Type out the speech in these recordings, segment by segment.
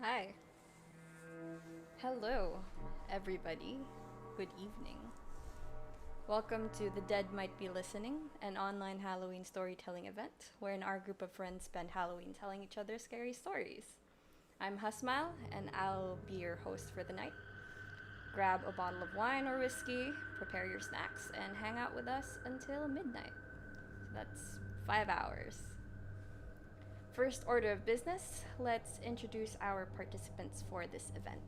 Hi. Hello, everybody. Good evening. Welcome to The Dead Might Be Listening, an online Halloween storytelling event wherein our group of friends spend Halloween telling each other scary stories. I'm huhsmile, and I'll be your host for the night. Grab a bottle of wine or whiskey, prepare your snacks, and hang out with us until midnight. So that's 5 hours. First order of business, let's introduce our participants for this event.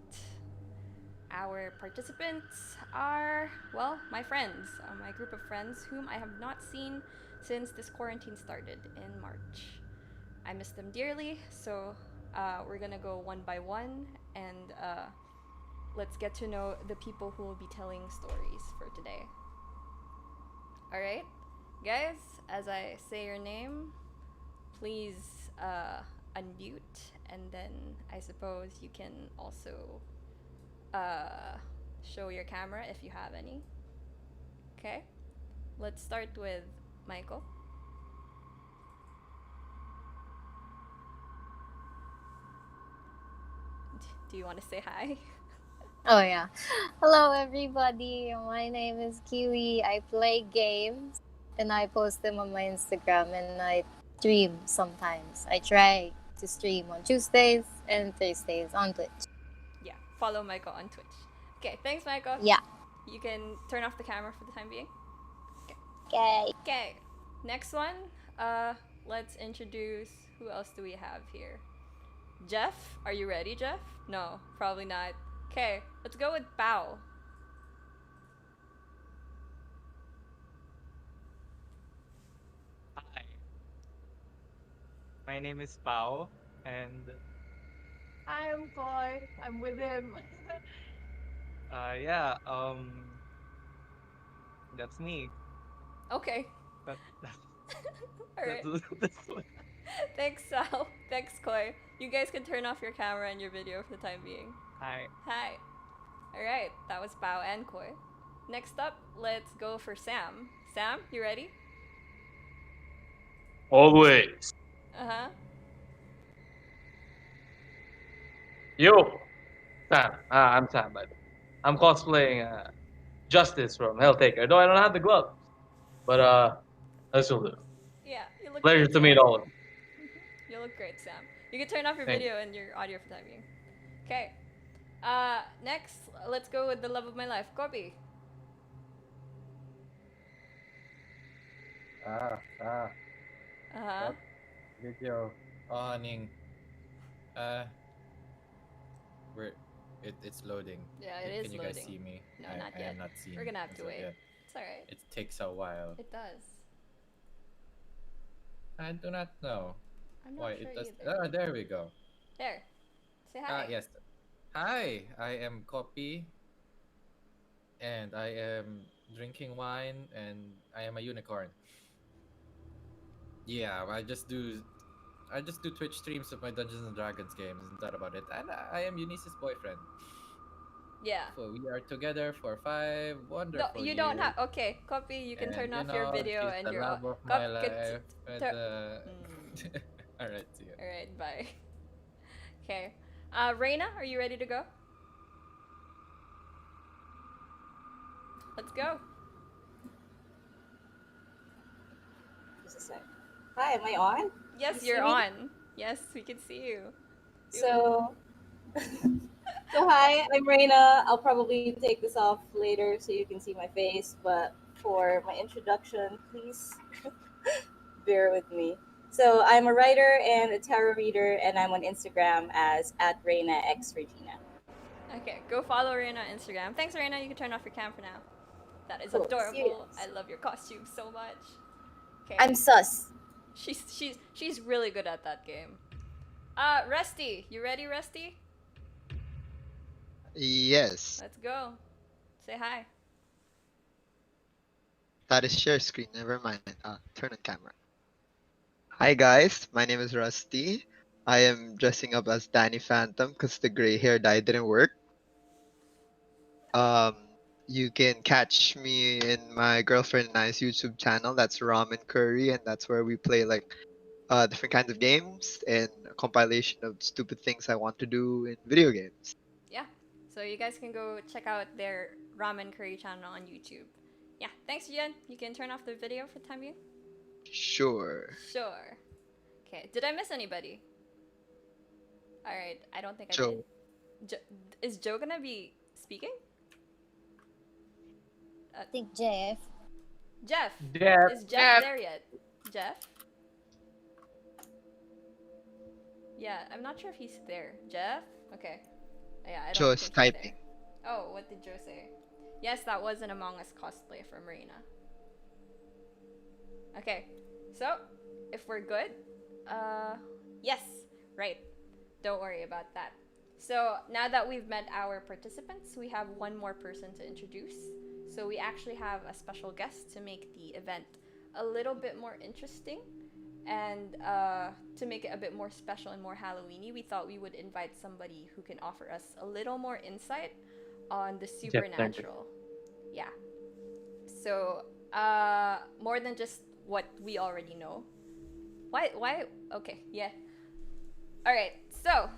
Our participants are, well, my friends, my group of friends whom I have not seen since this quarantine started in March. I miss them dearly, so we're gonna go one by one and let's get to know the people who will be telling stories for today. Alright, guys, as I say your name, please unmute and then I suppose you can also uh, show your camera if you have any. Okay, let's start with Michael. Do you want to say hi? Oh yeah. Hello everybody. My name is Kiwi. I play games and I post them on my Instagram and I stream sometimes. I try to stream on Tuesdays and Thursdays on Twitch. Yeah, follow Michael on Twitch. Okay, thanks, Michael. Yeah. You can turn off the camera for the time being. Okay. Okay. Okay. Next one. Uh, let's introduce. Who else do we have here? Jeff. Are you ready, Jeff? No, probably not. Okay, let's go with Bao. Hi, my name is Pao, and Hi, I'm Koi. I'm with him. yeah, that's me. Okay. That, that All right. that's what. Thanks, Sal. Thanks, Koi. You guys can turn off your camera and your video for the time being. Hi. Hi. Alright, that was Bao and Koi. Next up, let's go for Sam. Sam, you ready? Always. Uh huh. Yo, Sam. I'm Sam, by the way. I'm cosplaying Justice from Helltaker, though I don't have the gloves. But this will do. Yeah, you look Pleasure great, to Sam. meet all of you. You look great, Sam. You can turn off your Thank you. video and your audio for the time being. Okay. Next, let's go with the love of my life, Kobe. Ah, Uh huh. what video owning? Uh, we're it's loading. Yeah, it Can is you guys loading. see me? No, not I yet. am not seen We're gonna have as to of wait. yet. It's alright. It takes a while. It does. I do not know I'm not why sure it does. either. Ah, there we go. There. Say Ah, hi. yes. Hi, I am Copy, and I am drinking wine, and I am a unicorn. Yeah, I just do Twitch streams of my Dungeons and Dragons games, and that about it. And I am Unise's boyfriend. Yeah. For we are together for 5 wonderful You don't years, have. Okay, Copy. You can and turn off your video she's and the your. love of my Cop. Can life. And all right, see you. Alright, bye. Okay. Reina, are you ready to go? Let's go. Just a sec. Hi, am I on? You Yes, see you're me? on. Yes, we can see you. So, so hi, I'm Reina. I'll probably take this off later so you can see my face, but for my introduction, please bear with me. So, I'm a writer and a tarot reader, and I'm on Instagram as at reinaxregina. Okay, go follow Reina on Instagram. Thanks, Reina. You can turn off your cam for now. That is Cool. See you adorable. I guys. love your costume so much. Okay, I'm sus. she's really good at that game. Rusty, you ready, Rusty? Yes, Let's go. Say hi. that is share screen. Never mind. Turn on camera. Hi guys, my name is Rusty. I am dressing up as Danny Phantom because the gray hair dye didn't work. Um, you can catch me in my girlfriend and I's YouTube channel. That's Ramen Curry, and that's where we play like different kinds of games and a compilation of stupid things I want to do in video games. Yeah. So you guys can go check out their ramen curry channel on YouTube. Yeah. Thanks, Jen. You can turn off the video for the time being. Sure. Sure. Okay. Did I miss anybody? All right. I don't think I Joe. did. Is Joe gonna be speaking? I think Jeff. Jeff. Jeff. Is Jeff there yet? Jeff? Yeah, I'm not sure if he's there. Jeff? Okay. Yeah, I don't Joe is think he's typing. there. Oh, what did Joe say? Yes, that was an Among Us cosplay from Reina. Okay, so if we're good, yes, right. Don't worry about that. So now that we've met our participants, we have one more person to introduce. So we actually have a special guest to make the event a little bit more interesting. And to make it a bit more special and more Halloweeny, we thought we would invite somebody who can offer us a little more insight on the supernatural. Yeah. So more than just what we already know. Why? Okay, yeah. All right, so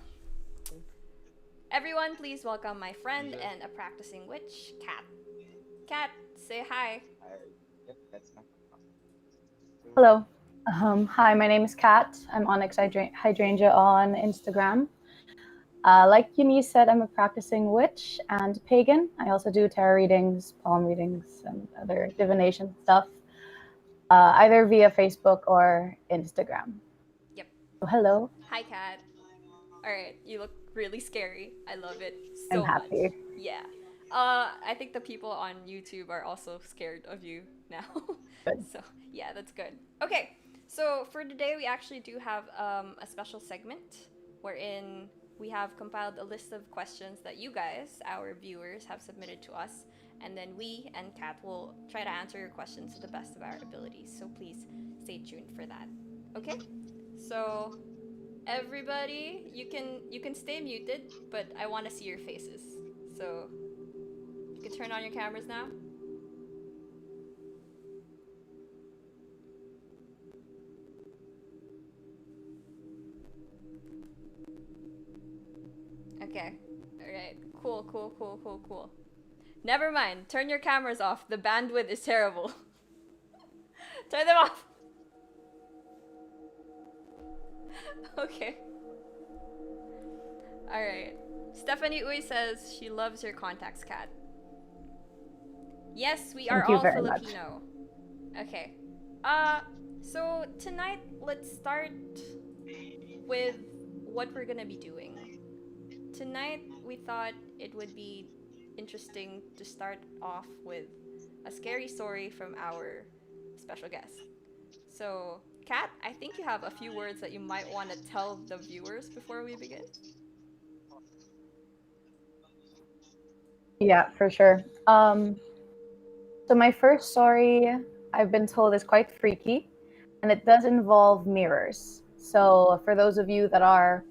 everyone, please welcome my friend and a practicing witch, Kat. Kat, say hi. Hello. Hi, my name is Kat. I'm Onyx Hydrangea on Instagram. Like Unise said, I'm a practicing witch and pagan. I also do tarot readings, palm readings, and other divination stuff, either via Facebook or Instagram. Yep. So, hello. Hi, Kat. All right, you look really scary. I love it so I'm happy. much. Yeah. I think the people on YouTube are also scared of you now. So yeah, that's good. Okay, so for today we actually do have a special segment wherein we have compiled a list of questions that you guys, our viewers, have submitted to us, and then we and Kat will try to answer your questions to the best of our abilities. So please stay tuned for that. Okay? So everybody, you can stay muted, but I want to see your faces. So you can turn on your cameras now. Okay. Alright. Cool. Never mind. Turn your cameras off. The bandwidth is terrible. Turn them off. Okay. Alright. Stephanie Uy says she loves your contacts, Kat. Yes, we are Thank you all very much. Filipino. Okay. So tonight let's start with what we're gonna be doing. Tonight we thought it would be interesting to start off with a scary story from our special guest. So, Kat, I think you have a few words that you might want to tell the viewers before we begin. Yeah, for sure. So my first story, I've been told, is quite freaky, and it does involve mirrors. So for those of you that are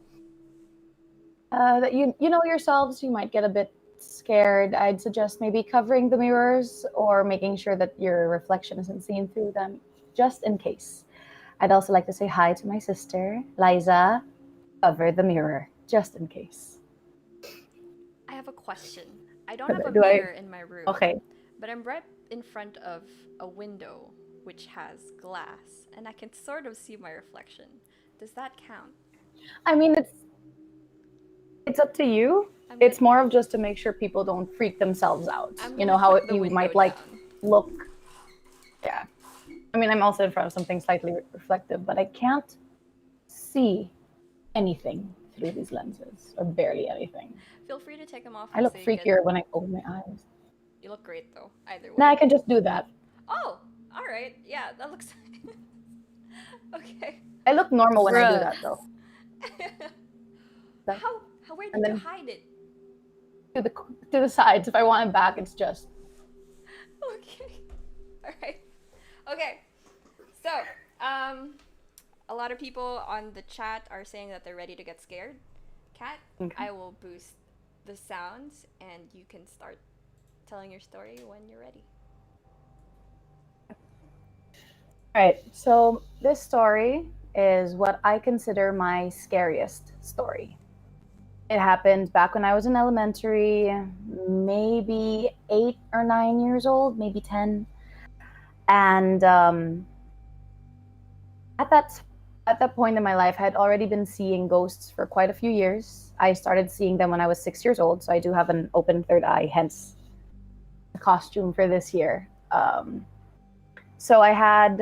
that you know yourselves, you might get a bit scared. I'd suggest maybe covering the mirrors or making sure that your reflection isn't seen through them, just in case. I'd also like to say hi to my sister, Liza. Cover the mirror, just in case. I have a question. I don't have a Do I- mirror in my room. Okay. But I'm right in front of a window which has glass, and I can sort of see my reflection. Does that count? I mean, it's up to you. It's more of just to make sure people don't freak themselves out. You know how you might like look. Yeah. I mean, I'm also in front of something slightly reflective, but I can't see anything through these lenses, or barely anything. Feel free to take them off. I look freakier when I open my eyes. You look great though, either way. Nah, I can just do that. Oh, all right. Yeah, that looks. Okay. I look normal when I do that though. Where did you hide it? To the sides. If I want it back, it's just. Okay. All right. Okay. So, a lot of people on the chat are saying that they're ready to get scared. Kat, Okay. I will boost the sounds, and you can start telling your story when you're ready. All right. So this story is what I consider my scariest story. It happened back when I was in elementary, maybe 8 or 9 years old, maybe 10. And at that point in my life, I had already been seeing ghosts for quite a few years. I started seeing them when I was 6 years old, so I do have an open third eye, hence the costume for this year. So I had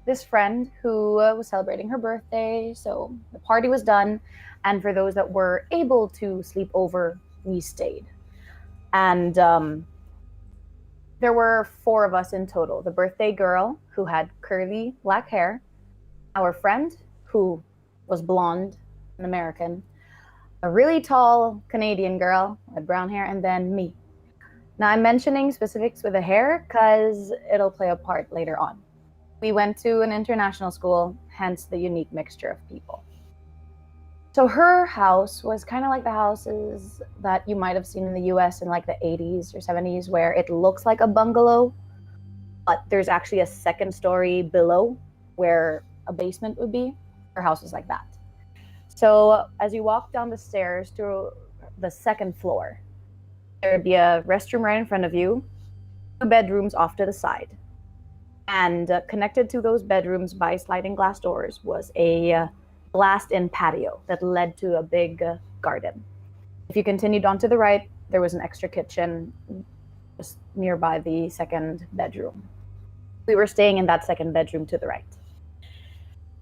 this friend who was celebrating her birthday, so the party was done, and for those that were able to sleep over, we stayed. And there were 4 of us in total. The birthday girl, who had curly black hair, our friend, who was blonde, an American, a really tall Canadian girl with brown hair, and then me. Now, I'm mentioning specifics with the hair because it'll play a part later on. We went to an international school, hence the unique mixture of people. So her house was kind of like the houses that you might have seen in the US in like the 80s or 70s, where it looks like a bungalow, but there's actually a second story below where a basement would be. Her house was like that. So as you walk down the stairs to the second floor, there would be a restroom right in front of you, 2 bedrooms off to the side. And connected to those bedrooms by sliding glass doors was a glassed-in patio that led to a big garden. If you continued on to the right, there was an extra kitchen just nearby the second bedroom. We were staying in that second bedroom to the right.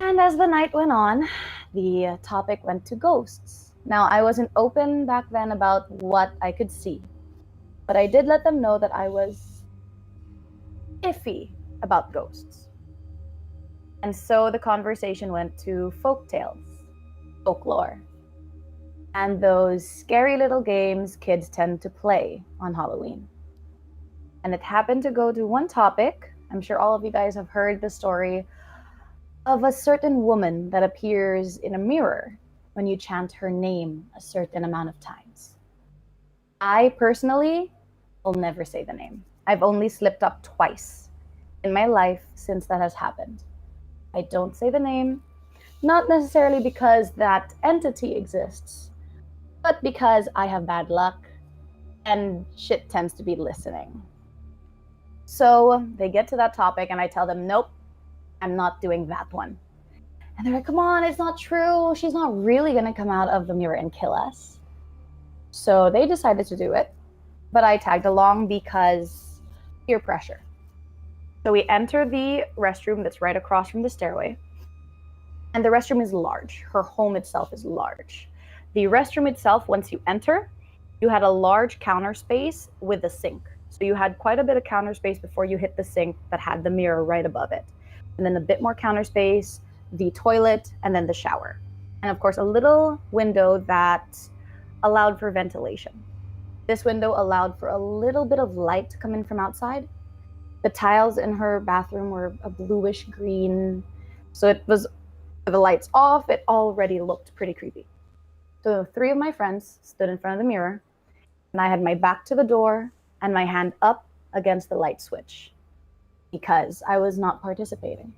And as the night went on, the topic went to ghosts. Now, I wasn't open back then about what I could see, but I did let them know that I was iffy about ghosts. And so the conversation went to folk tales, folklore, and those scary little games kids tend to play on Halloween. And it happened to go to one topic. I'm sure all of you guys have heard the story of a certain woman that appears in a mirror when you chant her name a certain amount of times. I personally will never say the name. I've only slipped up twice in my life since that has happened. I don't say the name, not necessarily because that entity exists, but because I have bad luck and shit tends to be listening. So they get to that topic and I tell them, nope, I'm not doing that one. And they're like, come on, it's not true. She's not really gonna come out of the mirror and kill us. So they decided to do it, but I tagged along because peer pressure. So we enter the restroom that's right across from the stairway. And the restroom is large. Her home itself is large. The restroom itself, once you enter, you had a large counter space with a sink. So you had quite a bit of counter space before you hit the sink that had the mirror right above it. And then a bit more counter space, the toilet, and then the shower. And of course, a little window that allowed for ventilation. This window allowed for a little bit of light to come in from outside. The tiles in her bathroom were a bluish green. So it was, with the lights off, it already looked pretty creepy. So 3 of my friends stood in front of the mirror, and I had my back to the door and my hand up against the light switch because I was not participating.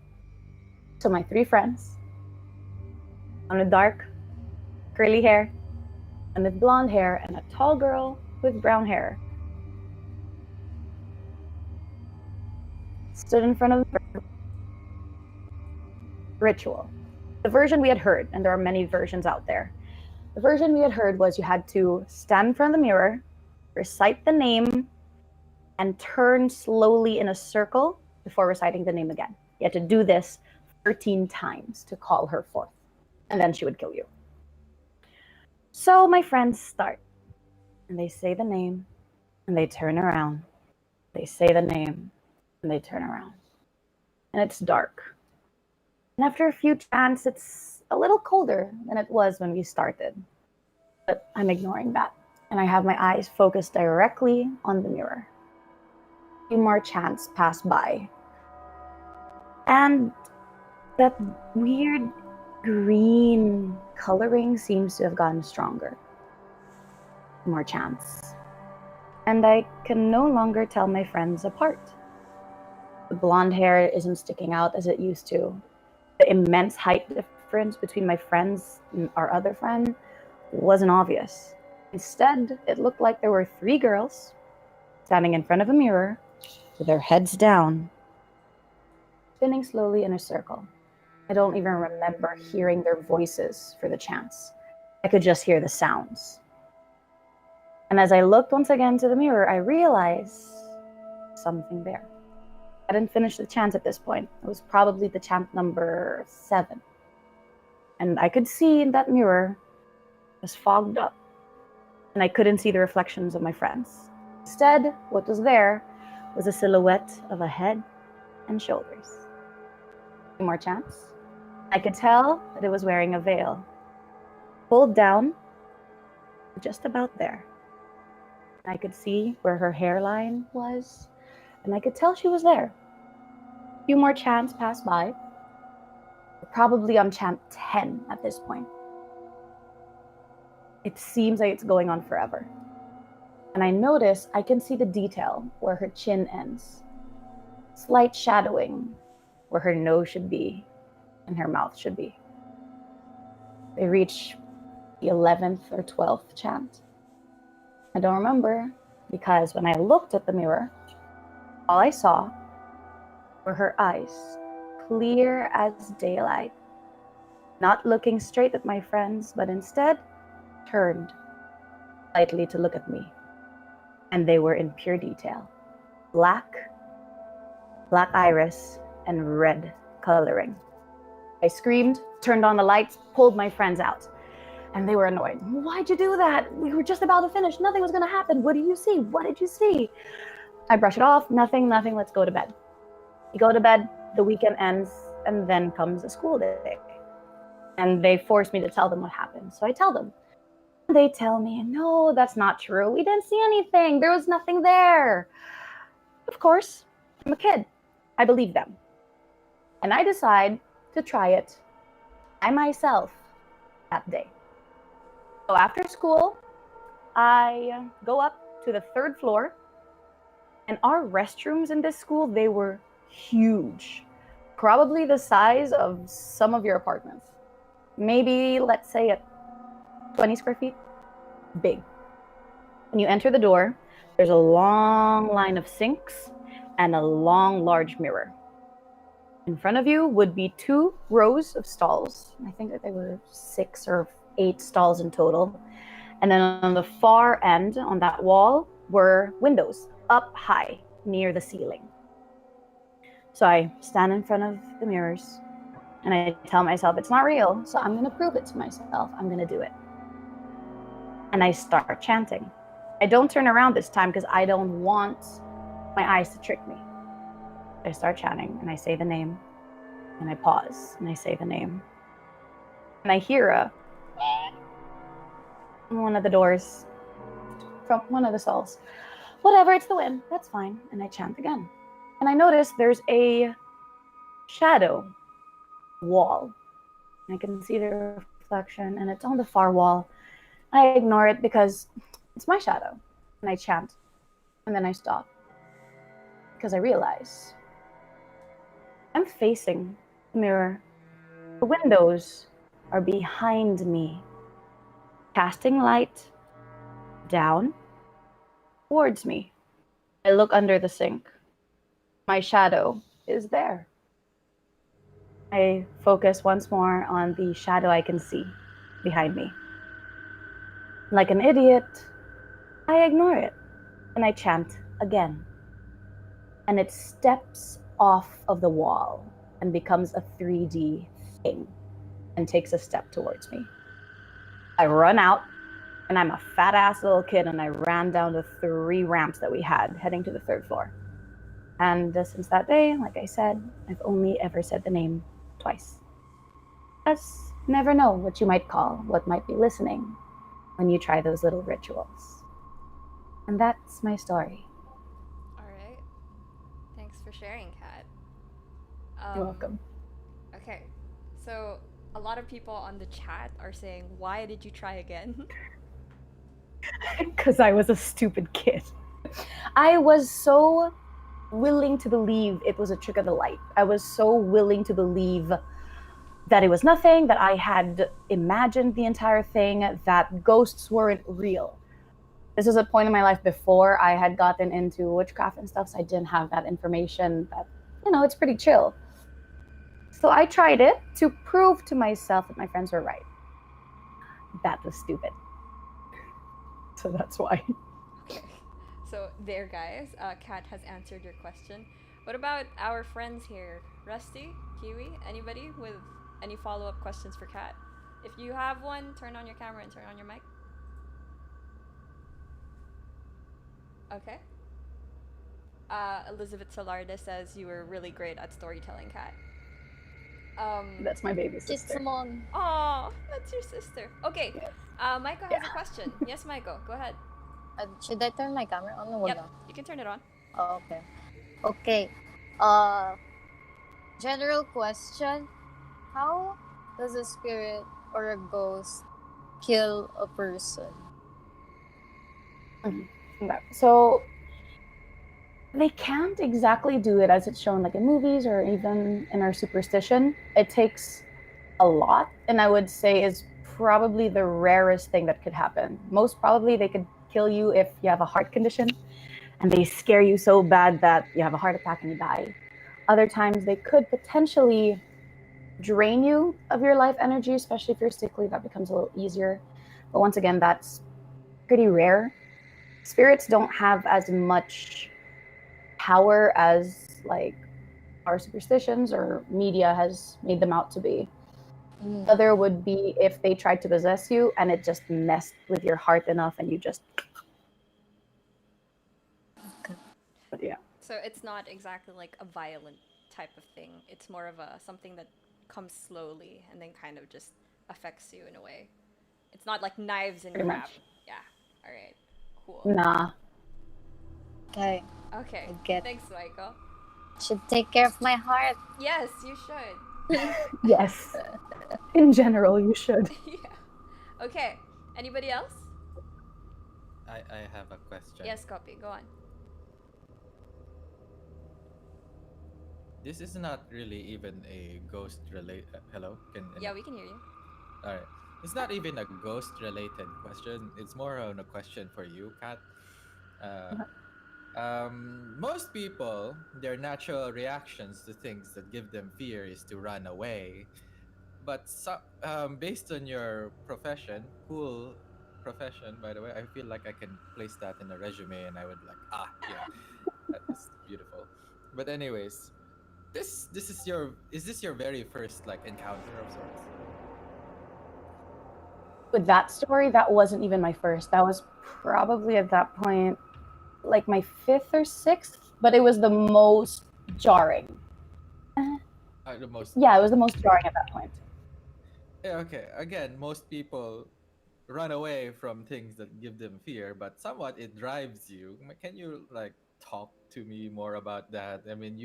So my 3 friends, one with dark, curly hair, and with blonde hair, and a tall girl with brown hair, stood in front of the ritual. The version we had heard, and there are many versions out there, the version we had heard was you had to stand in front of the mirror, recite the name, and turn slowly in a circle before reciting the name again. You had to do this 13 times to call her forth, and then she would kill you. So my friends start, and they say the name, and they turn around. They say the name, and they turn around. And it's dark. And after a few chants, it's a little colder than it was when we started. But I'm ignoring that, and I have my eyes focused directly on the mirror. A few more chants pass by. And that weird green coloring seems to have gotten stronger. More chants. And I can no longer tell my friends apart. The blonde hair isn't sticking out as it used to. The immense height difference between my friends and our other friend wasn't obvious. Instead, it looked like there were 3 girls standing in front of a mirror with their heads down, spinning slowly in a circle. I don't even remember hearing their voices for the chants. I could just hear the sounds. And as I looked once again to the mirror, I realized something there. I didn't finish the chant at this point. It was probably the chant number 7. And I could see in that mirror it was fogged up, and I couldn't see the reflections of my friends. Instead, what was there was a silhouette of a head and shoulders. 2 more chants. I could tell that it was wearing a veil, pulled down just about there. I could see where her hairline was, and I could tell she was there. A few more chants passed by. We're probably on chant 10 at this point. It seems like it's going on forever. And I notice I can see the detail where her chin ends. Slight shadowing where her nose should be and her mouth should be. They reach the 11th or 12th chant. I don't remember because when I looked at the mirror, all I saw were her eyes, clear as daylight, not looking straight at my friends, but instead turned slightly to look at me. And they were in pure detail. Black iris, and red coloring. I screamed, turned on the lights, pulled my friends out. And they were annoyed. Why'd you do that? We were just about to finish. Nothing was going to happen. What do you see? What did you see? I brush it off. Nothing. Let's go to bed. We go to bed. The weekend ends. And then comes a school day. And they force me to tell them what happened. So I tell them. They tell me, no, that's not true. We didn't see anything. There was nothing there. Of course, I'm a kid. I believe them. And I decide to try it by myself that day. So after school, I go up to the 3rd floor. And our restrooms in this school, they were huge. Probably the size of some of your apartments. Maybe, let's say, at 20 square feet. Big. When you enter the door, there's a long line of sinks and a long, large mirror. In front of you would be 2 rows of stalls. I think that they were 6 or 8 stalls in total. And then on the far end, on that wall, were windows up high near the ceiling. So I stand in front of the mirrors and I tell myself it's not real, so I'm going to prove it to myself. I'm going to do it. And I start chanting. I don't turn around this time because I don't want my eyes to trick me. I start chanting and I say the name and I pause and I say the name. And I hear one of the doors from one of the stalls. Whatever, it's the wind. That's fine. And I chant again. And I notice there's a shadow wall. I can see the reflection and it's on the far wall. I ignore it because it's my shadow. And I chant. And then I stop. Because I realize I'm facing the mirror. The windows are behind me, casting light down towards me. I look under the sink. My shadow is there. I focus once more on the shadow I can see behind me. Like an idiot, I ignore it and I chant again. And it steps off of the wall and becomes a 3D thing and takes a step towards me. I run out, and I'm a fat ass little kid, and I ran down the 3 ramps that we had heading to the 3rd floor. And since that day, like I said, I've only ever said the name twice. Just never know what you might call what might be listening when you try those little rituals. And that's my story. For sharing, Kat. You're welcome. Okay, so a lot of people on the chat are saying, why did you try again? Because I was a stupid kid. I was so willing to believe it was a trick of the light. I was so willing to believe that it was nothing, that I had imagined the entire thing, that ghosts weren't real. This was a point in my life before I had gotten into witchcraft and stuff, so I didn't have that information that, it's pretty chill. So I tried it to prove to myself that my friends were right. That was stupid. So that's why. Okay. So there, guys. Kat has answered your question. What about our friends here? Rusty, Kiwi, anybody with any follow-up questions for Kat? If you have one, turn on your camera and turn on your mic. Okay. Elizabeth Solarda says you were really great at storytelling, Kat. That's my baby sister. Simon. Aw, that's your sister. Okay. Yes. Michael has a question. Yes, Michael, go ahead. Should I turn my camera on? Hold Yep, on. you can turn it on. Oh, okay. Okay. General question. How does a spirit or a ghost kill a person? Okay. So they can't exactly do it as it's shown like in movies or even in our superstition. It takes a lot, and I would say is probably the rarest thing that could happen. Most probably they could kill you if you have a heart condition and they scare you so bad that you have a heart attack and you die. Other times they could potentially drain you of your life energy, especially if you're sickly. That becomes a little easier. But once again, that's pretty rare. Spirits don't have as much power as like our superstitions or media has made them out to be. Other would be if they tried to possess you and it just messed with your heart enough and you just. But yeah. So it's not exactly like a violent type of thing. It's more of a something that comes slowly and then kind of just affects you in a way. It's not like knives in Pretty your much. mouth. Yeah. All right. Cool. Nah. Okay. Okay. I get. Thanks, Michael. Should take care of my heart. Yes, you should. Yes. In general, you should. Yeah. Okay. Anybody else? I have a question. Yes, copy. Go on. This is not really even a ghost related. Hello? Yeah, we can hear you. All right. It's not even a ghost related question. It's more on a question for you, Kat. Most people, their natural reactions to things that give them fear is to run away. But based on your profession, cool profession, by the way, I feel like I can place that in a resume and I would like, yeah, that is beautiful. But anyways, is this your very first like encounter of sorts? With that story, that wasn't even my first. That was probably at that point like my 5th or 6th, but it was the most jarring. The most. Yeah, it was the most jarring at that point. Yeah, okay. Again, most people run away from things that give them fear, but somewhat it drives you. Can you like talk to me more about that? I mean,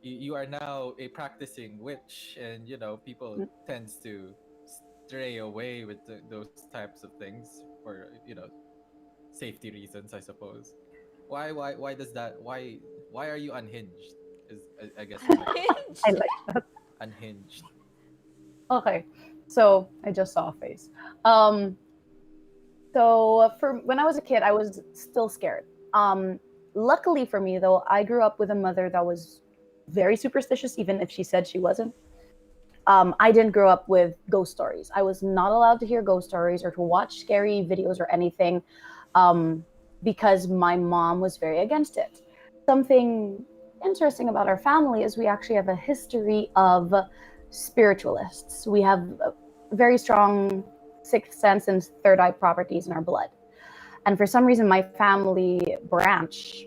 you are now a practicing witch, and people tends to stray away with those types of things for safety reasons, I suppose. Why does that? Why are you unhinged? Is I guess is my question. I like that. Unhinged. Okay, so I just saw a face. So for when I was a kid, I was still scared. Luckily for me, though, I grew up with a mother that was very superstitious, even if she said she wasn't. I didn't grow up with ghost stories. I was not allowed to hear ghost stories or to watch scary videos or anything, because my mom was very against it. Something interesting about our family is we actually have a history of spiritualists. We have a very strong sixth sense and third eye properties in our blood. And for some reason, my family branch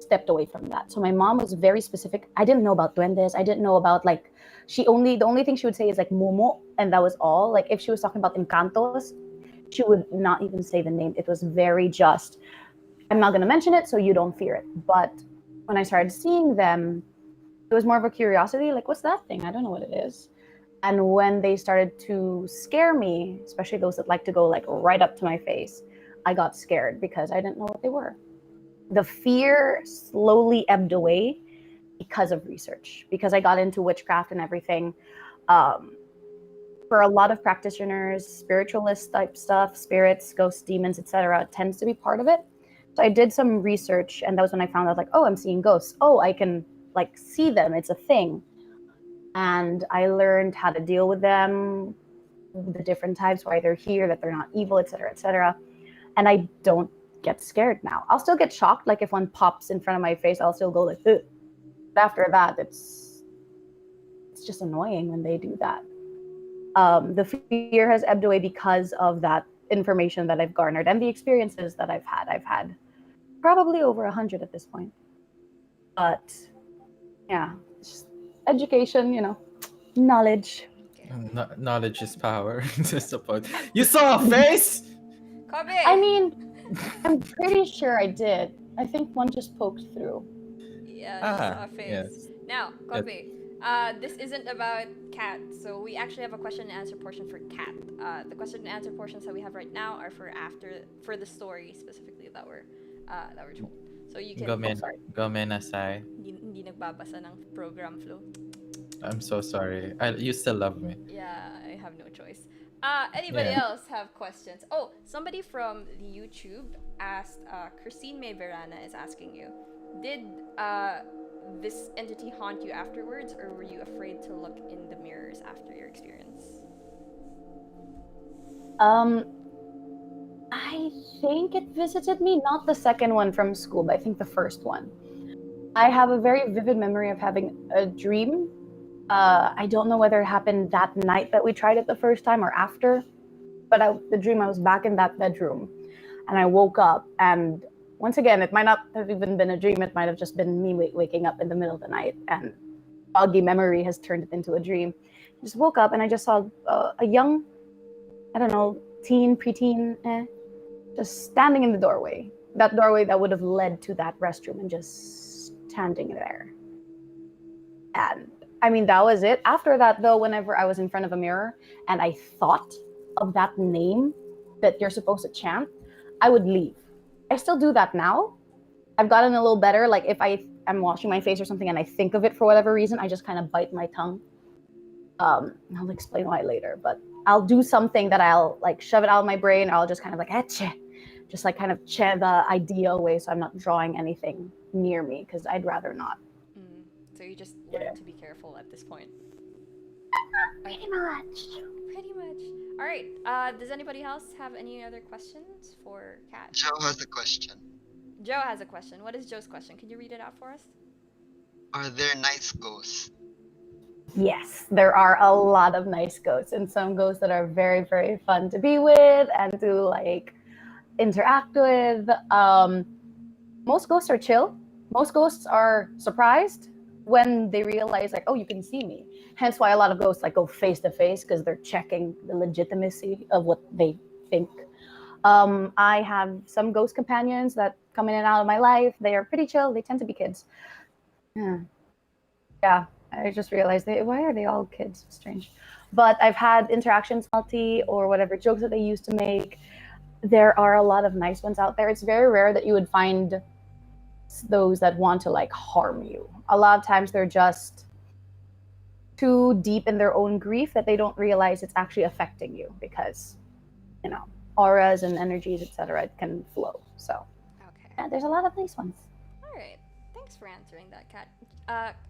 stepped away from that. So my mom was very specific. I didn't know about duendes. I didn't know about the only thing she would say is like momo, and that was all. Like if she was talking about encantos, she would not even say the name. It was very just, I'm not going to mention it so you don't fear it. But when I started seeing them, it was more of a curiosity, like, what's that thing? I don't know what it is. And when they started to scare me, especially those that like to go like right up to my face, I got scared because I didn't know what they were. The fear slowly ebbed away because of research, because I got into witchcraft and everything. For a lot of practitioners, spiritualist type stuff, spirits, ghosts, demons, etc., tends to be part of it. So I did some research, and that was when I found out, like, oh, I'm seeing ghosts. Oh, I can like see them. It's a thing. And I learned how to deal with them, the different types, why they're here, that they're not evil, etc., etc. And I don't get scared now. I'll still get shocked, like if one pops in front of my face, I'll still go like, ugh. But after that, it's just annoying when they do that. The fear has ebbed away because of that information that I've garnered and the experiences that I've had. I've had probably over 100 at this point. But yeah, just education, knowledge. Knowledge is power. Just a point. You saw a face? Kobe! I mean, I'm pretty sure I did. I think one just poked through. Yeah, I saw a face. Yes. Now, Kobe, this isn't about Kat, so we actually have a question and answer portion for Kat. The question and answer portions that we have right now are for the story specifically that we're told. So you can. Gomenasai. Hindi nagbabasa ng program flow. I'm so sorry. You still love me. Yeah, I have no choice. Anybody else have questions? Oh, somebody from YouTube asked, Christine May Verana is asking you, did this entity haunt you afterwards, or were you afraid to look in the mirrors after your experience? I think it visited me, not the second one from school, but I think the first one. I have a very vivid memory of having a dream. I don't know whether it happened that night that we tried it the first time or after, but the dream, I was back in that bedroom and I woke up, and once again, it might not have even been a dream. It might have just been me waking up in the middle of the night, and foggy memory has turned it into a dream. I just woke up and I just saw a young, I don't know, teen, preteen, just standing in the doorway. That doorway that would have led to that restroom, and just standing there. And I mean, that was it. After that, though, whenever I was in front of a mirror and I thought of that name that you're supposed to chant, I would leave. I still do that now. I've gotten a little better. Like if I'm washing my face or something and I think of it for whatever reason, I just kind of bite my tongue. I'll explain why later, but I'll do something that I'll like shove it out of my brain. Or I'll just kind of like, just like kind of chant the idea away, so I'm not drawing anything near me, because I'd rather not. So you just learn to be careful at this point. Pretty much. All right. Does anybody else have any other questions for Kat? Joe has a question. Joe has a question. What is Joe's question? Can you read it out for us? Are there nice ghosts? Yes, there are a lot of nice ghosts, and some ghosts that are very, very fun to be with and to like interact with. Most ghosts are chill. Most ghosts are surprised when they realize, like, oh, you can see me. Hence why a lot of ghosts like go face to face, because they're checking the legitimacy of what they think. I have some ghost companions that come in and out of my life. They are pretty chill. They tend to be kids. Yeah, I just realized, why are they all kids? Strange. But I've had interactions, or whatever jokes that they used to make. There are a lot of nice ones out there. It's very rare that you would find those that want to like harm you. A lot of times they're just too deep in their own grief that they don't realize it's actually affecting you, because auras and energies, etc., can flow. So yeah, there's a lot of nice ones. All right, thanks for answering that, Kat.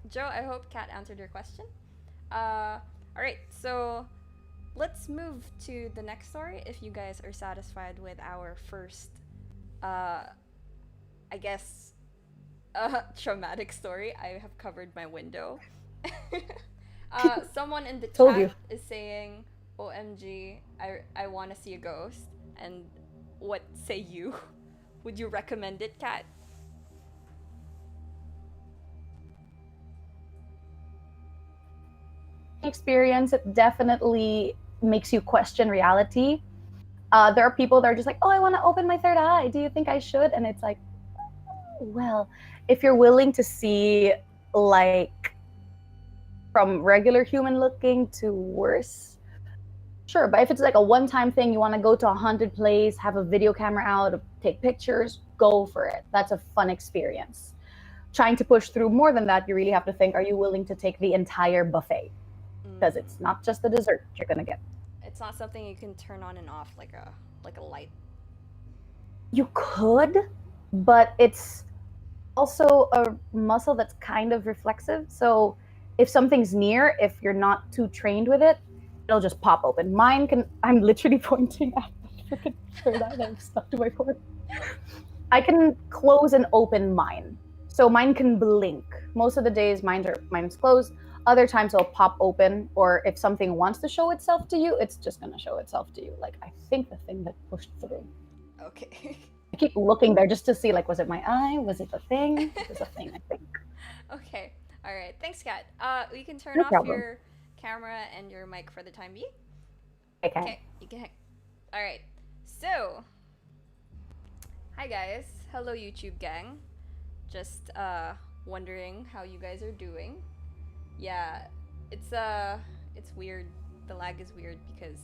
Joe, I hope Kat answered your question. All right, so let's move to the next story, if you guys are satisfied with our first I guess traumatic story. I have covered my window. Someone in the chat is saying, OMG, I want to see a ghost. And what say you? Would you recommend it, Kat? Experience, it definitely makes you question reality. There are people that are just like, oh, I want to open my third eye. Do you think I should? And it's like, well, if you're willing to see like from regular human looking to worse, sure. But if it's like a one-time thing, you want to go to a haunted place, have a video camera out, take pictures, go for it. That's a fun experience. Trying to push through more than that, you really have to think, are you willing to take the entire buffet? because it's not just the dessert you're gonna get. It's not something you can turn on and off like a light. You could, but it's also a muscle that's kind of reflexive. So if something's near, if you're not too trained with it, it'll just pop open. Mine can. I'm literally pointing at the freaking third eye that I'm stuck to my forehead. I can close and open mine. So mine can blink. Most of the days mine's closed. Other times it'll pop open, or if something wants to show itself to you, it's just gonna show itself to you. Like I think the thing that pushed through. Okay. I keep looking there just to see, like, was it my eye? Was it the thing? It was a thing, I think. Okay. All right. Thanks, Kat. You can turn No off problem. your camera and your mic for the time being. Okay. Okay. You can. All right. So, hi guys. Hello, YouTube gang. Just wondering how you guys are doing. Yeah, it's weird. The lag is weird because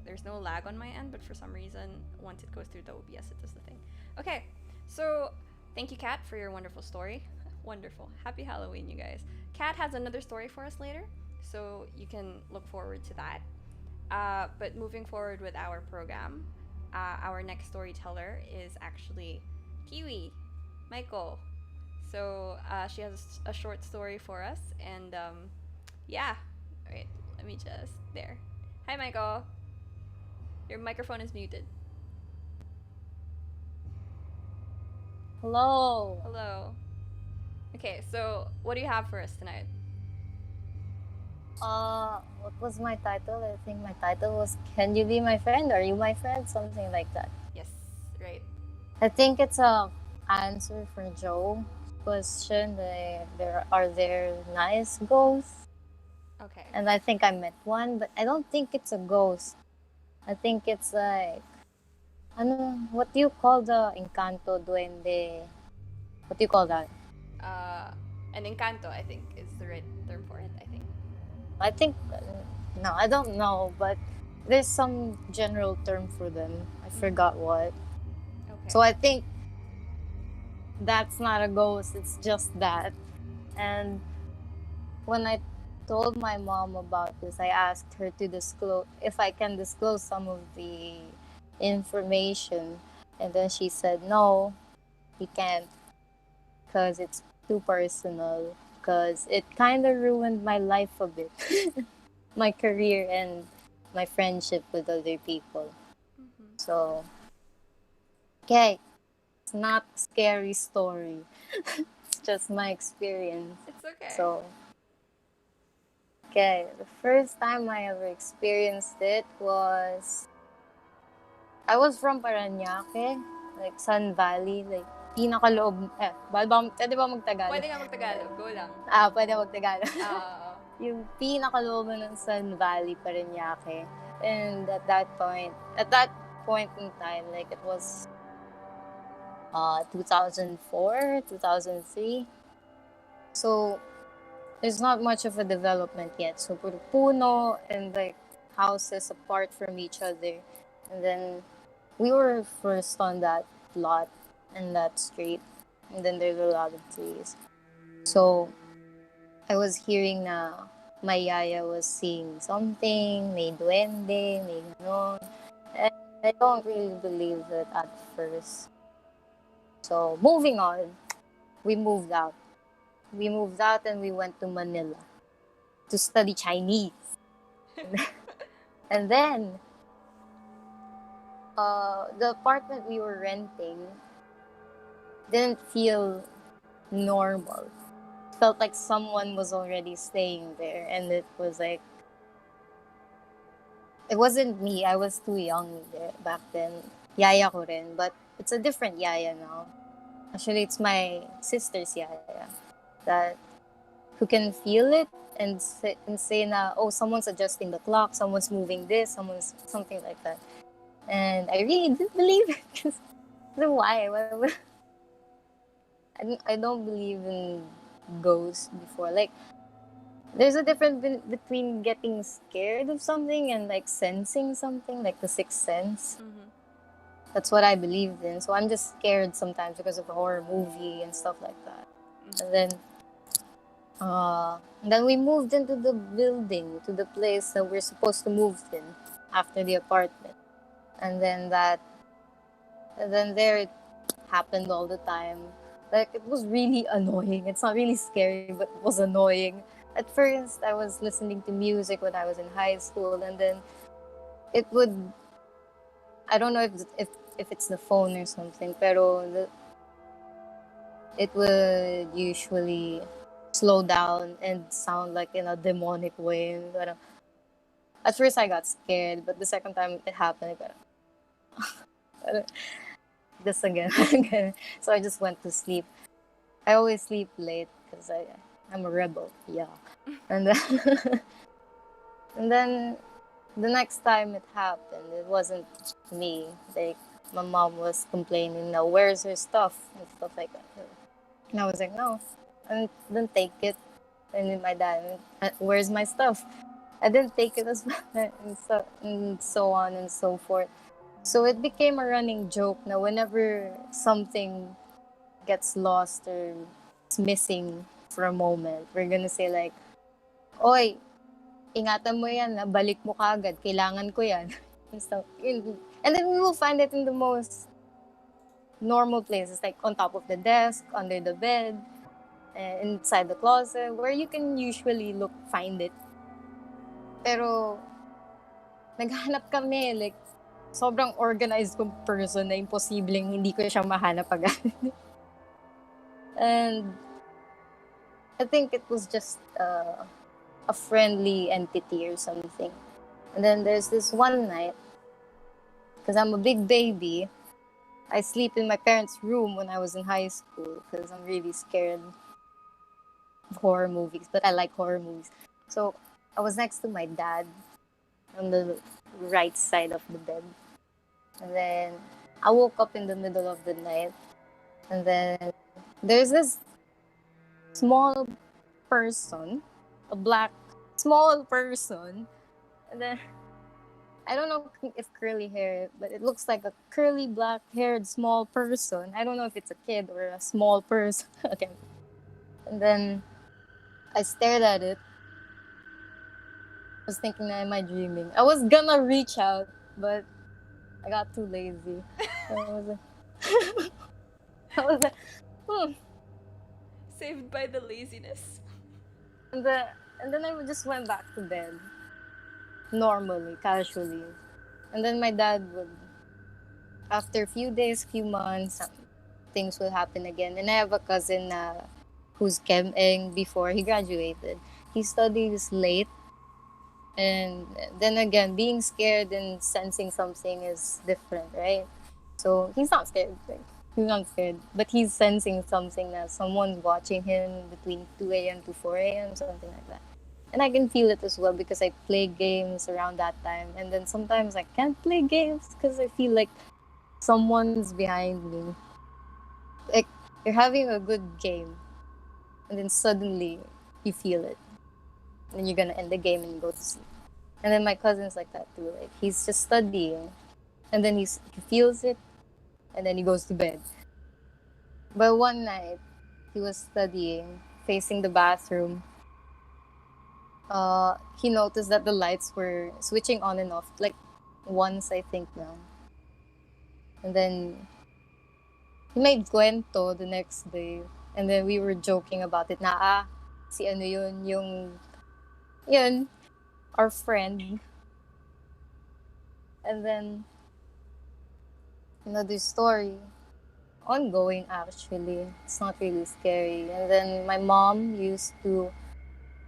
there's no lag on my end, but for some reason, once it goes through the OBS, it does the thing. Okay, so thank you, Kat, for your wonderful story. Wonderful. Happy Halloween, you guys. Kat has another story for us later, so you can look forward to that. But moving forward with our program, our next storyteller is actually Kiwi, Michael. So she has a short story for us, and yeah. Wait, let me just there. Hi, Michael. Your microphone is muted. Hello. Hello. Okay, so what do you have for us tonight? What was my title? I think my title was "Can You Be My Friend? Are You My Friend?" Something like that. Yes, right. I think it's a answer for Joe's question. Are there nice ghosts? Okay. And I think I met one, but I don't think it's a ghost. I think it's like, what do you call the encanto, duende? What do you call that? An encanto, I think, is the right term for it. I think, no, I don't know, but there's some general term for them. I forgot what. Okay. So I think that's not a ghost, it's just that. And when I told my mom about this, I asked her to disclose if I can disclose some of the information, and then she said no, you can't, because it's too personal, because it kind of ruined my life a bit. My career and my friendship with other people. So, okay, it's not a scary story. It's just my experience. It's okay. So, okay, the first time I ever experienced it was, I was from Parañaque, like Sun Valley, like pinakaloob, pwede ba magtagalog? Pwede nga magtagalog, go lang. Pwede magtagalog. Oo. Yung pinakalooban ng Sun Valley, Parañaque. And at that point in time, like it was 2004, 2003. So there's not much of a development yet. So puro puno and like houses apart from each other. And then we were first on that lot and that street. And then there's a lot of trees. So I was hearing na my yaya was seeing something, may duende, may ganon. And I don't really believe it at first. So moving on, we moved out. We moved out and we went to Manila to study Chinese. And then the apartment we were renting didn't feel normal. Felt like someone was already staying there, and it was like, it wasn't me. I was too young there back then. Yaya ko rin, but it's a different yaya now. Actually, it's my sister's yaya that who can feel it and say na, oh, someone's adjusting the clock, someone's moving this, someone's something like that. And I really didn't believe it because why? I don't believe in ghosts before. Like, there's a difference between getting scared of something and like sensing something, like the sixth sense. Mm-hmm. That's what I believed in. So I'm just scared sometimes because of a horror movie and stuff like that. And then Then we moved into the building, to the place that we're supposed to move in after the apartment. And then there it happened all the time. Like, it was really annoying. It's not really scary, but it was annoying. At first, I was listening to music when I was in high school, and then it would, I don't know if it's the phone or something, pero it would usually slow down and sound like in a demonic way. But at first I got scared, but the second time it happened, parang, this again. So I just went to sleep. I always sleep late because I'm a rebel. Yeah. And then, and then the next time it happened, it wasn't me. Like, my mom was complaining, "No, where's her stuff?" and stuff like that. And I was like, "No, I didn't take it." And then my dad, "Where's my stuff?" I didn't take it as well, and so on and so forth. So it became a running joke now whenever something gets lost or is missing for a moment, we're gonna say like, "Oy, ingatan mo yan, balik mo kagad, kailangan ko yan." And stuff. And then we will find it in the most normal places, like on top of the desk, under the bed, inside the closet, where you can usually find it. Pero naghanap kami, like, sobrang organized kong person na imposibleng hindi ko siya mahanap agad. And I think it was just a friendly entity or something. And then there's this one night, because I'm a big baby, I sleep in my parents' room when I was in high school because I'm really scared of horror movies, but I like horror movies. So I was next to my dad on the right side of the bed. And then I woke up in the middle of the night. And then there's this small person, a black small person. And then I don't know if curly hair, but it looks like a curly black haired small person. I don't know if it's a kid or a small person. Okay. And then I stared at it. I was thinking, am I dreaming? I was gonna reach out, but I got too lazy. So I was like, I was like, Saved by the laziness. And then I just went back to bed. Normally, casually. And then my dad would, after a few days, few months, things will happen again. And I have a cousin who's chem-ing before he graduated. He studies late. And then again, being scared and sensing something is different, right? So he's not scared. Like, he's not scared. But he's sensing something that someone's watching him between 2 a.m. to 4 a.m., something like that. And I can feel it as well because I play games around that time. And then sometimes I can't play games because I feel like someone's behind me. Like, you're having a good game. And then suddenly you feel it. And then you're going to end the game and go to sleep. And then my cousin's like that too. Like, he's just studying. And then he feels it. And then he goes to bed. But one night, he was studying, facing the bathroom. He noticed that the lights were switching on and off, like once, I think now. And then he made cuento the next day. And then we were joking about it na, si ano yun, our friend. And then another story, ongoing actually. It's not really scary. And then my mom used to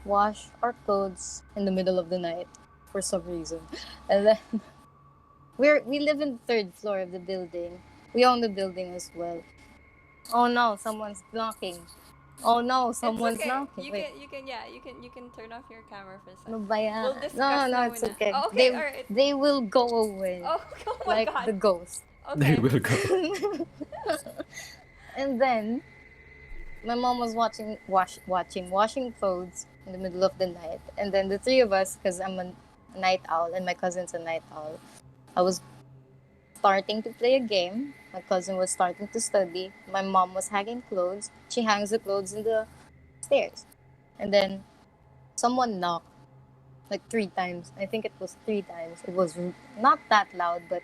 wash our clothes in the middle of the night for some reason. And then we live in the third floor of the building. We own the building as well. Oh no, someone's knocking. Oh no, someone's It's okay. knocking. You can turn off your camera for a No second. ba yan? We'll discuss No, na it's muna. okay. Oh, okay, alright. They will go away. Oh, oh my like god. the ghost. They Okay. will go. And then my mom was washing clothes in the middle of the night. And then the three of us, because I'm a night owl and my cousin's a night owl, I was starting to play a game. My cousin was starting to study. My mom was hanging clothes. She hangs the clothes in the stairs. And then someone knocked like 3 times. I think it was 3 times. It was not that loud, but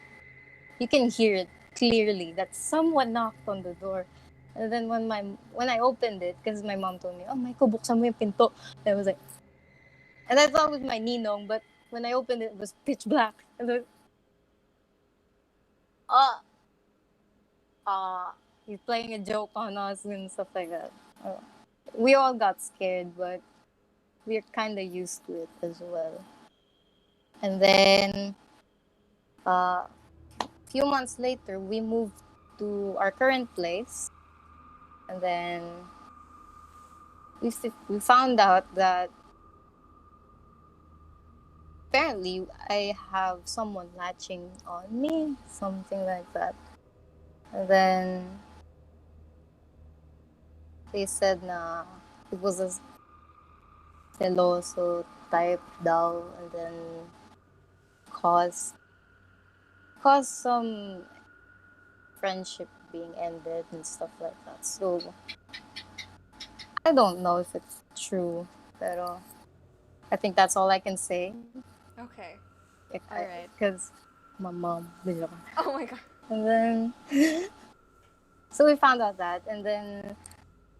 you can hear it clearly that someone knocked on the door. And then when I opened it, because my mom told me, "Oh, Michael, buksan mo yung pinto." And I was like, and I thought it was my ninong, but when I opened it, it was pitch black. And I was, uh, he's playing a joke on us and stuff like that. We all got scared, but we're kind of used to it as well. And then a few months later, we moved to our current place. And then we found out that apparently I have someone latching on me, something like that. And then they said na it was a celoso type daw, and then caused some friendship being ended and stuff like that. So I don't know if it's true, pero I think that's all I can say. Okay. All All right. Because my mom. Oh my god. And then so we found out that, and then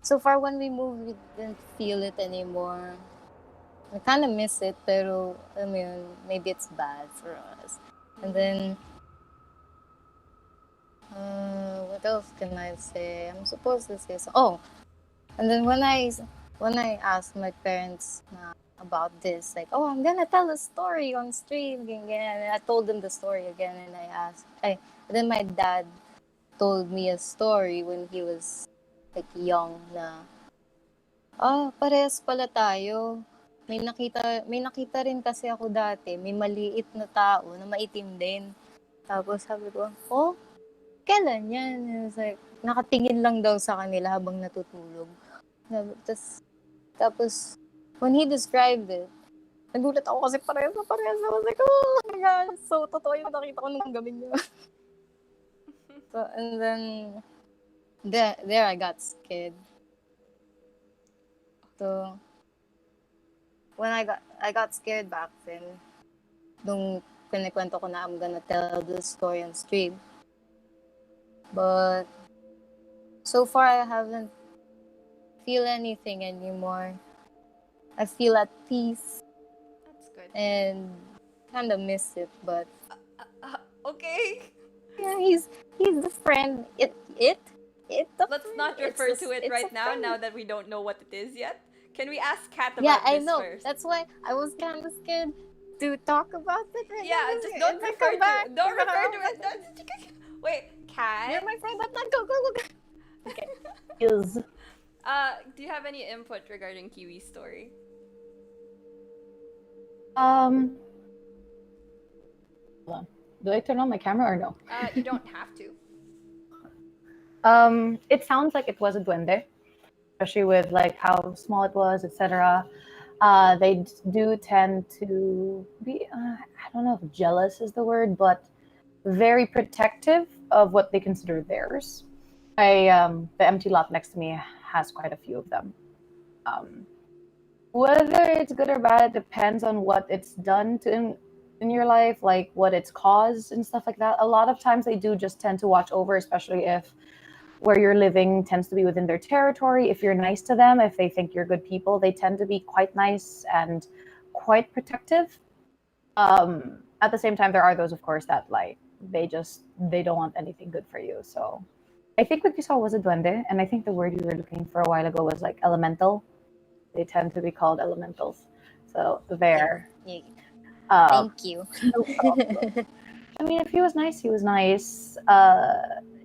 so far when we moved, we didn't feel it anymore. I kind of miss it, pero I mean, maybe it's bad for us. And then what else can I say? I'm supposed to say so. Oh, and then when I asked my parents about this, like, oh, I'm gonna tell a story on stream again, and I told them the story again, and then my dad told me a story when he was like young na, parehas pala tayo. May nakita rin kasi ako dati, may maliit na tao na maitim din. Tapos sabi ko, oh, kailan yan? And I was like, nakatingin lang daw sa kanila habang natutulog. Tapos, when he described it, nagulat ako kasi parehas na parehas. I was like, oh my gosh, so totoo yung nakita ko nung gabi niya. So, and then, there I got scared. So, when I got scared back then, nung kinikwento ko na I'm gonna tell this story on stream. But so far I haven't feel anything anymore. I feel at peace. That's good. And kind of miss it, but Okay. yeah, he's the friend. Let's not refer to it right now. Now that we don't know what it is yet, can we ask Kat about yeah, I this know. first? That's why I was kind of scared to talk about it right now. Yeah, just don't refer to it. Don't refer to it. Wait, Kat. You're my friend. That's not go. Okay. Is Do you have any input regarding Kiwi's story? hold on. Do I turn on my camera or no? You don't have to. It sounds like it was a duende, especially with like how small it was, etc. They do tend to be, I don't know if jealous is the word, but very protective of what they consider theirs. The empty lot next to me has quite a few of them. Whether it's good or bad, it depends on what it's done to in your life, like what it's caused and stuff like that. A lot of times they do just tend to watch over, especially if where you're living tends to be within their territory. If you're nice to them, if they think you're good people, they tend to be quite nice and quite protective. At the same time, there are those, of course, that like they don't want anything good for you. So I think what you saw was a duende, and I think the word you were looking for a while ago was like elemental. They tend to be called elementals. So there. Yeah. Thank you. No problem. I mean, if he was nice, he was nice.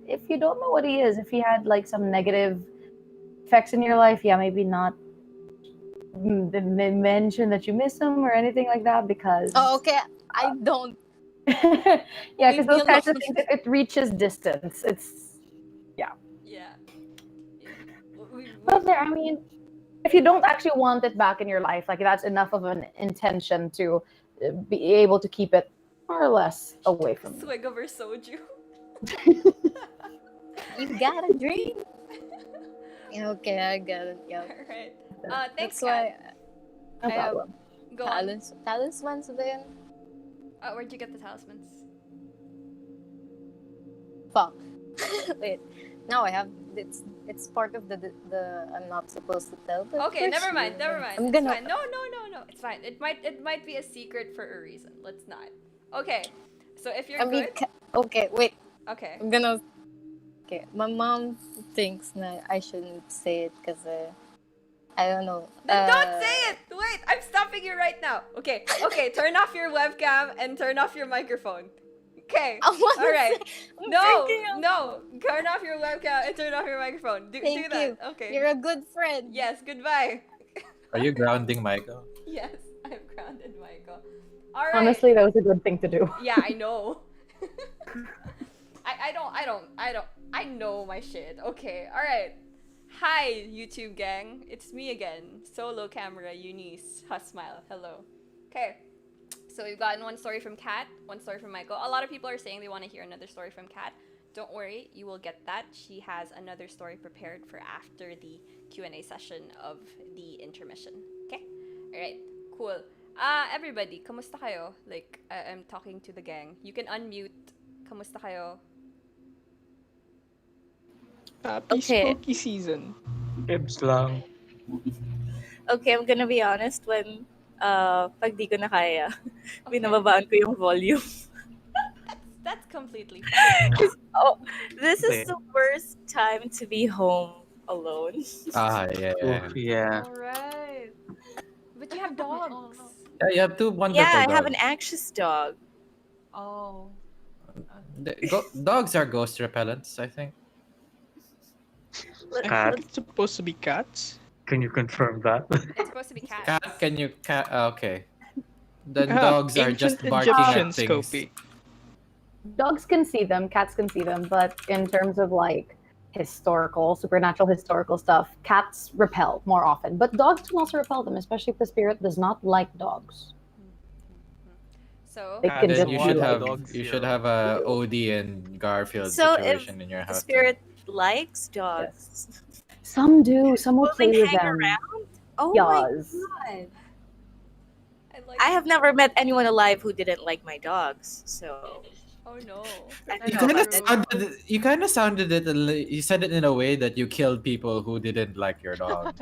If you don't know what he is, if he had like some negative effects in your life, yeah, maybe not mention that you miss him or anything like that, because Oh, okay. I don't. yeah, because Leave me those kinds of alone. things, it reaches distance. It's Yeah. well, there. I mean, if you don't actually want it back in your life, like that's enough of an intention to be able to keep it more or less away from you. Swig of her soju. You got a drink? Okay, I got it. Yeah. Alright. Thanks, That's why Kat. No I have problem. Go on. talismans ba yun? Where'd you get the talismans? Fuck. Wait. Now I have it's part of the I'm not supposed to tell. But Okay, for never mind. sure, Never mind. I'm It's gonna fine. No. It's fine. It might be a secret for a reason. Let's not. Okay. So if you're I mean, good. okay, wait. Okay. I'm gonna. Okay, my mom thinks that I shouldn't say it because I don't know. Then don't say it. Wait, I'm stopping you right now. Okay. Turn off your webcam and turn off your microphone. Okay. I wanna All right. say- I'm No. freaking out. No. Turn off your webcam and turn off your microphone. Do Thank that. you. Okay. You're a good friend. Yes. Goodbye. Are you grounding Michael? Yes, I'm grounded, Michael. All right. Honestly, that was a good thing to do. Yeah, I know. I know my shit. Okay, all right. Hi, YouTube gang. It's me again. Solo camera, Unise, huhsmile. Hello. Okay. So we've gotten one story from Kat, one story from Michael. A lot of people are saying they want to hear another story from Kat. Don't worry, you will get that. She has another story prepared for after the Q&A session of the intermission. Okay? All right. Cool. Everybody, kamusta kayo? Like, I'm talking to the gang. You can unmute. Kamusta kayo? Happy Okay. spooky season. Ibs lang. Okay, I'm gonna be honest. When pag di ko na kaya, Okay. binababaan ko yung volume. That's completely fine. Oh, this is the worst time to be home alone. Yeah. Oof, yeah. Alright. But you have dogs. Yeah, you have two wonderful Yeah, I dogs. have an anxious dog. Oh. Dogs are ghost repellents, I think. I Cat. think it's supposed to be cats. Can you confirm that? It's supposed to be cats. Cat, can you okay. Then Ah, dogs are just ancient barking Egyptian at things. Scopy. Dogs can see them, cats can see them, but in terms of like supernatural historical stuff, cats repel more often. But dogs can also repel them, especially if the spirit does not like dogs. So, They can Then just you be should like, have dogs you here. should have a Odie and Garfield So situation in your The house. spirit likes dogs. some do, some will Will they play with hang them. around? Oh Yes. my god! like. I have never met anyone alive who didn't like my dogs. So Oh no. You No, kind of but- sounded. You kind of sounded it. You said it in a way that you killed people who didn't like your dog,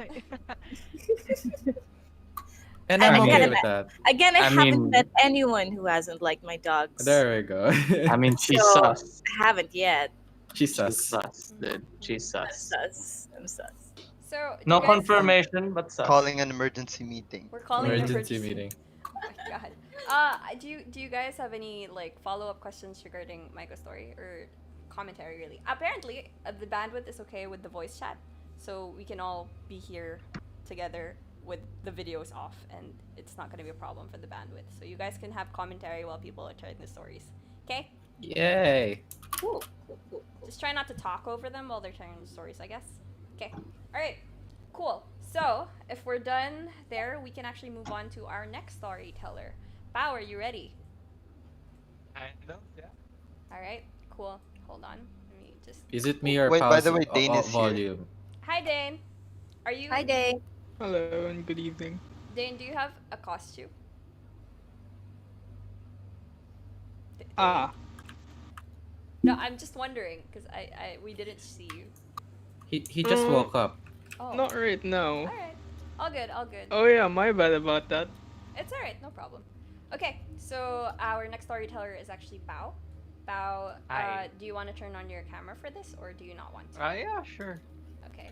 and I'm I okay kinda with that. again, I I haven't mean- met anyone who hasn't liked my dogs. There we go. I mean, she's So- sus. I haven't yet. She's She's sus. sus, dude. She's I'm sus. sus. I'm sus. So, do No you guys- confirmation, but sus. Calling an emergency meeting. We're calling an Emergency meeting. Oh my god. Do you guys have any like follow-up questions regarding Michael's story or commentary really? Apparently, the bandwidth is okay with the voice chat, so we can all be here together with the videos off, and it's not going to be a problem for the bandwidth. So you guys can have commentary while people are telling the stories. Okay? Yay! Cool. Cool. Just try not to talk over them while they're telling the stories, I guess. Okay. All right. Cool. So, if we're done there, we can actually move on to our next storyteller. Bao, are you ready? I don't, yeah. All right. Cool. Hold on. Let me just. Is it me or Wait, by pause the way, Dane is here. volume? Hi, Dane. Are you? Hi, Dane. Hello and good evening. Dane, do you have a costume? Ah, No, I'm just wondering because we didn't see you. He just woke up. Oh. not right now. All right. All good. All good. Oh yeah, my bad about that. It's all right. No problem. Okay. So our next storyteller is actually Bao. Bao, Hi. do you want to turn on your camera for this, or do you not want to? Yeah, sure. Okay.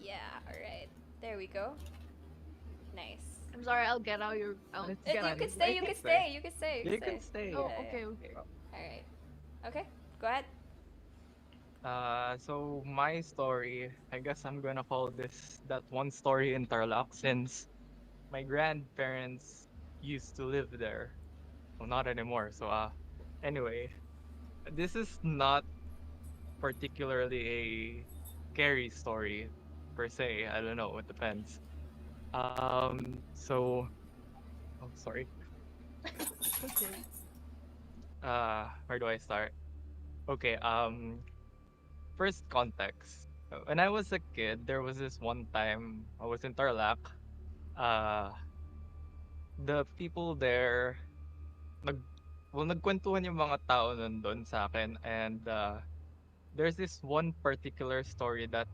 Yeah, alright. There we go. Nice. I'm sorry, I'll get out your. Let's You get on. can stay, you can stay, you can stay. You can stay. Oh, Yeah, okay, okay. Alright. Okay, go ahead. So my story, I guess I'm gonna call this that one story interlock since my grandparents used to live there. Well, not anymore. So anyway, this is not particularly a scary story per se. I don't know. It depends. So, oh sorry. Where do I start? Okay. First context. When I was a kid, there was this one time I was in Tarlac. Uh, the people there, nag, well, nagkwentuhan yung mga tao nandun sa akin. And there's this one particular story that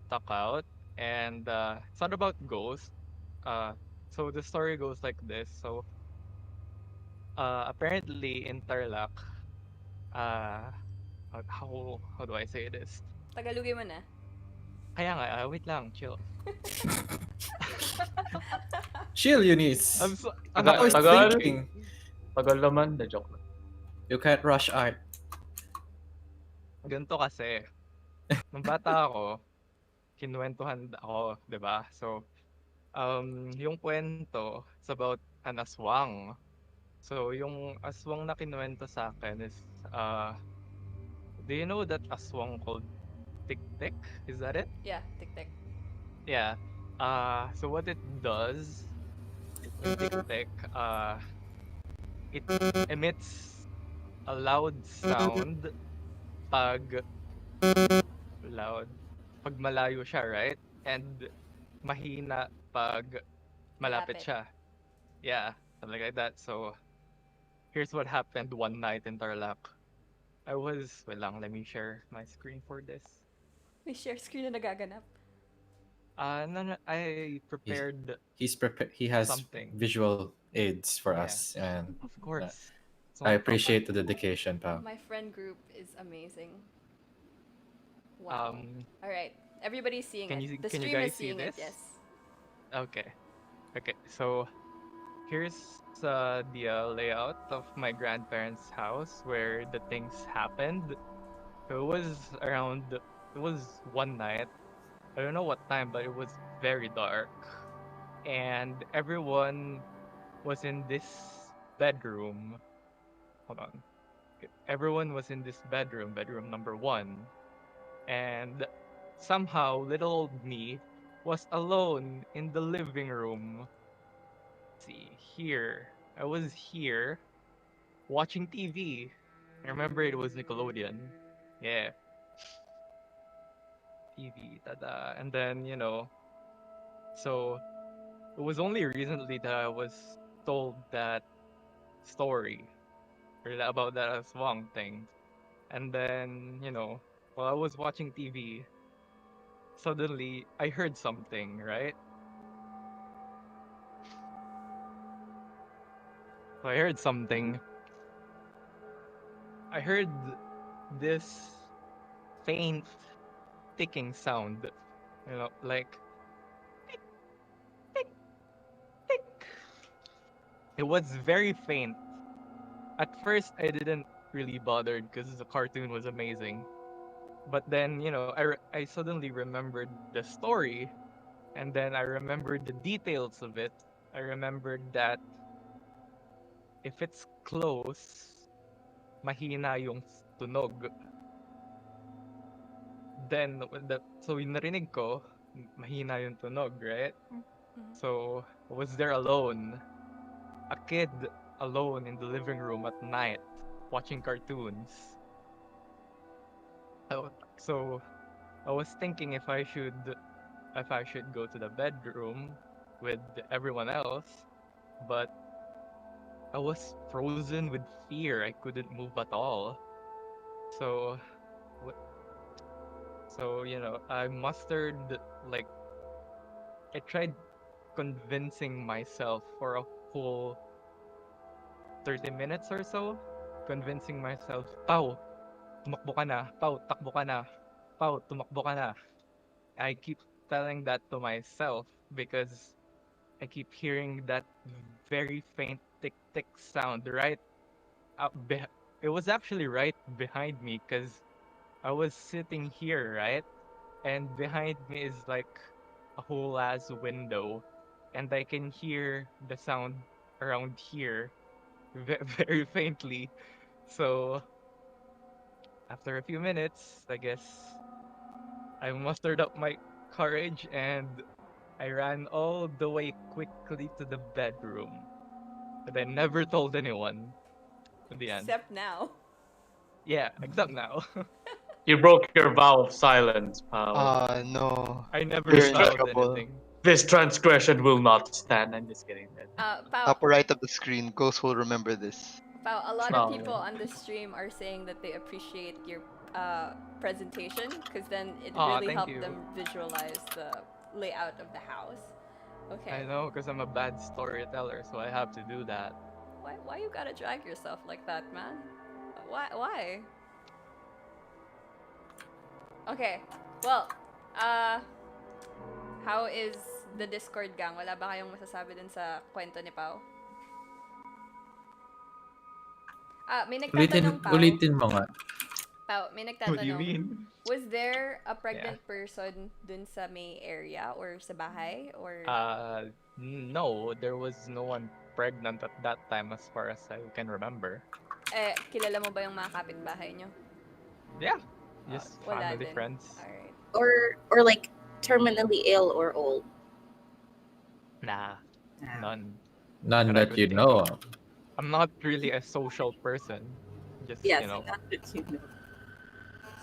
stuck out. And it's not about ghosts. Uh, so the story goes like this. So apparently in Tarlac, uh, how do I say this? Tagalogin mo na. Kaya nga, wait lang, chill. Chill, Eunice. I'm I was Tagal. thinking. Tagal naman. The joke. You can't rush art. Ganito kasi, nung bata ako, kinuwentuhan ako, 'di ba? So, yung kwento, it's about an aswang. So, yung aswang na kinuwento sa akin is, do you know that aswang called Tik Tik? Is that it? Yeah, tik-tik. Yeah. So what it does, yung Tik Tik, it emits a loud sound pag loud pag malayo siya, right? And mahina pag malapit Malapit. siya. Yeah, something like that. So here's what happened one night in Tarlac. Wait lang, let me share my screen for this. May share screen na nagaganap. No, I prepared He's prepared. He has something. visual aids for Yeah. us, and Of course. It's I not proper. appreciate the dedication, pal. My friend group is amazing. Wow. All right. Everybody's seeing Can it. you The can you stream guys is see seeing it, this? yes. Okay. Okay. So here's the layout of my grandparents' house where the things happened. It was one night. I don't know what time, but it was very dark. And everyone was in this bedroom. Hold on. Okay, everyone was in this bedroom number 1. And somehow little old me was alone in the living room. Let's see, here. I was here watching TV. I remember it was Nickelodeon. Yeah, TV, tada. And then, so it was only recently that I was told that story about that Aswang thing. And then, while I was watching TV, suddenly I heard something, right? So I heard something. I heard this faint ticking sound, like tick, tick, tick. It was very faint. At first, I didn't really bother because the cartoon was amazing. But then, I suddenly remembered the story, and then I remembered the details of it. I remembered that if it's close, mahina yung tunog. Then, so yung narinig ko, mahina yung tunog, right? So, I was there alone. A kid alone in the living room at night, watching cartoons. So, I was thinking if I should go to the bedroom with everyone else, but I was frozen with fear. I couldn't move at all. So, wh- I mustered, like, I tried convincing myself for a whole 30 minutes or so, convincing myself, Pau, tumakbo ka na. Pau, takbo ka na. Pau, tumakbo ka na. I keep telling that to myself because I keep hearing that very faint tick tick sound right it was actually right behind me because I was sitting here, right? And behind me is like a whole ass window, and I can hear the sound around here very faintly. So after a few minutes, I guess I mustered up my courage and I ran all the way quickly to the bedroom. But I never told anyone in the end. Except now. Yeah, except now. You broke your vow of silence, pal. No. I never You're in spelled trouble. anything. This transgression will not stand. I'm just kidding. Pao, Upper right of the screen. Ghost will remember this. Pao, a lot Oh, of people man. on the stream are saying that they appreciate your presentation because then it Aw, really thank helped you. them visualize the layout of the house. Okay. I know, because I'm a bad storyteller, so I have to do that. Why you gotta drag yourself like that, man? Why? Okay. Well, how is the Discord gang? Wala ba kayong masasabi dun sa kwento ni Pao? May nagtatanong, Pao. Ulitin mo nga. Pao, may What do you nagtatanong. mean? Was there a pregnant person dun sa may area or sa bahay? Or No, there was no one pregnant at that time as far as I can remember. kilala mo ba yung mga kapitbahay nyo? Yeah, just Wala family, din. friends. Alright. Or like terminally ill or old. Nah, none. None That I that could you think know of. of. I'm not really a social person. Just, Yes, you know. not that you know.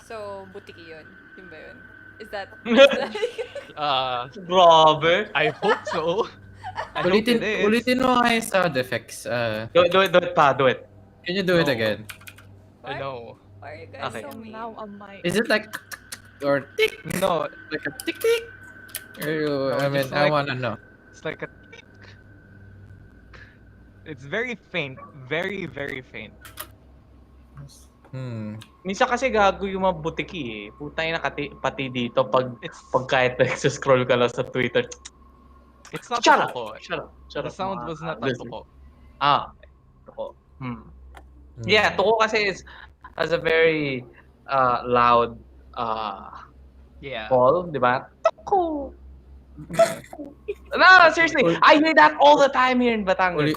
So, butiki yun. Yun ba yun? Is that... Grabe. I hope so. I hope it is. Ulitin mo nga yung sound effects. Do it, pa. Do it. Can you do it No. again? I know. Why are you guys Okay. so mean? Now am I? Is it like or tick? No, Like a tick tick? No, I mean, just I like- wanna know. it's like a tick. It's very faint. Very, very faint. Minsan kasi gago yung mga butiki eh. Putay na pati dito pag It's kahit nagsascroll ka lang sa Twitter. it's not Shut up! toko. Shut up! Shut The up! sound mga was not listeners. toko. Okay. Toko. Yeah, toko kasi has a very loud Yeah. call, di ba? Toko! No, seriously. I hear that all the time here in Batangas.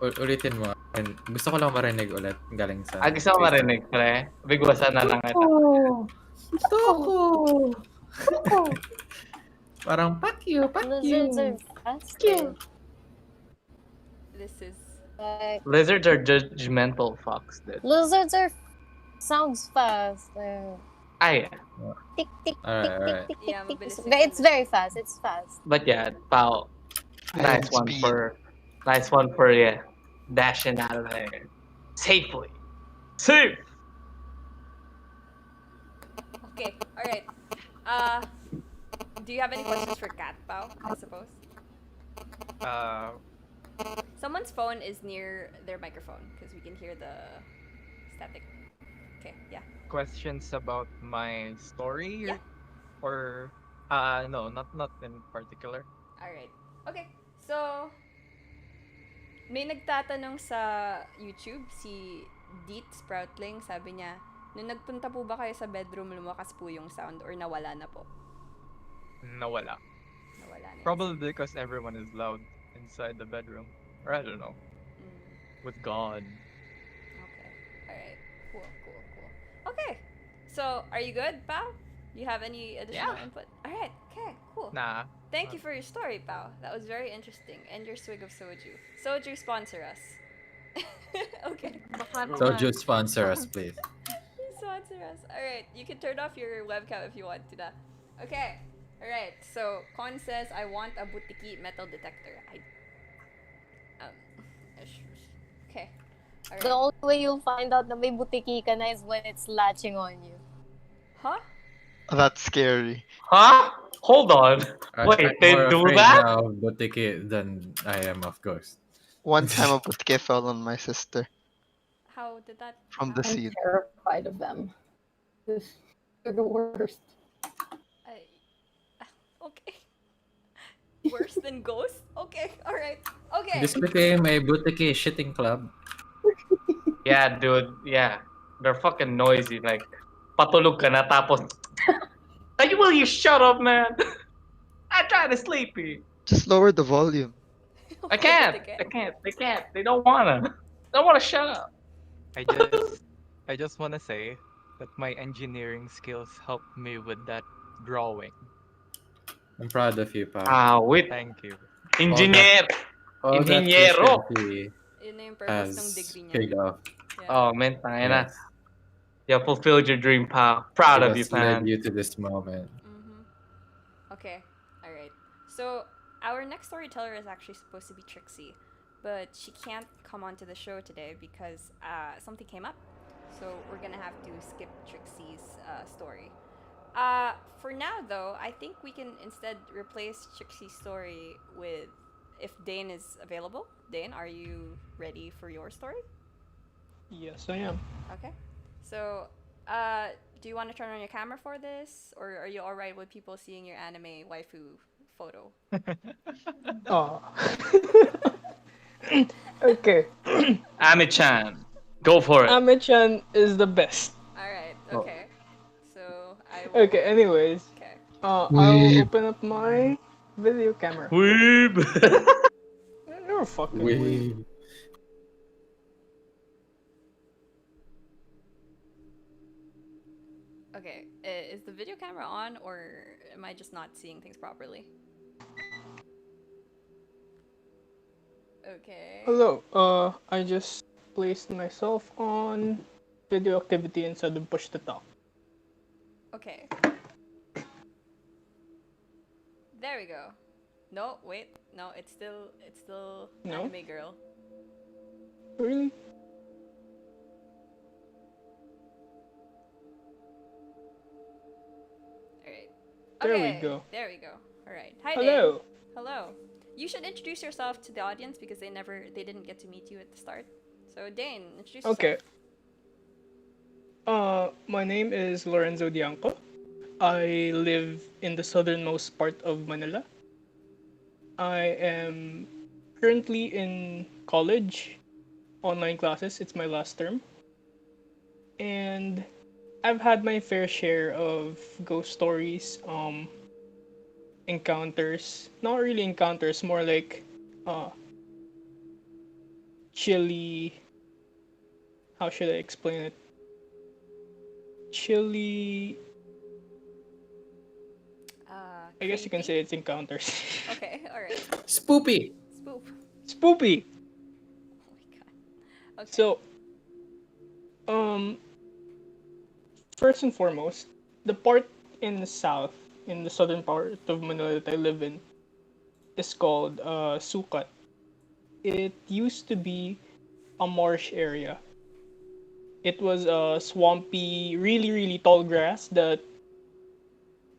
Ulitin mo. And gusto ko lang marinig ulit galing sa... Gusto mo marinig, pre? Bigwasan na lang ito. Toko! Parang, fuck you, fuck Lizards you. are faster. This is... Like, Lizards are judgmental fucks, dude. lizards are sounds fast. Ay, Tick tick Alright, tick alright. tick tick Yeah, tick. mabilis tick. It's very fast. It's fast. but yeah, Pao. Nice one Speed. for yeah, dashing out of there safely. Safe. Okay, alright. Do you have any questions for Kat, Pao, I suppose? Someone's phone is near their microphone because we can hear the static. Okay, yeah. Questions about my story? Yeah. Or no, not in particular. Alright. Okay, so... May nagtatanong sa YouTube, si Deet Sproutling, sabi niya, nung nagpunta po ba kayo sa bedroom, lumakas po yung sound or nawala na po? Nawala. Nawala na. Probably because everyone is loud inside the bedroom. Or I don't know. With God. Okay. Alright. Cool. Okay. So, are you good, Pao? You have any additional input? Alright. Okay. Cool. Nah. Thank you for your story, Pao. That was very interesting. And your swig of soju. Soju, sponsor us. Okay. Baka Soju, sponsor us, please. Sponsor us. Alright. You can turn off your webcam if you want to. Okay. Alright. So, Con says, I want a butiki metal detector. Okay. Alright. The only way you'll find out na may butiki ka na is when it's latching on you. Huh? That's scary. Huh? Hold on. Wait, I'm they more do afraid that? now of butiki than I am of ghosts. One time a butke fell on my sister How did that from the I'm seat. terrified of them. They're the worst. Okay. Worse than ghosts? Okay, alright. Okay. This became a butiki shitting club. Yeah, dude. Yeah. They're fucking noisy. Like, patulog ka na tapos... Will you shut up, man? I'm trying to sleep here. Just lower the volume. I can't. They can't. They don't wanna. They don't wanna shut up. I just wanna say that my engineering skills helped me with that drawing. I'm proud of you, pal. Wait. Thank you. Engineer. All that Ingeniero. patience Yun na yung purpose ng has degree niya. paid off. Yeah. Oh, man, tayo na. Yes. You have fulfilled your dream, pal. Proud It of you, has led man. you to this moment. Okay, alright. So, our next storyteller is actually supposed to be Trixie, but she can't come onto the show today because something came up. So, we're gonna have to skip Trixie's story. For now, though, I think we can instead replace Trixie's story with if Dane is available. Dane, are you ready for your story? Yes, I am. Okay. So, do you want to turn on your camera for this, or are you alright with people seeing your anime waifu photo? Oh. Okay. Ami-chan, go for it. Ame-chan is the best. Alright, Oh. okay. So, I will. Okay, anyways. Okay. I'll Weeb. open up my video camera. Weeb. You're a fucking weeb. We Okay, is the video camera on, or am I just not seeing things properly? Okay. Hello. I just placed myself on video activity instead of push to talk. Okay. There we go. No, wait. No, it's still No? anime girl. Really? Alright. There we Okay, go. There we go. Alright. Hi, Hello. Dane. Hello. You should introduce yourself to the audience because they didn't get to meet you at the start. So Dane, introduce yourself. Okay. My name is Lorenzo Dianco. I live in the southernmost part of Manila. I am currently in college, online classes. It's my last term. And I've had my fair share of ghost stories, encounters. Not really encounters, more like chilly. How should I explain it? Chilly. I guess you can say it's encounters. Okay, alright. Spoopy. Spoop. Spoopy. Oh my god. Okay. So, first and foremost, the part in the south, in the southern part of Manila that I live in, is called Sukat. It used to be a marsh area. It was a swampy, really, really tall grass that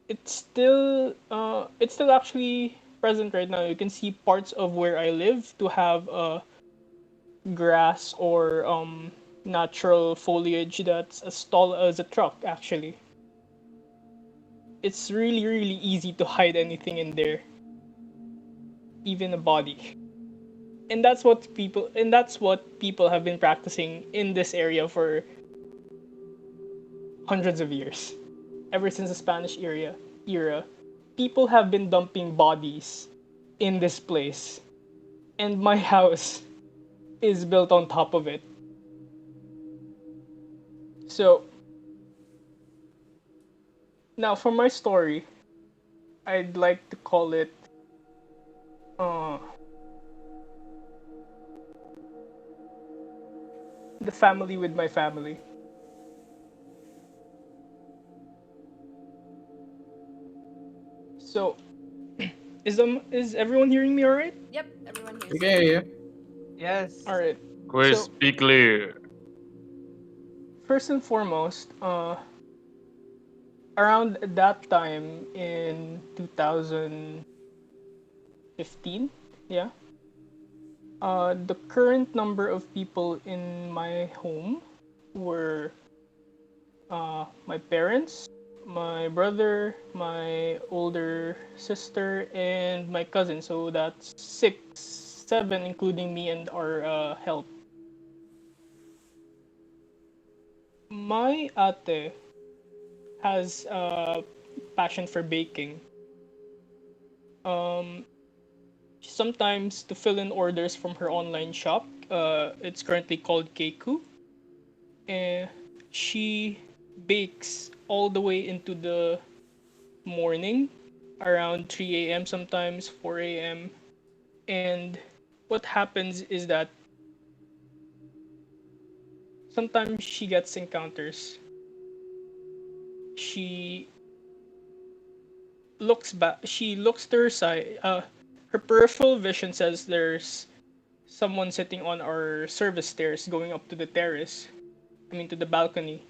it's still actually present right now. You can see parts of where I live to have grass or natural foliage that's as tall as a truck actually. It's really, really easy to hide anything in there, even a body. That's what people have been practicing in this area for hundreds of years. Ever since the Spanish era, people have been dumping bodies in this place. And my house is built on top of it. So now for my story, I'd like to call it the family with my family. So is everyone hearing me all right? Yep, everyone hears. Okay. Yes. All right. Crispy clear. First and foremost, around that time in 2015, yeah, the current number of people in my home were my parents, my brother, my older sister, and my cousin. So that's 6, 7, including me and our help. My ate has a passion for baking. Sometimes to fill in orders from her online shop, it's currently called Keiku, and she bakes all the way into the morning, around 3 a.m. sometimes 4 a.m. And what happens is that sometimes she gets encounters. she looks back. She looks to her side. Her peripheral vision says there's someone sitting on our service stairs going up to the terrace. I mean, to the balcony.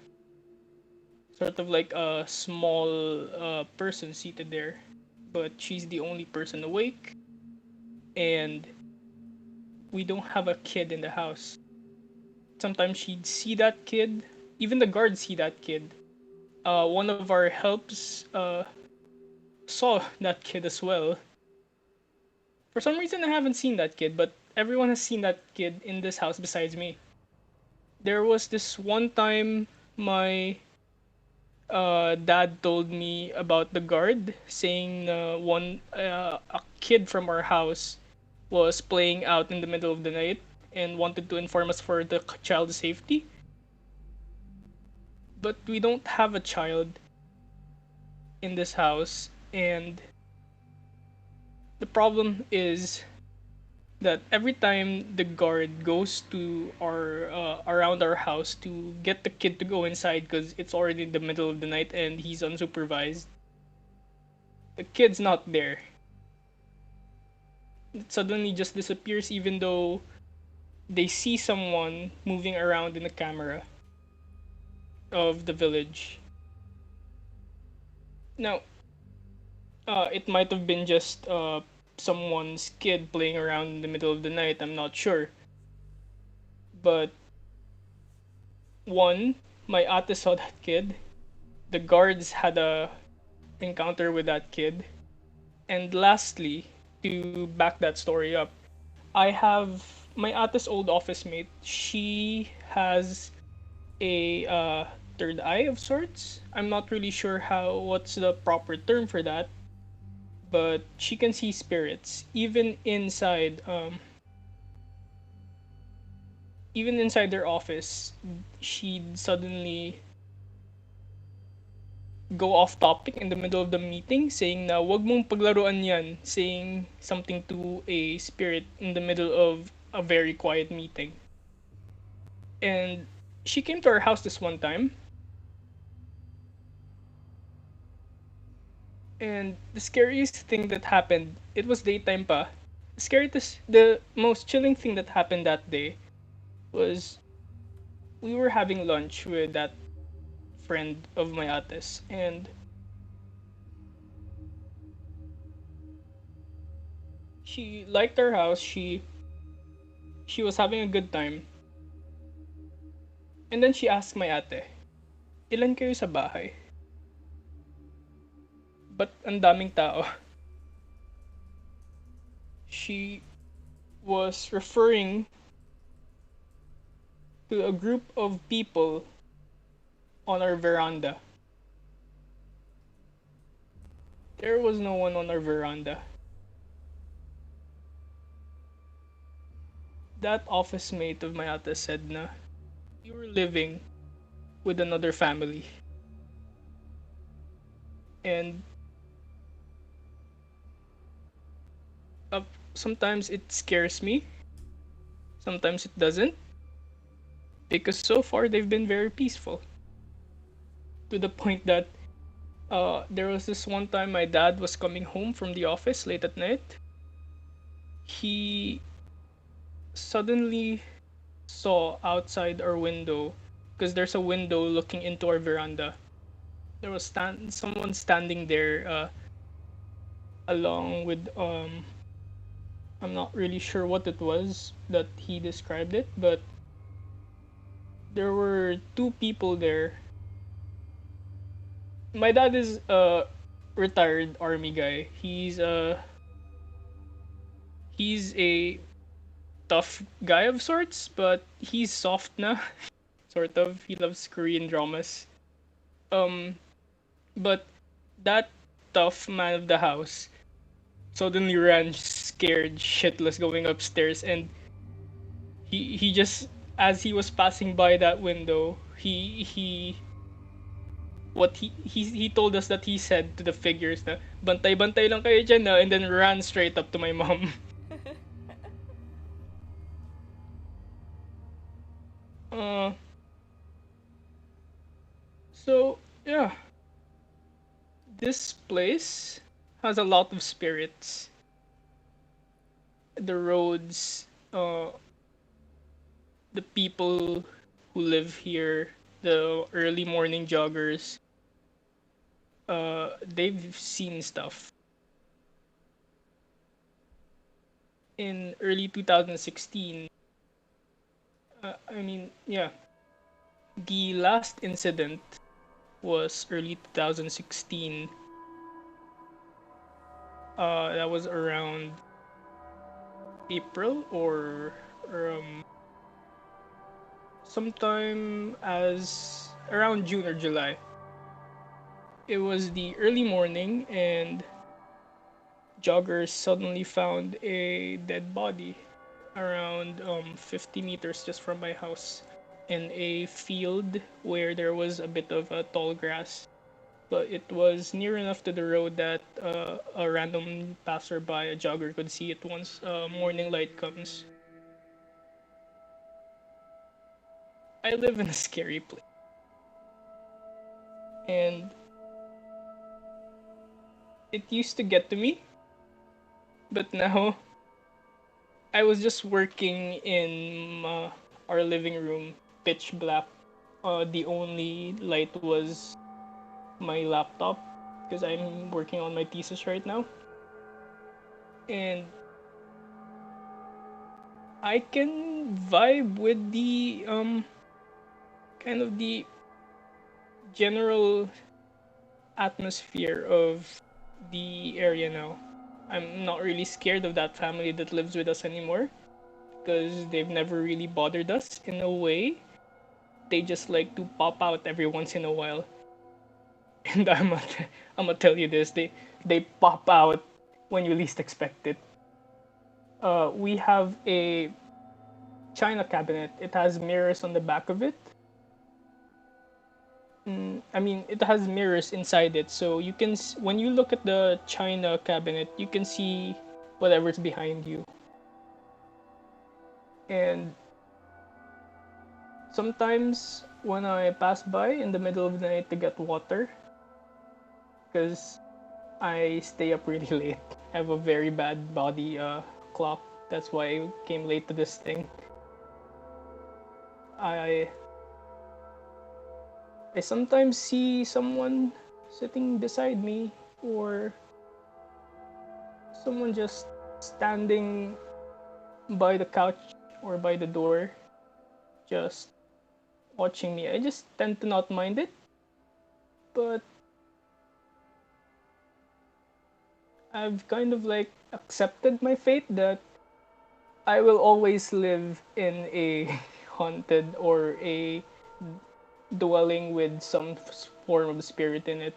Sort of like a small person seated there. But she's the only person awake. And we don't have a kid in the house. Sometimes she'd see that kid. Even the guards see that kid. One of our helps saw that kid as well. For some reason, I haven't seen that kid, but everyone has seen that kid in this house besides me. There was this one time my dad told me about the guard saying a kid from our house was playing out in the middle of the night and wanted to inform us for the child's safety. But we don't have a child in this house, and the problem is that every time the guard goes to our around our house to get the kid to go inside because it's already the middle of the night and he's unsupervised, the kid's not there. It suddenly just disappears even though they see someone moving around in the camera of the village. Now, it might have been just someone's kid playing around in the middle of the night, I'm not sure. But one, my ate saw that kid. The guards had a encounter with that kid. And lastly, to back that story up, I have my ate's old office mate. She has a third eye of sorts. I'm not really sure what's the proper term for that, but she can see spirits even inside their office. She'd suddenly go off topic in the middle of the meeting saying na wag mong paglaruan yan, saying something to a spirit in the middle of a very quiet meeting. And she came to our house this one time. And the scariest thing that happened, it was daytime pa. The most chilling thing that happened that day was we were having lunch with that friend of my ates, and she liked our house. She was having a good time. And then she asked my ate, "Ilan kayo sa bahay?" But ang daming tao. She was referring to a group of people on our veranda. There was no one on our veranda. That office mate of my ate said na we were living with another family. And sometimes it scares me, sometimes it doesn't, because so far they've been very peaceful. To the point that there was this one time my dad was coming home from the office late at night. He suddenly saw outside our window, because there's a window looking into our veranda. There was someone standing there along with I'm not really sure what it was that he described it, but there were two people there. My dad is a retired army guy. He's a tough guy of sorts, but he's soft na. Sort of. He loves Korean dramas. But that tough man of the house suddenly ran scared shitless going upstairs, and he just, as he was passing by that window, he told us that he said to the figures na bantay-bantay lang kayo dyan na, and then ran straight up to my mom. So yeah, This place has a lot of spirits. The roads, the people who live here, the early morning joggers, they've seen stuff. In early 2016, yeah, the last incident was early 2016. That was around April or sometime as around June or July. It was the early morning, and joggers suddenly found a dead body around 50 meters just from my house in a field where there was a bit of tall grass. But it was near enough to the road that a random passerby, a jogger, could see it once morning light comes. I live in a scary place. And it used to get to me, but now I was just working in our living room, pitch black. The only light was my laptop because I'm working on my thesis right now. And I can vibe with the kind of the general atmosphere of the area now. I'm not really scared of that family that lives with us anymore because they've never really bothered us in a way. They just like to pop out every once in a while. And I'm gonna tell you this, they pop out when you least expect it. We have a china cabinet. It has mirrors on the back of it. It has mirrors inside it, so you can when you look at the china cabinet, you can see whatever's behind you. And sometimes when I pass by in the middle of the night to get water, because I stay up really late. I have a very bad body clock. That's why I came late to this thing. I sometimes see someone sitting beside me or someone just standing by the couch or by the door just watching me. I just tend to not mind it, but I've kind of like accepted my fate that I will always live in a haunted or a dwelling with some form of spirit in it.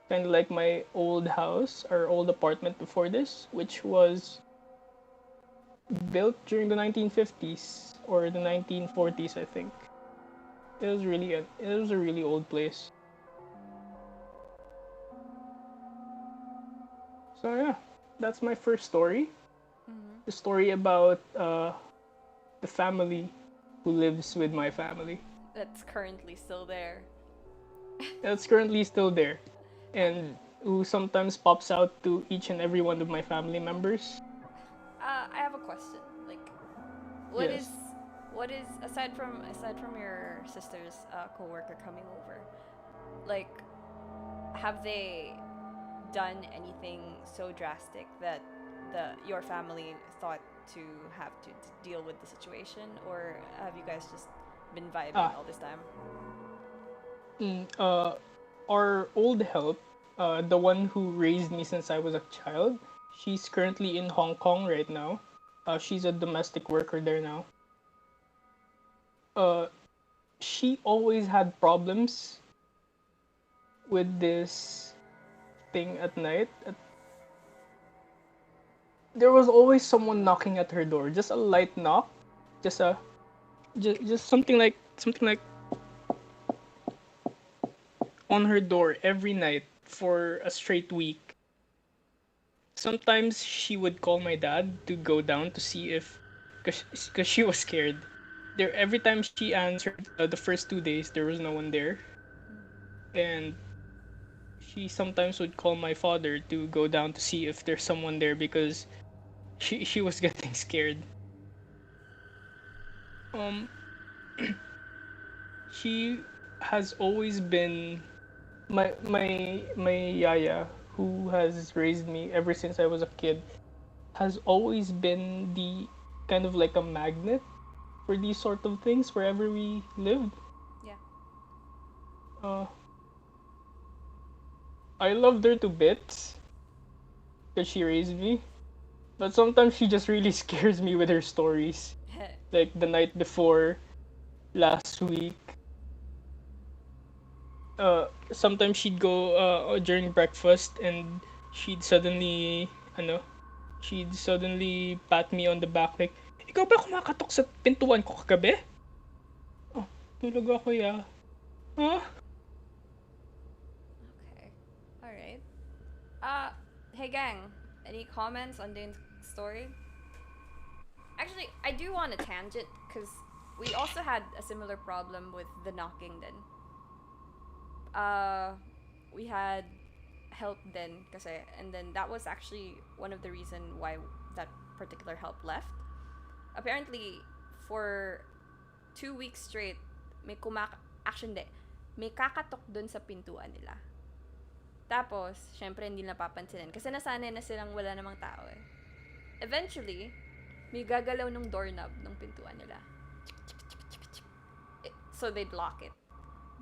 Kind of like my old house, our old apartment before this, which was built during the 1950s or the 1940s, I think. It was a really old place. So yeah, that's my first story. The story about the family who lives with my family. That's currently still there. That's currently still there, and who sometimes pops out to each and every one of my family members. I have a question. Like, Yes. what is aside from your sister's coworker coming over, like, have they done anything so drastic that your family thought to have to deal with the situation, or have you guys just been vibing all this time? Our old help, the one who raised me since I was a child, she's currently in Hong Kong right now. She's a domestic worker there now. She always had problems with this thing at night. There was always someone knocking at her door, just a light knock, just something like on her door every night for a straight week. Sometimes she would call my dad to go down to see if, because she was scared. There, every time she answered, the first 2 days there was no one there, and she sometimes would call my father to go down to see if there's someone there because she was getting scared. Um, she has always been my yaya, who has raised me ever since I was a kid, has always been the kind of like a magnet for these sort of things wherever we lived. Yeah. Uh, I loved her to bits because she raised me, but sometimes she just really scares me with her stories. Like the night before last week, sometimes she'd go during breakfast and she'd suddenly, ano, she'd suddenly pat me on the back like, ikaw ba kumakatok sa pintuan ko kagabi? Oh, tulog ako ya. Huh? Okay. All right. Hey gang, any comments on Dane's story? Actually, I do want a tangent because we also had a similar problem with the knocking then. We had help then kasi, and then that was actually one of the reason why that particular help left. Apparently, for 2 weeks straight, actually, hindi. May kakatok dun sa pintuan nila. Tapos, syempre, hindi napapansinin. Kasi nasanay na silang wala namang tao eh. Eventually, may gagalaw ng doorknob ng pintuan nila. So, they'd lock it.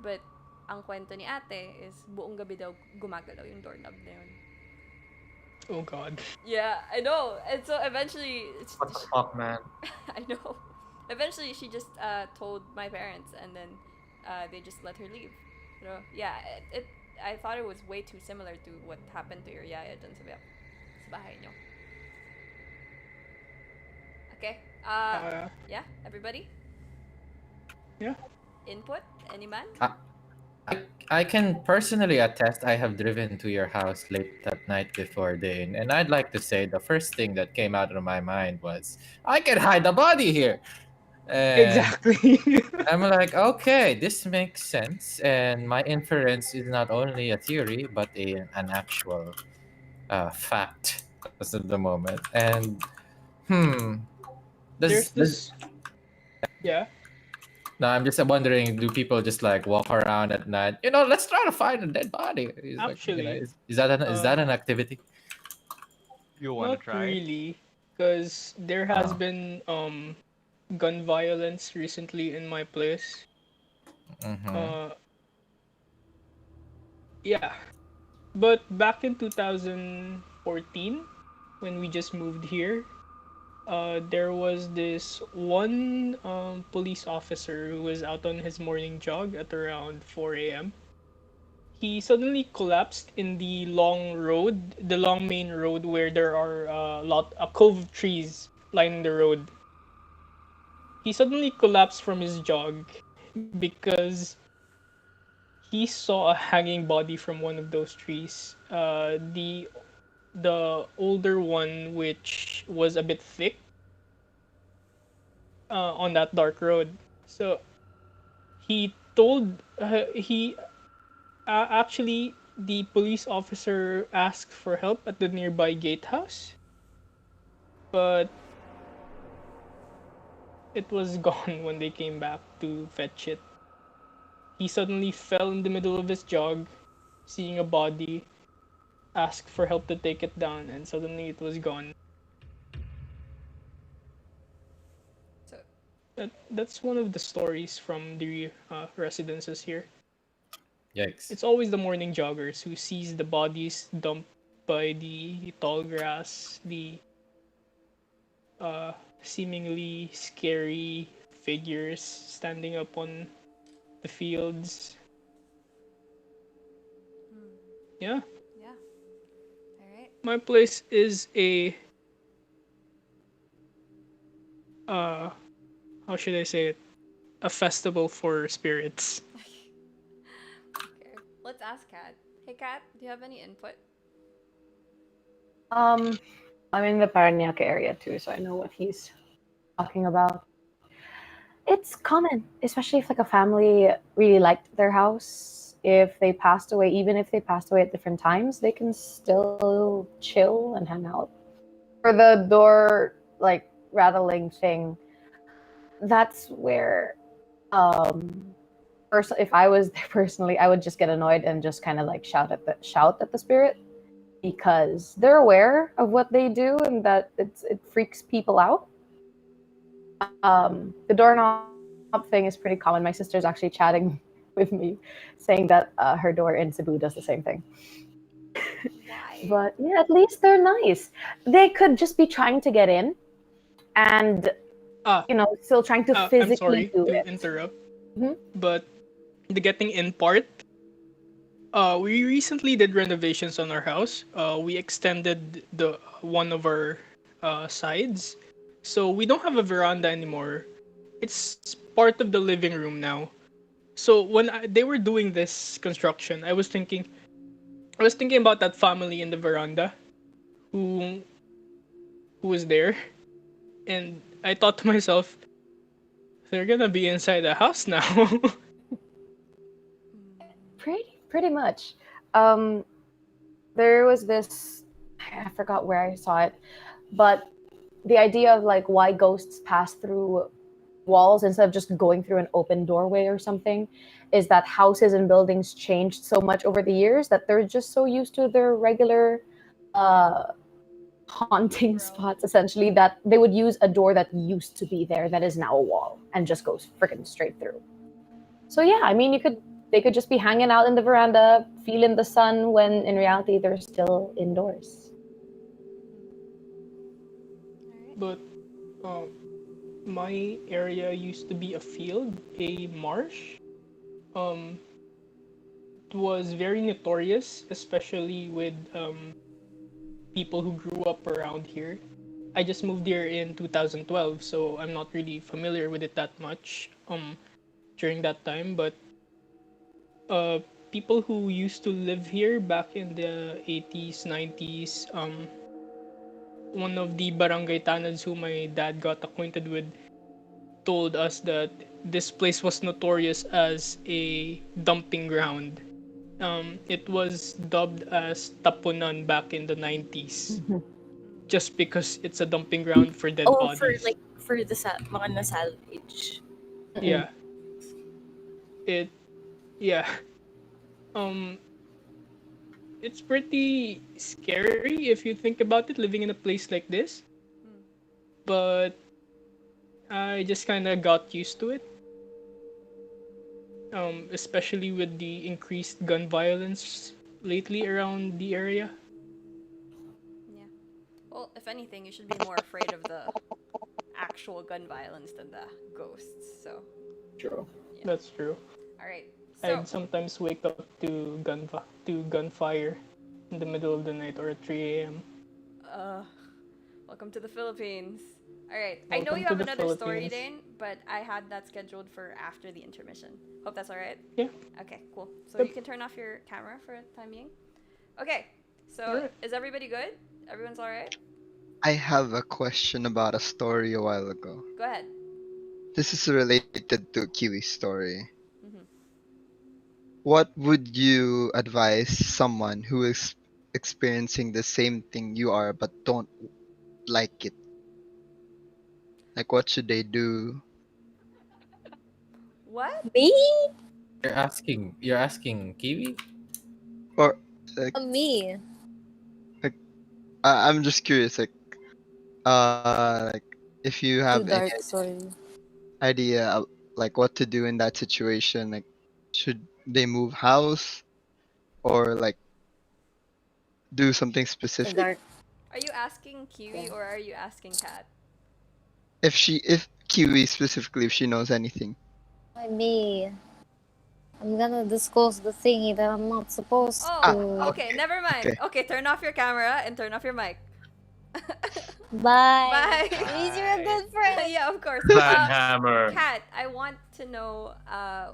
But, ang kwento ni ate is, buong gabi daw gumagalaw yung doorknob na yun. Oh god. Yeah, I know. And so, eventually... What the fuck, man? I know. Eventually, she just told my parents, and then they just let her leave. You know, yeah, I thought it was way too similar to what happened to your yaya dun sa bahay nyo. Okay. Yeah, everybody? Yeah. Input? Any man? I can personally attest I have driven to your house late that night before Dane, and I'd like to say the first thing that came out of my mind was, I can hide the body here! And Exactly. I'm like, okay, this makes sense, and my inference is not only a theory, but an actual fact as of the moment. And, There's this... Yeah. No, I'm just wondering, do people just like walk around at night? Let's try to find a dead body. Actually, is that an activity? You want to not try? really, because there has been gun violence recently in my place. Yeah, but back in 2014, when we just moved here, there was this one police officer who was out on his morning jog at around 4 a.m. He suddenly collapsed in the long main road where there are a cove of trees lining the road. He suddenly collapsed from his jog because he saw a hanging body from one of those trees. The older one, which was a bit thick, on that dark road. So he told he actually the police officer asked for help at the nearby gatehouse, but it was gone when they came back to fetch it. He suddenly fell in the middle of his jog, seeing a body, asked for help to take it down, and suddenly it was gone. So that's one of the stories from the residences here. Yikes. It's always the morning joggers who sees the bodies dumped by the tall grass, the seemingly scary figures standing up on the fields. Yeah. Yeah. Alright. My place is a how should I say it? A festival for spirits. Okay. Let's ask Kat. Hey Kat, do you have any input? I'm in the Paranaque area too, so I know what he's talking about. It's common, especially if like a family really liked their house if they passed away, even if they passed away at different times, they can still chill and hang out. For the door like rattling thing, that's where if I was there personally, I would just get annoyed and just kind of like shout at the spirit, because they're aware of what they do and that it freaks people out. The doorknob thing is pretty common. My sister's actually chatting with me, saying that her door in Cebu does the same thing. Why? But yeah, at least they're nice. They could just be trying to get in, and still trying to I'm physically sorry do to it. interrupt, Mhm. but the getting in part, we recently did renovations on our house. We extended the one of our sides, so we don't have a veranda anymore. It's part of the living room now. So when they were doing this construction, I was thinking about that family in the veranda who who was there, and I thought to myself, they're gonna be inside the house now. Pretty much. There was this, I forgot where I saw it, but the idea of like why ghosts pass through walls instead of just going through an open doorway or something is that houses and buildings changed so much over the years that they're just so used to their regular haunting spots, essentially, that they would use a door that used to be there that is now a wall and just goes freaking straight through. So yeah, I mean, they could just be hanging out in the veranda, feeling the sun, when in reality they're still indoors. But my area used to be a field, a marsh. Um, it was very notorious, especially with people who grew up around here. I just moved here in 2012, so I'm not really familiar with it that much during that time. But people who used to live here back in the 80s, 90s, one of the barangay tanads who my dad got acquainted with told us that this place was notorious as a dumping ground. It was dubbed as Tapunan back in the 90s, just because it's a dumping ground for dead Oh, bodies. for the mga nasalvage. Yeah. It, yeah. Um, it's pretty scary if you think about it, living in a place like this. But I just kind of got used to it. Especially with the increased gun violence lately around the area. Yeah. Well, if anything, you should be more afraid of the actual gun violence than the ghosts. So. True. Yeah. That's true. All right. So. I'd sometimes wake up to gunfire in the middle of the night or at 3 a.m. Welcome to the Philippines. All right. I Welcome know you to have the another story, Philippines. Dane, but I had that scheduled for after the intermission. Hope that's all right. Yeah. Okay. Cool. So Yep. you can turn off your camera for the time being. Okay. So Alright. is everybody good? Everyone's all right? I have a question about a story a while ago. Go ahead. This is related to Kiwi's story. Mm-hmm. What would you advise someone who is experiencing the same thing you are but don't like it? Like, what should they do? What? Me? You're asking Kiwi? Or like, Me. I'm just curious, like if you Too have any dark, sorry. idea of, like, what to do in that situation, like, should they move house or like do something Too specific? dark. Are you asking Kiwi or are you asking Kat? If Kiwi specifically, if she knows anything. Why me? I'm gonna disclose the thingy that I'm not supposed Oh, to. okay. Never mind. Okay, turn off your camera and turn off your mic. Bye. Bye. Please, you're a good friend. Yeah, of course. Sledgehammer. Kat, I want to know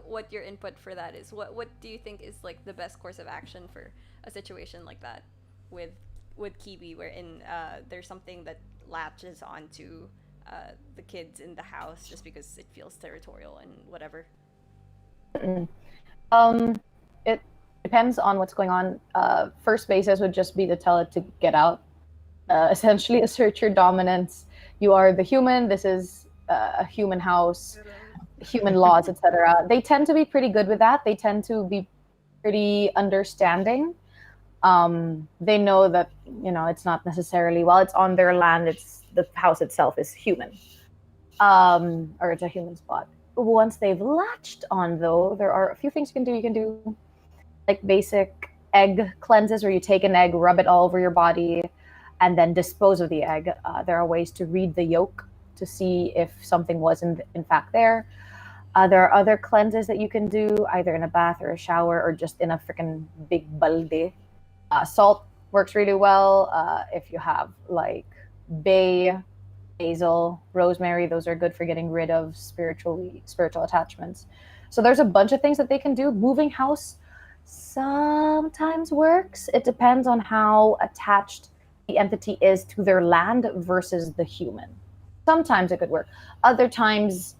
what your input for that is. What do you think is like the best course of action for a situation like that with Kiwi, wherein there's something that latches onto the kids in the house just because it feels territorial and whatever. it depends on what's going on. First basis would just be to tell it to get out. Essentially, assert your dominance. You are the human. This is a human house, human laws, etc. They tend to be pretty good with that. They tend to be pretty understanding. They know that it's not necessarily, while it's on their land, it's the house itself is human, or it's a human spot. Once they've latched on, though, there are a few things you can do. You can do like basic egg cleanses, where you take an egg, rub it all over your body, and then dispose of the egg. There are ways to read the yolk to see if something was in fact there. There are other cleanses that you can do, either in a bath or a shower, or just in a freaking big balde. Salt works really well. If you have like bay, basil, rosemary, those are good for getting rid of spiritual attachments. So there's a bunch of things that they can do. Moving house sometimes works. It depends on how attached the entity is to their land versus the human. Sometimes it could work. Other times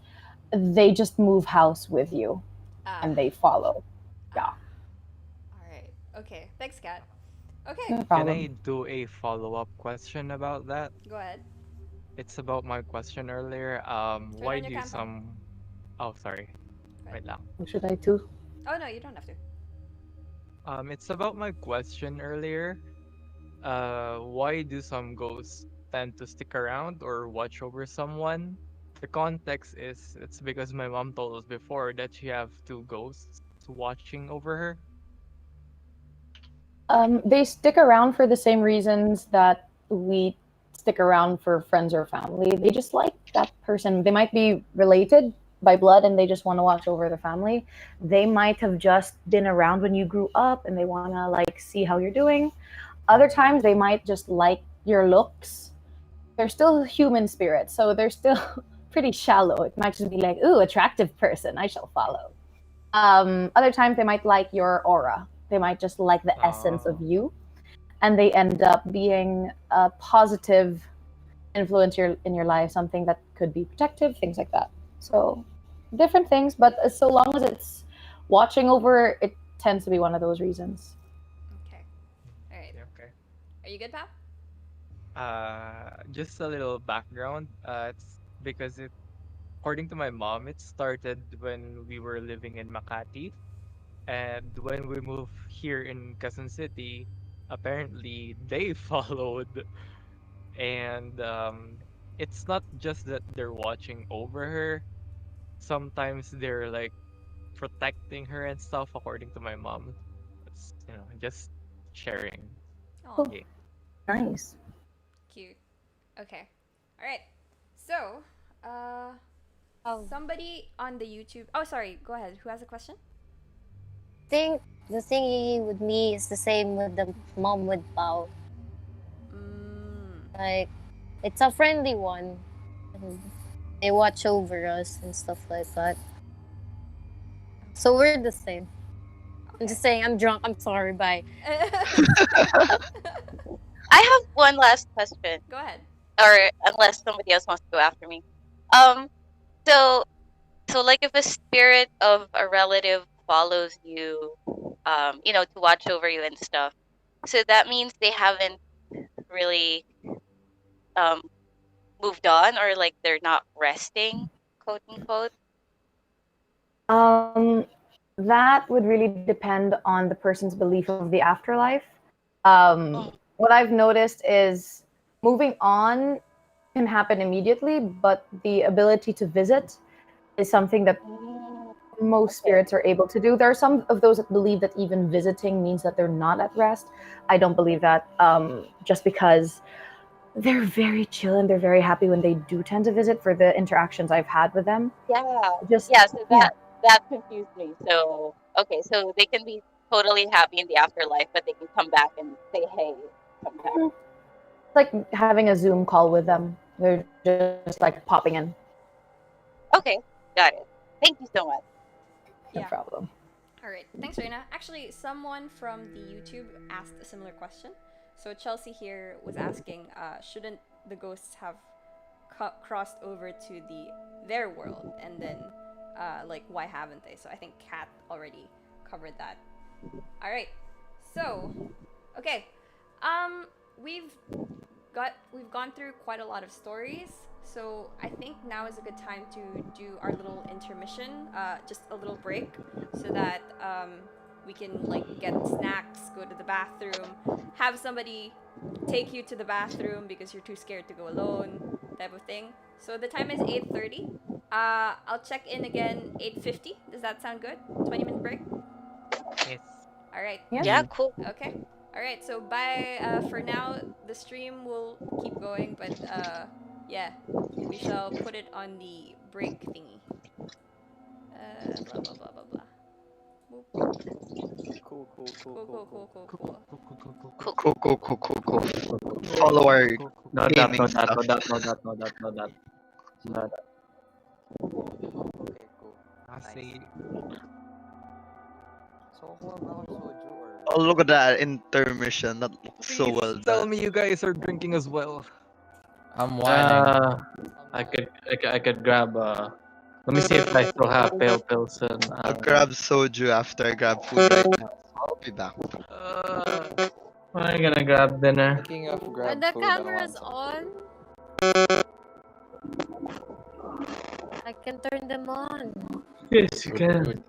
they just move house with you and they follow. Yeah. All right. Okay. Thanks, Kat. Okay. No Can problem. I do a follow-up question about that? Go ahead. It's about my question earlier. Turn Why on your do camera. some... Oh, sorry. Go Wait ahead. lang. Should I too? Oh no, you don't have to. It's about my question earlier. Why do some ghosts tend to stick around or watch over someone? The context is it's because my mom told us before that she have two ghosts watching over her. They stick around for the same reasons that we stick around for friends or family. They just like that person. They might be related by blood and they just want to watch over the family. They might have just been around when you grew up and they want to like see how you're doing. Other times they might just like your looks. They're still human spirits, so they're still pretty shallow. It might just be like, ooh, attractive person, I shall follow. Other times they might like your aura. They might just like the essence of Oh. you, and they end up being a positive influence in your life, something that could be protective, things like that. So different things, but so long as it's watching over, it tends to be one of those reasons. Okay. All right. Yeah, okay. Are you good, pal? Just a little background. It's because according to my mom, it started when we were living in Makati. And when we moved here in Quezon City, apparently they followed. And it's not just that they're watching over her. Sometimes they're like protecting her and stuff, according to my mom. It's, just sharing. Oh, Yeah. Nice. cute. Okay. All right. So, somebody on the YouTube. Oh, sorry. Go ahead. Who has a question? Think the thingy with me is the same with the mom with Pao. Like, it's a friendly one. And they watch over us and stuff like that. So we're the same. I'm just saying, I'm drunk. I'm sorry. Bye. I have one last question, Go ahead. or unless somebody else wants to go after me. So like if a spirit of a relative follows you, to watch over you and stuff, so that means they haven't really moved on, or like they're not resting, quote unquote. That would really depend on the person's belief of the afterlife. Mm. What I've noticed is moving on can happen immediately, but the ability to visit is something that most spirits are able to do. There are some of those that believe that even visiting means that they're not at rest. I don't believe that, just because they're very chill and they're very happy when they do tend to visit for the interactions I've had with them. So that confused me. So okay, so they can be totally happy in the afterlife, but they can come back and say, "Hey, come back." It's like having a Zoom call with them. They're just like popping in. Okay, got it. Thank you so much. No problem. All right. Thanks, Reina. Actually, someone from the YouTube asked a similar question. So Chelsea here was asking, shouldn't the ghosts have crossed over to their world, and then, like, why haven't they? So I think Kat already covered that All right. So, okay. We've gone through quite a lot of stories. So I think now is a good time to do our little intermission, just a little break, so that we can like get snacks, go to the bathroom, have somebody take you to the bathroom because you're too scared to go alone, type of thing. So the time is 8:30. I'll check in again 8:50. Does that sound good? 20-minute break. Yes. All right. Yeah. Yeah, cool. Okay. All right. So bye. For now, the stream will keep going, but yeah, we shall put it on the break thingy. Blah blah blah blah blah. Boop. Cool. Cool. Follow our No that, gaming no that, stuff. no that, no that, no that, no that. No that. Okay, cool. I see. So, kuha ba ako soju or... Oh, look at that intermission. That looks so Please well tell done. me you guys are drinking as well. I'm whining. I could grab. Let me see if I still have pale pilsen. I'll grab soju after I grab food right now. I'll be back. I'm gonna grab dinner. Speaking of Are grab the food, I cameras want some on? I can turn them on. Yes, you can.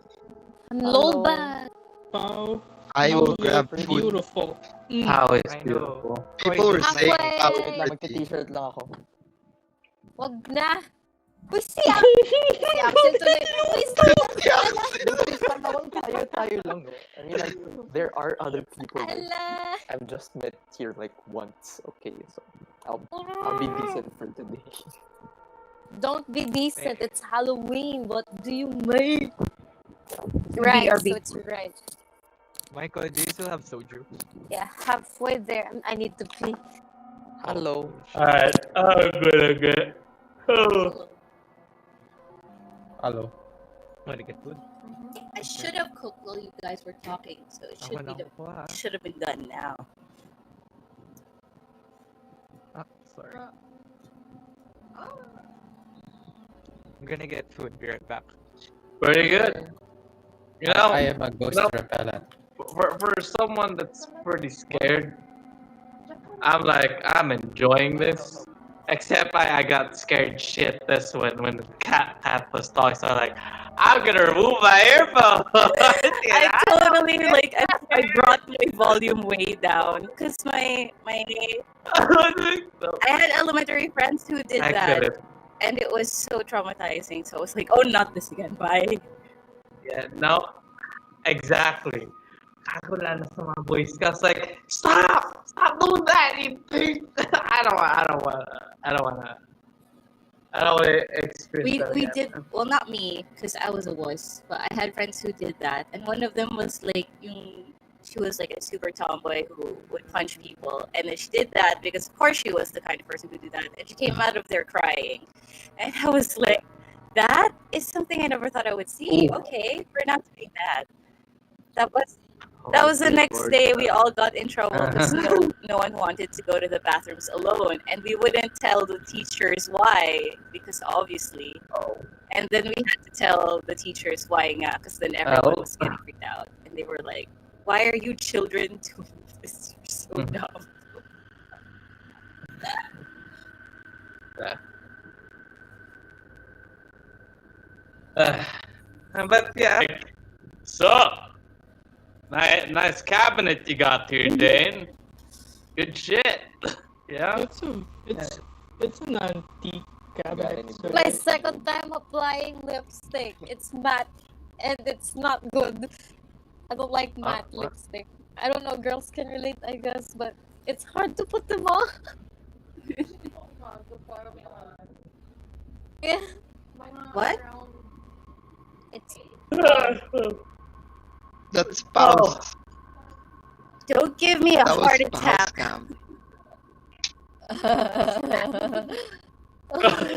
I'm low bat. Wow. I will You're grab food. beautiful. How is I know. beautiful. People were saying Halfway. how Wait lang, pretty. magti-t-shirt lang ako. Wag na. Uy, si Axel tuloy. Uy, Tayo lang. No? I mean, like, there are other people. Like, Ala. I've just met here like once. Okay, so I'll be decent for today. Don't be decent. It's Halloween. What do you make? RB, Right, RB. so it's right. Michael, do you still have soju? Yeah, halfway there. I need to pee. Hello. Alright, I'm good. Oh. Hello. Want to get food? I should have cooked while you guys were talking, so it should have been done now. Ah, sorry. I'm gonna get food. Be right back. Very good. You know, I am a ghost repellent. for someone that's pretty scared, I'm enjoying this. Except I got scared shitless when the cat was talking. So I'm like, I'm gonna remove my earphone. I totally I brought my volume way down because I had elementary friends who did I that, could've. and it was so traumatizing. So I was like, oh, not this again. Bye. Yeah, no, exactly. Wala na sa mga Boy Scouts like, stop doing that. You think I don't wanna experience that We again. did well, not me because I was a wuss, but I had friends who did that, and one of them was like, she was like a super tomboy who would punch people, and then she did that because of course she was the kind of person who did that, and she came out of there crying, and I was like, that is something I never thought I would see. Ooh. Okay, we're not doing that. That was the next day. We all got in trouble because no one wanted to go to the bathrooms alone, and we wouldn't tell the teachers why because obviously. And then we had to tell the teachers why, because then everyone was getting freaked out, and they were like, "Why are you children doing this? You're so dumb." But yeah, so nice cabinet you got here, Dane. Good shit. Yeah. It's an antique cabinet. So My second time applying lipstick. It's matte and it's not good. I don't like matte lipstick. I don't know, girls can relate, I guess, but it's hard to put them on. Yeah. What? It's That's spouse. Don't give me a That was heart spouse attack. scam.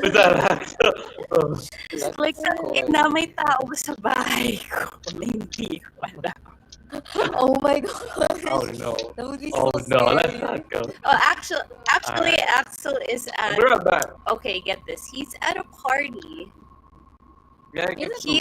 Is that Axel? That's Like, cool. na may tao sa bahay ko na hindi ko alam. Oh my god. Oh no. That would be Oh so no, scary. let's not go. Oh, actually, Axel is at. We're right back. Okay, get this. He's at a party Yeah, He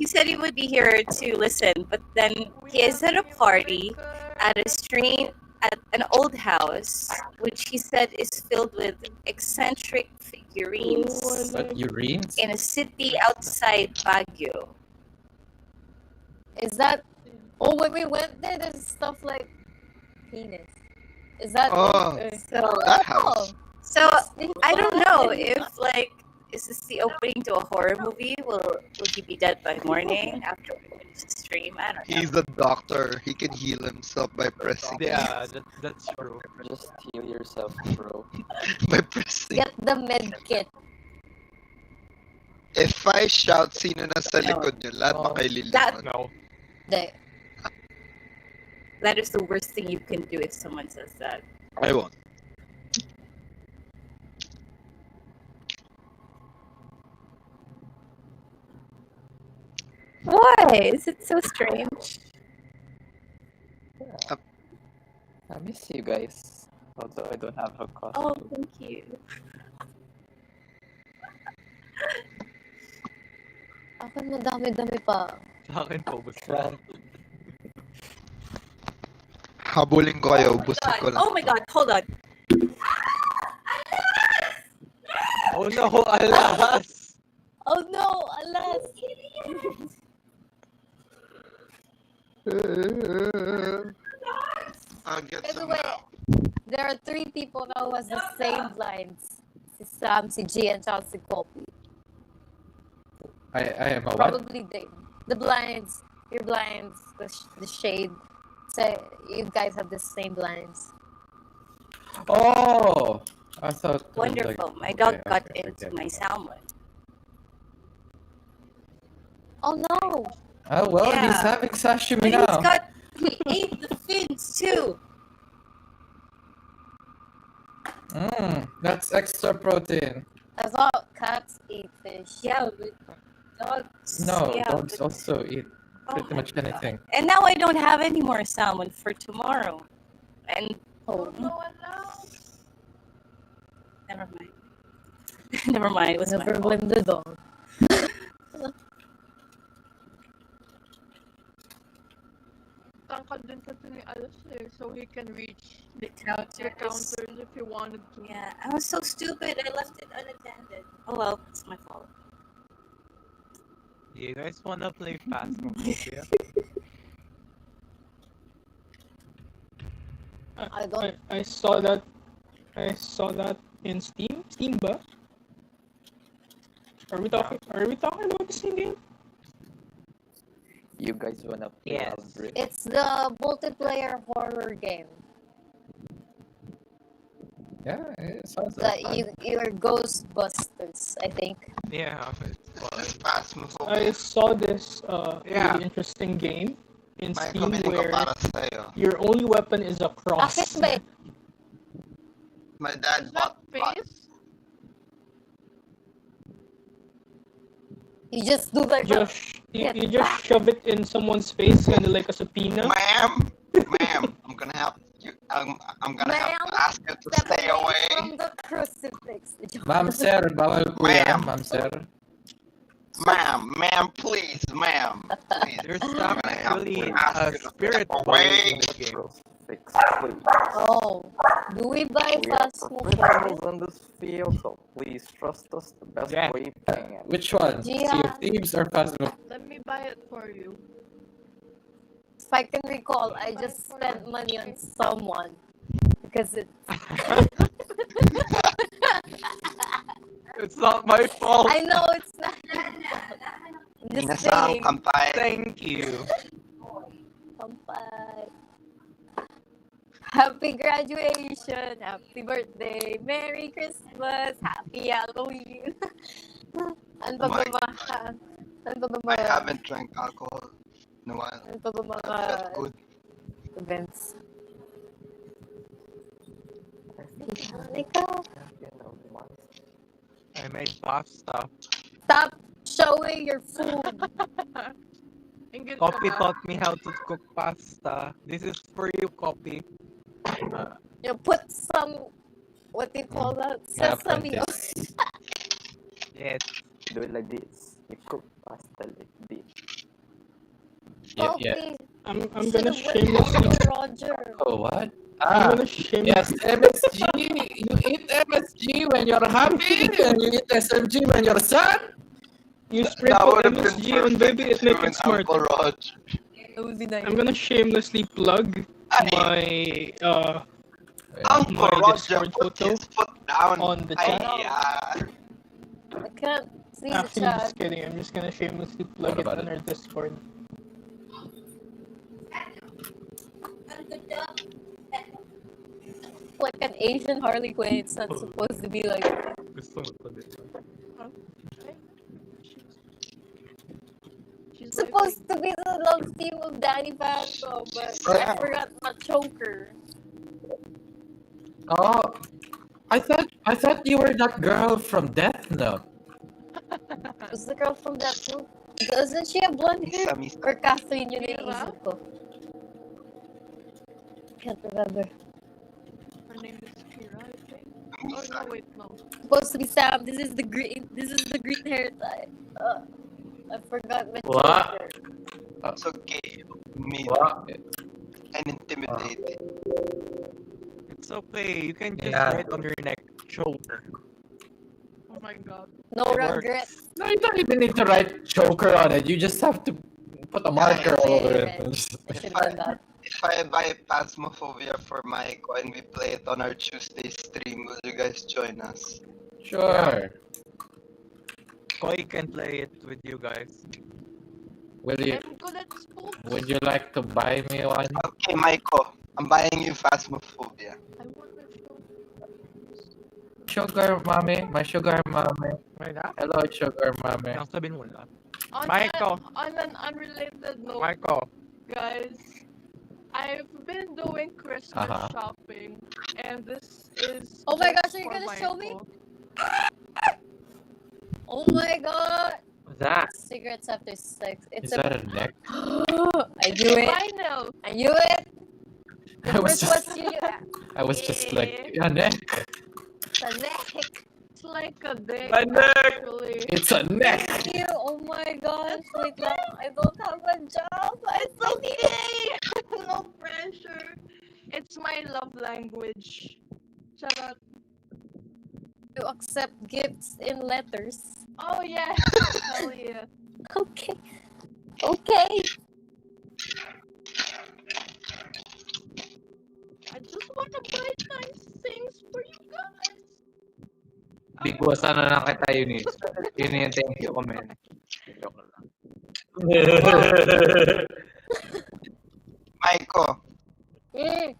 said he would be here to listen, but then he is at a party at a stream at an old house, which he said is filled with eccentric figurines But urines? in a city outside Baguio. Is that? Oh, when we went there, there's stuff like penis. Is that? Oh, So that house. So I don't know if like is this the opening to a horror movie? Will he be dead by morning after we finish the stream? I don't know. He's a doctor. He can heal himself by pressing. Yeah, that's true. Just heal yourself, bro. By pressing. Get the med kit. If I shout, sino nasa likod nyo, lahat makaililingon. No. That is the worst thing you can do if someone says that. I won't. Why is it so strange? I miss you guys. Although I don't have a costume. Oh, thank you. Ako madami-dami pa. Sa akin po, basta. Habulin ko kayo, ubusin ko lang. Oh my god, hold on. Oh no, alas! Oh no, alas! I'll get By the some way, now. there are 3 people now who has the same blinds. Si Sam, si G, and tsaka si Kopi. I am a what? Probably Dane. The blinds, your blinds, the shade. So you guys have the same blinds. Oh! I thought. Wonderful. My dog got into my salmon. Oh no! Oh well, Yeah. he's having sashimi But now. he ate the fins too. That's extra protein. I thought cats eat fish. Yeah, but dogs. No, yeah, dogs but- also eat pretty much my God. anything. And now I don't have any more salmon for tomorrow. And never mind. Never mind. It was my Never fault. blame the dog. Tangkad din kasi ni Alice eh, so he can reach The the counters. counters if he wanted to. Yeah, I was so stupid. I left it unattended. Oh well, it's my fault. You guys wanna play Phasmophobia? I don't. I saw that. I saw that in Steam. Steam ba? Are we talking about the same game? You guys wanna play Yes. Outbreak? It's the multiplayer horror game Yeah, it sounds that like fun. you're Ghostbusters, I think. Yeah, it's This fun. I saw this Yeah. really interesting game in May Steam kamili ko where para sa'yo. your only weapon is a cross. Bakit ba? My dad Is that bought face? You just do like You just shove it in someone's face, kind of like a subpoena. Ma'am, I'm gonna have you. I'm gonna have to ask you to stay away. from the crucifix. Ma'am, sir, bawal po yan, ma'am, sir. Ma'am, please, ma'am. Please. There's I'm gonna have actually to ask a you to spirit step body away. in the game. Fix, please. Oh, do we buy We are Phasmophobia? professionals in this field, so please trust us the best Yeah. way you can. Which one? Sea of Thieves or Phasmo? Let me buy it for you. If I can recall, I just spent money on someone because it. It's not my fault. I know it's not. I'm just Minasang saying. kampai. Thank you. Kampai. Happy graduation, happy birthday, Merry Christmas, Happy Halloween. Ano pa ba mga... Ano pa ba I mga... haven't drank alcohol in a while. Ano pa ba mga... I felt good. Events? I made pasta. Stop showing your food. Ingit Copy ka. taught me how to cook pasta. This is for you, Copy. You put some... What do you call that? Yeah, Sesame oil. apprentice. Yes. Do it like this. You cook pasta like this. Yeah. I'm Should gonna have went shamelessly. Uncle Roger. Oh, what? I'm gonna shamelessly. Yes, MSG. You eat MSG when you're happy, and you eat SMG when you're sad. You That sprinkle would have been MSG on perfect baby, if it you make it and smart. Uncle Roger. That would be nice. I'm gonna shamelessly plug Aye. my Uncle my Roger Discord put photo his foot down. on the Aye, chat. I can't see the Actually, chat. just kidding. I'm just gonna shamelessly plug What it about on it? our Discord. Like an Asian Harley Quinn. It's not supposed to be like. Gusto mo to dito. She's Supposed to be the love team of Danny Phantom, but I forgot my choker. Oh, I thought you were that girl from Death Note. Who's the girl from that group? Doesn't she have blonde hair? Misa. Or Catherine yun yung Mira? isip ko? Can't remember. Her name is Kira, I think. Oh no, wait, no. Supposed to be Sam. This is the green hair type. I forgot my What? choker. It's okay. Me What? and intimidated. It's okay. You can just Yeah. write on your neck choker. Oh my god. No It regrets. No, you don't even need to write choker on it. You just have to put a marker all over it. I should have done that. If I buy Phasmophobia for Mike and we play it on our Tuesday stream, will you guys join us? Sure. Koi can play it with you guys. Will you? I'm good at spooks. Would you like to buy me one? Okay, Maiko, I'm buying you Phasmophobia. I want to show. Sugar mommy, my sugar mommy. Right now? Hello, sugar mommy. Ang sabihin mo lang. On Michael. on an unrelated note, Michael. guys, I've been doing Christmas shopping, and this is. Oh my just gosh, are you for gonna show me? Michael. Oh my god. What's that? Cigarettes after sex. It's Is that a neck? I knew it. Vinyl. I knew it. I was First just, question you I was just like, a neck. the neck. It's like a dick. My neck. Actually. It's a neck. Thank you. Oh my gosh. Wait lang. I don't have a job. I still need it. No pressure. It's my love language. Charot. To accept gifts in letters. Oh yeah. Hell yeah. Okay. Okay. I just want to buy nice things for you guys. Big boss na lang kita, Unise. Yun yung thank you comment. Joke lang. Maiko, Mm.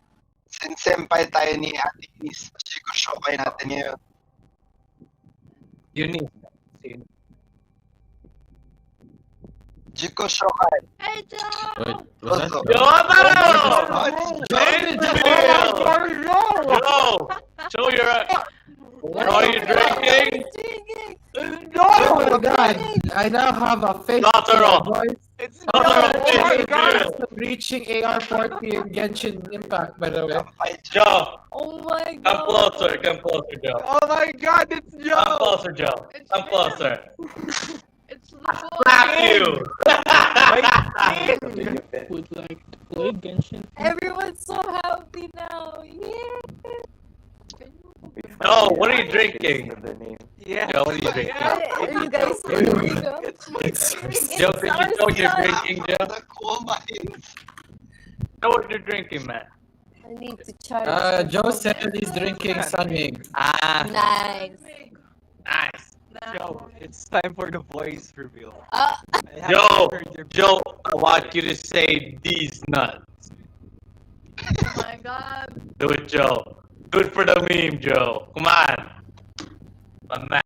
since senpai tayo ni Ate Nis, shokay natin ngayon. Unise. Jiko Shokai. Hey Joe. Wait, was that? Yo, tara! Joe! Joe, are you drinking? Oh my god! I now have a face. Totoro. Voice. It's Reaching AR-40 in Genshin Impact, by the way. Joe, Oh my come god. closer, Joe. Oh my god, it's Joe! Come closer, Joe. Come closer. It's the boy. Slap you! Would like to play Genshin. Everyone's so happy now. Yeah. No, what are you drinking? The name. Yeah. Joe, what are you drinking? Are you guys drinking? Joe, can you show what you're drinking, Joe? The cool minds. Show what you're drinking, man. I need to charge. Joe said he's drinking Sunmig. Nice. Nice. Joe, it's time for the voice reveal. Uh, I haven't Joe, heard your- Joe, I want you to say these nuts. Oh my god. Do it, Joe. Good for the meme, Joe. Come on. My man.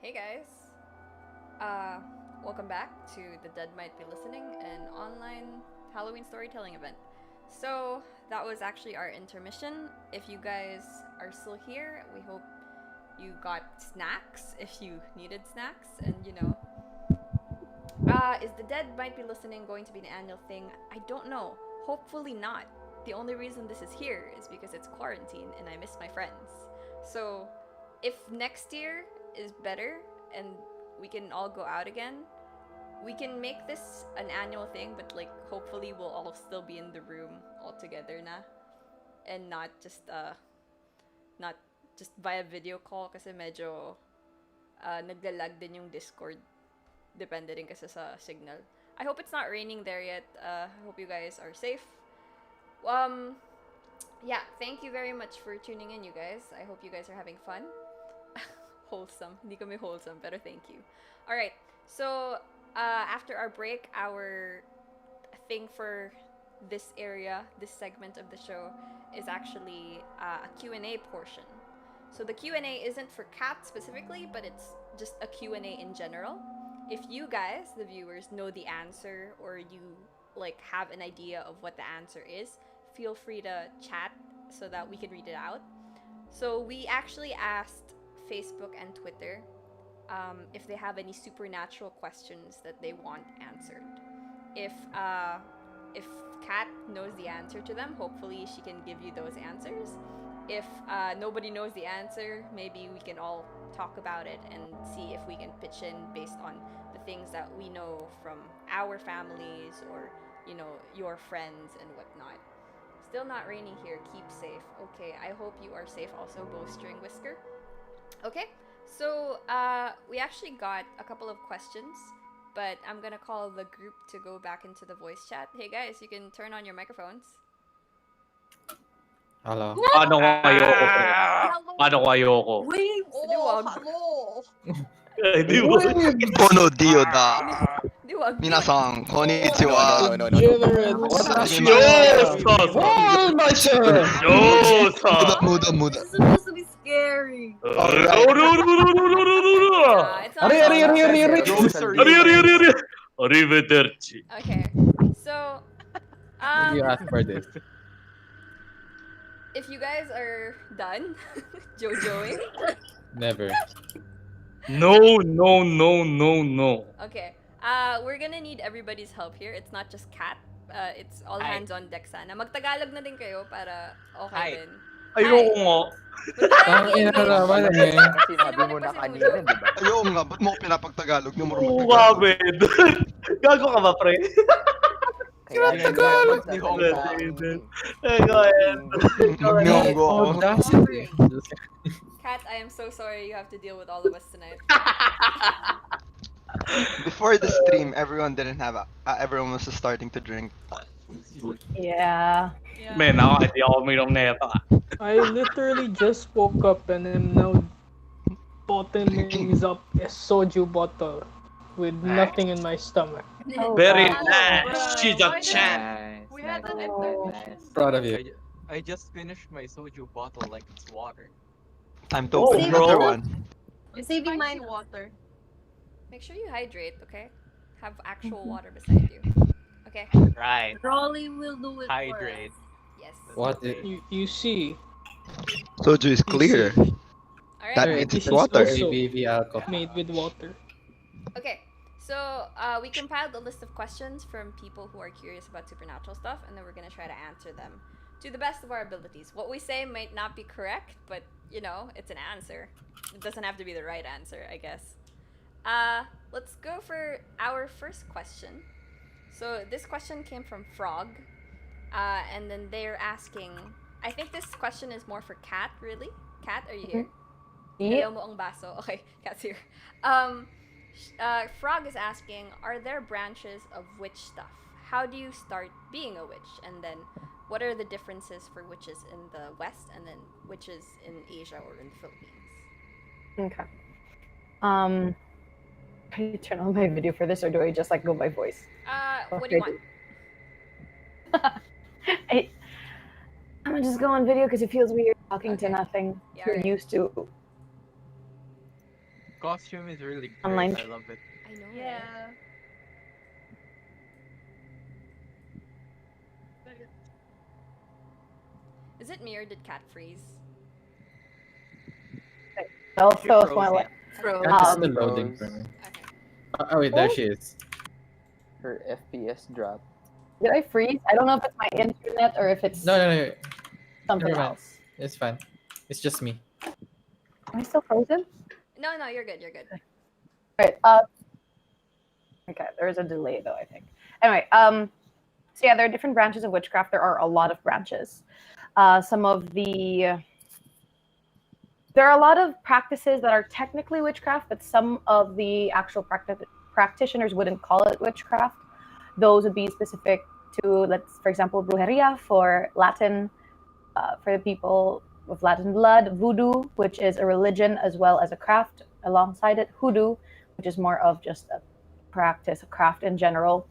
Hey guys. Welcome back to The Dead Might Be Listening, an online Halloween storytelling event. So, that was actually our intermission. If you guys are still here, we hope you got snacks if you needed snacks, and is The Dead Might Be Listening going to be an annual thing? I don't know. Hopefully not. The only reason this is here is because it's quarantine and I miss my friends. So, if next year is better and we can all go out again, we can make this an annual thing, but like hopefully we'll all still be in the room all together na, and not just via video call kasi medyo naglalag din yung Discord. Depende din kasi sa signal. I hope it's not raining there yet. I hope you guys are safe. Yeah, thank you very much for tuning in, you guys. I hope you guys are having fun. Wholesome. Hindi kami wholesome, pero thank you. Alright, so after our break, our thing for this area, this segment of the show, is actually a Q&A portion. So the Q&A isn't for Kat specifically, but it's just a Q&A in general. If you guys, the viewers, know the answer or you like have an idea of what the answer is, feel free to chat so that we can read it out. So we actually asked Facebook and Twitter if they have any supernatural questions that they want answered. If Kat knows the answer to them, hopefully she can give you those answers. If nobody knows the answer, maybe we can all talk about it and see if we can pitch in based on the things that we know from our families or, your friends and whatnot. Still not rainy here. Keep safe. Okay, I hope you are safe also, Bowstring Whisker. Okay, so we actually got a couple of questions, but I'm gonna call the group to go back into the voice chat. Hey guys, you can turn on your microphones. Hello. Paano ko ayoko? Paano ko ayoko? Diwag. Kono dio da. Diwag. Minasan, konnichiwa. No. Oh, my turn. Muda. This is supposed to be scary. It's not Arrivederci. Okay, so You asked for this. if you guys are done jojoing, Never. No. okay, we're gonna need everybody's help here. It's not just Kat. It's all Hi. hands on deck sana. Magtagalog na din kayo para okay Hi. din. Ayoko nga. Ang ina naman eh. Kasi sinabi mo na kanina, di ba? Ayaw nga, ba't mo pinapagtagalog mo? Oo nga, Ben. Gago ka ba, pre? Kaya Tagalog. Nyonggo. Audacity. Kat, I am so sorry you have to deal with all of us tonight. Before the stream, everyone was just starting to drink. Yeah. Men, ako hindi ako uminom na ito. I literally just woke up and am now bottoming up a soju bottle with nothing in my stomach. Very wow. nice. She's a champ. We had an intermission. Proud of you. I just finished my soju bottle like it's water. Time to open bro. another one. I'm saving Spicy mine. water. Make sure you hydrate, okay? Have actual water beside you. Okay? Right. Rolly will do it. Hydrate. Yes. What? You see, Soju is clear. Alright. That Sorry, means this it's is water. also- ABV alcohol. made with water. Okay, so we compiled a list of questions from people who are curious about supernatural stuff, and then we're gonna try to answer them to the best of our abilities. What we say might not be correct, but it's an answer. It doesn't have to be the right answer, I guess. Let's go for our first question. So this question came from Frog, and then they're asking. I think this question is more for Kat, really. Kat, are you here? Ayaw mo ang baso. Okay, Kat's here. Frog is asking, are there branches of witch stuff? How do you start being a witch? And then, what are the differences for witches in the West and then witches in Asia or in the Philippines? Okay. Can you turn on my video for this, or do I just go by voice? What do you want? I'm gonna just go on video because it feels weird talking to nothing. Yeah, You're alright. used to. costume is really great. Online. I love it. I know. Yeah. Is it me or did cat freeze? Also, froze, smile. yeah. Froze. Cat is Um, still loading for Froze. me. Okay. Oh wait, there she is. Her FPS dropped. did I freeze? I don't know if it's my internet or if it's No. something Never mind. else. It's fine. It's just me. Am I still frozen? No, you're good. You're good. Right. Okay. There's a delay though, I think. Anyway, so yeah, there are different branches of witchcraft. There are a lot of branches. There are a lot of practices that are technically witchcraft, but some of the actual practitioners wouldn't call it witchcraft. Those would be specific to, for example, brujeria for Latin, for the people with Latin blood, voodoo, which is a religion as well as a craft alongside it, hoodoo, which is more of just a practice, a craft in general.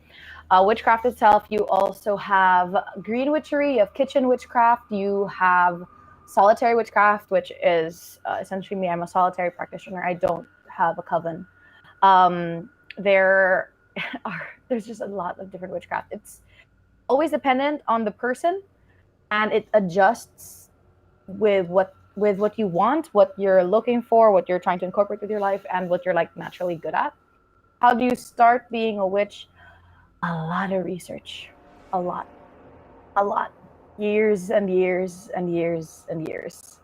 Witchcraft itself, you also have green witchery, you have kitchen witchcraft, you have solitary witchcraft, which is essentially me. I'm a solitary practitioner. I don't have a coven. There's just a lot of different witchcraft. It's always dependent on the person, and it adjusts with what you want, what you're looking for, what you're trying to incorporate with your life, and what you're like naturally good at. How do you start being a witch? A lot of research. A lot. Years and years and years and years.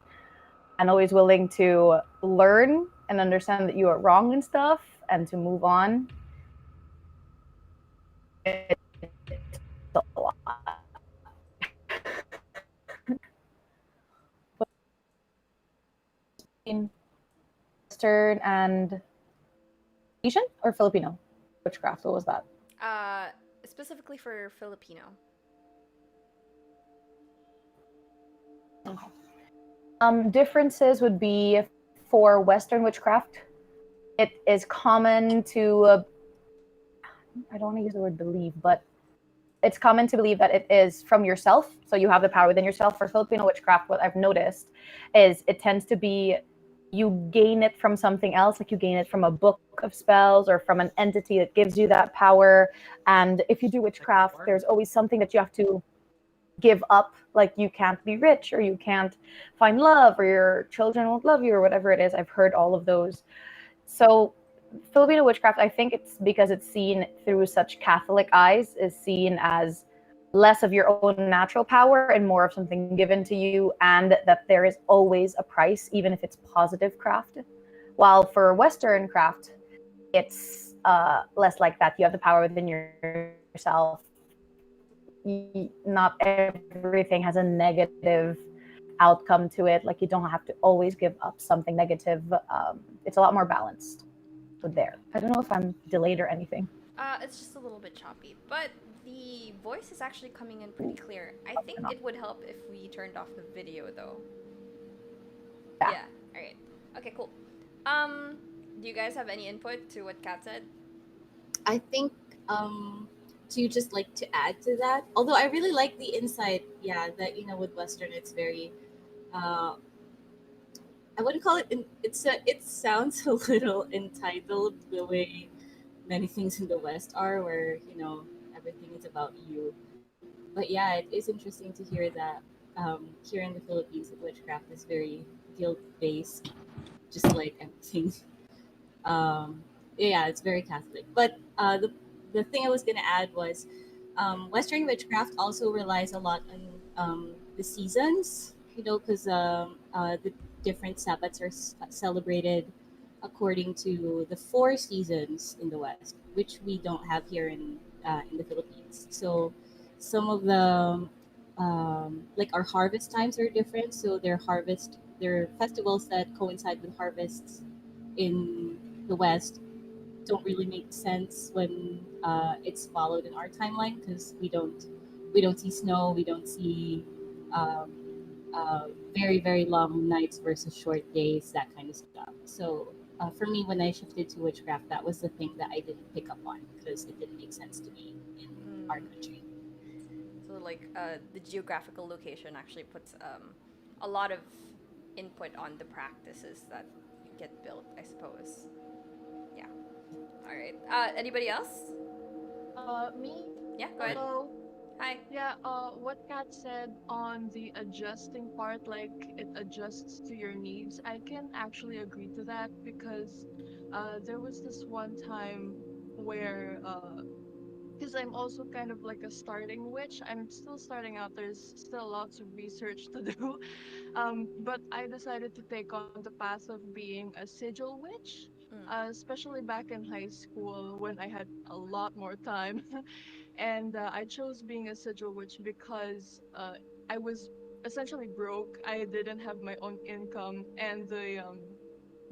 And always willing to learn and understand that you are wrong in stuff and to move on. It's a lot. In Western and Asian or Filipino witchcraft? What was that? Specifically for Filipino. Okay. Differences would be for Western witchcraft. It is common to, I don't want to use the word believe, but it's common to believe that it is from yourself. So you have the power within yourself. For Filipino witchcraft, what I've noticed is it tends to be you gain it from something else, like you gain it from a book of spells or from an entity that gives you that power. And if you do witchcraft, there's always something that you have to give up, like you can't be rich or you can't find love or your children won't love you or whatever it is. I've heard all of those. So Filipino witchcraft, I think it's because it's seen through such Catholic eyes, is seen as less of your own natural power and more of something given to you, and that there is always a price, even if it's positive craft. While for Western craft, it's less like that. You have the power within yourself. Not everything has a negative outcome to it. Like you don't have to always give up something negative. It's a lot more balanced with there. I don't know if I'm delayed or anything. It's just a little bit choppy, but the voice is actually coming in pretty clear. I think it would help if we turned off the video, though. Yeah. All right. Okay. Cool. Do you guys have any input to what Kat said? I think to just like to add to that, although I really like the insight, that with Western it's very I wouldn't call it it sounds a little entitled the way many things in the West are, where everything is about you. But yeah, it is interesting to hear that here in the Philippines, witchcraft is very guilt based, just like everything. Yeah, it's very Catholic. But the thing I was gonna add was Western witchcraft also relies a lot on the seasons, because the different Sabbats are celebrated according to the 4 seasons in the West, which we don't have here in the Philippines. So some of the like our harvest times are different. So their festivals that coincide with harvests in the West don't really make sense when it's followed in our timeline, because we don't see snow, we don't see um, very very long nights versus short days, that kind of stuff. So for me, when I shifted to witchcraft, that was the thing that I didn't pick up on because it didn't make sense to me in our country. So like the geographical location actually puts a lot of input on the practices that get built, I suppose. Yeah. All right. Anybody else? Me? Yeah, go ahead. Hello. Hi. Yeah, what Kat said on the adjusting part, like it adjusts to your needs, I can actually agree to that because there was this one time where because I'm also kind of like a starting witch. I'm still starting out. There's still lots of research to do. But I decided to take on the path of being a sigil witch, especially back in high school when I had a lot more time. And I chose being a sigil witch because I was essentially broke. I didn't have my own income, and the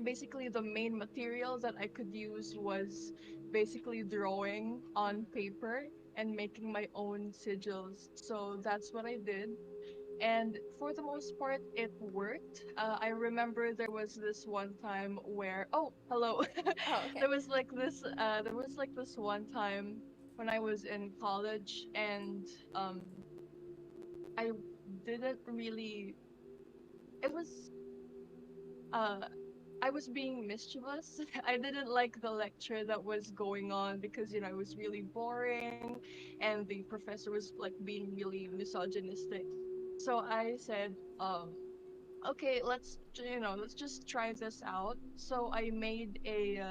basically the main material that I could use was basically drawing on paper and making my own sigils. So that's what I did. And for the most part, it worked. I remember there was this one time where, oh, hello. Oh, okay. There was like this one time when I was in college, and um, I didn't really. It was uh I was being mischievous. I didn't like the lecture that was going on because it was really boring and the professor was like being really misogynistic. So I said, okay, let's just try this out. So I made a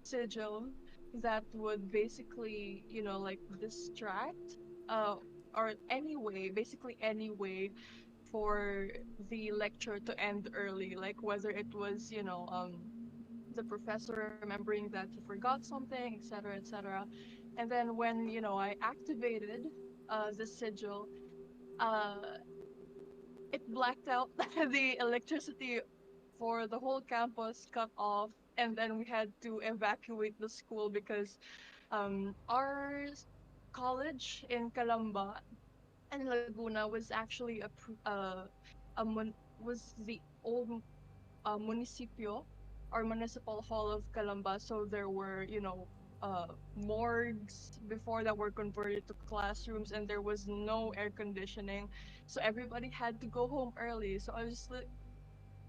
sigil that would basically, like distract uh or basically any way for the lecture to end early, like whether it was, the professor remembering that he forgot something, etc., etc. And then when, I activated the sigil, uh it blacked out. The electricity for the whole campus cut off, and then we had to evacuate the school because our college in Calamba and Laguna was actually was the old municipio or municipal hall of Calamba. So there were, morgues before that were converted to classrooms, and there was no air conditioning. So everybody had to go home early. So I was just like,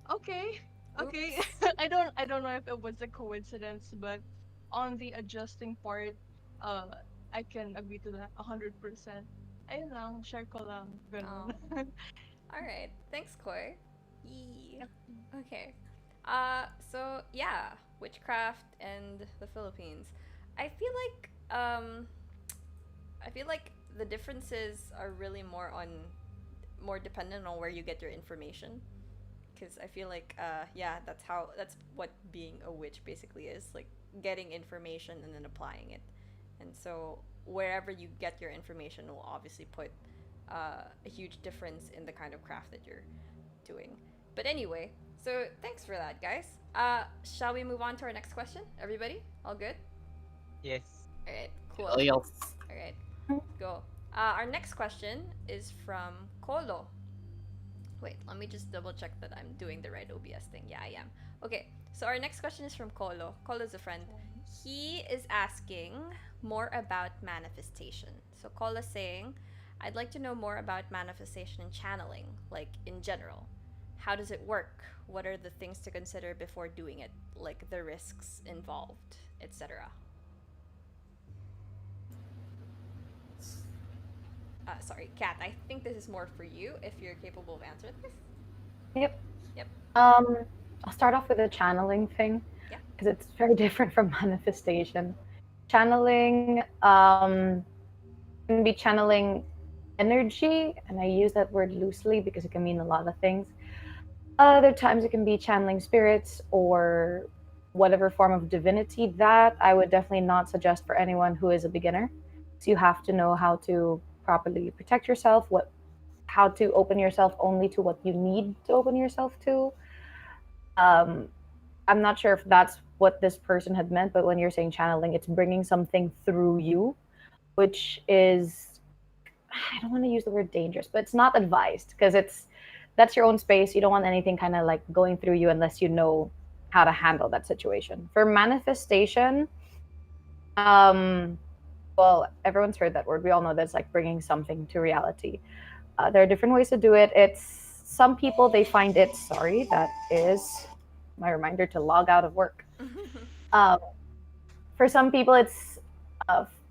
okay, okay. Oops. I don't know if it was a coincidence, but on the adjusting part, uh, I can agree to that 100%. Ayun lang, share ko lang, ganun. Oh. All right. Thanks, Koi. Yee. Yep. Okay. So yeah, witchcraft and the Philippines. I feel like the differences are really more dependent on where you get your information. Because I feel like yeah, that's what being a witch basically is, like getting information and then applying it. And so wherever you get your information will obviously put a huge difference in the kind of craft that you're doing. But anyway, so thanks for that, guys. Shall we move on to our next question? Everybody, all good? Yes. All right, cool. Oh, yes. All right, go. Our next question is from Kolo. Wait, let me just double check that I'm doing the right OBS thing. Yeah, I am. Okay, so our next question is from Kolo. Kolo's a friend. He is asking more about manifestation. So Kolo's saying, I'd like to know more about manifestation and channeling, like in general. How does it work? What are the things to consider before doing it, like the risks involved, etc.? Sorry, Kat, I think this is more for you if you're capable of answering this. Yep. Yep. I'll start off with the channeling thing Yeah. because it's very different from manifestation. Channeling can be channeling energy, and I use that word loosely because it can mean a lot of things. Other times it can be channeling spirits or whatever form of divinity. That I would definitely not suggest for anyone who is a beginner. So you have to know how to properly protect yourself, how to open yourself only to what you need to open yourself to. I'm not sure if that's what this person had meant, but when you're saying channeling, it's bringing something through you, which is, I don't want to use the word dangerous, but it's not advised because that's your own space. You don't want anything kind of like going through you unless you know how to handle that situation. For manifestation, well, everyone's heard that word. We all know that's like bringing something to reality. There are different ways to do it. It's some people, they find it, sorry, that is my reminder to log out of work. For some people, it's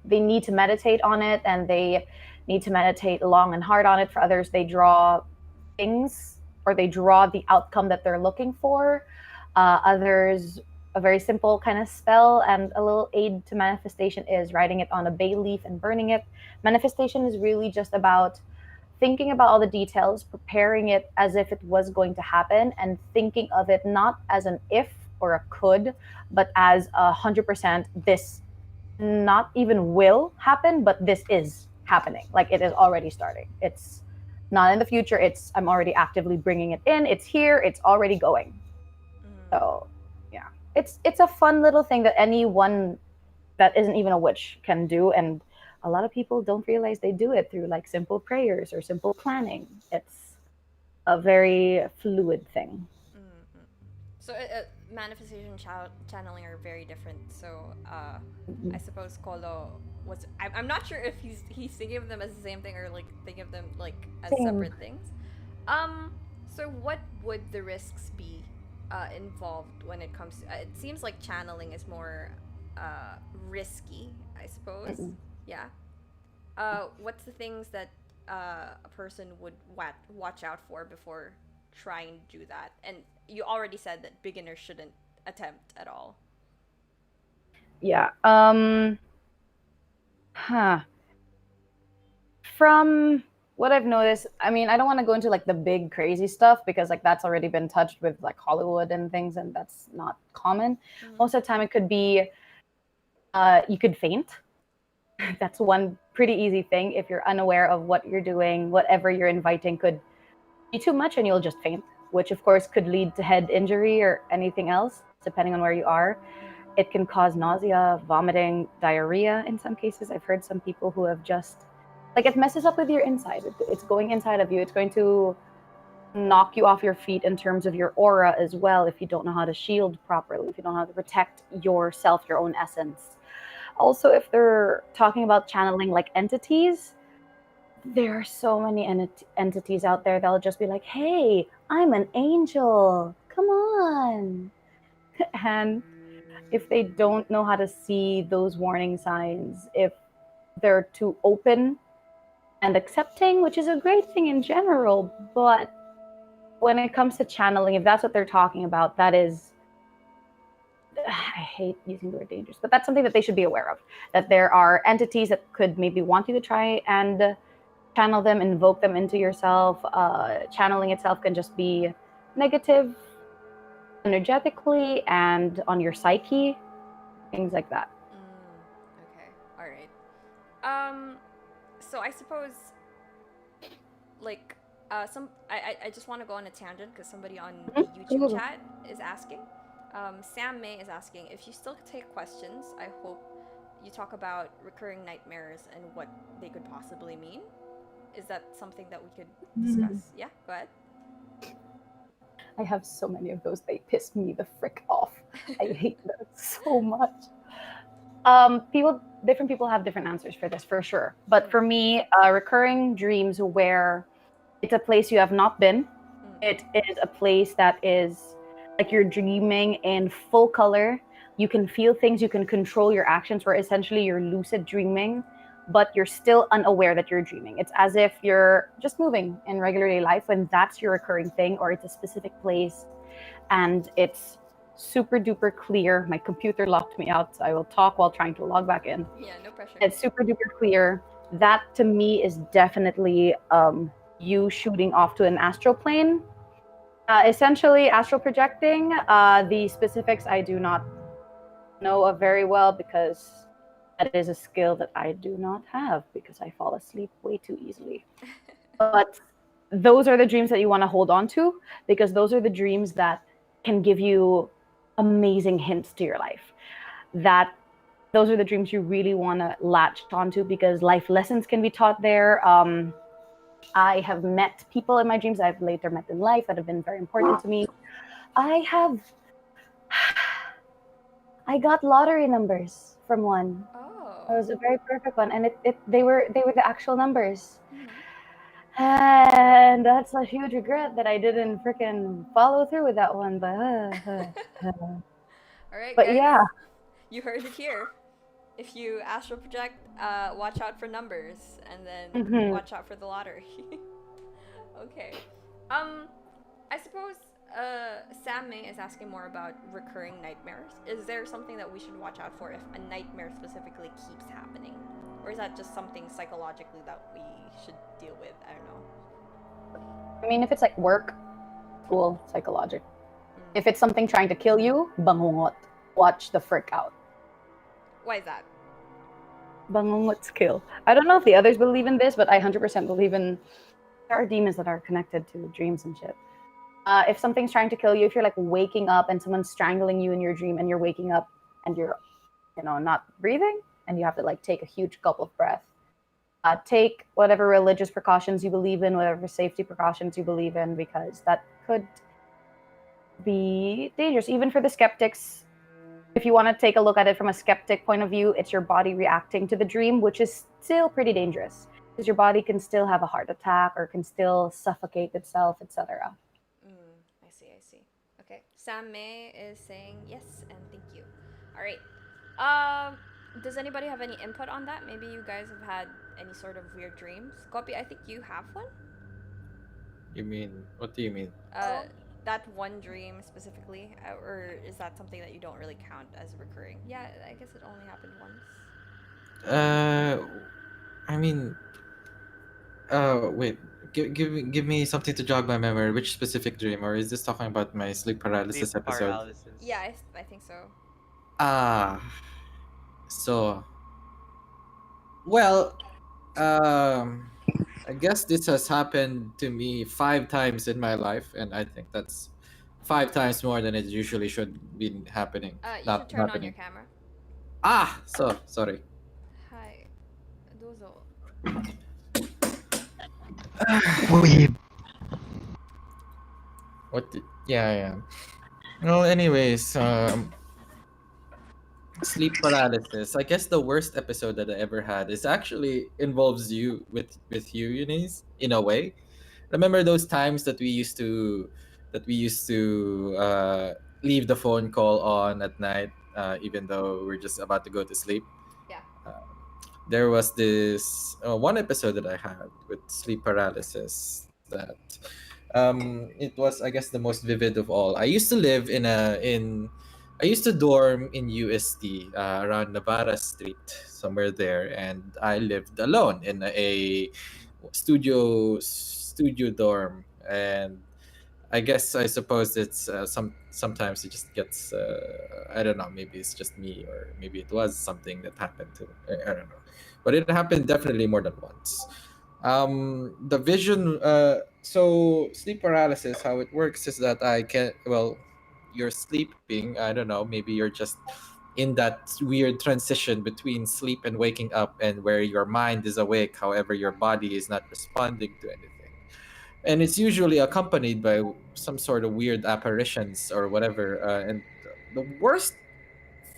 they need to meditate on it, and they need to meditate long and hard on it. For others, they draw things, or they draw the outcome that they're looking for. Others, a very simple kind of spell and a little aid to manifestation is writing it on a bay leaf and burning it. Manifestation is really just about thinking about all the details, preparing it as if it was going to happen, and thinking of it not as an if or a could, but as 100% this not even will happen, but this is happening. Like, it is already starting. It's not in the future. It's I'm already actively bringing it in. It's here. It's already going. So yeah, it's a fun little thing that anyone that isn't even a witch can do, and a lot of people don't realize they do it through like simple prayers or simple planning. It's a very fluid thing. So manifestation channeling are very different. So I suppose Kolo was. I'm not sure if he's thinking of them as the same thing or like thinking of them like as separate things. So what would the risks be involved when it comes to? It seems like channeling is more risky, I suppose. Yeah. What's the things that a person would watch out for before trying to do that? And you already said that beginners shouldn't attempt at all. Yeah. From what I've noticed, I mean, I don't want to go into like the big crazy stuff because like that's already been touched with like Hollywood and things, and that's not common. Most of the time it could be you could faint. That's one pretty easy thing. If you're unaware of what you're doing, whatever you're inviting could be too much and you'll just faint, which of course could lead to head injury or anything else, depending on where you are. It can cause nausea, vomiting, diarrhea in some cases. I've heard some people who have just, like, it messes up with your inside. It's going inside of you. It's going to knock you off your feet in terms of your aura as well if you don't know how to shield properly, if you don't know how to protect yourself, your own essence. Also, if they're talking about channeling like entities, there are so many entities out there that'll just be like, hey, I'm an angel, come on. And if they don't know how to see those warning signs, if they're too open and accepting, which is a great thing in general, but when it comes to channeling, if that's what they're talking about, that is, I hate using the word dangerous, but that's something that they should be aware of, that there are entities that could maybe want you to try and channel them, invoke them into yourself. Channeling itself can just be negative energetically and on your psyche, things like that. Okay, all right. So I suppose, like, I just want to go on a tangent because somebody on the YouTube chat is asking. Sam May is asking, if you still take questions, I hope you talk about recurring nightmares and what they could possibly mean. Is that something that we could discuss? Yeah, go ahead. I have so many of those. They piss me the frick off. I hate them so much. Different people have different answers for this, for sure. But for me, recurring dreams where it's a place you have not been. It is a place that is like you're dreaming in full color. You can feel things, you can control your actions, where essentially you're lucid dreaming, but you're still unaware that you're dreaming. It's as if you're just moving in regular day life when that's your recurring thing, or it's a specific place and it's super duper clear. My computer locked me out, so I will talk while trying to log back in. Yeah, no pressure. It's super duper clear. That to me is definitely you shooting off to an astral plane. Essentially astral projecting. The specifics I do not know of very well because that is a skill that I do not have because I fall asleep way too easily. But those are the dreams that you want to hold on to, because those are the dreams that can give you amazing hints to your life. Those are the dreams you really want to latch onto, because life lessons can be taught there. I have met people in my dreams I've later met in life that have been very important to me. I got lottery numbers from one. Oh. It was a very perfect one, and they were the actual numbers. And that's a huge regret that I didn't freaking follow through with that one. But All right, but guys. yeah, You heard it here. If you astral project, watch out for numbers, and then Mhm. watch out for the lottery. Okay. I suppose Sam May is asking more about recurring nightmares. Is there something that we should watch out for if a nightmare specifically keeps happening? Or is that just something psychologically that we should deal with? I don't know. I mean, if it's like work, school, psychologic. If it's something trying to kill you, bangungot. Watch the frick out. Why is that? Bangungot's kill. I don't know if the others believe in this, but I 100% believe in there are demons that are connected to dreams and shit. If something's trying to kill you, if you're like waking up and someone's strangling you in your dream and you're waking up and you're, not breathing and you have to like take a huge gulp of breath, take whatever religious precautions you believe in, whatever safety precautions you believe in, because that could be dangerous. Even for the skeptics, if you want to take a look at it from a skeptic point of view, it's your body reacting to the dream, which is still pretty dangerous because your body can still have a heart attack or can still suffocate itself, etc. I see. Okay. Sam May is saying yes and thank you. All right. Does anybody have any input on that? Maybe you guys have had any sort of weird dreams. Copy, I think you have one. You mean, what do you mean? That one dream specifically, or is that something that you don't really count as recurring? Yeah, I guess it only happened once. I mean, wait. Give me something to jog my memory. Which specific dream, or is this talking about my sleep paralysis Sleep episode? paralysis. Yeah, I think so. So, well, I guess this has happened to me 5 times in my life, and I think that's 5 times more than it usually should be happening. You should turn on your camera. So sorry. Hi, dozo. Weeb. Yeah. Well, anyways, sleep paralysis. I guess the worst episode that I ever had is actually involves you with you, Unise, in a way. Remember those times that we used to leave the phone call on at night, even though we're just about to go to sleep. Yeah. There was this one episode that I had with sleep paralysis that it was, I guess, the most vivid of all. I used to live I used to dorm in UST around Navarra Street, somewhere there, and I lived alone in a studio dorm. And I suppose it's sometimes it just gets I don't know, maybe it's just me, or maybe it was something that happened to I don't know, but it happened definitely more than once. The vision, so sleep paralysis, how it works is that you're sleeping, I don't know, maybe you're just in that weird transition between sleep and waking up, and where your mind is awake, however your body is not responding to anything. And it's usually accompanied by some sort of weird apparitions or whatever. And the worst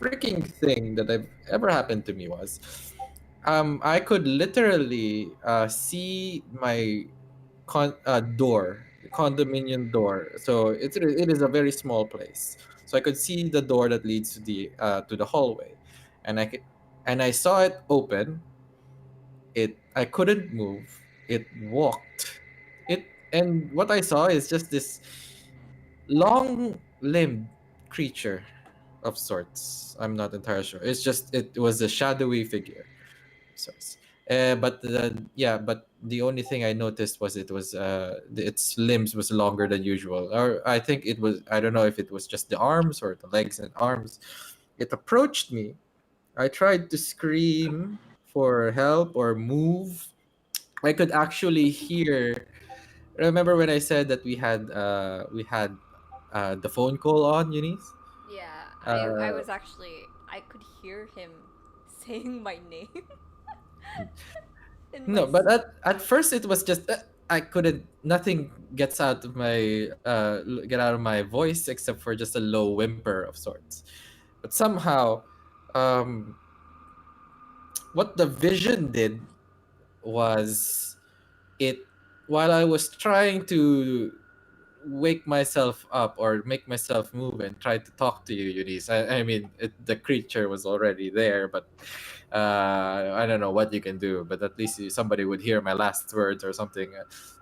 freaking thing that I've ever happened to me was, I could literally see my condominium door. So it is a very small place. So I could see the door that leads to the hallway, and I saw it open. I couldn't move. It walked. And what I saw is just this long-limbed creature of sorts. I'm not entirely sure. It was a shadowy figure of sorts. But the only thing I noticed was its limbs was longer than usual. Or I think it was, I don't know if it was just the arms or the legs and arms. It approached me. I tried to scream for help or move. I could actually hear. Remember when I said that we had the phone call on, Eunice? Yeah, I Uh, was actually, I could hear him saying my name. no, but at first it was just I couldn't. Nothing gets out of my voice except for just a low whimper of sorts. But somehow, um, what the vision did was it while I was trying to wake myself up or make myself move and try to talk to you, Eunice. I mean, the creature was already there, but I don't know what you can do. But at least somebody would hear my last words or something.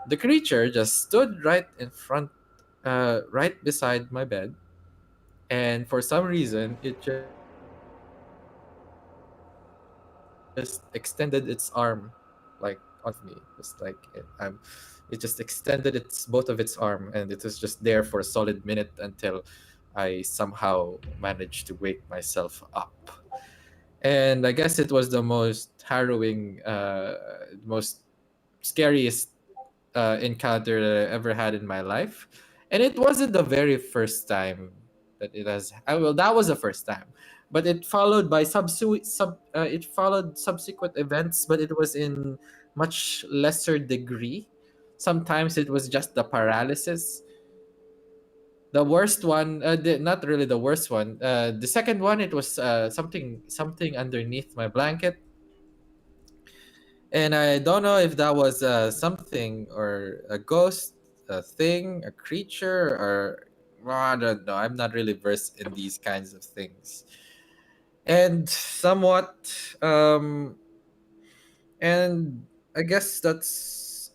The creature just stood right in front, right beside my bed, and for some reason, it just extended its arm, like on top of me, just like it just extended its both of its arm, and it was just there for a solid minute until I somehow managed to wake myself up. And I guess it was the most harrowing, most scariest encounter that I ever had in my life. And it wasn't the very first time that it has. Well, that was the first time, but it followed by it followed subsequent events, but it was in much lesser degree. Sometimes it was just the paralysis. The worst one, not really the worst one. The second one, it was something underneath my blanket, and I don't know if that was something or a ghost, a thing, a creature, or well, I don't know. I'm not really versed in these kinds of things, and somewhat, and I guess that's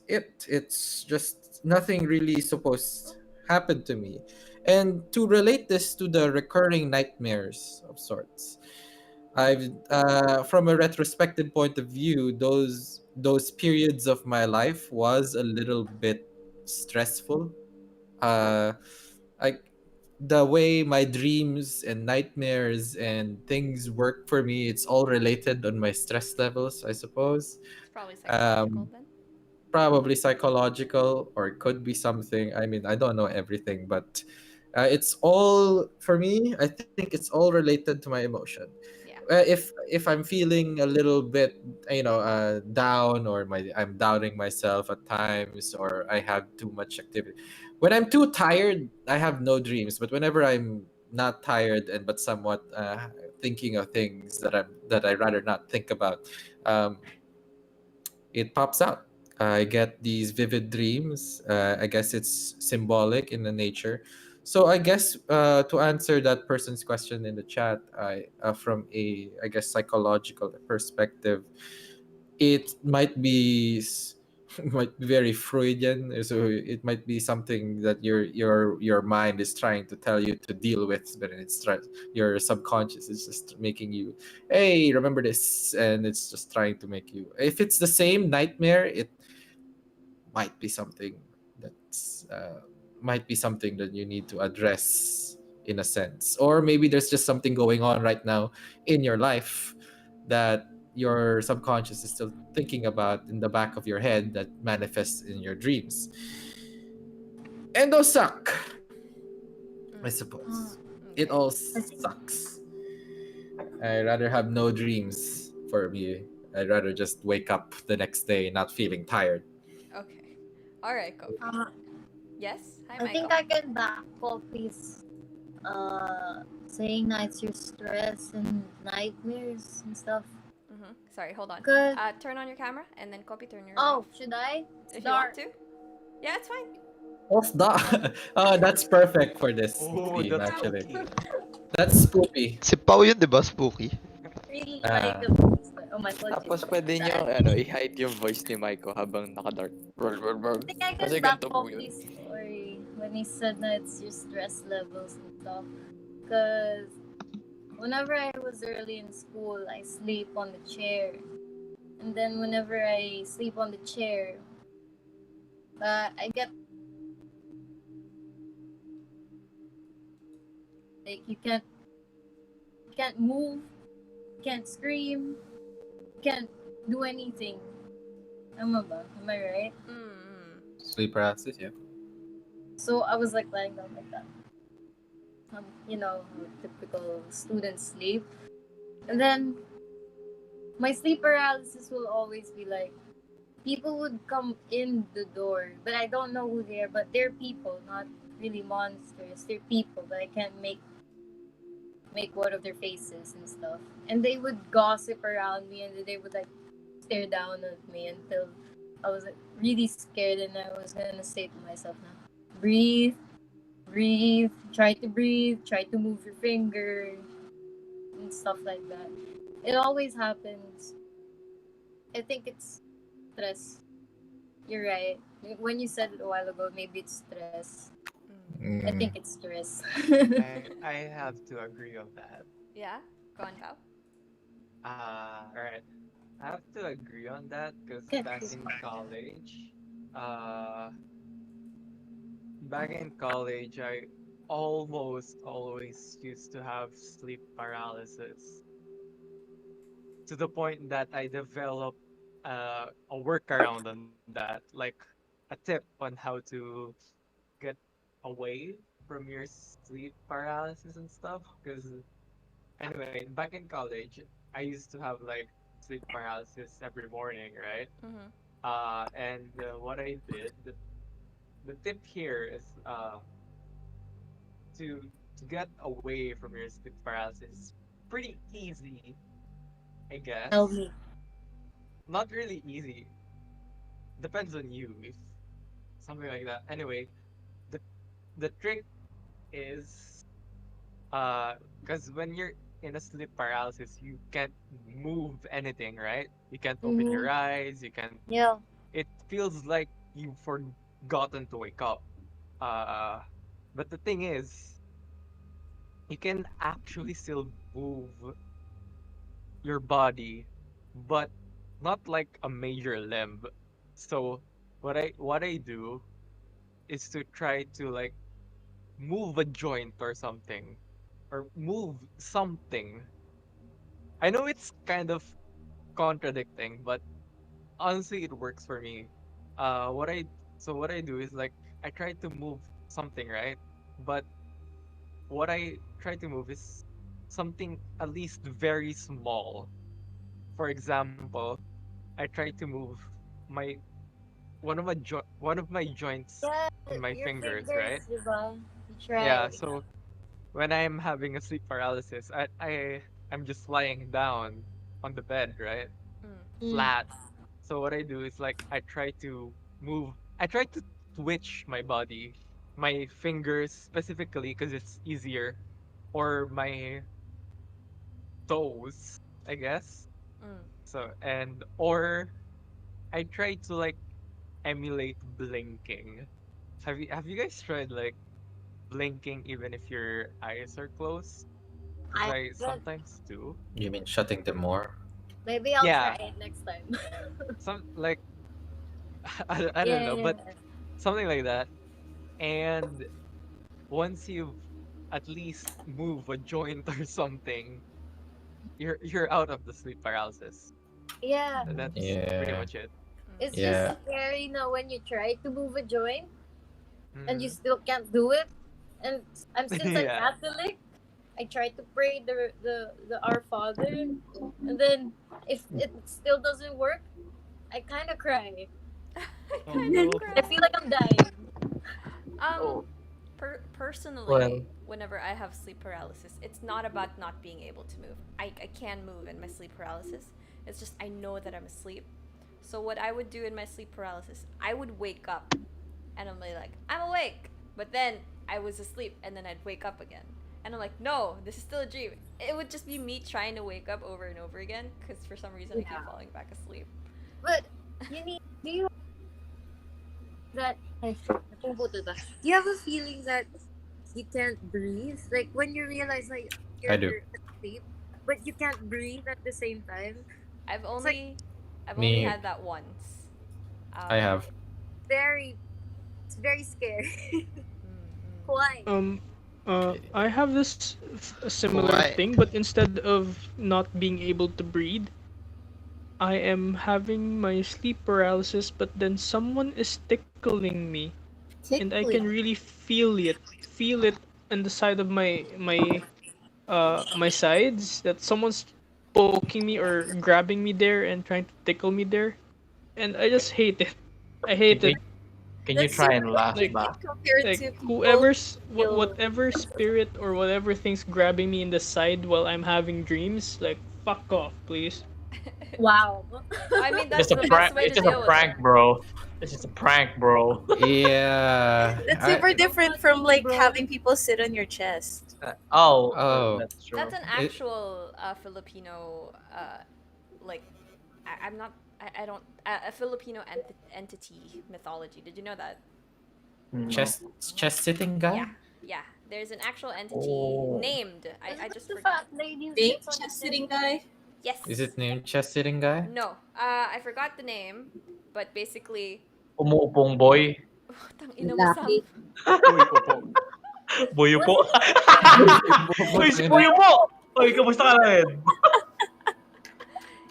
it. It's just nothing really supposed happened to me, and to relate this to the recurring nightmares of sorts. I've from a retrospective point of view, those periods of my life was a little bit stressful. Uh, like the way my dreams and nightmares and things work for me, it's all related on my stress levels, I suppose. It's probably psychological Um, then. Probably psychological, or it could be something. I mean, I don't know everything, but it's all for me. I think it's all related to my emotion. Yeah. If I'm feeling a little bit, down, or I'm doubting myself at times, or I have too much activity. When I'm too tired, I have no dreams. But whenever I'm not tired and but somewhat thinking of things that I rather not think about, um, it pops out. I get these vivid dreams. I guess it's symbolic in the nature. So I guess to answer that person's question in the chat, from a I guess psychological perspective, it might be might be very Freudian. So it might be something that your mind is trying to tell you to deal with, but your subconscious is just making you, hey, remember this, and it's just trying to make you. If it's the same nightmare, it might be something that's might be something that you need to address in a sense, or maybe there's just something going on right now in your life that your subconscious is still thinking about in the back of your head that manifests in your dreams, and those suck, I suppose. It Okay. all sucks. I rather have no dreams for me. I'd rather just wake up the next day not feeling tired. Okay. All right, Kofi. Yes. Hi, I think Michael. I can back Poppy's saying that it's your stress and nightmares and stuff. Sorry, hold on. Good. Turn on your camera and then copy. Turn your. Oh, should I? If Dark. you want to. Yeah, it's fine. Off the. Oh, that's perfect for this Oh, theme, that's actually. spooky. That's spooky. Si Pao yun, di ba? Spooky. Really Ah. like it. Oh my god. Tapos pwede nyo, i-hide yung voice ni Maiko habang naka-dark. I think I Kasi can back ganito po yun. Poppy's story when he said that it's your stress levels and stuff. Because whenever I was early in school, I sleep on the chair. And then whenever I sleep on the chair, I get like you can't move, you can't scream, you can't do anything. Am I right? Sleep paralysis, yeah. So I was like lying down like that. Typical student sleep. And then my sleep paralysis will always be like, people would come in the door, but I don't know who they are, but they're people, not really monsters. They're people, but I can't make one of their faces and stuff. And they would gossip around me, and they would like stare down at me until I was like really scared, and I was gonna say to myself, now, breathe, breathe, try to breathe, try to move your finger, and stuff like that. It always happens. I think it's stress. You're right. When you said it a while ago, maybe it's stress. I think Mm. it's stress. I have to agree on that. Yeah, go on, Pao. Alright. I have to agree on that because Okay. uh, back in college, I almost always used to have sleep paralysis to the point that I developed a workaround on that, like a tip on how to get away from your sleep paralysis and stuff. Because anyway, back in college, I used to have like sleep paralysis every morning, right? Mm-hmm. And what I did, the tip here is to to get away from your sleep paralysis. Pretty easy, I Tell guess. me. Not really easy. Depends on you, if something like that. Anyway, the the trick is because when you're in a sleep paralysis, you can't move anything, right? You can't open Mm-hmm. your eyes. You can. Yeah. It feels like you've forgotten to wake up. Uh, but the thing is, you can actually still move your body, but not like a major limb. So what I do is to try to like move a joint or something, or move something. I know it's kind of contradicting, but honestly, it works for me. What I so what I do is like I try to move something, right? But what I try to move is something at least very small. For example, I try to move my one of my joints Yeah, in my your fingers, fingers, right? diba? You Yeah, try. so when I'm having a sleep paralysis, I'm just lying down on the bed, right? Mm. Mm. Flat. So what I do is like I try to twitch my body, my fingers specifically because it's easier, or my toes, I guess. Mm. So and or I try to like emulate blinking. Have you guys tried like blinking even if your eyes are closed? Because I I haven't. sometimes do. You mean shutting them more? Maybe I'll try Yeah, it next time. some like I don't Yeah, know, yeah. but something like that. And once you've at least move a joint or something, you're out of the sleep paralysis. Yeah. That's pretty Yeah. much it. Mm. It's just Yeah. scary now when you try to move a joint and you Mm. still can't do it. And since I'm Yeah. Catholic, I try to pray the Our Father, and then if it still doesn't work, I kind of cry. I Oh kind of no. I feel like cry. I'm dying. Um, Oh, personally, well, whenever I have sleep paralysis, it's not about not being able to move. I can move in my sleep paralysis. It's just I know that I'm asleep. So what I would do in my sleep paralysis, I would wake up and I'm like, I'm awake. But then I was asleep and then I'd wake up again. And I'm like, no, this is still a dream. It would just be me trying to wake up over and over again because for some reason I keep Yeah. falling back asleep. But you need. Do you that? Ay, napuputol ba? Do you have a feeling that you can't breathe? Like when you realize like I do. you're asleep, but you can't breathe at the same time. I've It's like only I've only Me, had that once. I Um, have. very. It's very scary. Why? Um, I have a similar Why? thing, but instead of not being able to breathe, I am having my sleep paralysis, but then someone is tickling me, and I can Tickling. really feel it on the side of my sides, that someone's poking me or grabbing me there and trying to tickle me there, and I just hate it. I hate it. can, can you That's so try and laugh Like convenient back? compared like to people feel. whatever spirit or whatever thing's grabbing me in the side while I'm having dreams, like fuck off, please. Wow. I mean, that's Just a the prank. best way It's to just a deal with prank, it. bro. It's just a prank, bro. Yeah. That's super different from like having people sit on your chest. Oh. That's true. That's an actual Filipino, like, I'm not, I don't, a Filipino entity mythology. Did you know that? No. Chest sitting guy? Yeah. There's an actual entity Oh. named. I just the forgot. fat lady who Big sits on the chest sitting guy. Yes. Is it named chest sitting guy? No. I forgot the name, but basically. Umuupong boy. Tang ina mo, Sam. Boyo po. Uy, si Boyo po! Uy, kamusta ka namin?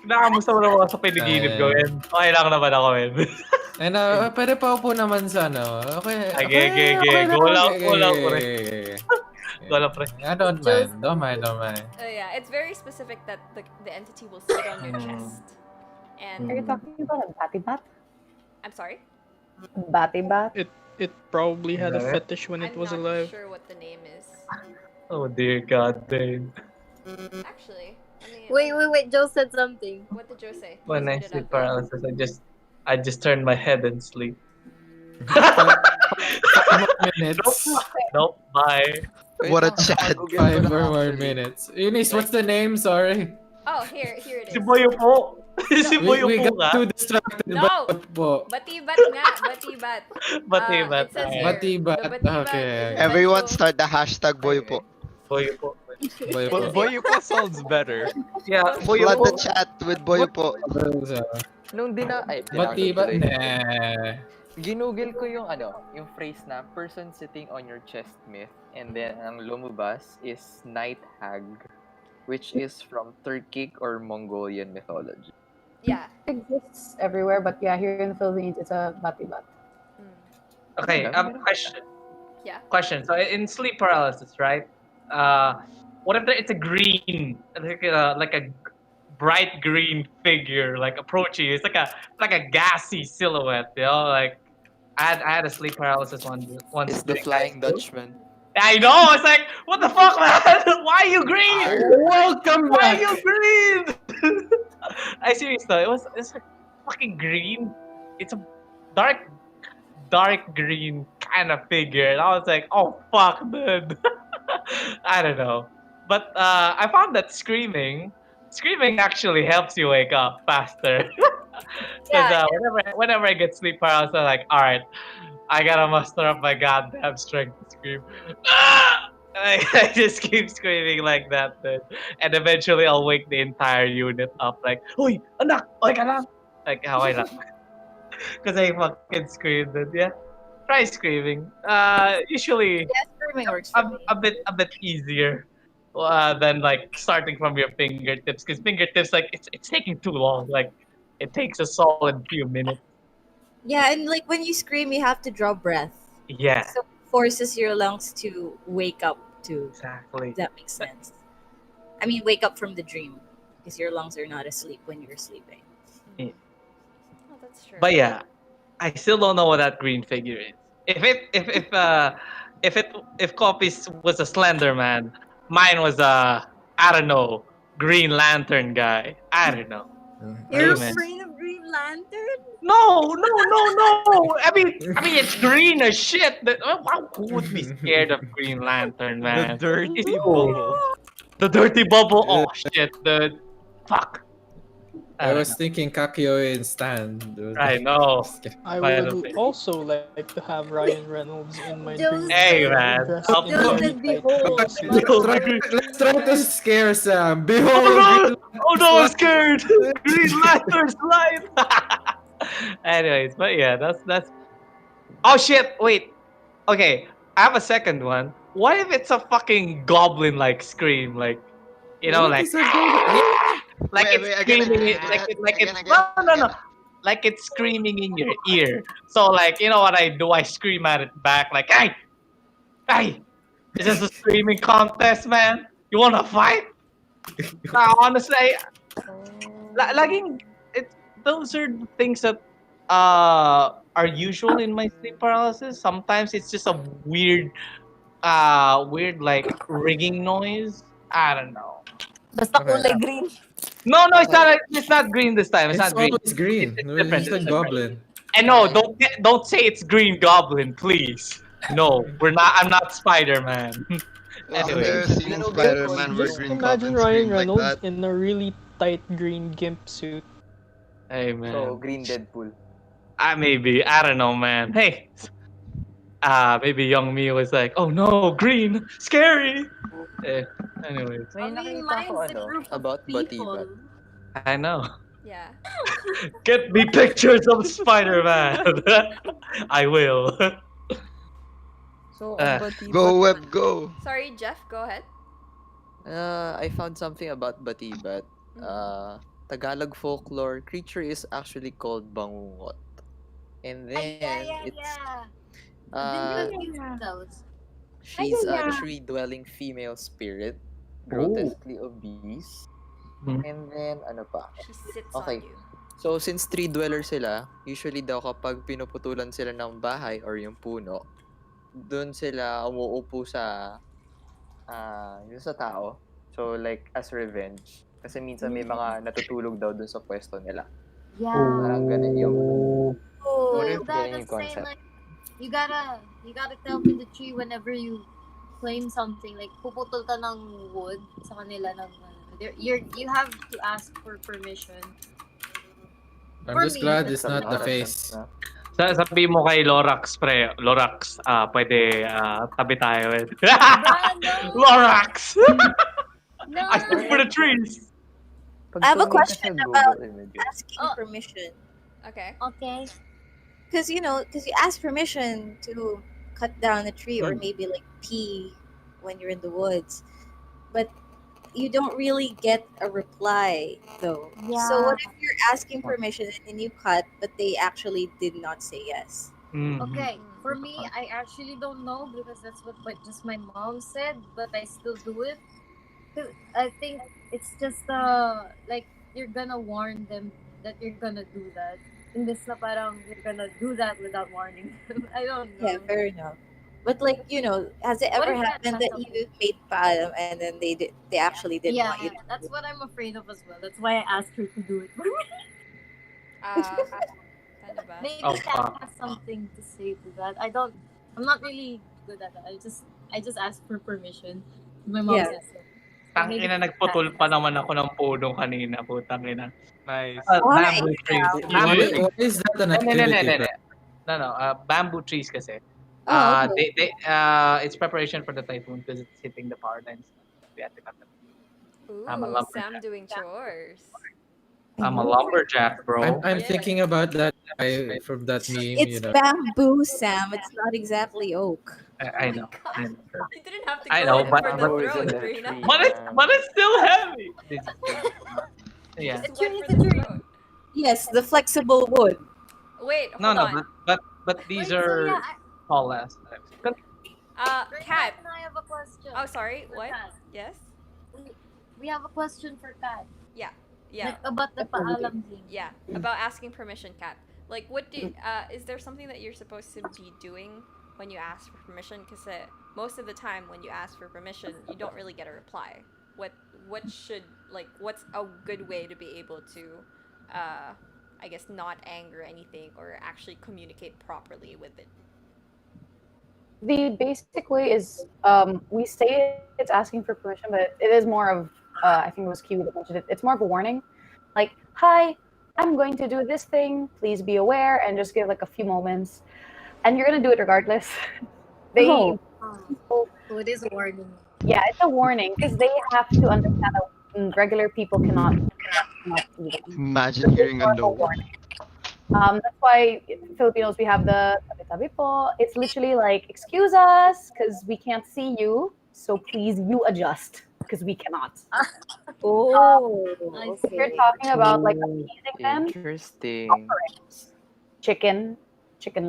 Nakamusta mo naman sa piniginip gawin. Okay lang naman ako, men. And pwede pa upo naman sa ano. Okay. Okay. Go lang, pre. Go lang, pre. Don't mind. Yeah, it's very specific that the entity will sit on your chest. And Are you talking about a batty bat? I'm sorry? Batty bat? It probably had a Yeah. fetish when it was I'm alive. not sure what the name is. Oh dear God, Dane. Actually, I mean, Wait. Joe said something. what did Joe say? When I Please read it sleep out loud. paralysis, I just turn my head and sleep. 5 more minutes. Nope, bye. What a chat. 5 more minutes. Unise, what's the name? Sorry. Oh, here it Si is. Boyo po. Si Boyo We po got ka. too distracted. No! But po. Batibat nga, batibat. Batibat. It says here, Batibat, the batibat okay. is Everyone eventual- start the hashtag boyo po. Boyo po. Boyo po sounds better. Yeah, Boyo Flood po. the chat with boyo po. Nung Batibat na. Ginugol ko yung yung phrase na person sitting on your chest myth, and then ang lumabas is night hag, which is from Turkic or Mongolian mythology. Yeah. It exists everywhere, but yeah, here in the Philippines, it's a batty bat. Okay, question. Yeah. Question. So in sleep paralysis, right? What if it's a green, like a bright green figure, like approaching you? It's like a gassy silhouette, you know? Like I had a sleep paralysis once. It's the Flying Dutchman. I know. It's like, what the fuck, man? Why are you green? Welcome Why are back. you green? I serious though. It's like fucking green. It's a dark green kind of figure. And I was like, oh fuck, dude. I don't know. But I found that screaming actually helps you wake up faster. Because whenever I get sleep paralysis, I'm like, all right, I gotta muster up my goddamn strength to scream. I just keep screaming like that, dude. And eventually I'll wake the entire unit up like, Uy, anak, oy ka lang. Like, how I lang. Because I fucking screamed, dude. Yeah. Try screaming. Usually Screaming works for me. a bit easier than like starting from your fingertips. Because fingertips, like, it's taking too long. Like, it takes a solid few minutes. Yeah, and like when you scream, you have to draw breath. Yeah. So it forces your lungs to wake up too. Exactly. If that makes sense. I mean, wake up from the dream because your lungs are not asleep when you're sleeping. Oh, that's true. But yeah, I still don't know what that green figure is. If Coffee's was a Slender Man, mine was I don't know, Green Lantern guy. I don't know. You're Amen. afraid of Green Lantern? No. I mean it's green as shit. Who would be scared of Green Lantern, man? The dirty It's bubble. The dirty bubble. Oh shit, the fuck. I was thinking Kakyo in Stan. I know. I By would the way. also like to have Ryan Reynolds in my Joe's- dream. Hey, man. Dressed Up- in Joe very said, tight behold. clothes. Let's try to scare Sam. Behold! Oh no, I'm scared. Green Lantern's light. Anyways, but yeah, that's. Oh shit! Wait. Okay, I have a second one. What if it's a fucking goblin-like scream, like, you know, like, like Wait, it's again, screaming, no, like it's screaming in your ear. So like, you know what I do? I scream at it back, like, hey, is this a screaming contest, man? You wanna fight? Honestly, laging those are the things that are usual in my sleep paralysis. Sometimes it's just a weird like ringing noise. I don't know. Basta Okay. kulay green. No, it's not green this time. It's It's not green. always green. It's No, different. it's It's a different. goblin. And no, don't say it's Green Goblin, please. No, we're not. I'm not Spider-Man. I've Anyway, never seen You know, Spider-Man where Just Green imagine Goblin Ryan screamed like Reynolds that. in a really tight green gimp suit. hey So, man. green Deadpool. Maybe I don't know, man. Hey, maybe young me was like, oh no, green, scary. Eh, anyways, I May mean, nakita ko mine's a group of about people. Batibat. I know. Yeah. Get me pictures of Spider-Man. I will. So, Uh, Go web, go. Sorry, Jeff, go ahead. I found something about Batibat. Mhm. Tagalog folklore creature is actually called bangungot. And then Yeah. I've been uh confused with those. she's a tree-dwelling female spirit, grotesquely obese. Mhm. And then ano pa? She sits Okay. on you. So since tree dweller sila, usually daw kapag pinuputulan sila ng bahay or yung puno, doon sila umuupo sa yung sa tao. So like as revenge. Kasi minsan may mga natutulog daw doon sa pwesto nila. Yeah. Parang ganun yung So ganun that's yung saying concept. like you gotta tell to the tree whenever you claim something, like puputol ka ng wood sa kanila ng you have to ask for permission. I'm just glad it's not the face. Sabi mo kay Lorax, pre. Lorax, pwede tabi tayo. Lorax! No. I stood for the trees. I have a question about Images. asking permission. Okay. Because you ask permission to cut down a tree or maybe like pee when you're in the woods, but you don't really get a reply though. Yeah. So what if you're asking permission and then you cut, but they actually did not say yes? Okay, for me, I actually don't know because that's what just my mom said, but I still do it. 'Cause I think it's just like you're gonna warn them that you're gonna do that. Imbes na parang you're gonna do that without warning them. I don't know. Yeah, fair enough. But like has it What ever if that happened that messed up? you made paalam and then they actually didn't Yeah, want you to that's what I'm afraid of as well. That's why I asked her to do it for me. Ano ba? Maybe Oh, Kat fuck. has something to say to that. I'm not really good at that. I just ask for permission. My mom Yeah. says so. Tangina, nagputol pa naman ako ng puno kanina. Putang ina. Nice. Bamboo trees. Why is that an activity? No. Bamboo trees kasi. Oh, okay. They it's preparation for the typhoon because it's hitting the power lines. We had to cut them. I'm a Ooh, lumberjack. Sam doing chores. I'm a lumberjack, bro. I'm Yeah. thinking about that guy from that meme. It's bamboo, Sam. It's not exactly oak. I know. I know. You didn't have to I go know, in but- for the Bamboo is in throat, the Rina. tree. But it's still heavy. Yeah. Just went for the throat. Yes, the flexible wood. Wait, No, hold on. but these Wait, so are yeah, tall ass. Kat. I have a question. Oh, sorry. for What? Kat. Yes? We have a question for Kat. Yeah. Like about the paalam thing. Yeah. About asking permission, Kat. Like, what do is there something that you're supposed to be doing when you ask for permission? Because most of the time when you ask for permission, you don't really get a reply. What's a good way to be able to, I guess, not anger anything or actually communicate properly with it? The basic way is we say it's asking for permission, but it is more of I think it was Kiwi that mentioned it. It's more of a warning, like, "Hi, I'm going to do this thing. Please be aware," and just give like a few moments, and you're gonna do it regardless. So it is a warning. Yeah, it's a warning because they have to understand that regular people cannot do that. Imagine hearing a no. That's why Filipinos, we have the tabi po. It's literally like, excuse us because we can't see you, so please you adjust because we cannot. If you're talking about like appeasing them, Interesting. offerings, chicken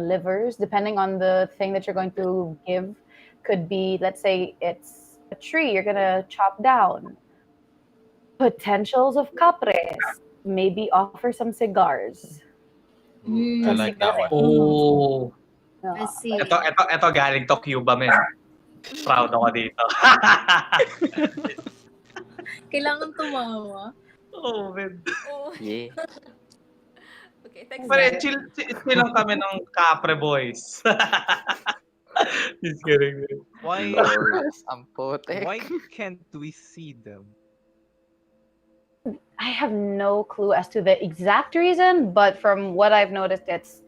livers, depending on the thing that you're going to give, could be, let's say it's a tree you're gonna chop down. Potentials of capres, maybe offer some cigars. I like that one. Oh. I see. Ito galing to Cuba, men. Proud ako dito. Kailangan tumawa. Oh, man. Oh. Yeah. Okay, thanks, Pare, Jeff. chill lang kami ng Capre Boys. Just kidding. Why Lord, ang why putek. can't we see them? I have no clue as to the exact reason, but from what I've noticed, it's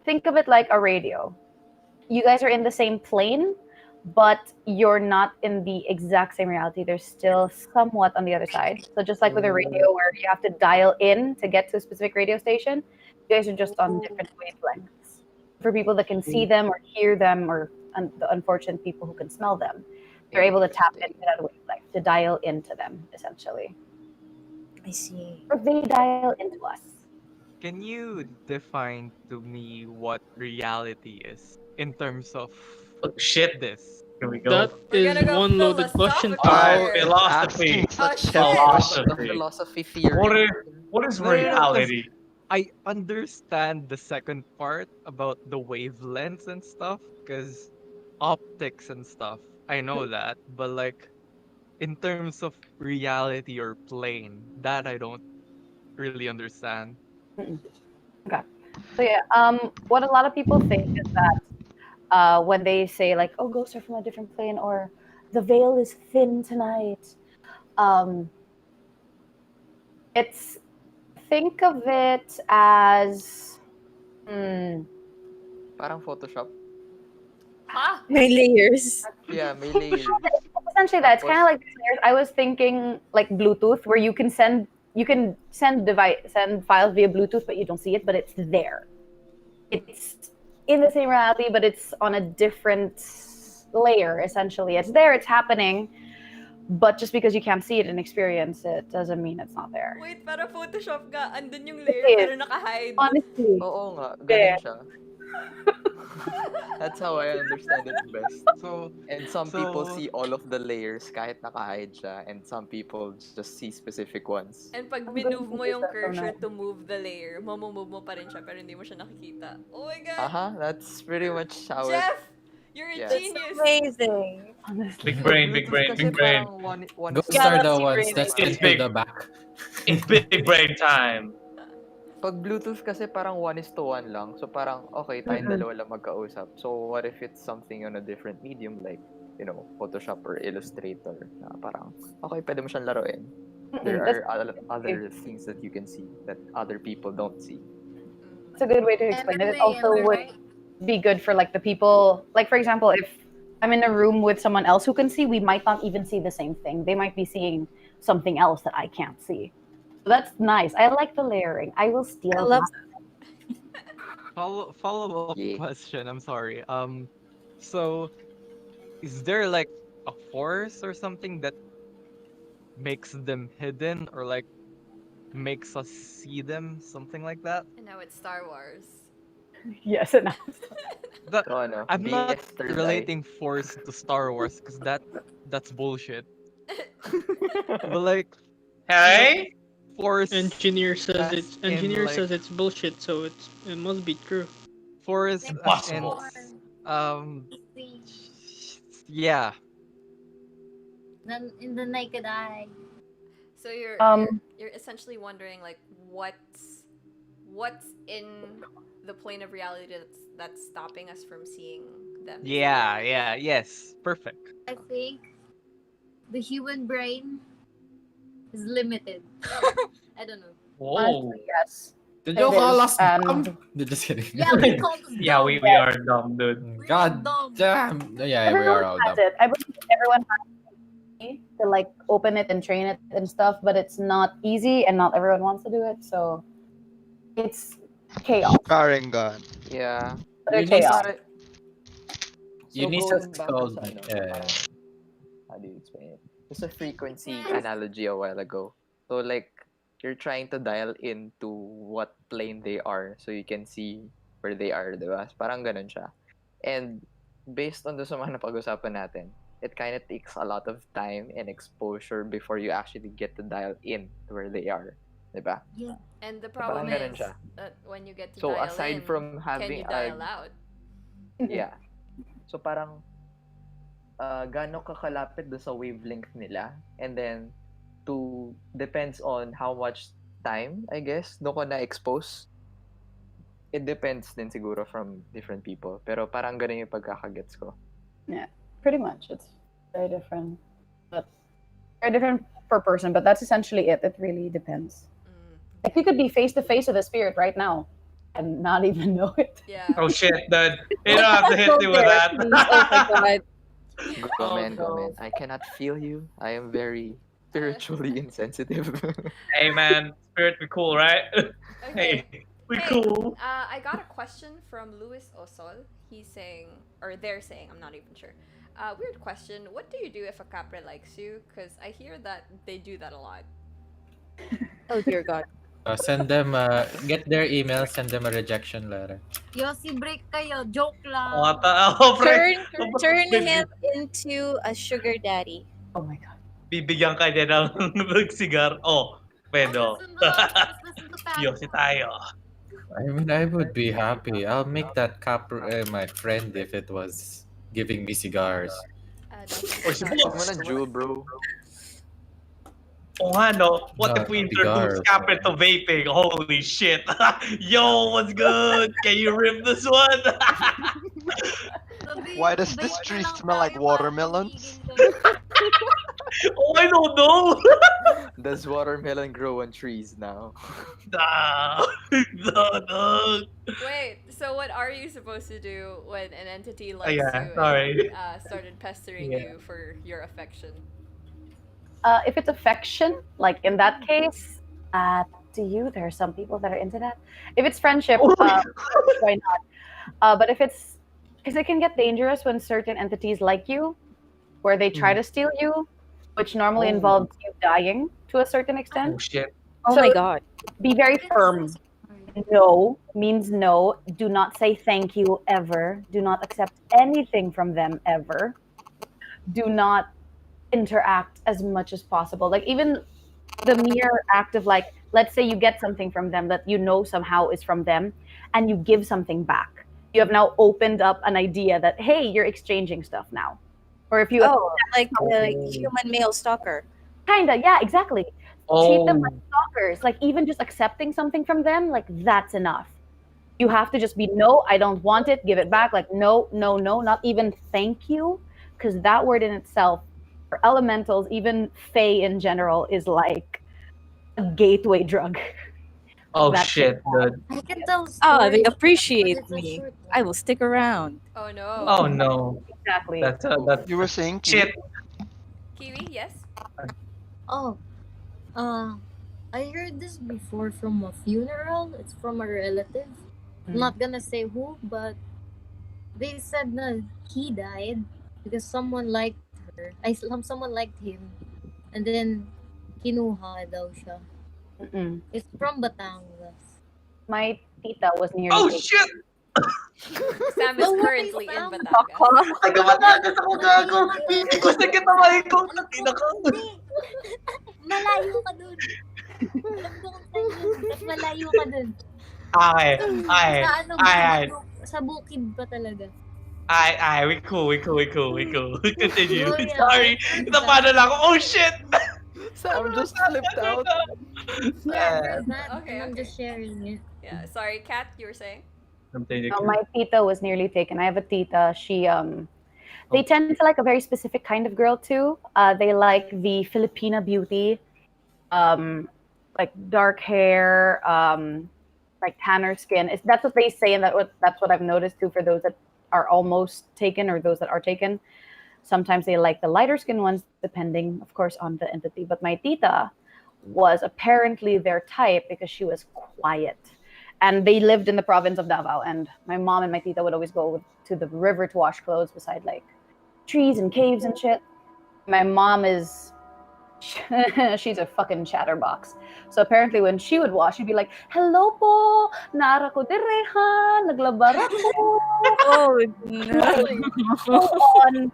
think of it like a radio. You guys are in the same plane, but you're not in the exact same reality. They're still somewhat on the other side. So just like with a radio where you have to dial in to get to a specific radio station, you guys are just on different wavelengths. For people that can see them or hear them, or the unfortunate people who can smell them, they're able to tap into that wavelength to dial into them, essentially. I see. Or they dial into us. Can you define to me what reality is in terms of shit. this? Here we go. That We're is gonna go one loaded question. philosophical Alright, here. philosophy. Asking such Oh, a shit. the philosophy theory. What is No, no, no, 'cause reality? I understand the second part about the wavelengths and stuff, because optics and stuff. I know that, but like in terms of reality or plane, that I don't really understand. Okay. So yeah, what a lot of people think is that when they say like, "Oh, ghosts are from a different plane," or "the veil is thin tonight," it's think of it as Parang Photoshop. Huh? My layers. Yeah, may layers. essentially that. It's kind of Tapos, like layers. I was thinking like Bluetooth, where you can send send files via Bluetooth, but you don't see it, but it's there. It's in the same reality, but it's on a different layer. Essentially, it's there. It's happening. But just because you can't see it and experience it doesn't mean it's not there. Wait, para Photoshop ka, andun yung layer, It pero is. naka-hide. Honestly. oo nga, Yeah. ganun siya. That's how I understand it best. So, And some people see all of the layers kahit naka-hide siya, and some people just see specific ones. And pag minove mo yung cursor to move the layer, mamumove mo pa rin siya, pero hindi mo siya nakikita. Oh my god! That's pretty much how Jeff! You're a Yeah. genius! Amazing. Big brain, big brain, Kasi big brain. parang one Ghosts is are the Galaxy ones brain. that It's spin big. to the back. It's big brain time. Pag Bluetooth kasi parang 1:1 lang. So parang, okay, tayong dalawa lang magkausap. So what if it's something on a different medium like, Photoshop or Illustrator na parang, okay, pwede mo siyang laruin. There are other things that you can see that other people don't see. It's a good way to explain it. It also would be good for like the people, like for example, if I'm in a room with someone else who can see, we might not even see the same thing. They might be seeing something else that I can't see. So that's nice. I like the layering. I will steal. I love follow up question. I'm sorry. So is there like a force or something that makes them hidden or like makes us see them, something like that? And now it's Star Wars. Yes, and I'm not BS third eye. relating force to Star Wars because that's bullshit. But like, hey, force. Engineer says like, it's bullshit, so it must be true. Force impossible. Yeah. in the naked eye. So you're essentially wondering like what's in the plane of reality that's stopping us from seeing them. Yes, perfect. I think the human brain is limited. I don't know. Whoa. Honestly, yes. Did you It call is, us dumb? Just kidding. Yeah, we call us Yeah, we are dumb, dude. God damn. Yeah, we Everyone are all has dumb. it. I believe everyone has it to like open it and train it and stuff, but it's not easy and not everyone wants to do it. So it's chaos. Sharingan. Yeah. Utter Unise- chaos. Unise going back told sa me. how do you explain it? There's a frequency analogy a while ago. So like you're trying to dial into what plane they are so you can see where they are, diba? Parang ganun siya. And based on the sa mga napag-usapan natin, it kind of takes a lot of time and exposure before you actually get to dial in to where they are, diba? Yeah. And the So, problem parang ganun is siya. that when you get to So dial aside in, from can having you dial out? Yeah. So parang gaano ka kalapit do sa wavelength nila, and then depends on how much time, I guess, no ko na-expose. It depends din siguro from different people. Pero parang ganun yung pagkakagets ko. Yeah, pretty much. It's very different, but very different per person. But that's essentially it. It really depends. Like you could be face to face with a spirit right now and not even know it. Yeah. Oh shit, dude. You don't have to hit me with that. Oh my god. Go, man, no. go, man. I cannot feel you. I am very spiritually insensitive. Hey man, spirit be cool, right? Okay. Hey, we Hey, cool. I got a question from Luis Osol. He's saying, or they're saying, I'm not even sure. Weird question. What do you do if a capre likes you? Because I hear that they do that a lot. Oh dear god. Send them, get their email, send them a rejection letter. Yossi, break kayo. Joke lang. Turn him into a sugar daddy. Oh my god. Bibigyan ka niya ng cigar. Oh, pedo. Yosi tayo. I mean, I would be happy. I'll make that my friend if it was giving me cigars. Or si Huwag mo na, Jewel, bro. Oh nga, no? What Not if we introduce cigars. Capre to vaping? Holy shit. Yo, what's good? Can you rip this one? Why does this tree smell like watermelons? Oh, I don't know. Does watermelon grow on trees now? No. Wait, so what are you supposed to do when an entity likes Yeah, you sorry. and started pestering Yeah. you for your affection? If it's affection, like in that case, to you, there are some people that are into that. If it's friendship, why not? But if it's, because it can get dangerous when certain entities like you, where they try to steal you, which normally involves you dying to a certain extent. Oh shit. Oh my god. Be very firm. No means no. Do not say thank you ever. Do not accept anything from them ever. Do not interact as much as possible. Like even the mere act of like, let's say you get something from them that you know somehow is from them and you give something back. You have now opened up an idea that, hey, you're exchanging stuff now. Or if you like human male stalker. Kinda, yeah, exactly. Treat them like stalkers. Like even just accepting something from them, like that's enough. You have to just be no, I don't want it, give it back. Like no, not even thank you, because that word in itself, for elementals, even fae in general, is like a gateway drug. Oh shit, dude. I can tell Ah, they stories, appreciate but it's a me. short I will stick around. Oh no. Oh no. Exactly. That's You were saying, Kiwi? shit. Kiwi, yes? Oh, I heard this before from a funeral. It's from a relative. I'm not gonna say who, but they said that he died because someone liked her. Someone liked him, and then kinuha daw siya. It's from Batangas. My tita was nearly Oh taken. shit! Sam is currently in Batangas. Taga Batangas ako, gago. Hindi ko sa kitaway ko. Malayo ka dun. Alam ko kung saan yun. Mas malayo ka dun. Ay. Sa ano ba? Ay. Sa bukid pa talaga. Ay, we cool. Continue. Oh, yeah. Sorry. Napano lang ako. Oh shit! Sam just flipped out. Yeah, that, Okay, and I'm okay. just sharing it. Yeah, sorry, Kat, you were saying? No, my tita was nearly taken. I have a tita. She they tend to like a very specific kind of girl too. They like the Filipina beauty, like dark hair, like tanner skin. That's what they say, and that's what I've noticed too for those that are almost taken or those that are taken. Sometimes they like the lighter skin ones, depending, of course, on the entity. But my tita was apparently their type because she was quiet. And they lived in the province of Davao. And my mom and my tita would always go to the river to wash clothes beside like trees and caves and shit. My mom is, she's a fucking chatterbox. So apparently when she would wash, she'd be like, hello po, naara ko direha, naglabar ako. Oh, no.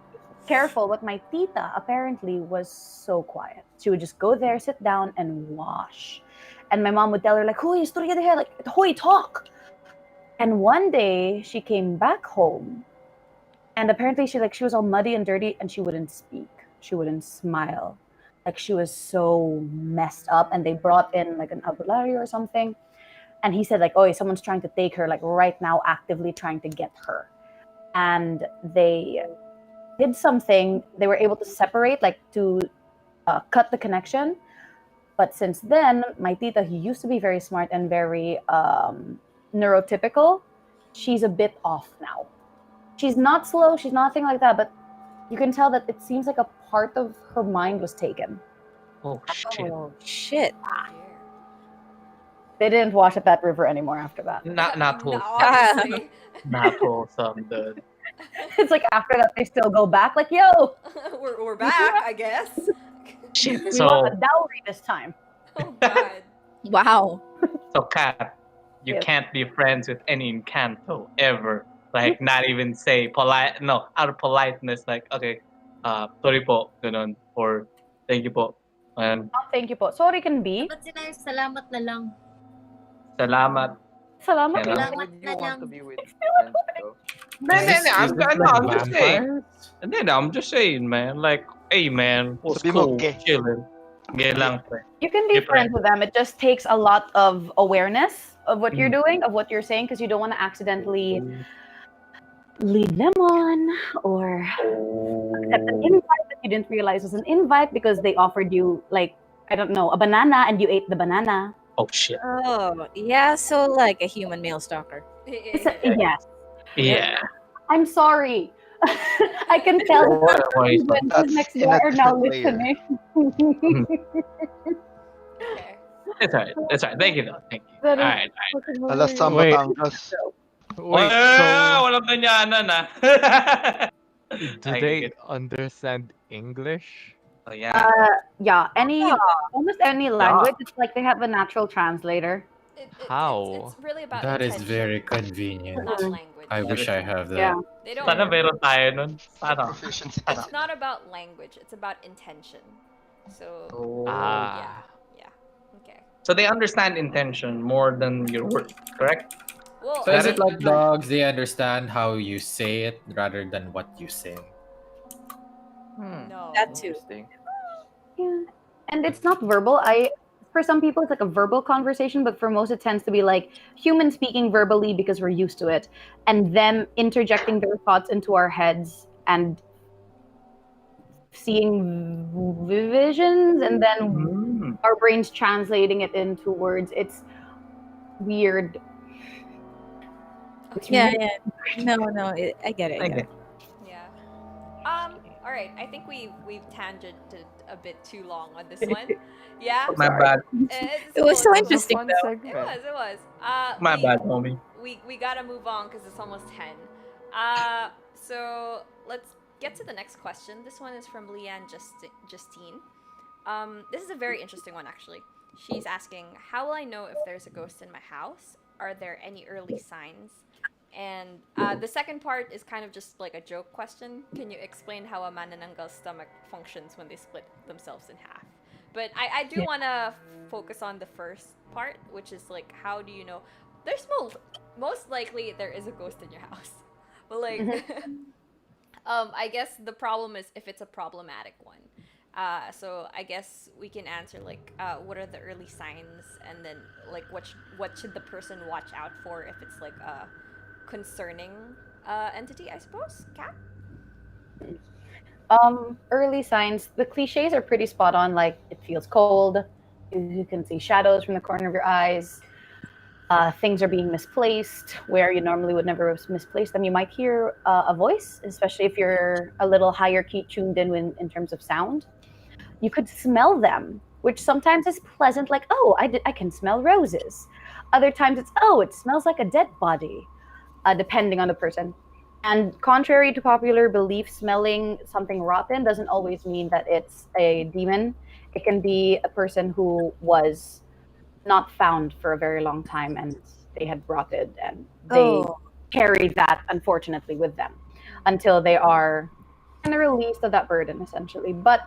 Careful, but my tita apparently was so quiet. She would just go there, sit down, and wash. And my mom would tell her, like, Hoy, istorya de, like, Hoy, talk. And one day she came back home, and apparently she was all muddy and dirty, and she wouldn't speak. She wouldn't smile. Like she was so messed up, and they brought in like an albularyo or something. And he said like, oh, someone's trying to take her, like right now, actively trying to get her. And they did something. They were able to separate, like to cut the connection. But since then, my tita, who used to be very smart and very neurotypical, she's a bit off now. She's not slow, she's nothing like that, but you can tell that it seems like a part of her mind was taken. Oh shit. Oh shit. They didn't wash at that river anymore after that. Not wholesome. Obviously. Not wholesome, dude. It's like after that they still go back, like, yo, we're back, I guess. Shit. we So want a dowry this time. Oh god. Wow. so Kat, you Yes. can't be friends with any Encanto ever. Like not even say polite. No, out of politeness. Like okay, sorry po, ganun, or thank you po, and Oh, thank you po. Sorry can be. Dapat sila yung salamat na lang. salamat. Salamat. You know? Salamat Would you na want lang. to be with friends though? No, Is this like I'm just saying. vampires? I'm just saying, man. Like, hey, man, what's Sabi mo, cool? gay. Chilling. Gay lang, pre. You can be Different. friends with them. It just takes a lot of awareness of what you're Mm. doing, of what you're saying, because you don't want to accidentally lead them on or accept an invite that you didn't realize was an invite because they offered you, like, I don't know, a banana and you ate the banana. Oh shit. Oh, yeah, so like a human male stalker. Yes. Yeah. I'm sorry. I can tell Why is when That's who's next in a door are now different layer. listening. Okay. It's alright. It's alright. Thank you, though. Thank you. That is Alright. fucking Alas sa Wait. Batangas. Wait, Walang ganyanan, ah. do I they get- understand English? Oh, yeah. Yeah, almost any language, it's like they have a natural translator. How? It's really about That is intention, very convenient. not language. I wish I have that. Yeah. They don't. Sana meron tayo nun. Sana. Proficiency It's test. not about language. It's about intention. So Oh. yeah. Okay. So they understand intention more than your word, correct? Well, So is it like dogs? They understand how you say it rather than what you say. No. That too. Interesting. Yeah. And it's not verbal. For some people it's like a verbal conversation, but for most it tends to be like human speaking verbally because we're used to it, and them interjecting their thoughts into our heads and seeing visions, and then our brains translating it into words. It's weird. It's Yeah, really- yeah. No, I get it. I get it. Yeah. All right. I think we've tangented a bit too long on this one. Yeah. My bad. It was so cool. interesting Fun though. It was. My bad, homie. We gotta move on because it's almost 10. So let's get to the next question. This one is from Leanne Justine. This is a very interesting one, actually. She's asking, how will I know if there's a ghost in my house? Are there any early signs? And the second part is kind of just like a joke question. Can you explain how a manananggal's stomach functions when they split themselves in half? But I do want to focus on the first part, which is like, how do you know? There's most likely there is a ghost in your house. But like, I guess the problem is if it's a problematic one. So I guess we can answer like, what are the early signs, and then like what should the person watch out for if it's like a concerning entity, I suppose. Kat? Early signs. The cliches are pretty spot on. Like it feels cold. You can see shadows from the corner of your eyes. Things are being misplaced where you normally would never misplace them. You might hear a voice, especially if you're a little higher key tuned in terms of sound. You could smell them, which sometimes is pleasant, like, oh, I can smell roses. Other times it's, oh, it smells like a dead body, depending on the person. And contrary to popular belief, smelling something rotten doesn't always mean that it's a demon. It can be a person who was not found for a very long time and they had rotted, and they carry that, unfortunately, with them until they are kind of released of that burden, essentially. But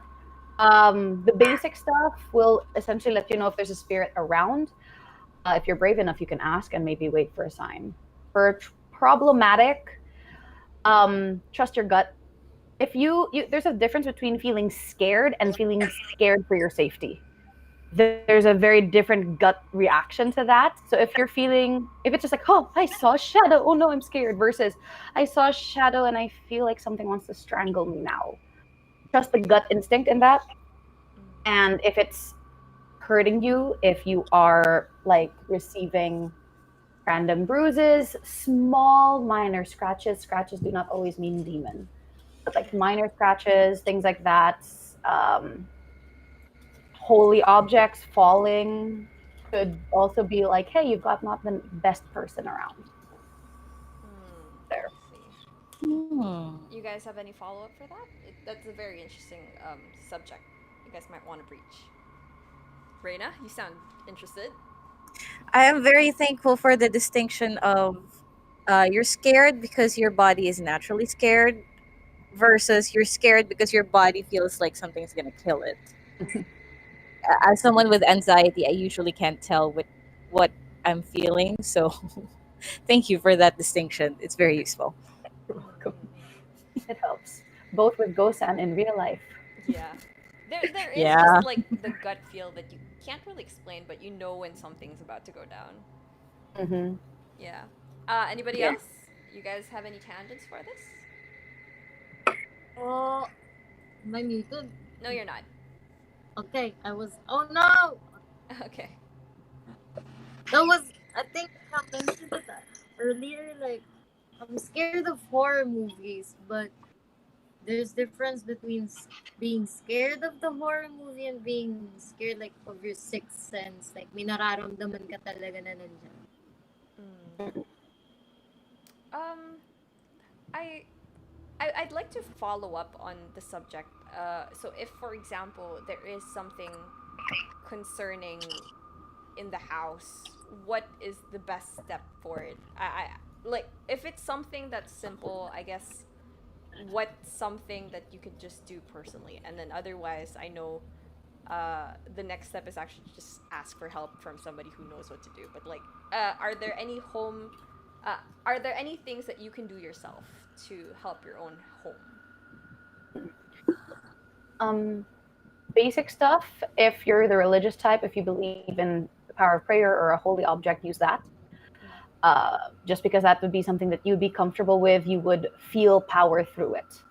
the basic stuff will essentially let you know if there's a spirit around. If you're brave enough, you can ask and maybe wait for a sign. For problematic, trust your gut. there's a difference between feeling scared and feeling scared for your safety. There's a very different gut reaction to that. So if it's just like, oh, I saw a shadow, oh no, I'm scared, versus I saw a shadow and I feel like something wants to strangle me now. Trust the gut instinct in that. And if it's hurting you, if you are like receiving random bruises, small, minor scratches do not always mean demon. But like minor scratches, things like that, holy objects falling could also be like, hey, you've got not the best person around. There. You guys have any follow up for that? That's a very interesting subject. You guys might want to breach. Reina, you sound interested. I am very thankful for the distinction of you're scared because your body is naturally scared versus you're scared because your body feels like something's gonna kill it. As someone with anxiety, I usually can't tell what I'm feeling. So, thank you for that distinction. It's very useful. You're welcome. It helps, both with ghosts and in real life. Yeah. There is Yeah. just like the gut feel that you can't really explain, but you know when something's about to go down. Mm-hmm. Yeah. Anybody Yeah. else? You guys have any tangents for this? Oh, am I muted? No, you're not. Okay, I was. Oh no! Okay. That was. I think I mentioned that earlier. Like, I'm scared of horror movies, but there's difference between being scared of the horror movie and being scared like of your sixth sense. Like, may nararamdaman ka talaga na nandiyan. I'd like to follow up on the subject. So if, for example, there is something concerning in the house, what is the best step for it? I like if it's something that's simple, I guess. What's something that you could just do personally, and then otherwise, I know the next step is actually just ask for help from somebody who knows what to do. But like, are there any things that you can do yourself to help your own home? Basic stuff. If you're the religious type, if you believe in the power of prayer or a holy object, use that. Just because that would be something that you'd be comfortable with, you would feel power through it.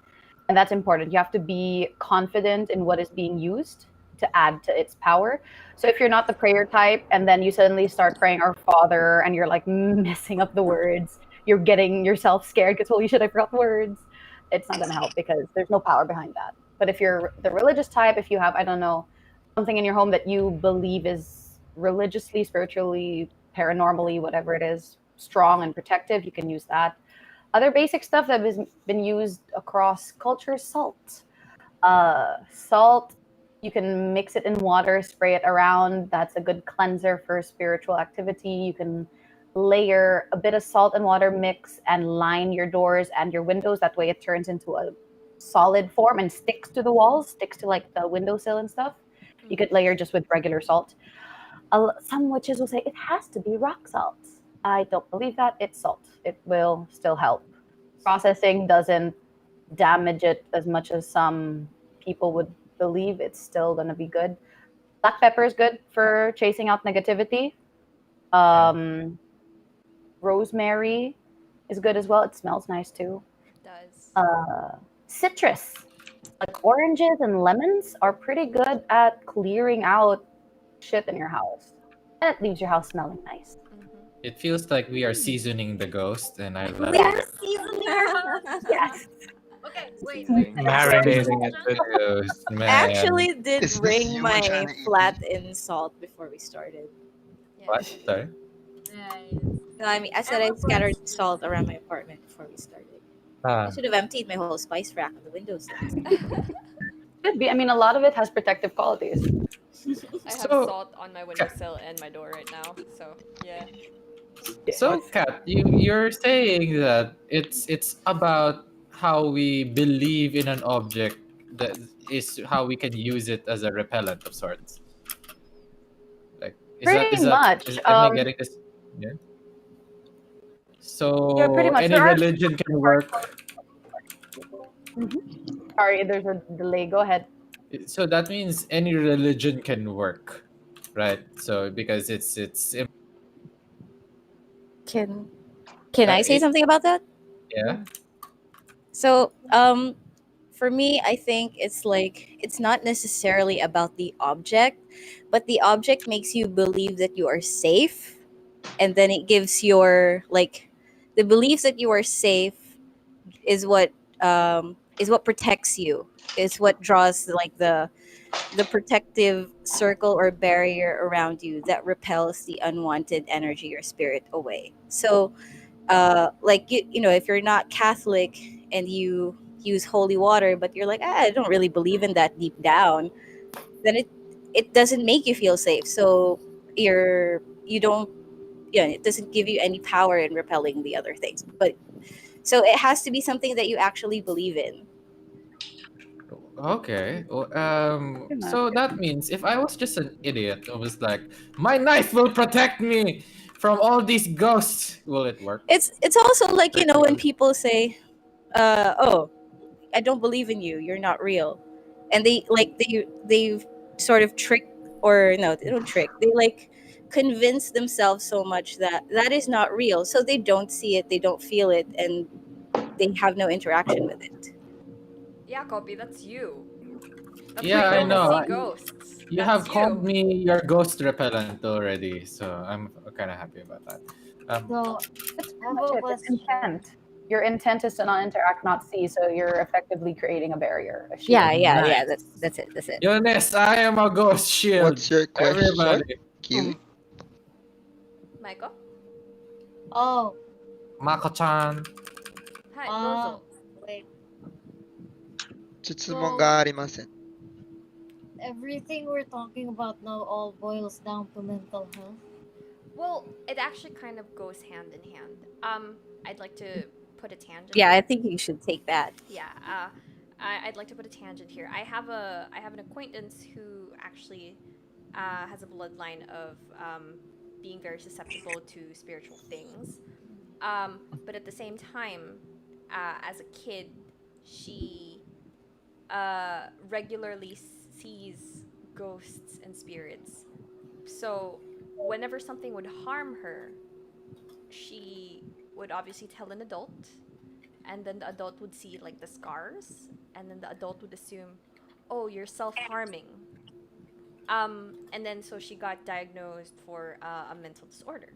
And that's important. You have to be confident in what is being used to add to its power. So if you're not the prayer type and then you suddenly start praying Our Father and you're like messing up the words, you're getting yourself scared because, holy shit, I forgot the words. It's not going to help because there's no power behind that. But if you're the religious type, if you have, I don't know, something in your home that you believe is religiously, spiritually, paranormally, whatever it is, strong and protective, you can use that. Other basic stuff that has been used across cultures, salt. Salt, you can mix it in water, spray it around. That's a good cleanser for spiritual activity. You can layer a bit of salt and water mix and line your doors and your windows. That way it turns into a solid form and sticks to the walls, sticks to like the windowsill and stuff. You could layer just with regular salt. Some witches will say it has to be rock salt. I don't believe that. It's salt. It will still help. Processing doesn't damage it as much as some people would believe. It's still going to be good. Black pepper is good for chasing out negativity. Rosemary is good as well. It smells nice too. It does. Citrus, like oranges and lemons, are pretty good at clearing out shit in your house. And it leaves your house smelling nice. It feels like we are seasoning the ghost, and I love Yes, it. seasoning your house. Yes. Okay, wait. Marinating it with Ghost, man. Actually, did Is this ring you my trying to eat flat in salt before we started. What? Sorry? No, I mean, I said I scattered salt around my apartment before we started. I should have emptied my whole spice rack on the windowsill. Could be. I mean, a lot of it has protective qualities. I have salt on my windowsill and my door right now, so yeah. So, Kat, you're saying that it's about how we believe in an object that is how we can use it as a repellent of sorts. Like, Pretty much. am I getting this? Yeah. So Yeah, pretty much. any There are- religion can work. Sorry, there's a delay. Go ahead. So that means any religion can work, right? So because it's Can I say it, something about that? yeah. So, for me, I think it's like it's not necessarily about the object, but the object makes you believe that you are safe, and then it gives your like the belief that you are safe is what protects you, is what draws like the protective circle or barrier around you that repels the unwanted energy or spirit away. So like you know, if you're not Catholic and you use holy water, but you're like, I don't really believe in that deep down, then it doesn't make you feel safe. So you don't, yeah, it doesn't give you any power in repelling the other things. But so it has to be something that you actually believe in. Okay. Pretty much. So that means if I was just an idiot, I was like, my knife will protect me from all these ghosts. Will it work? It's also like, you know, when Technically. people say, oh, I don't believe in you, you're not real, and they sort of trick, or no, they don't trick, they like convince themselves so much that that is not real, so they don't see it, they don't feel it, and they have no interaction with it. Yeah, Copy, that's you. That's why Yeah, you I don't see know. ghosts. You That's have called you. me your ghost repellent already, so I'm kind of happy about that. So That's I pretty have much a it. It's question. intent. Your intent is to not interact, not see, so you're effectively creating a barrier, a shield. Yeah, Nice. that's it. Jonas, I am a ghost shield. What's your question, Everybody. Kiwi? Michael? Oh, Mako-chan. Hi, uh, Dozo. wait. 質問 So がありません。 everything we're talking about now all boils down to mental health. Well, it actually kind of goes hand in hand. I'd like to put a tangent. Yeah, I here. think you should take that. Yeah, I'd like to put a tangent here. I have an acquaintance who actually has a bloodline of being very susceptible to spiritual things. But at the same time, as a kid, she regularly sees ghosts and spirits. So whenever something would harm her, she would obviously tell an adult, and then the adult would see like the scars, and then the adult would assume, oh, you're self-harming. And then so she got diagnosed for a mental disorder.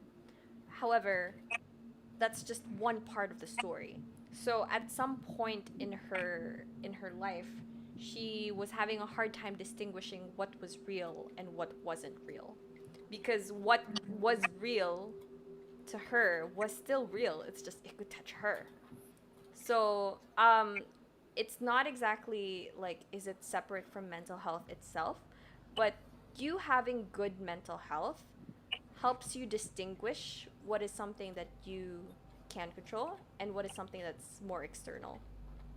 However, that's just one part of the story. So at some point in her life, she was having a hard time distinguishing what was real and what wasn't real. Because what was real to her was still real. It's just it could touch her. So, it's not exactly like is it separate from mental health itself, but you having good mental health helps you distinguish what is something that you can control and what is something that's more external.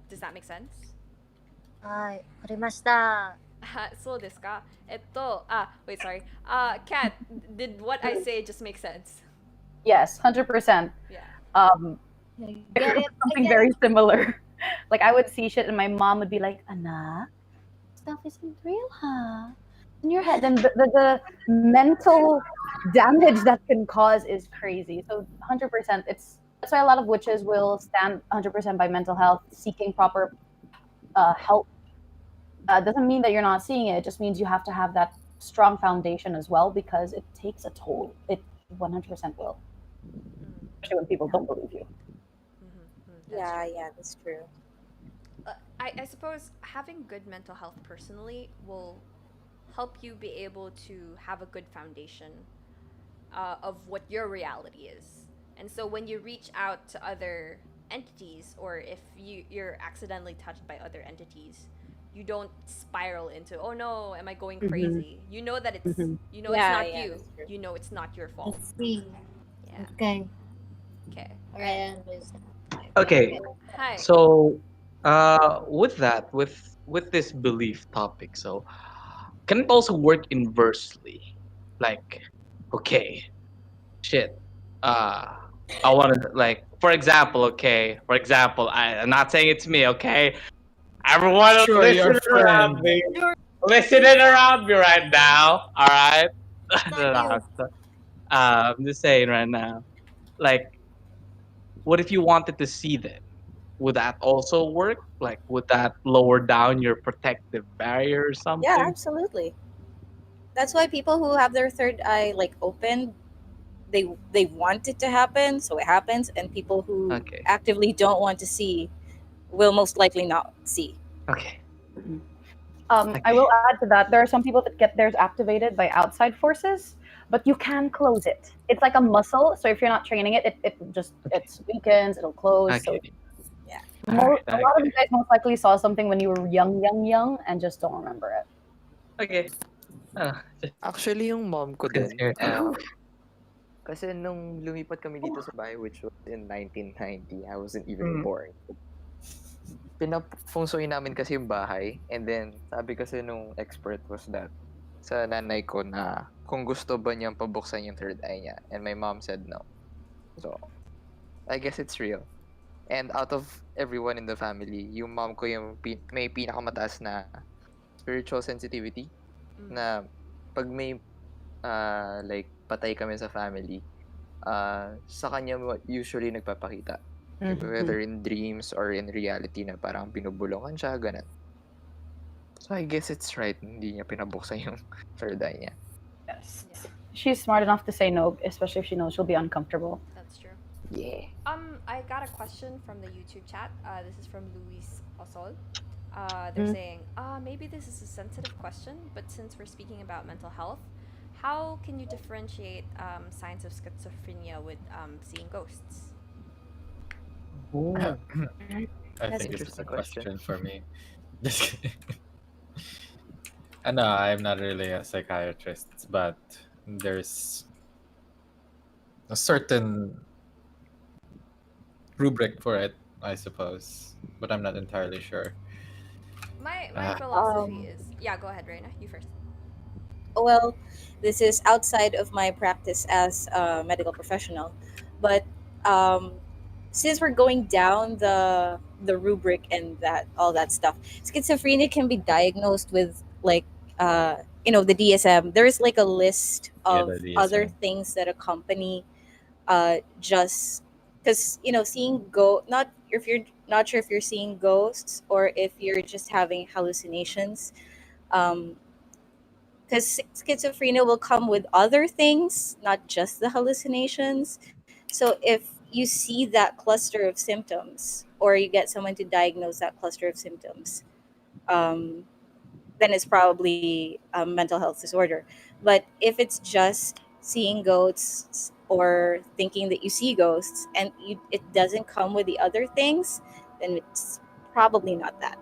Does that make sense? はい、わかりました。そうですか? Wait, sorry. Kat, did what I say just make sense? Yes, 100%. Yeah. I get it. Something very similar. Like I would see shit, and my mom would be like, "Anna, stuff isn't real, huh?" In your head, and the mental damage that can cause is crazy. So 100%. That's why a lot of witches will stand 100% by mental health, seeking proper help. Doesn't mean that you're not seeing it. It just means you have to have that strong foundation as well, because it takes a toll. It 100% will, especially when people don't believe you. Yeah, that's true. I suppose having good mental health personally will help you be able to have a good foundation of what your reality is. And so when you reach out to other entities, or if you're accidentally touched by other entities, you don't spiral into, oh no, am I going crazy? You know that it's you know Yeah, it's not yeah, you. that's true. You know it's not your I fault. see. Yeah. Okay. Okay. Alright, I understand. Okay. Hi. So, with that, with this belief topic, so can it also work inversely? Like, okay, shit. I want to like, for example, I'm not saying it's me, okay. Everyone Sure, listen your around friend. me. Listening around me right now. All right. Not you. I'm just saying right now. Like, what if you wanted to see them? Would that also work? Like, would that lower down your protective barrier or Yeah, something? absolutely. That's why people who have their third eye like open, they want it to happen, so it happens, and people who Okay. actively don't want to see will most likely not see. Okay. I will add to that. There are some people that get theirs activated by outside forces, but you can close it. It's like a muscle, so if you're not training it, it just it weakens, it'll close. So Okay. Yeah. a lot of you guys most likely saw something when you were young, and just don't remember it. Okay. Actually, yung mom ko din, Consider that. kasi nung lumipat kami dito sa bahay, which was in 1990, I wasn't even Mm. born. Pinapungsoy namin kasi yung bahay, and then sabi kasi nung expert was that sa nanay ko na kung gusto ba niyang pabuksan yung third eye niya, and my mom said no. So, I guess it's real. And out of everyone in the family, yung mom ko yung may pinakamataas na spiritual sensitivity na pag may like patay kami sa family, sa kanya usually nagpapakita. Whether in dreams or in reality na parang binubulungan siya, ganun. So I guess it's right, hindi niya pinabuksan yung third eye niya. Yes. She's smart enough to say no, especially if she knows she'll be uncomfortable. That's true. Yeah. I got a question from the YouTube chat. This is from Luis Osol. They're saying, maybe this is a sensitive question, but since we're speaking about mental health, how can you differentiate signs of schizophrenia with seeing ghosts? I That's think an it's a interesting question for me. Just kidding. No, I'm not really a psychiatrist, but there's a certain rubric for it, I suppose, but I'm not entirely sure. My philosophy is go ahead, Reina. You first. Well, this is outside of my practice as a medical professional, but since we're going down the rubric and that all that stuff, schizophrenia can be diagnosed with like the DSM. There is like a list Yeah, of the other DSM. things that accompany just because seeing not if you're not sure if you're seeing ghosts or if you're just having hallucinations. Because schizophrenia will come with other things, not just the hallucinations. So if you see that cluster of symptoms, or you get someone to diagnose that cluster of symptoms, then it's probably a mental health disorder. But if it's just seeing ghosts or thinking that you see ghosts and it doesn't come with the other things, then it's probably not that.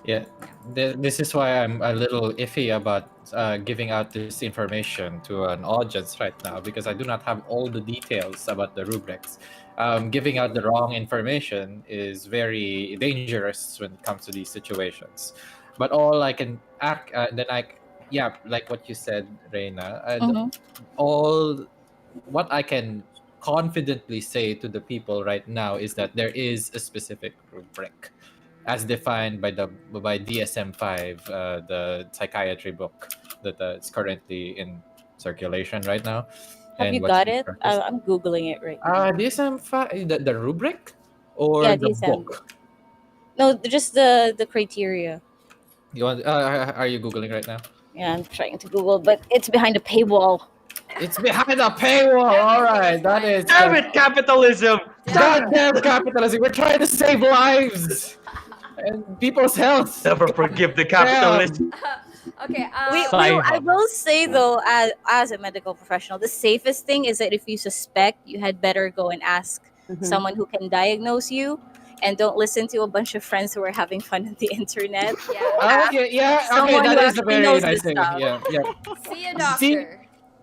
Yeah, this is why I'm a little iffy about giving out this information to an audience right now, because I do not have all the details about the rubrics. Giving out the wrong information is very dangerous when it comes to these situations. But all I can act, like what you said, Reina, all what I can confidently say to the people right now is that there is a specific rubric as defined by DSM-5, the psychiatry book that is currently in circulation right now. Have you what's got being it? practiced. I'm googling it right now. DSM-5, the rubric or Yeah, the DSM. book? No, just the criteria. You want? Are you googling right now? Yeah, I'm trying to Google, but it's behind a paywall. It's behind a paywall. All right, that is. Damn it, capitalism! Goddamn capitalism! We're trying to save lives and people's health. Never forgive the capitalists. Okay. I will say though, as a medical professional, the safest thing is that if you suspect, you had better go and ask someone who can diagnose you, and don't listen to a bunch of friends who are having fun on the internet. Okay, that is a very nice thing. Yeah.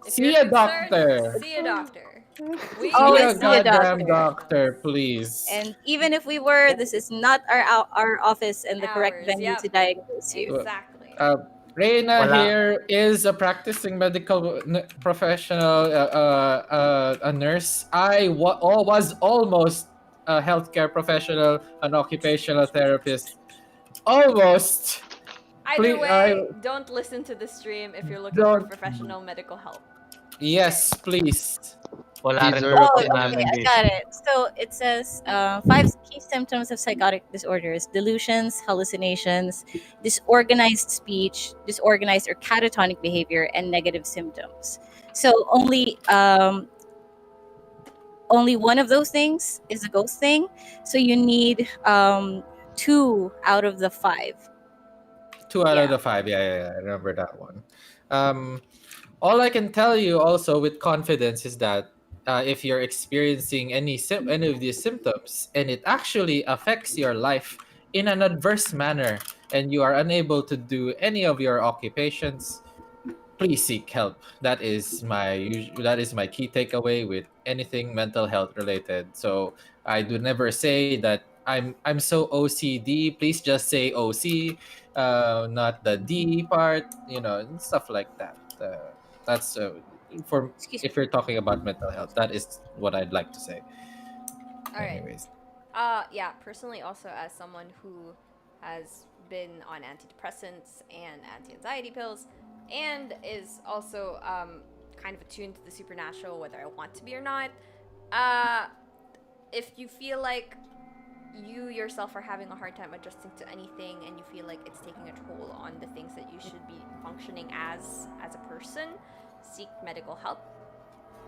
See a doctor. See a doctor. See a doctor. See a goddamn doctor, please. And even if we were, this is not our office and the correct venue to diagnose you. Exactly. Reina here is a practicing medical professional, a nurse. I was almost a healthcare professional, an occupational therapist. Almost. Either Please, way, don't listen to the stream if you're looking for don't. professional medical help. Yes, please. Wala These rin are Oh, tutok opinions. okay, namin I dito. got it. So it says 5 key symptoms of psychotic disorders: delusions, hallucinations, disorganized speech, disorganized or catatonic behavior, and negative symptoms. So only one of those things is a ghost thing. So you need 2 out of the 5. 2 out of Yeah. the 5. Yeah. I remember that one. All I can tell you also with confidence is that if you're experiencing any of these symptoms and it actually affects your life in an adverse manner and you are unable to do any of your occupations, please seek help. That is my key takeaway with anything mental health related. So I do never say that I'm so OCD. Please just say OC, not the D part. And stuff like that. That's for Excuse me. if you're talking about mental health. That is what I'd like to say. All right. Anyways, Yeah, personally, also as someone who has been on antidepressants and anti-anxiety pills, and is also kind of attuned to the supernatural, whether I want to be or not. If you feel like you yourself are having a hard time adjusting to anything, and you feel like it's taking a toll on the things that you should be functioning as a person, seek medical help.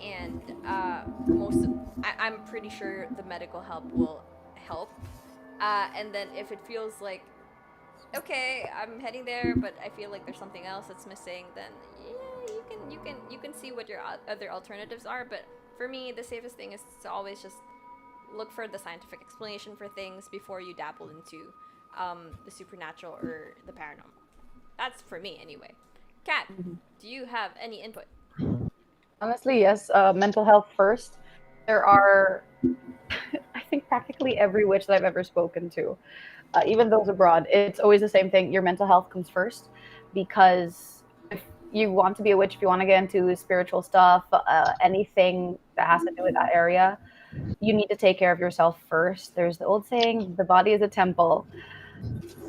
And I'm pretty sure the medical help will help. And then if it feels like, okay, I'm heading there, but I feel like there's something else that's missing, then yeah, you can see what your other alternatives are. But for me, the safest thing is to always just look for the scientific explanation for things before you dabble into the supernatural or the paranormal. That's for me anyway. Kat, do you have any input? Honestly, yes. Mental health first. There are, I think, practically every witch that I've ever spoken to, even those abroad, it's always the same thing. Your mental health comes first, because if you want to be a witch, if you want to get into spiritual stuff, anything that has to do with that area, you need to take care of yourself first. There's the old saying, the body is a temple.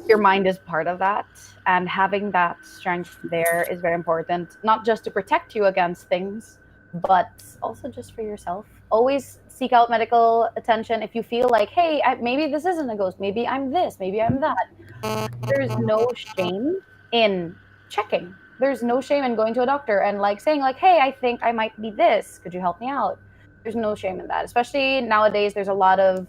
Your mind is part of that, and having that strength there is very important, not just to protect you against things, but also just for yourself. Always seek out medical attention if you feel like, hey, maybe this isn't a ghost, maybe I'm this, maybe I'm that. There's no shame in checking. There's no shame in going to a doctor and saying hey, I think I might be this, could you help me out? There's no shame in that, especially nowadays. There's a lot of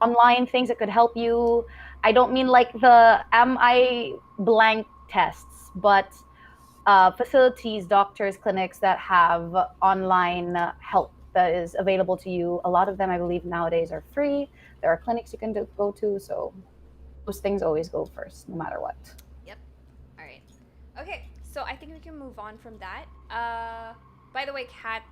online things that could help you. I don't mean like the am I blank tests, but facilities, doctors, clinics that have online help that is available to you. A lot of them, I believe, nowadays are free. There are clinics you can go to, so those things always go first, no matter what. Yep. All right. Okay, so I think we can move on from that. By the way, Kat,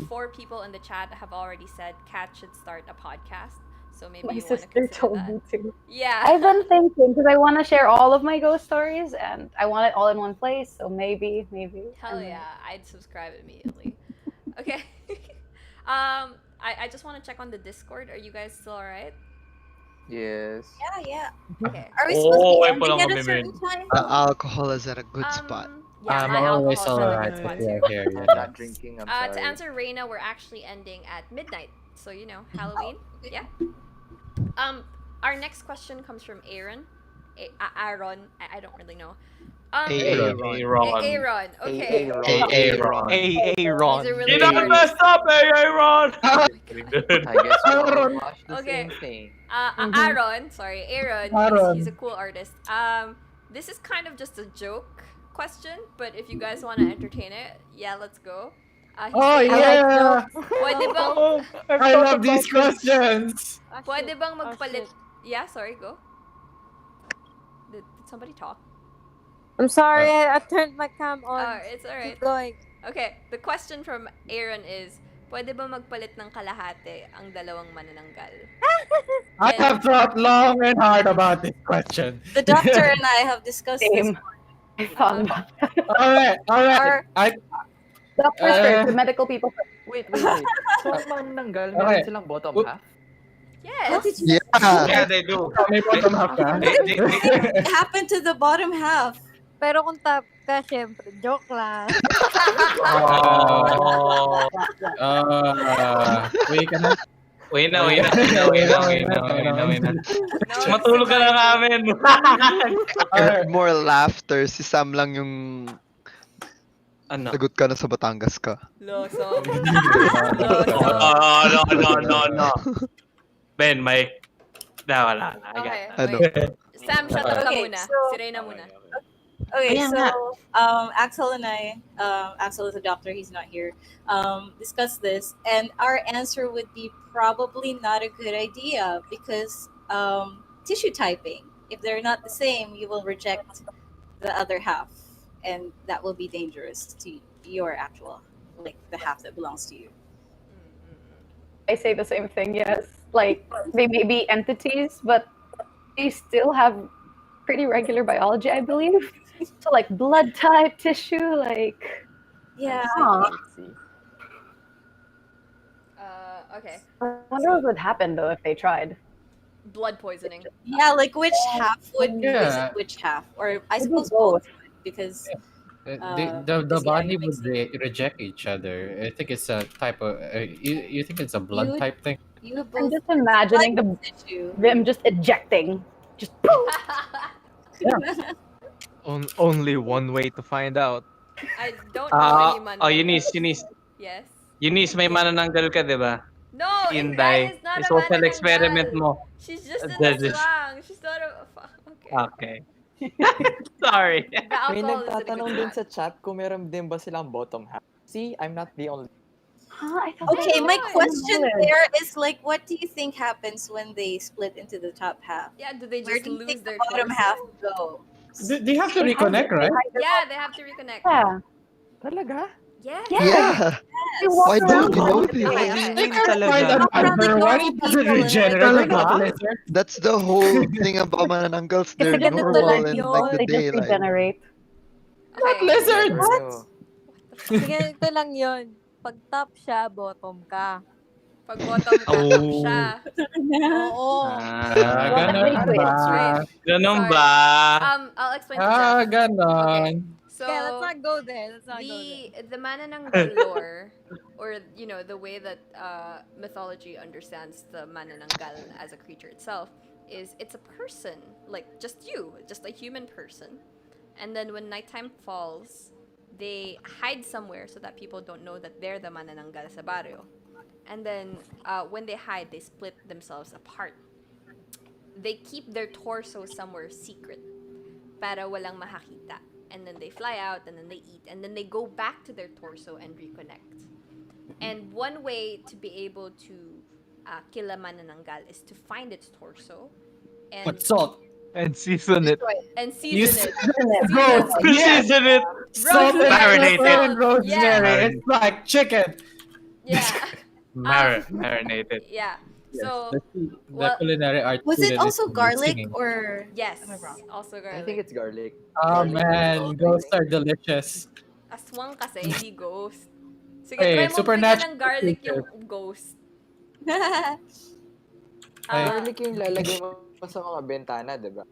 4 people in the chat have already said Kat should start a podcast. So maybe My you want to sister consider told that. me to. Yeah. I've been thinking, because I want to share all of my ghost stories and I want it all in one place. So maybe. Hell yeah, I'd subscribe immediately. Okay. I just want to check on the Discord. Are you guys still alright? Yes. Yeah. Okay. Are we supposed to be okay pa lang ending at a kami, certain men. time? Alcohol is at a good spot. Yeah, I'm my always alcohol's at a alright good spot with too. your hair. I'm not drinking. I'm To sorry. answer Reina, we're actually ending at midnight. So Halloween. Yeah. Our next question comes from Aaron. Aaron. I don't really know. Aaron. Aaron. Okay. Aaron. These are really You done weird. messed up, Aaron! I guess we'll watch the Okay. same thing. Aaron. Sorry, Aaron. Aaron. He's a cool artist. This is kind of just a joke question, but if you guys want to entertain it, yeah, let's go. Oh yeah! Pwede bang, I love these questions. pwede bang magpalit? Yeah, sorry, go. Did somebody talk? I'm sorry, I turned my cam on. It's alright. Keep going. Okay, the question from Aaron is, pwede ba magpalit ng kalahati ang dalawang manananggal? I have thought long and hard about this question. The doctor and I have discussed this. I thought about that. All right. Doctors first, the medical people first. Wait. So, ang manananggal, meron silang bottom half? How did Yes. you? Yeah, they do. May bottom half ka? What happened to the bottom half? Pero kung top ka, syempre, joke lang. Oh. Uwi ka na. Uwi na. Matulog ka lang namin. More laughter. Si Sam lang yung Ano? lagot ka na sa Batangas ka. Losong. No. Ben, may... Wala. Okay, Ano? wait. Sam, shut up ka Okay, muna. so- Si Reina muna. Okay, Ayan so nga. Axel and I, Axel is a doctor, he's not here, discussed this, and our answer would be probably not a good idea because tissue typing, if they're not the same, you will reject the other half, and that will be dangerous to your actual, like the half that belongs to you. I say the same thing, yes. Like, they may be entities, but they still have pretty regular biology, I believe. So, like, blood type, tissue, like... Yeah. Okay. I wonder what would happen, though, if they tried. Blood poisoning. Yeah, like which half would Yeah. poison which half? Or I Maybe suppose both. both would, because The because, yeah, body you would mix reject each other. I think it's a type of. You think it's a blood would- type thing? you I'm both just imagining tissue. them just ejecting. Just Only one way to find out. I don't know any man. Eunice. Yes. Eunice, may manananggal ka, di ba? No, Inday. Inday is not a Social manananggal. experiment mo. She's just in That the is- slang. She's not a... Okay. Okay. Sorry. The May alcohol is in a nagtatanong good din track. sa chat kung meron din ba silang bottom half. See, I'm not the only. Okay, my know. question there is like, what do you think happens when they split into the top half? Yeah, do they Where just do you lose think their the bottom torso? half go? They have to reconnect, right? Yeah, they have to reconnect. Yeah. Talaga? Yes. Yeah. They walk Why don't you know around. this? They can't find an answer. Why does it regenerate like a lizard? That's the whole thing about manananggals. They're Kasi ganito normal lang in yun. like the They just daylight. regenerate. Not lizards! Kasi ganito lang yun. Pag top siya, bottom ka. Pag bottom ka, top siya. Oo. Ganon ba? Ganon Sorry. ba? I'll explain to Jeff. Ganon. So, Okay, let's not go there. Let's not go there. the manananggal lore, or the way that mythology understands the manananggal as a creature itself, is it's a person, like just a human person, and then when nighttime falls, they hide somewhere so that people don't know that they're the manananggal sa barrio, and then when they hide, they split themselves apart. They keep their torso somewhere secret, para walang makakita. And then they fly out, and then they eat, and then they go back to their torso and reconnect. And one way to be able to kill a manananggal is to find its torso and Put salt. And season it. and season it. Bro, Season it. Salt and Marinate pepper it. and rosemary. Yeah. It's like chicken. Yeah. Marinated. Yeah. So The well, culinary art. Was it student is also garlic singing. or? yes, Am I wrong? also I garlic. think it's garlic. Oh Garlic man, and salt, I ghosts think. are delicious. Aswang kasi, hindi ghost. Sige, Hey, try mo bigyan supernatural ng garlic creature. yung ghost. Garlic yung lalagay mo sa mga bentana, di ba?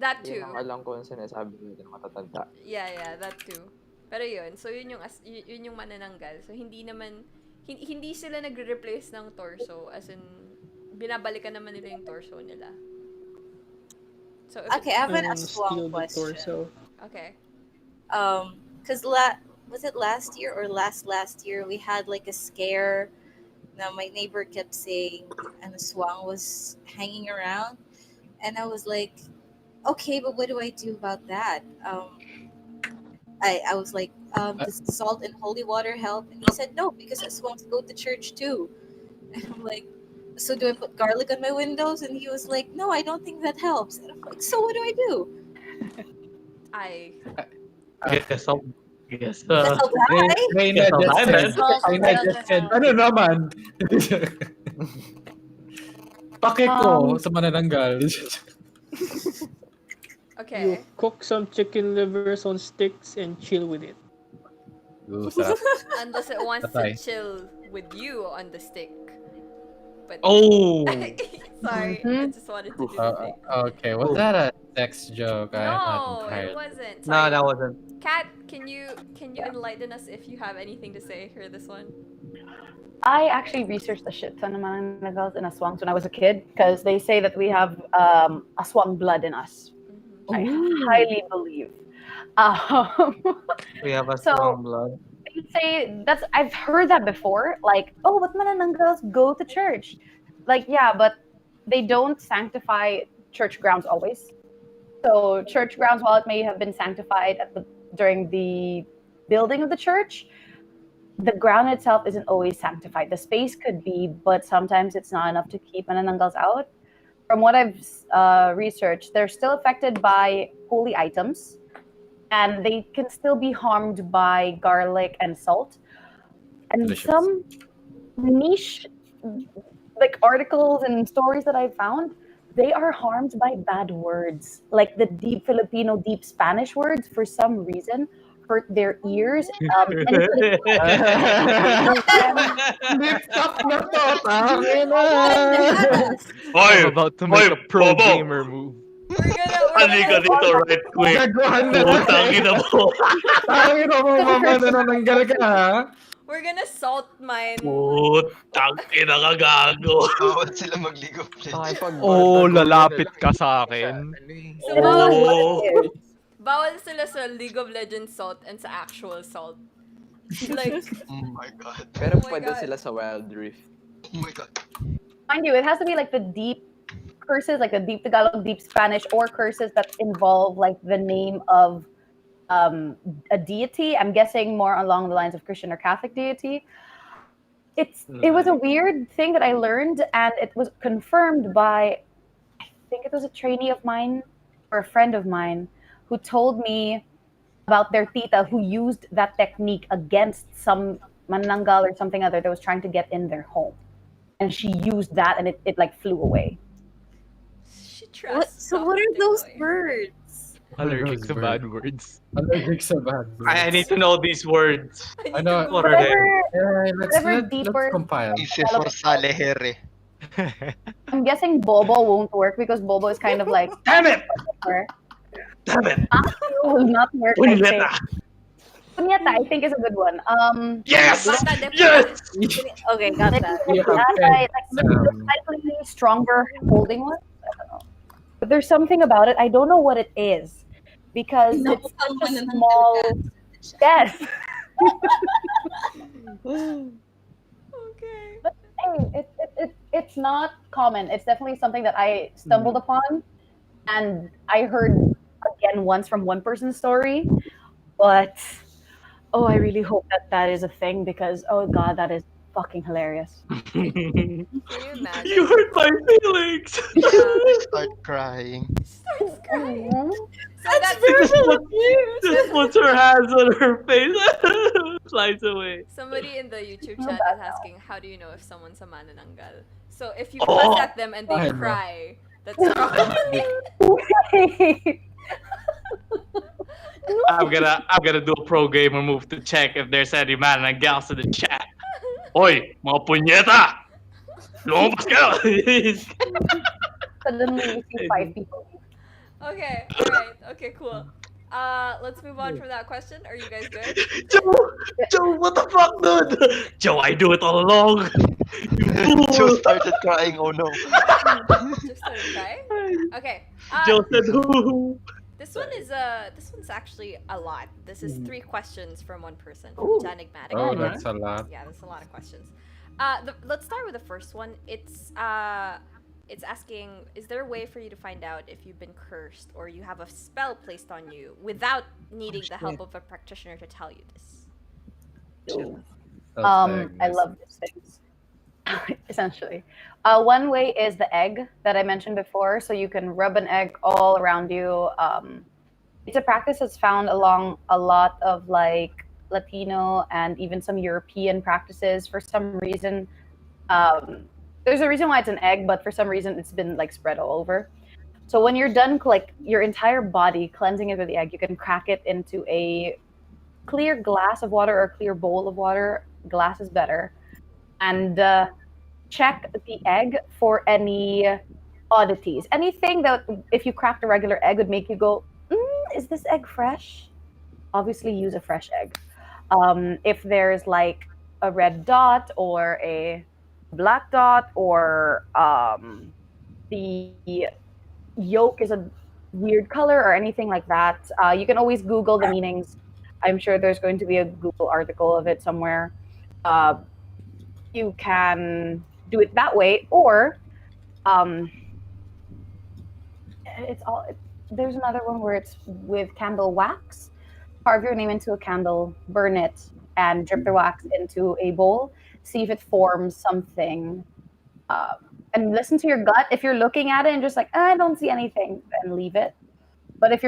That too. Yun ang alam ko ang sinasabi nila ng matatanda. Yeah, that too. Pero yun, so yun yung manananggal. So hindi naman hindi sila nagre-replace ng torso, as in binabalikan naman nila yung torso nila. So if Okay, I have an Steal aswang the question. torso. okay. Because was it last year or last year we had like a scare. Now my neighbor kept saying an aswang was hanging around, and I was like, okay, but what do I do about that? I was like, does salt and holy water help? And he said no, because aswangs go to church too. And I'm like, so do I put garlic on my windows? And he was like, no, I don't think that helps. And I'm like, so what do I do? Guess I'll Guess I'll die? Reyna Yes, just I'll said, die, Reyna just said, ano naman? Pake ko sa manananggal. Okay. You cook some chicken livers on sticks and chill with it. Ooh, sarap. Unless it wants to Patay. chill with you on the stick. open. Oh. Sorry, I just wanted to do the thing. Okay, was that a sex joke? I'm not No, it entirely. wasn't. No, Sorry. that wasn't. Kat, can you enlighten us if you have anything to say for this one? I actually researched a shit ton of mananangals and aswangs when I was a kid because they say that we have aswang blood in us. I highly believe. We have a So strong blood. they say I've heard that before. Like, oh, but mananangals go to church. Like, yeah, but they don't sanctify church grounds always. So church grounds, while it may have been sanctified during the building of the church, the ground itself isn't always sanctified. The space could be, but sometimes it's not enough to keep mananangals out. From what I've researched, they're still affected by holy items, and they can still be harmed by garlic and salt. And Delicious. some niche, like articles and stories that I've found, they are harmed by bad words, like the deep Filipino, deep Spanish words. For some reason, hurt their ears. I'm about to make a pro Bobo. gamer move. Halika dito right quick. Putang ina mo. Manananggal ka, ha? We're gonna salt mine. Putang ina ka gago. Bawal sila mag-League of Ay, Legends. pag Oh, bardagulan lalapit na lang ka yun. sa Siya, akin. ano eh. So, bawal, Oh. bawal sila sa League of Legends salt and sa actual salt. Like, Oh my god. Pero Oh my pwede God. sila sa Wild Rift. Oh my god. Mind you, it has to be like the deep curses, like the deep Tagalog, deep Spanish, or curses that involve like the name of a deity. I'm guessing more along the lines of Christian or Catholic deity. It was a weird thing that I learned, and it was confirmed by, I think it was a trainee of mine or a friend of mine who told me about their tita who used that technique against some manananggal or something other that was trying to get in their home. And she used that, and it like flew away. she What? trusts. So what are Dr. those Boy. words? Allergic to bad words. Allergic sa bad words. I need to know these words. I know. What are they? Let's deeper compile. Ise for Salehere. I'm guessing Bobo won't work because Bobo is kind of like. Damn it! Damn it! It will not work. I think. Punyeta! Punyeta, I think is a good one. Yes! Bata de Yes! Okay, got that. Slightly stronger holding one. I don't know. But there's something about it. I don't know what it is because it's such a small. Yes. Okay. But hey, it's not common. It's definitely something that I stumbled upon, and I heard again once from one person's story. But oh, I really hope that is a thing because oh god, that is fucking hilarious. Can you imagine? You hurt my feelings! Start crying. Starts crying. So That's that's very cute. Just puts her hands on her face. Flies away. somebody in the YouTube Feel chat bad is now. asking, how do you know if someone's a manananggal? So if you Oh, fuss at them and I they know. cry, that's probably I'm gonna do a pro gamer move to check if there's any man and gals in the chat. Hoy, mga punyeta! Lumabas kayo! Suddenly, you see 5 people. okay. All right. Okay. Cool. Let's move on from that question. Are you guys good? Joe, what the fuck, dude? Joe, I do it all along. You Joe fool. started crying. Oh no. Just started crying. Okay. Joe said who? This one's actually a lot. This is 3 questions from one person. Ooh. Janigmatic. Oh, that's a lot. Yeah, that's a lot of questions. Let's start with the first one. It's asking, is there a way for you to find out if you've been cursed or you have a spell placed on you without needing the help of a practitioner to tell you this? I love these things. Essentially, one way is the egg that I mentioned before. So you can rub an egg all around you. It's a practice that's found along a lot of like Latino and even some European practices. For some reason, there's a reason why it's an egg, but for some reason it's been like spread all over. So when you're done, like your entire body cleansing it with the egg, you can crack it into a clear glass of water or a clear bowl of water. Glass is better, and check the egg for any oddities. Anything that if you cracked a regular egg would make you go, is this egg fresh? Obviously, use a fresh egg. If there's like a red dot or a black dot or the yolk is a weird color or anything like that, you can always Google the meanings. I'm sure there's going to be a Google article of it somewhere. Uh, you can do it that way, or um, it's all. There's another one where it's with candle wax. Carve your name into a candle, burn it, and drip the wax into a bowl. See if it forms something. And listen to your gut. If you're looking at it and just like, I don't see anything, then leave it. But if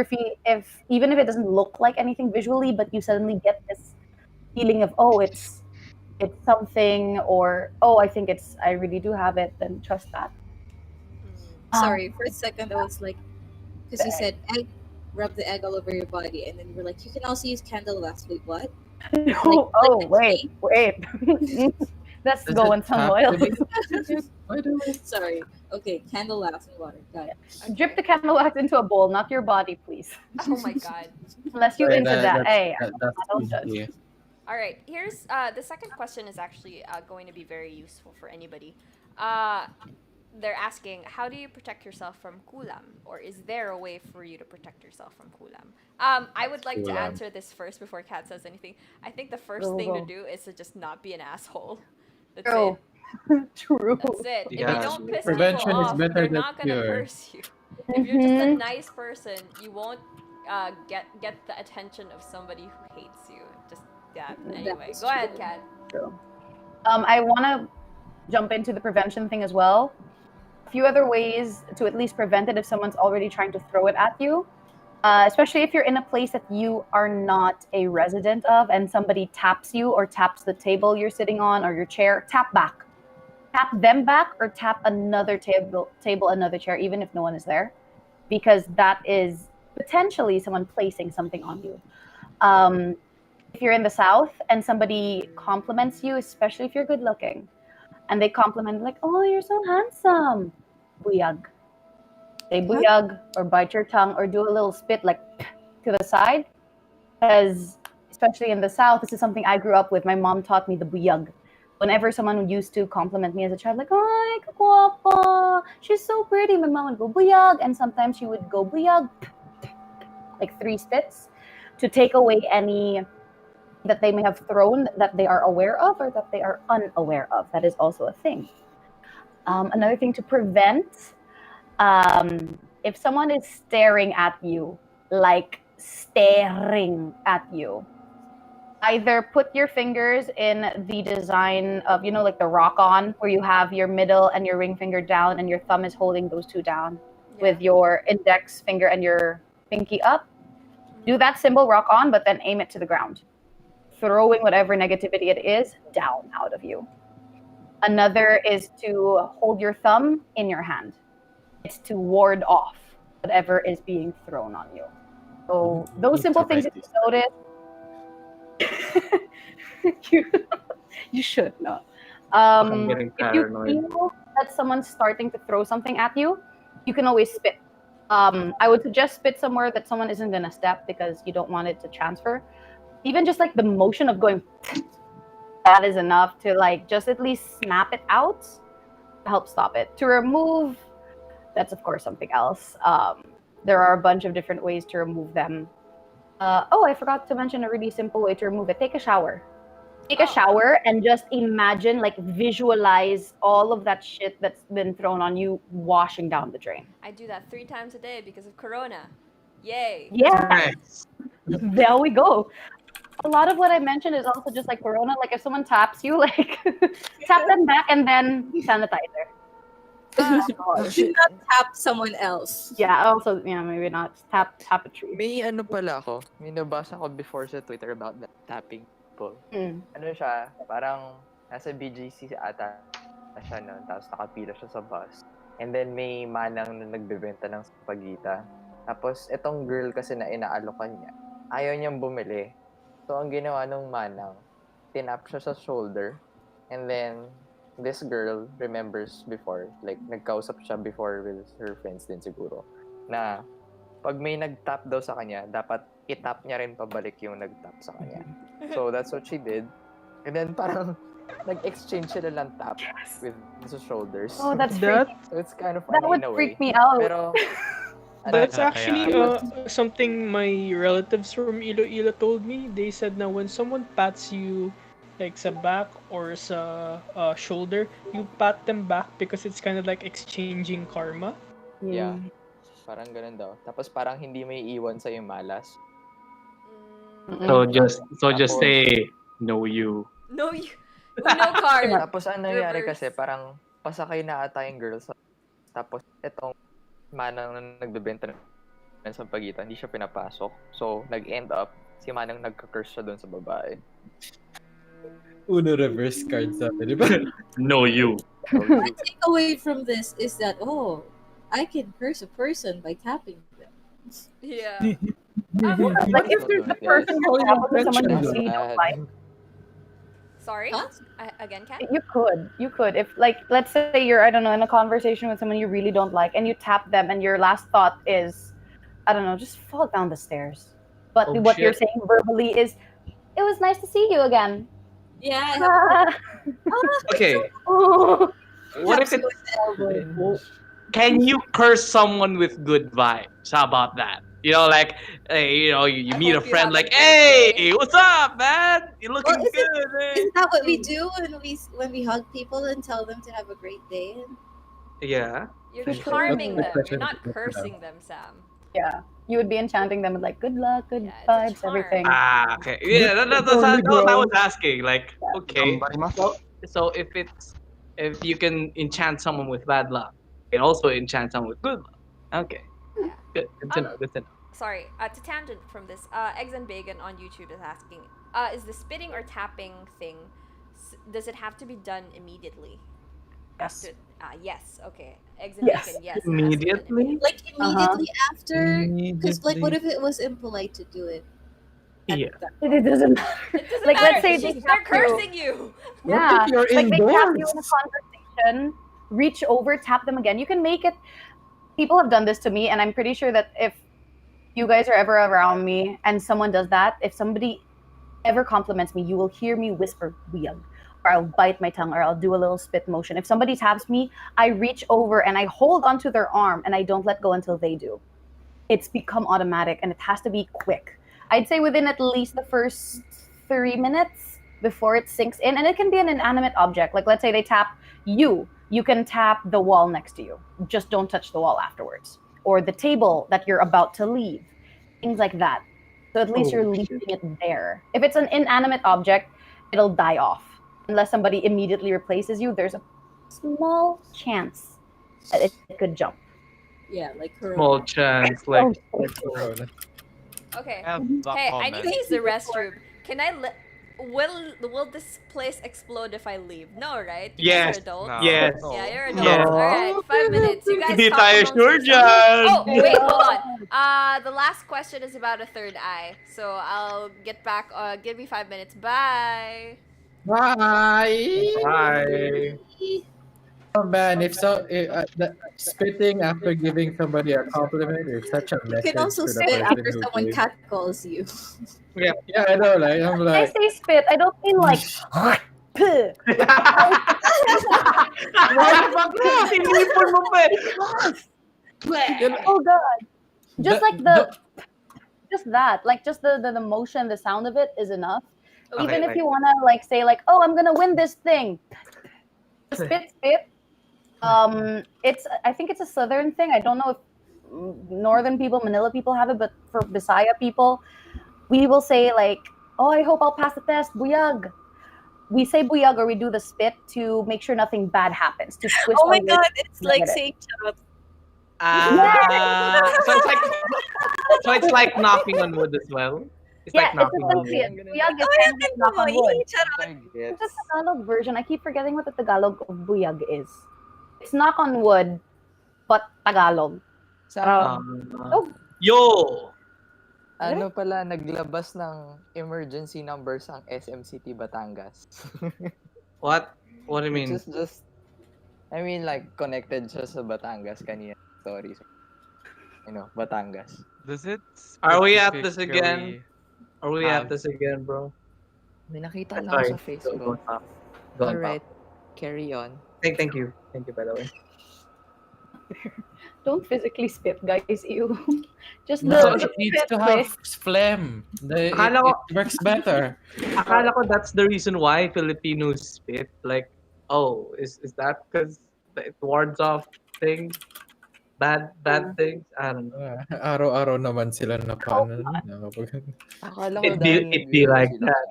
even if it doesn't look like anything visually, but you suddenly get this feeling of, oh, it's something, or oh, I really do have it, then trust that. Sorry, for a second I was like, because you said egg, rub the egg all over your body, and then you were like, you can also use candle wax. Wait, what? Wait. Let's Does go it on some have oil. to be- Sorry. Okay, candle wax and water. Got it. Drip the candle wax into a bowl, not your body, please. Oh my god. Unless you Sorry, into that. Hey, that's I don't judge. easy. All right, here's the second question is actually going to be very useful for anybody. They're asking, how do you protect yourself from kulam? Or is there a way for you to protect yourself from kulam? I would like to Kulam. answer this first before Kat says anything. I think the first thing to do is to just not be an asshole. That's True. it. True. That's it. If Yeah, you don't piss prevention people is off, better they're than not gonna cure. curse you. If you're just a Mhm. nice person, you won't get the attention of somebody who hates you. Just yeah. Anyway, is go ahead, true. Kat. True. I want to jump into the prevention thing as well. A few other ways to at least prevent it if someone's already trying to throw it at you. Especially if you're in a place that you are not a resident of and somebody taps you or taps the table you're sitting on or your chair, tap back. Tap them back or tap another table, another chair, even if no one is there, because that is potentially someone placing something on you. If you're in the South and somebody compliments you, especially if you're good looking, and they compliment like, "Oh, you're so handsome," buyag. Say buyag or bite your tongue or do a little spit like to the side, because especially in the South, this is something I grew up with. My mom taught me the buyag. Whenever someone used to compliment me as a child, like, "Ay, kaguapa, she's so pretty," my mom would go buyag, and sometimes she would go buyag, like 3 spits, to take away any that they may have thrown that they are aware of or that they are unaware of. That is also a thing. Another thing to prevent, if someone is staring at you, like staring at you, either put your fingers in the design of, like the rock on, where you have your middle and your ring finger down and your thumb is holding those two down with your index finger and your pinky up. Do that symbol rock on, but then aim it to the ground, throwing whatever negativity it is down out of you. Another is to hold your thumb in your hand. It's to ward off whatever is being thrown on you. So those simple things, if you notice, you should not. I'm getting If you paranoid. feel that someone's starting to throw something at you, you can always spit. I would suggest spit somewhere that someone isn't gonna step because you don't want it to transfer. Even just like the motion of going, that is enough to like just at least snap it out to help stop it. To remove, that's of course something else. There are a bunch of different ways to remove them. I forgot to mention a really simple way to remove it. Take a shower. Take a shower and just imagine, like visualize all of that shit that's been thrown on you washing down the drain. I do that 3 times a day because of Corona. Yay. Yeah. There we go. A lot of what I mentioned is also just like Corona. Like if someone taps you, like tap them back and then sanitizer. Do not tap someone else. Yeah, also, maybe not. Tap a tree. May ano pala ako, may nabasa ko before sa Twitter about that tapping people. Ano siya, parang nasa BGC ata siya nun, tapos nakapila siya sa bus. And then may manang na nagbebenta ng spagita. Tapos itong girl kasi na inaalokan niya, ayaw niyang bumili. So ang ginawa nung manang, tinap siya sa shoulder, and then this girl remembers before, like nagkausap siya before with her friends din siguro, na pag may nag-tap daw sa kanya, dapat i-tap niya rin pabalik yung nag-tap sa kanya. So that's what she did. And then parang nag-exchange sila ng tap with the shoulders. Oh, that's That freaky. So it's kind of That funny would in a freak way. me out. Pero That's Yeah, actually yeah. something my relatives from Iloilo told me. They said na when someone pats you like sa back or sa shoulder, you pat them back because it's kind of like exchanging karma. yeah, parang ganun daw. Tapos parang hindi may iwan sa yung malas. So just Tapos, say no you. No, you no card. tapos ang nangyari Reverse. kasi parang pasakay na ata yung girl sa tapos itong manang na nagbebenta ng sampagitan, hindi siya pinapasok. So, nag-end up, si manang nagka-curse siya doon sa babae. Uno reverse card sabi, di ba? No you. My takeaway from this is that I can curse a person by tapping them. Yeah. Like if there's a person who's probably someone you really don't like. Sorry? Again, Kat? You could. If like, let's say you're, I don't know, in a conversation with someone you really don't like, and you tap them, and your last thought is, I don't know, just fall down the stairs. But Oh, what you're shit. saying verbally is, it was nice to see you again. Yeah. Okay. Oh. What if it? Can you curse someone with good vibes? How about that? You know, like, hey, you meet a hope you friend, have a like, good hey, day." what's up, man? You're looking Well, good. eh?" Isn't that what we do when we hug people and tell them to have a great day? Yeah. You're That's charming the them. question You're not to consider. cursing them, Sam. Yeah, you would be enchanting them with like good luck, good Yeah, it's a vibes, charm. everything. Ah, okay. Yeah, that's what I was asking. Like, okay, so if you can enchant someone with bad luck, you can also enchant someone with good luck. Okay. Yeah. Good to know. Good to know. Sorry, to tangent from this, Eggs and Bacon on YouTube is asking, is the spitting or tapping thing, does it have to be done immediately? Yes. Yes. Okay. Eggs and Yes. Bacon. Yes. it has to be done Immediately? Like immediately after? Immediately. Because like, what if it was impolite to do it? Yeah. It doesn't matter. It doesn't Like, matter. let's say they They're tap you. cursing you. Yeah, if you're like they tap you in indoors? a conversation, reach over, tap them again. You can make it. People have done this to me, and I'm pretty sure that if you guys are ever around me and someone does that, if somebody ever compliments me, you will hear me whisper "weird," or I'll bite my tongue, or I'll do a little spit motion. If somebody taps me, I reach over and I hold onto their arm, and I don't let go until they do. It's become automatic, and it has to be quick. I'd say within at least the first 3 minutes before it sinks in, and it can be an inanimate object. Like, let's say they tap you, you can tap the wall next to you. Just don't touch the wall afterwards, or the table that you're about to leave, things like that. So at least you're leaving it there. If it's an inanimate object, it'll die off unless somebody immediately replaces you. There's a small chance that it could jump. Yeah, like her. Small chance, like. Okay. I have that Hey, I need to comment. use the restroom. Can I will this place explode if I leave? No, right? You guys Yes. are adults. No. Yes. No. Yeah, you're Yeah. adults. All right, 5 minutes. You guys Hindi talk tayo amongst sure yourselves. dyan. Oh, wait, hold on. The last question is about a third eye. So I'll get back. Give me 5 minutes. Bye. Bye. Bye. Oh man, spitting after giving somebody a compliment is such a You message can also to the spit person after who someone gave. catcalls you. Yeah, I know. Like I'm When I like, say spit, I don't mean like. Puh. Why the fuck not? Inipon mo pa eh. Oh god. Just The- like just that. Like just the motion, the sound of it is enough. Even if you wanna like say like, oh, I'm gonna win this thing. Spit. I think it's a southern thing. I don't know if northern people, Manila people have it, but for Bisaya people, we will say like, oh, I hope I'll pass the test, buyag. We say buyag or we do the spit to make sure nothing bad happens. To twist Oh my our words god, it's to like get it. saying shut up. So it's like knocking on wood as well. It's Yeah, like knocking on essentially wood. it. Buyag is kind of like knock on wood. I get. It's just a Tagalog version. I keep forgetting what the Tagalog of buyag is. It's knock on wood, but Tagalog. Yo! Ano pala, naglabas ng emergency numbers ang SMCT Batangas. What? What do you Which mean? is just, I mean, like, connected siya sa Batangas kanina story. So, Batangas. Does it Are we at this again? specifically Are we at have this again, bro? May nakita lang ako Sorry. sa Facebook. Don't talk. Don't talk. Alright, carry on. Thank you. Thank you, by the way. Don't physically spit, guys. You just No, the it needs spit to quick. have phlegm. Akala ko, It works better. akala ko that's the reason why Filipinos spit. Like, oh, is that because it wards off things? Bad things? I don't know. Araw-araw naman sila na paano. Akala ko dahil It be nag-iinom like sila. that.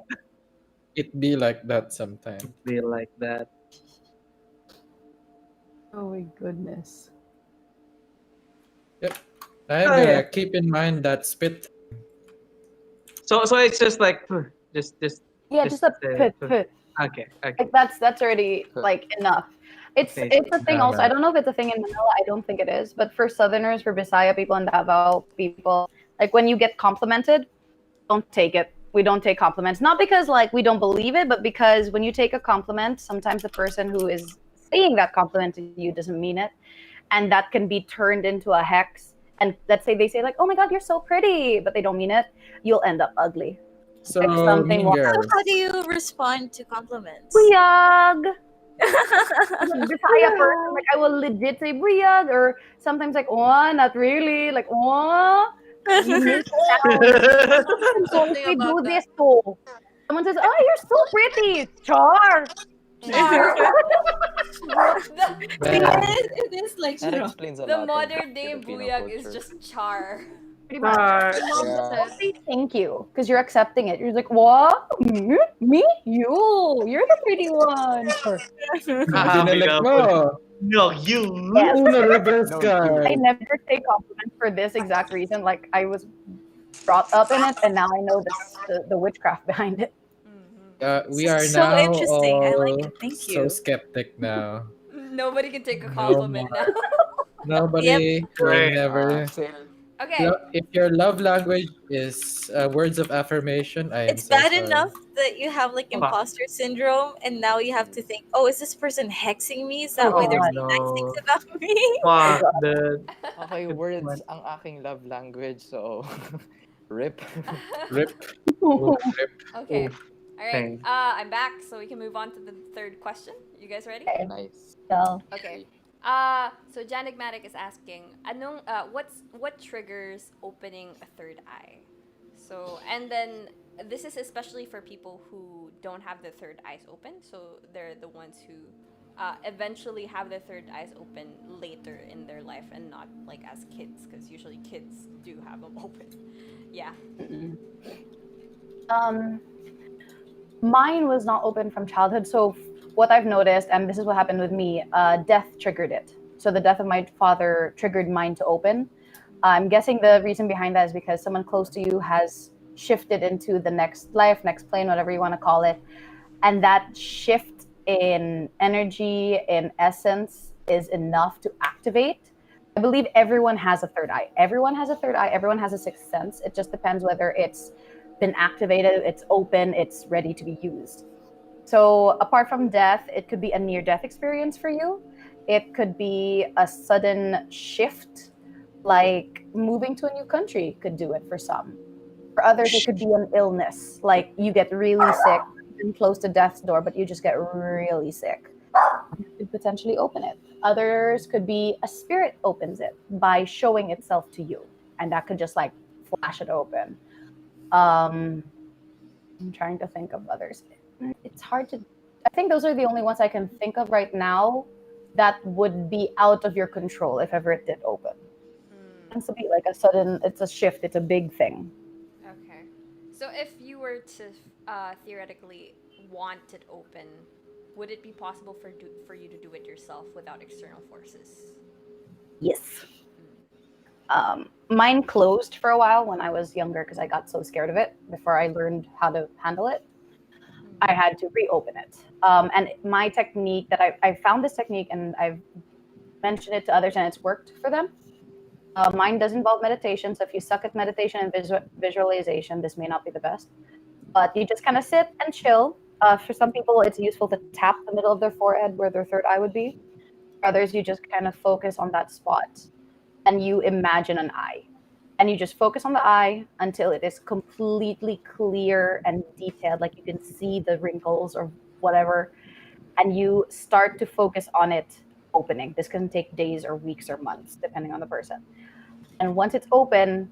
It be like that sometimes. It be like that. Oh my goodness. Yep. I'm Oh, gonna yeah. keep in mind that spit. So it's just like just Yeah, just a put. Okay. Like that's already like enough. It's Okay, it's a thing Yeah, also. man. I don't know if it's a thing in Manila. I don't think it is. But for Southerners, for Bisaya people and Davao people, like when you get complimented, don't take it. We don't take compliments. Not because like we don't believe it, but because when you take a compliment, sometimes the person who is saying that compliment to you doesn't mean it. And that can be turned into a hex. And let's say they say like, "Oh my God, you're so pretty," but they don't mean it. You'll end up ugly. So, Like something Mean wrong. So Girls. how do you respond to compliments? Buyag. Bisaya person, like I will legit say buyag, or sometimes like, oh, not really, like, oh, you make sound. So if we do this too, someone says, oh, you're so pretty, char. Char. Bad. It is like That churro. explains a The lot modern of day Filipino buyag is culture. just char. Pretty much. Yeah. Don't say thank you because you're accepting it. You're like, what? Me? You're the pretty one. Sure. Binalik mo. No, you. Yes. Uno reverse No, card. I never take compliments for this exact reason. Like I was brought up in it, and now I know the witchcraft behind it. We are So now interesting. I like all it. Thank so you. skeptic now. Nobody can take a No compliment more. now. Nobody will Right. never. Okay. If your love language is words of affirmation, I am It's so bad sorry. enough that you have like imposter syndrome, and now you have to think, oh, is this person hexing me? Is that Oh why they're God. saying nice things about me? Fuck, dude. Okay, Good words point. ang aking love language, so rip. Rip. Rip. Okay. Oof. All right. Thanks. I'm back, so we can move on to the third question. You guys ready? Nice. So, Okay. So Janigmatic is asking, what triggers opening a third eye? So, and then this is especially for people who don't have their third eyes open. So they're the ones who eventually have their third eyes open later in their life and not like as kids, because usually kids do have them open. Yeah. Mine was not open from childhood. So what I've noticed, and this is what happened with me, death triggered it. So the death of my father triggered mine to open. I'm guessing the reason behind that is because someone close to you has shifted into the next life, next plane, whatever you want to call it. And that shift in energy, in essence, is enough to activate. I believe everyone has a third eye. Everyone has a third eye. Everyone has a sixth sense. It just depends whether it's been activated, it's open, it's ready to be used. So apart from death, it could be a near-death experience for you. It could be a sudden shift, like moving to a new country could do it for some. For others, it could be an illness, like you get really sick and close to death's door, but you just get really sick. You could potentially open it. Others could be a spirit opens it by showing itself to you, and that could just like flash it open. I'm trying to think of others. It's hard to. I think those are the only ones I can think of right now that would be out of your control if ever it did open. It tends to be like a sudden. It's a shift. It's a big thing. Okay. So if you were to theoretically want it open, would it be possible for you to do it yourself without external forces? Yes. Mine closed for a while when I was younger because I got so scared of it before I learned how to handle it. I had to reopen it. And my technique that I found this technique and I've mentioned it to others and it's worked for them. Mine does involve meditation. So if you suck at meditation and visualization, this may not be the best. But you just kind of sit and chill. For some people, it's useful to tap the middle of their forehead where their third eye would be. For others, you just kind of focus on that spot and you imagine an eye. And you just focus on the eye until it is completely clear and detailed, like you can see the wrinkles or whatever. And you start to focus on it opening. This can take days or weeks or months, depending on the person. And once it's open,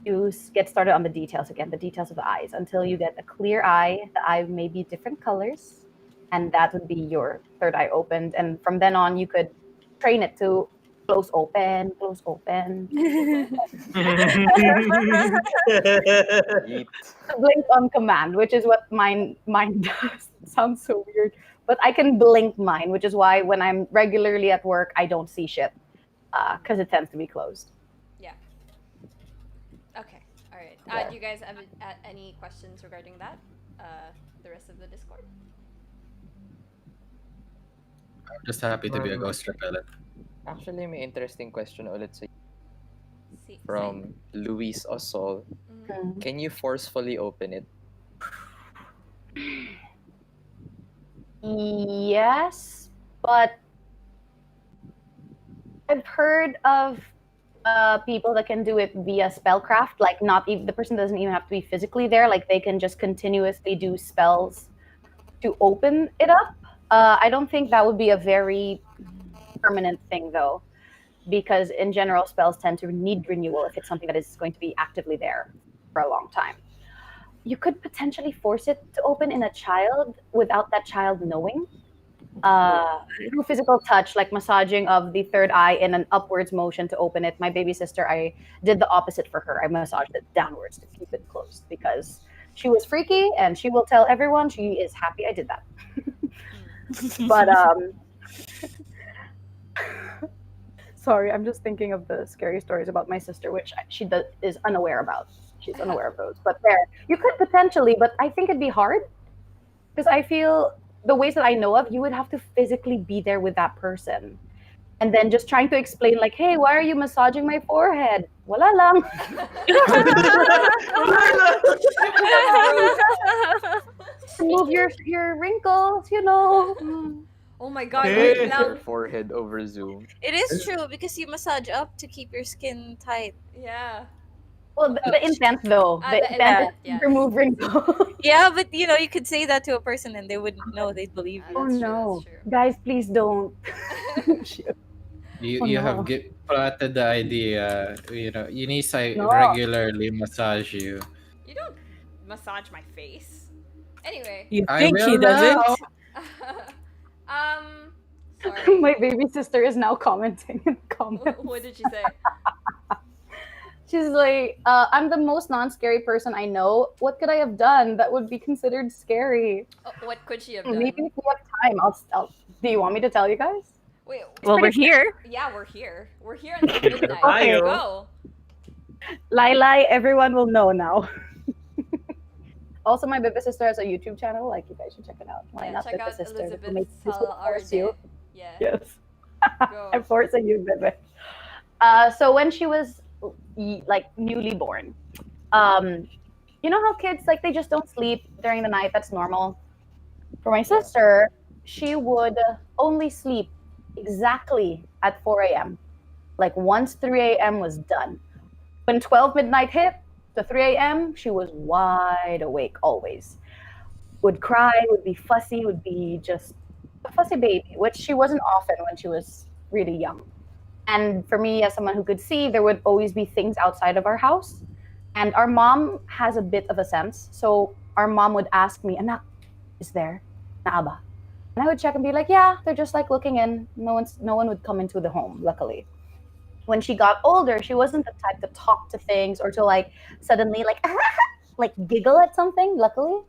you get started on the details again, the details of the eyes, until you get a clear eye. The eye may be different colors, and that would be your third eye opened. And from then on, you could train it to close, open, close, open. Blink on command, which is what mine does. It sounds so weird, but I can blink mine, which is why when I'm regularly at work, I don't see shit because it tends to be closed. Yeah. Okay. All right. Yeah. Do you guys have any questions regarding that? The rest of the Discord. I'm just happy to be a ghost repellent. Actually, may interesting question ulit sa See, from Luis Osol. Mhm. Can you forcefully open it? Yes, but I've heard of people that can do it via spellcraft. Like, not even the person doesn't even have to be physically there. Like, they can just continuously do spells to open it up. I don't think that would be a very permanent thing, though, because in general, spells tend to need renewal if it's something that is going to be actively there for a long time. You could potentially force it to open in a child without that child knowing. Through physical touch, like massaging of the third eye in an upwards motion to open it. My baby sister, I did the opposite for her. I massaged it downwards to keep it closed because she was freaky and she will tell everyone she is happy I did that. But sorry, I'm just thinking of the scary stories about my sister, which she is unaware about. She's unaware of those. But there, you could potentially, but I think it'd be hard because I feel the ways that I know of, you would have to physically be there with that person. And then just trying to explain, like, hey, why are you massaging my forehead? Wala lang. Move your wrinkles, you know. Oh my god, Put wait your lang. forehead over Zoom. It is true because you massage up to keep your skin tight. Yeah. Well, the intent, though. The the intent intent, is yes. to remove wrinkles. Yeah, but you know, you could say that to a person and they wouldn't know. They'd believe you. Oh, That's true, no. that's true. Guys, please don't. You Oh, you no. have planted the idea. You know, Unise No. regularly massage you. You don't massage my face. Anyway. You I think will he doesn't? now. Sorry. My baby sister is now commenting in the comments. What did she say? She's like, I'm the most non-scary person I know. What could I have done that would be considered scary? Oh, what could she have done? Maybe if we have time, I'll. Do you want me to tell you guys? Wait. Well, we're here. Yeah, we're here. We're here until midnight. Okay. Let's go. Lai, everyone will know now. Also, my baby sister has a YouTube channel. Like, you guys should check it out. Why Yeah, not check baby out sister? Elizabeth This will force you. Yeah. Yes. Go. I'm forcing you, baby. So when she was like newly born, you know how kids, like, they just don't sleep during the night. That's normal. For my sister, she would only sleep exactly at 4 a.m. Like, once 3 a.m. was done. When 12 midnight hit to 3 a.m., she was wide awake always. Would cry, would be fussy, would be just a fussy baby, which she wasn't often when she was really young. And for me, as someone who could see, there would always be things outside of our house. And our mom has a bit of a sense. So our mom would ask me, Anak, is there? Naaba? And I would check and be like, yeah, they're just like looking in. No one would come into the home, luckily. When she got older, she wasn't the type to talk to things or to like suddenly like giggle at something. Luckily,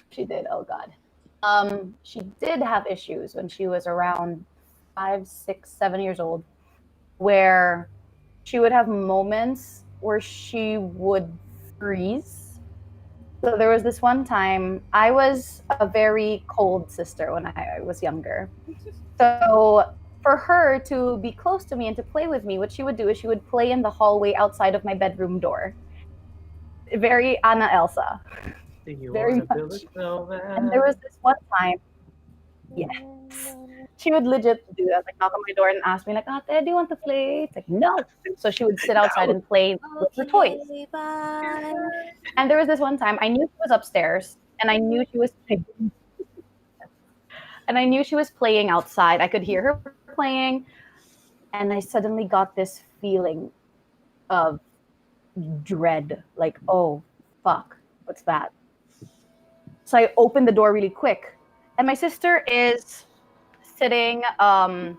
she did. Oh God. She did have issues when she was around 5, 6, 7 years old, where she would have moments where she would freeze. So there was this one time, I was a very cold sister when I was younger. So for her to be close to me and to play with me, what she would do is she would play in the hallway outside of my bedroom door. Very Anna Elsa. Do you very wanna build a much. snowman? And there was this one time, yes, she would legit do that, like knock on my door and ask me, like, Ate, do you want to play? It's like, no. So she would sit outside and play with her toys. Okay, bye. And there was this one time I knew she was upstairs, and I knew she was playing outside. I could hear her playing, and I suddenly got this feeling of dread, like, oh fuck, what's that? So I opened the door really quick, and my sister is sitting, how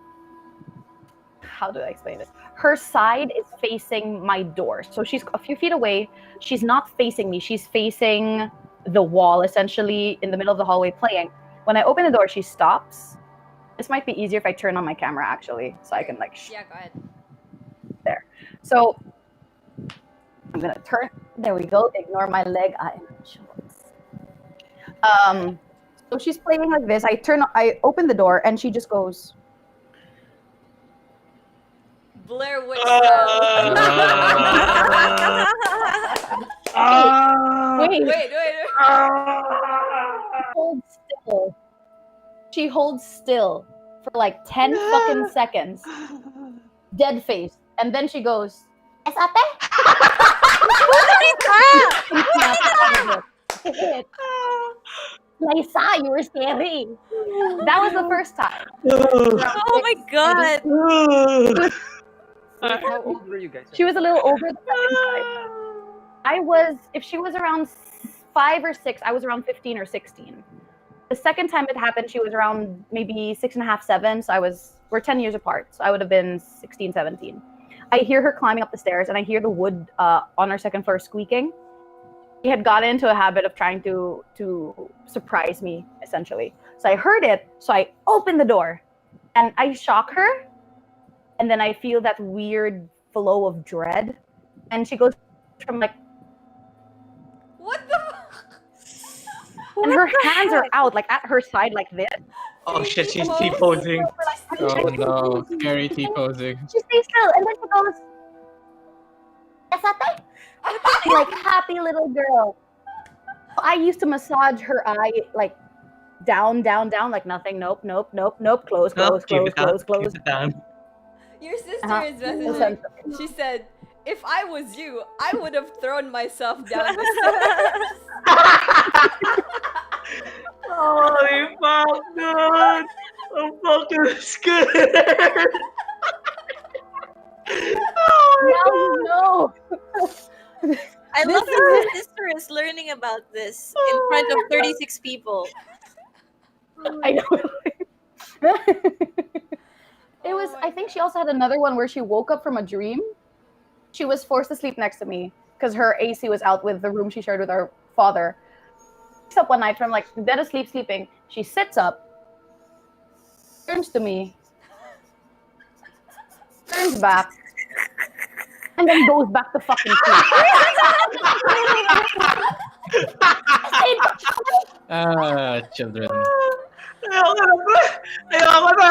do I explain this? Her side is facing my door, so she's a few feet away. She's not facing me, she's facing the wall, essentially in the middle of the hallway playing. When I open the door, she stops. This might be easier if I turn on my camera, actually, so I can like Yeah, go ahead. there. So I'm gonna turn. There we go. Ignore my leg. I am in shorts. So she's playing like this. I open the door, and she just goes. Blair Witch style. Wait. She holds still for like 10 fucking seconds. Dead face. And then she goes, "Es ate?" Lisa, you were scary. That was the first time. Oh my god. How old were you guys? She was a little older the second time. If she was around 5 or 6, I was around 15 or 16. The second time it happened, she was around maybe 6.5, 7. So we're 10 years apart. So I would have been 16, 17. I hear her climbing up the stairs, and I hear the wood on our second floor squeaking. She had gotten into a habit of trying to surprise me, essentially. So I heard it, so I opened the door, and I shock her, and then I feel that weird flow of dread, and she goes from like, what the? And her hands are out, like at her side, like this. Oh shit, she's T-posing. Oh no, scary T-posing. She stays still, and then she goes, "Es ate?" Like happy little girl. I used to massage her eye, like down, like nothing. Nope. Close. Keep it down. Your sister is messaging. She said, "If I was you, I would have thrown myself down the stairs." Holy fuck, dude! I'm fucking scared. Now you know. I love that your sister is learning about this in front of 36 people. I know. It was. I think she also had another one where she woke up from a dream. She was forced to sleep next to me because her AC was out with the room she shared with our father. Wakes up one night from like dead asleep, sleeping. She sits up, turns to me, turns back, and then goes back to fucking sleep. Children. Ayoko na.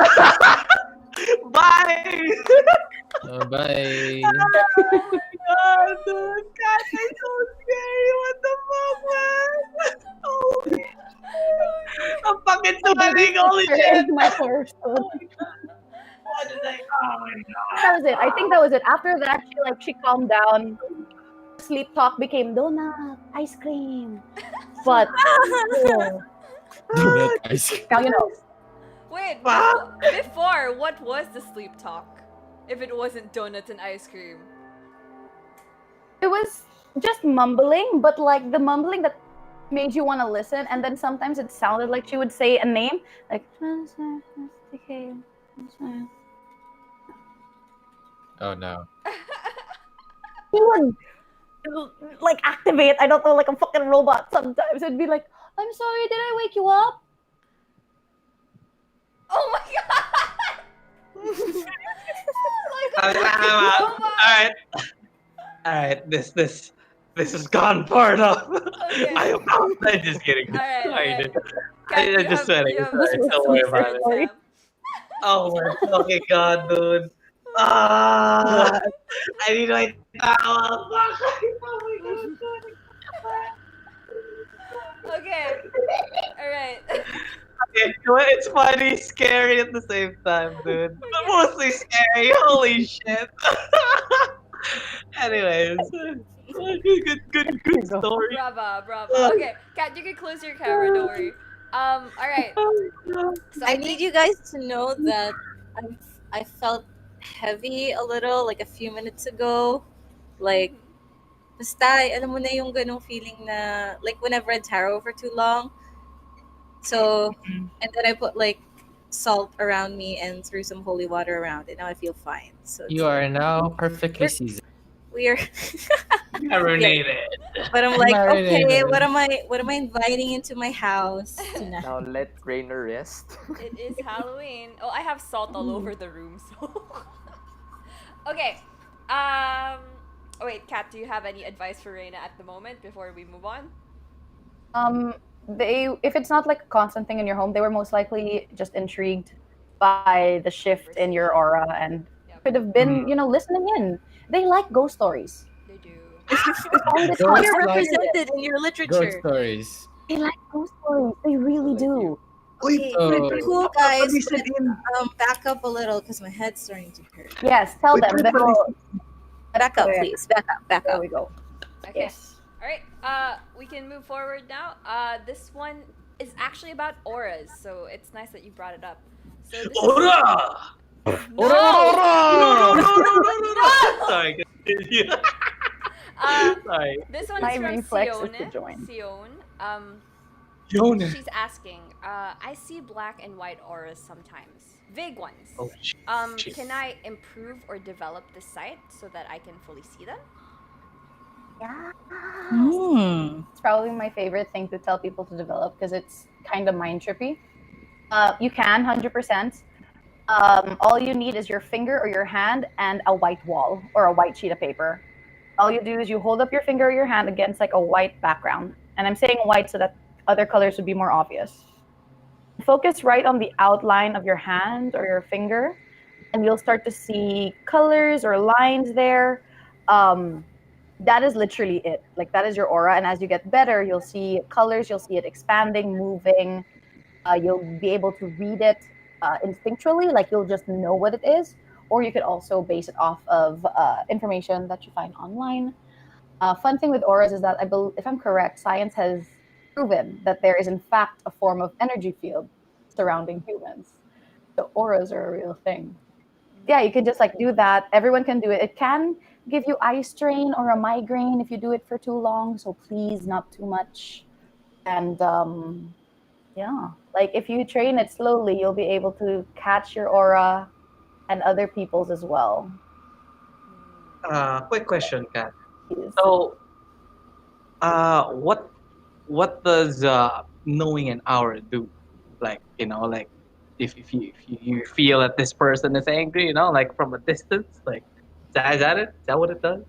Bye! Bye. Oh my god, dude. God, that's so scary. What the fuck, man? Holy shit. I'm fucking sweating. Holy shit. My first. What is that? Oh my god. That was it. I think that was it. After that, she calmed down. Sleep talk became donut, ice cream. But now you know. Wait, before, what was the sleep talk? If it wasn't donuts and ice cream. It was just mumbling, but like the mumbling that made you want to listen, and then sometimes it sounded like she would say a name, like. Oh no. She would like activate. I don't know, like a fucking robot. Sometimes it'd be like, "I'm sorry, did I wake you up?" Oh my god! Alright, this has gone far enough. Okay. I'm just kidding. Alright. I'm just sweating. Don't worry about it. Oh my fucking god, dude. I need my towel. Oh my god. Okay. All right. Okay, well, it's funny, scary at the same time, dude. But mostly scary. Holy shit. Anyways, good story. Brava. Okay, Kat, you can close your camera. Don't worry. All right. So I I need think you guys to know that I felt heavy a little like a few minutes ago. Like, basta, alam mo na yung ganong feeling na, like, when I've read tarot for too long. So, and then I put, like, salt around me and threw some holy water around it. Now I feel fine. So it's You are now perfectly seasoned. we are Marinated. But I'm like, okay, Marinated. what am I inviting into my house tonight? Now let Rainer rest. it is Halloween. Oh, I have salt all over the room. So. Okay. Oh wait, Kat, do you have any advice for Reina at the moment before we move on? If it's not like a constant thing in your home, they were most likely just intrigued by the shift in your aura and could have been, listening in. They like ghost stories. They do. You're represented in your literature. Ghost stories. They like ghost stories. They really do. Okay, so- cool guys. But, back up a little because my head's starting to hurt. Yes, tell them. Back up, please. Back up. There we go. Okay. Yes. All right. We can move forward now. This one is actually about auras, so it's nice that you brought it up. So this Aura! No! No! Sorry. Sorry. This one My is from reflex is to Sion. join. Sion. She's asking, I see black and white auras sometimes. Vague ones. Oh, can I improve or develop the sight so that I can fully see them? Yeah. Hmm. It's probably my favorite thing to tell people to develop because it's kind of mind trippy. You can 100%. All you need is your finger or your hand and a white wall or a white sheet of paper. All you do is you hold up your finger or your hand against like a white background. And I'm saying white so that other colors would be more obvious. Focus right on the outline of your hand or your finger, and you'll start to see colors or lines there. That is literally it. Like, that is your aura. And as you get better, you'll see colors, you'll see it expanding, moving. You'll be able to read it instinctually, like you'll just know what it is. Or you could also base it off of information that you find online. Fun thing with auras is that if I'm correct, science has proven that there is in fact a form of energy field surrounding humans. So auras are a real thing. Yeah, you can just like do that. Everyone can do it. It can give you eye strain or a migraine if you do it for too long. So please, not too much. And yeah, like if you train it slowly, you'll be able to catch your aura and other people's as well. Quick question, Kat. Yes. So, what does knowing an aura do? Like, like if you feel that this person is angry, like from a distance, like is that it? Is that what it does?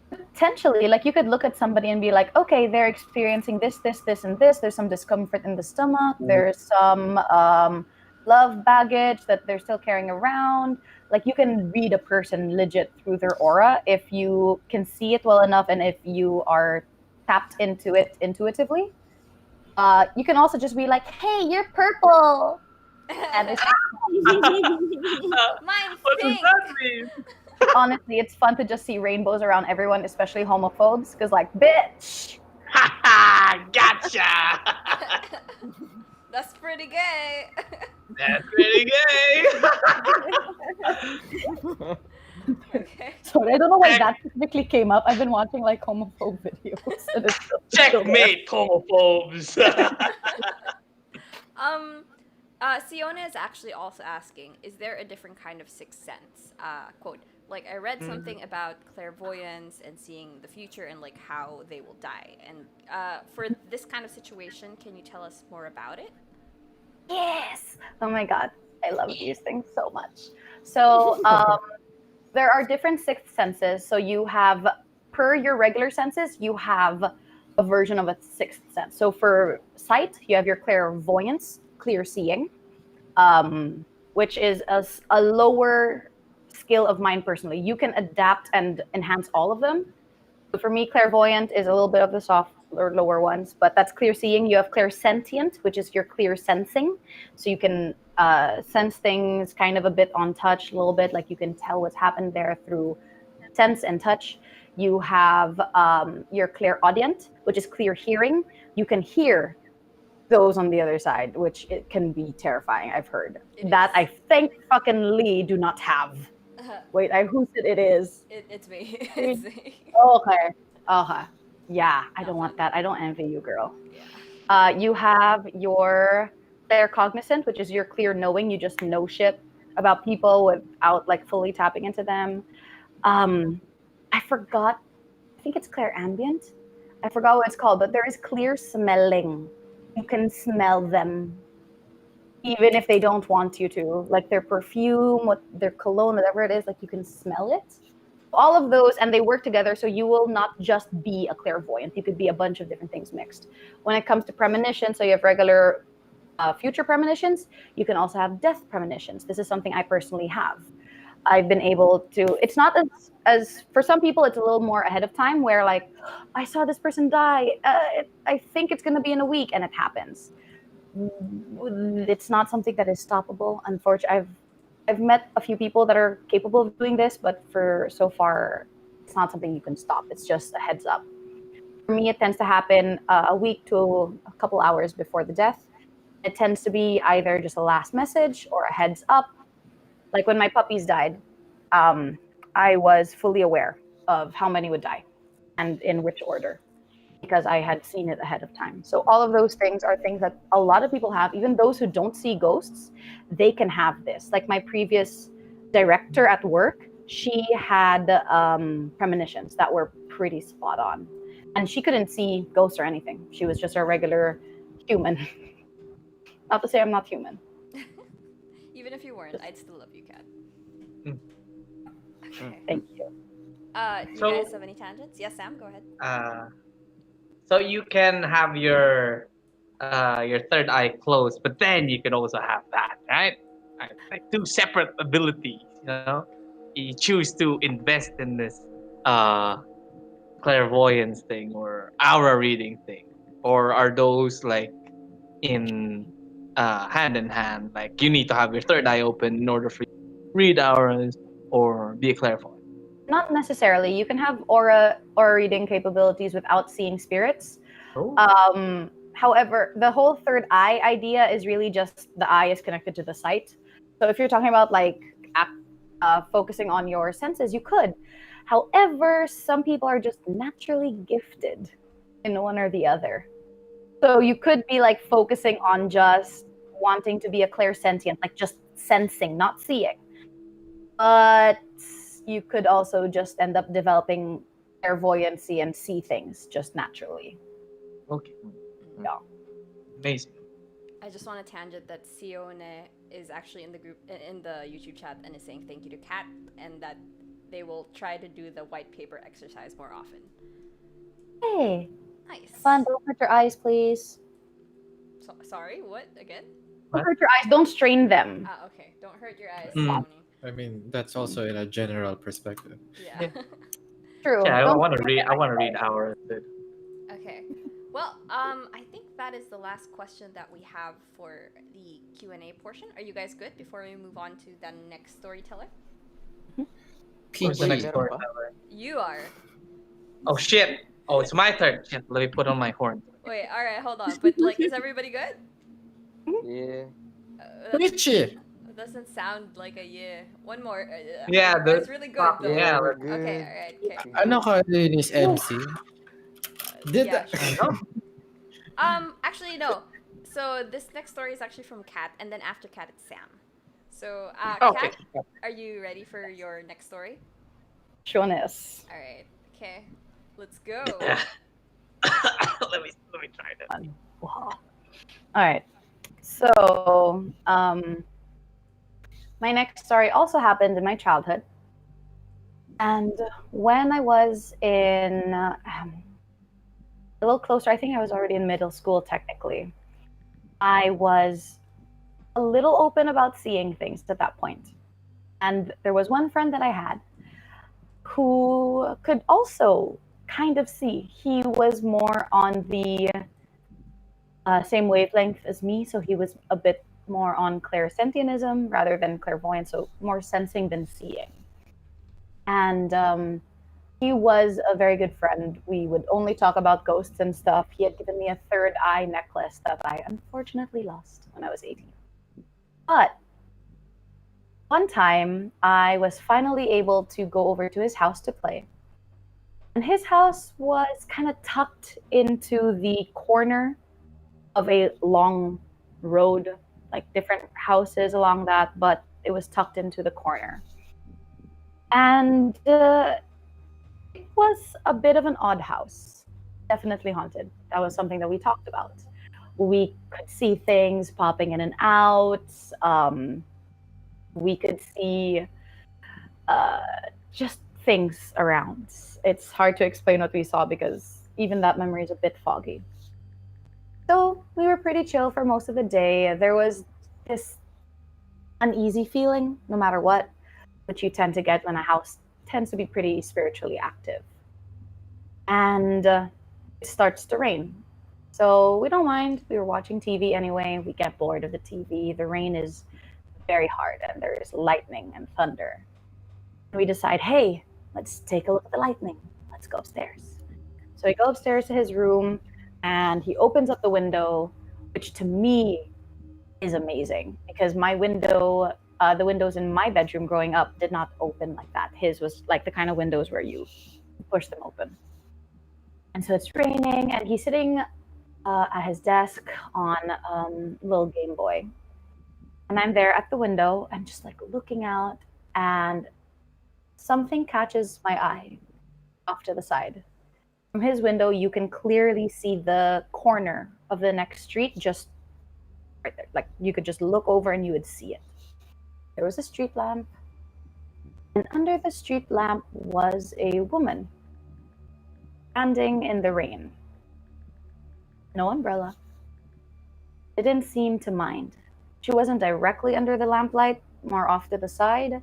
Potentially, like you could look at somebody and be like, okay, they're experiencing this, and this. There's some discomfort in the stomach. There's some love baggage that they're still carrying around. Like you can read a person legit through their aura if you can see it well enough and if you are tapped into it intuitively. You can also just be like, hey, you're purple. And it's Mine's What does pink. that mean? honestly, it's fun to just see rainbows around everyone, especially homophobes, because like, bitch. Gotcha. That's pretty gay. That's pretty gay. Okay. Sorry, I don't know why that specifically came up. I've been watching like homophobe videos. And it's still there. Checkmate, homophobes. Siona is actually also asking, is there a different kind of sixth sense? Quote, like I read something about clairvoyance and seeing the future and like how they will die. And for this kind of situation, can you tell us more about it? Yes. Oh my God. I love these things so much. So there are different sixth senses. So you have, per your regular senses, you have a version of a sixth sense. So for sight, you have your clairvoyance, clear seeing, which is a lower skill of mine personally. You can adapt and enhance all of them. So for me, clairvoyant is a little bit of the or lower ones, but that's clear seeing. You have clairsentient, which is your clear sensing. So you can sense things kind of a bit on touch, a little bit, like you can tell what's happened there through sense and touch. You have your clairaudient, which is clear hearing. You can hear those on the other side, which it can be terrifying. I've heard that. I think fucking Lee do not have. Wait, who said it is? It's me. It's me. Oh, okay. Yeah, I don't want that. I don't envy you, girl. Yeah. You have your claircognizant, which is your clear knowing. You just know shit about people without like fully tapping into them. I forgot. I think it's clairambient. I forgot what it's called, but there is clear smelling. You can smell them, even if they don't want you to. Like their perfume, their cologne, whatever it is, like you can smell it. All of those, and they work together, so you will not just be a clairvoyant. You could be a bunch of different things mixed. When it comes to premonition, so you have regular future premonitions, you can also have death premonitions. This is something I personally have. I've been able to, it's not as for some people, it's a little more ahead of time where like, I saw this person die. I think it's going to be in a week, and it happens. It's not something that is stoppable. Unfortunately, I've met a few people that are capable of doing this, but for so far, it's not something you can stop. It's just a heads up. For me, it tends to happen a week to a couple hours before the death. It tends to be either just a last message or a heads up. Like when my puppies died, I was fully aware of how many would die and in which order, because I had seen it ahead of time. So all of those things are things that a lot of people have. Even those who don't see ghosts, they can have this. Like my previous director at work, she had premonitions that were pretty spot on. And she couldn't see ghosts or anything. She was just a regular human. Not to say I'm not human. Even if you weren't, I'd still love you, Kat. Okay. Thank you. You guys have any tangents? Yes, Sam, go ahead. So you can have your third eye closed, but then you can also have that, right? Like two separate abilities, you know? You choose to invest in this clairvoyance thing or aura reading thing, or are those like in hand in hand? Like you need to have your third eye open in order for you to read auras or be a clairvoyant. Not necessarily. You can have aura reading capabilities without seeing spirits. However, the whole third eye idea is really just the eye is connected to the sight. So if you're talking about like focusing on your senses, you could. However, some people are just naturally gifted in one or the other. So you could be like focusing on just wanting to be a clairsentient, like just sensing, not seeing. But you could also just end up developing clairvoyancy and see things just naturally. Okay. Yeah. Amazing. I just want to tangent that Sione is actually in the group, in the YouTube chat, and is saying thank you to Kat, and that they will try to do the white paper exercise more often. Hey. Nice. Fun. Don't hurt your eyes, please. Sorry, what? Again? Don't hurt your eyes. Don't strain them. Okay. Don't hurt your eyes, Mm. Sione. I mean, that's also in a general perspective. Yeah. True. Yeah, I Don't want to read. I want to read auras. Okay. Well, I think that is the last question that we have for the Q&A portion. Are you guys good before we move on to the next storyteller? Who's the next storyteller? You are. Oh shit! Oh, it's my turn. Shit, let me put on my horn. Wait, all right, hold on. But like, is everybody good? Yeah. Richie. It doesn't sound like a yeah. One more. Yeah, that's really good though. Yeah, Okay, all right. Okay. Ano ka din is MC? Did Yeah, that? sure. Actually no. So this next story is actually from Kat, and then after Kat it's Sam. So Okay. Kat, are you ready for your next story? Shoness. All right. Okay. Let's go. let me try that. All right. So, my next story also happened in my childhood. And when I was in a little closer, I think I was already in middle school technically, I was a little open about seeing things at that point. And there was one friend that I had who could also kind of see. He was more on the same wavelength as me, so he was a bit more on clairsentianism rather than clairvoyance, so more sensing than seeing. And he was a very good friend. We would only talk about ghosts and stuff. He had given me a third eye necklace that I unfortunately lost when I was 18. But one time, I was finally able to go over to his house to play. And his house was kind of tucked into the corner of a long road, like different houses along that, but it was tucked into the corner. And it was a bit of an odd house, definitely haunted. That was something that we talked about. We could see things popping in and out. We could see just things around. It's hard to explain what we saw because even that memory is a bit foggy. So we were pretty chill for most of the day. There was this uneasy feeling, no matter what, which you tend to get when a house tends to be pretty spiritually active. And it starts to rain. So we don't mind. We were watching TV anyway. We get bored of the TV. The rain is very hard and there's lightning and thunder. And we decide, hey, let's take a look at the lightning. Let's go upstairs. So we go upstairs to his room and he opens up the window, which to me is amazing because my window, the windows in my bedroom growing up did not open like that. His was like the kind of windows where you push them open. And so it's raining and he's sitting at his desk on a little Game Boy. And I'm there at the window and just like looking out and something catches my eye off to the side. From his window, you can clearly see the corner of the next street just right there. Like you could just look over and you would see it. There was a street lamp. And under the street lamp was a woman standing in the rain. No umbrella. Didn't seem to mind. She wasn't directly under the lamplight, more off to the side,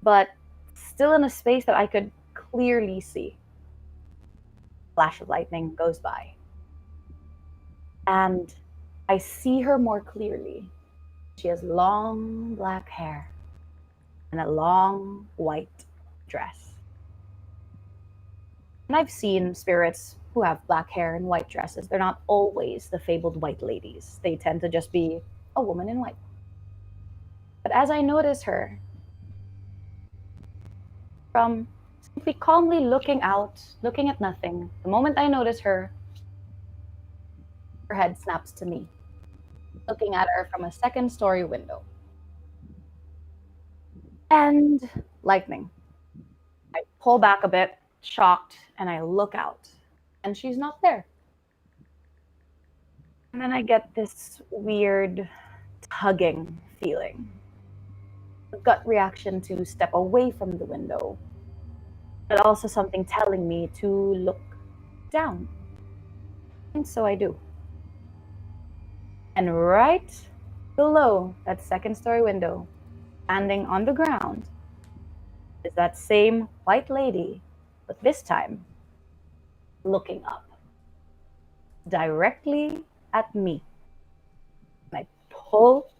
but still in a space that I could clearly see. Flash of lightning goes by. And I see her more clearly. She has long black hair and a long white dress. And I've seen spirits who have black hair and white dresses. They're not always the fabled white ladies. They tend to just be a woman in white. But as I notice her, from simply calmly looking out, looking at nothing, the moment I notice her, her head snaps to me, looking at her from a second-story window. And lightning. I pull back a bit, shocked, and I look out, and she's not there. And then I get this weird tugging feeling. A gut reaction to step away from the window, but also something telling me to look down. And so I do. And right below that second-story window, standing on the ground, is that same white lady, but this time looking up directly at me. And I pull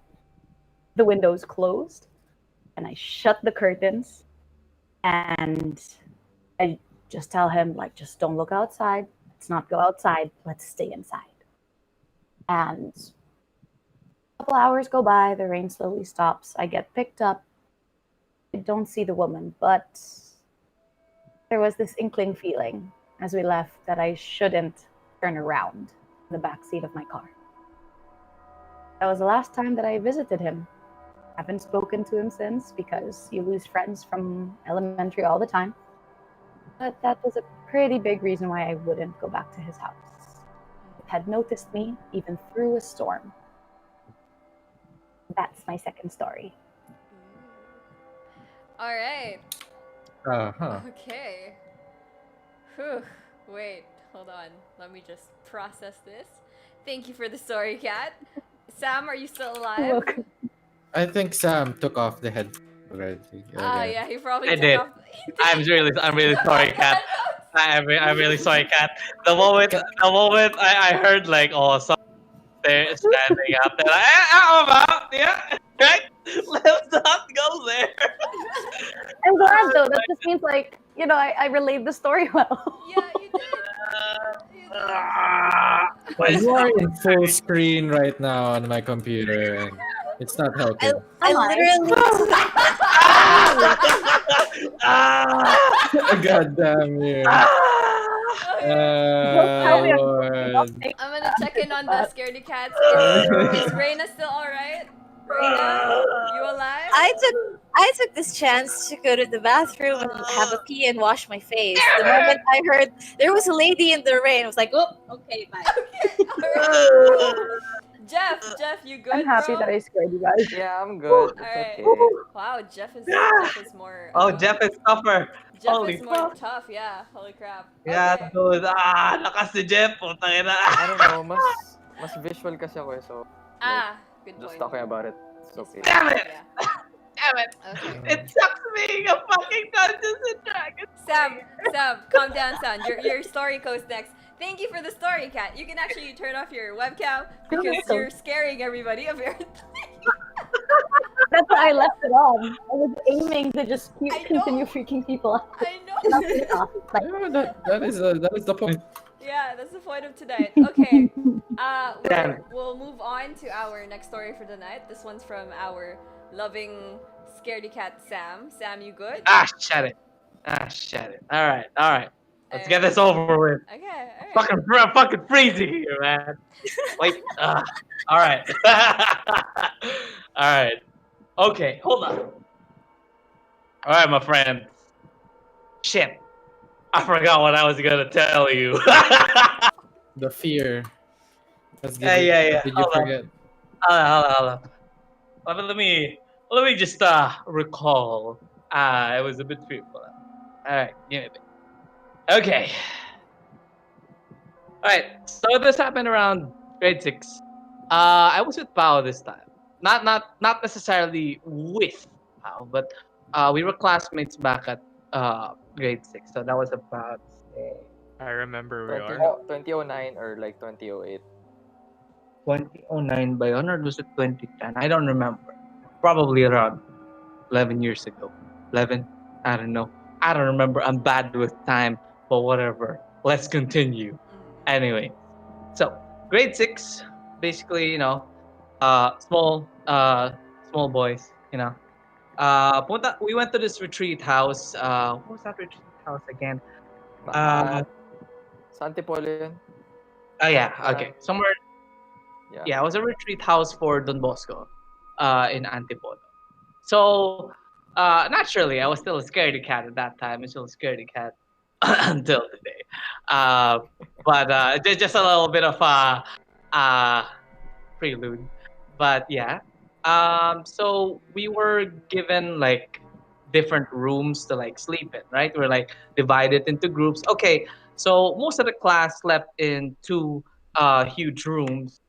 the windows closed and I shut the curtains and I just tell him, like, just don't look outside. Let's not go outside. Let's stay inside. And a couple hours go by. The rain slowly stops. I get picked up. I don't see the woman, but there was this inkling feeling as we left that I shouldn't turn around in the backseat of my car. That was the last time that I visited him. I haven't spoken to him since because you lose friends from elementary all the time. But that was a pretty big reason why I wouldn't go back to his house. He had noticed me even through a storm. That's my second story. All right. Uh-huh. Okay. Whew. Wait, hold on. Let me just process this. Thank you for the story, Kat. Sam, are you still alive? I think Sam took off the head already. Yeah, he probably I took did. off. I'm really sorry, Kat. I'm really sorry, Kat. The moment I heard like someone there standing out there, like, how about yeah, right? Let's not go there. I'm glad though. That just means like I relayed the story well. Yeah, you did. But you are in full screen right now on my computer, and it's not helping. I literally. God damn you. Lord. I'm gonna check in on the scaredy cats. Is Reina still alright? Reina, you alive? I took this chance to go to the bathroom and have a pee and wash my face. The moment I heard there was a lady in the rain, I was like, oh, okay, bye. Jeff, you good? I'm happy bro? that I scared you guys. Yeah, I'm good. It's Alright. okay. Wow, Jeff is more. Oh, Jeff is tougher. Jeff Holy is more fuck. tough. Yeah. Holy crap. Yeah, Okay. dude. Lakas si Jeff. Putang ina. I don't know, mas visual kasi ako so Good just point. talking about it. It's okay. Damn it! Yeah. Damn it! Okay. It sucks being a fucking Dungeons and Dragons. Sam, calm down, son. Your story goes next. Thank you for the story, Kat. You can actually turn off your webcam because you're scaring everybody apparently. That's why I left it on. I was aiming to just continue freaking people out. I know. That is the point. Yeah, that's the point of tonight. Okay. We'll move on to our next story for the night. This one's from our loving scaredy cat Sam. Sam, you good? Shut it. All right. Let's get this over with. Okay. All right. Fucking freezing here, man. Wait. All right. All right. Okay, hold on. All right, my friend. Shit. I forgot what I was gonna tell you. The fear. Yeah. Did you forget? Hold on. Let me just recall. It was a bit fearful. All right, give me a bit. Okay. All right. So this happened around grade 6. I was with Pao this time. Not necessarily with Pao, but we were classmates back at grade 6. So that was about. I remember we are. 2009 or like 2008. 2009 by yun, or was it 2010? I don't remember. Probably around 11 years ago. 11? I don't know. I don't remember. I'm bad with time, but whatever. Let's continue. Anyway, so grade 6, basically, small boys, we went to this retreat house. What was that retreat house again? Sa Antipolo yun? Oh yeah, okay. Somewhere. Yeah, it was a retreat house for Don Bosco, in Antipolo. So, naturally, I was still a scaredy cat at that time. I'm still a scaredy cat until today. But just a little bit of prelude. But yeah. So we were given like different rooms to like sleep in, right? We're like divided into groups. Okay, so most of the class slept in 2 huge rooms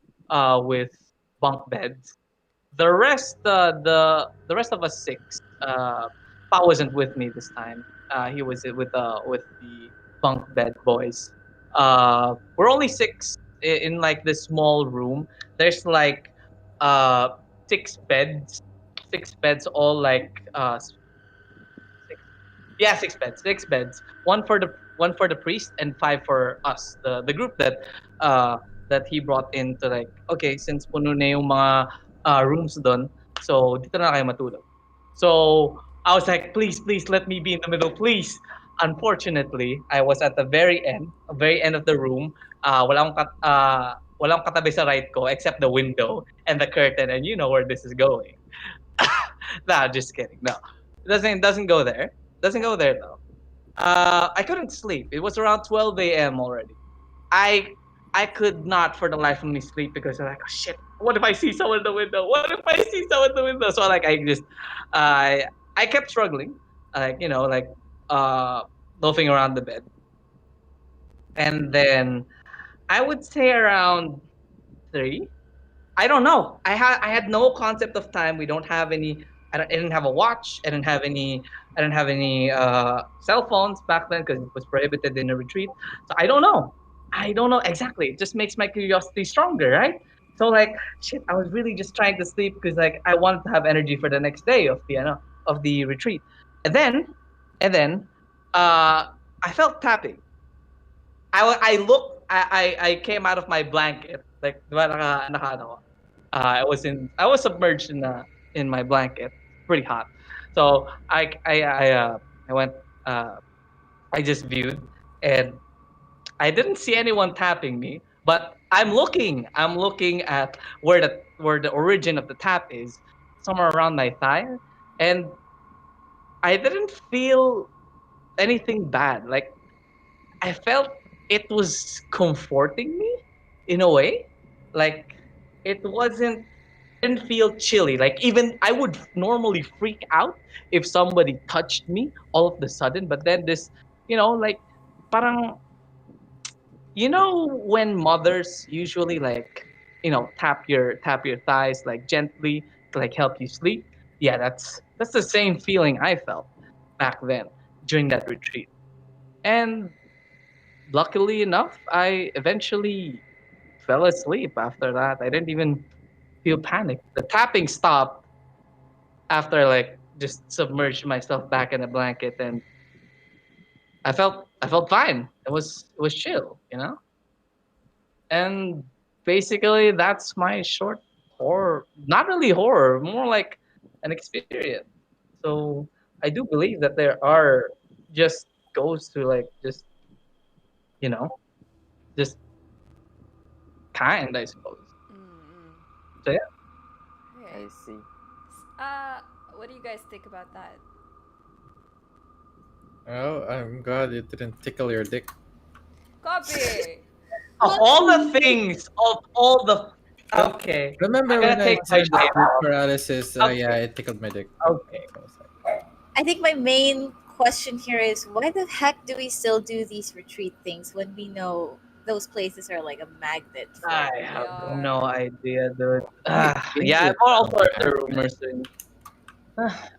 with bunk beds. The rest of us 6. Pa wasn't with me this time. He was with the bunk bed boys. We're only 6 in like this small room. There's like 6 beds. 6 beds, all like 6 beds. 6 beds. One for the priest and 5 for us. The group that he brought in to like, okay, since puno na yung mga rooms doon, so dito na kayo matulog. So I was like, please let me be in the middle, please. Unfortunately, I was at the very end of the room. Walang katabi sa right ko except the window and the curtain, and you know where this is going. Nah, just kidding. No, it doesn't go there. Doesn't go there though. I couldn't sleep. It was around 12 a.m. already. I could not for the life of me sleep because I'm like, oh shit, what if I see someone in the window? So like I kept struggling, like loafing around the bed. And then I would say around 3. I don't know. I had no concept of time. We don't have any I didn't have a watch. I didn't have any cell phones back then because it was prohibited in the retreat. So I don't know. I don't know exactly. It just makes my curiosity stronger, right? So like shit, I was really just trying to sleep because like I wanted to have energy for the next day of the retreat. And then I felt tapping. I looked. I came out of my blanket like diba, ano ko? I was submerged in my blanket, pretty hot. So I went I just viewed and I didn't see anyone tapping me, but I'm looking at where the origin of the tap is, somewhere around my thigh, and I didn't feel anything bad. Like I felt it was comforting me in a way. Like it wasn't didn't feel chilly. Like even I would normally freak out if somebody touched me all of the sudden, but then this, like parang when mothers usually like, tap your thighs like gently to like help you sleep. Yeah, that's the same feeling I felt back then during that retreat. And luckily enough, I eventually fell asleep after that. I didn't even feel panic. The tapping stopped after like just submerged myself back in a blanket and I felt fine. It was chill, And basically that's my short horror, not really horror, more like an experience. So I do believe that there are just ghosts who like you know, just kind, I suppose. Mm-mm. So yeah. I Right. see. What do you guys think about that? Oh, I'm glad it didn't tickle your dick. Copy. Of all the things, of all the okay, Remember I'm when gonna I take my said the shame sleep off. paralysis? Okay, Yeah, it tickled my dick. okay. I think my main question here is why the heck do we still do these retreat things when we know those places are like a magnet I for They have no are. idea, dude. Things Yeah, are I've also heard the problematic. rumors and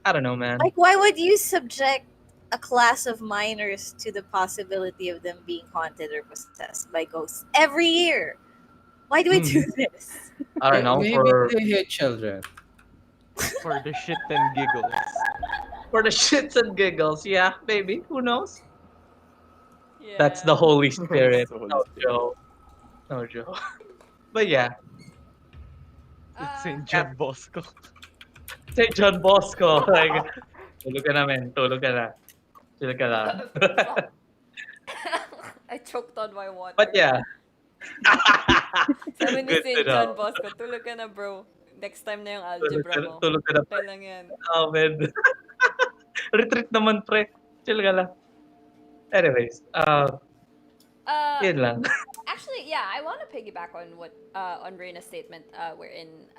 I don't know, man. like why would you subject a class of minors to the possibility of them being haunted or possessed by ghosts every year? Why do we do Hmm. this? I don't know Maybe for they hate children. For the shit and giggles. the shits and giggles. Yeah, maybe. Who knows? That's the Yeah. Holy It's Spirit. the Holy No Spirit. joke. No joke. But yeah, It's Uh, St. yeah. John Bosco. Say John Bosco. Like, tulog ka na, men. Tulog ka na. Chill ka lang. Fuck. I choked on my But water. yeah. Sabi ni Good to St. know. John Bosco, tulog ka na bro. Next time na yung Tulog algebra ka, mo. tulog ka na, Okay pre. lang yan. Oh, man. Retreat naman, pre. Chill ka lang. Anyways, Uh, yun lang. actually, yeah, I want to piggyback on what on Reina's statement. Wherein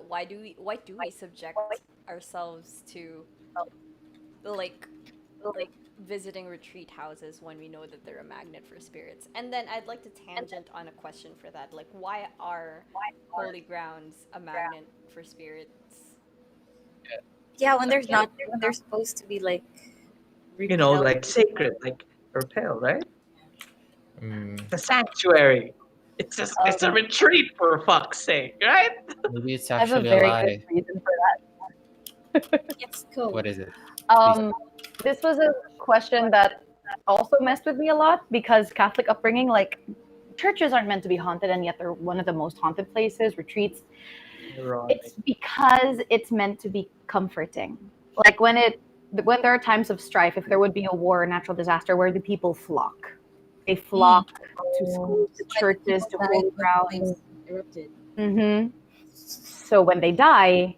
why do we subject ourselves to like visiting retreat houses when we know that they're a magnet for spirits? And then I'd like to tangent on a question for that. Like, why are holy grounds a magnet for spirits? Yeah, when Like, there's not when they're supposed to be like like repelled. sacred, like repel, right? Mm, It's a sanctuary. It's a retreat for fuck's sake, right? maybe it's I have a actually a very good lie. reason for that. Yes, cool. What is it? Please. This was a question that also messed with me a lot because Catholic upbringing, like churches aren't meant to be haunted, and yet they're one of the most haunted places, retreats. Ironic. It's because it's meant to be comforting. Like when there are times of strife, if there would be a war or natural disaster, where do people flock? They flock to schools, to churches, to holy grounds. Mm-hmm. So when they die,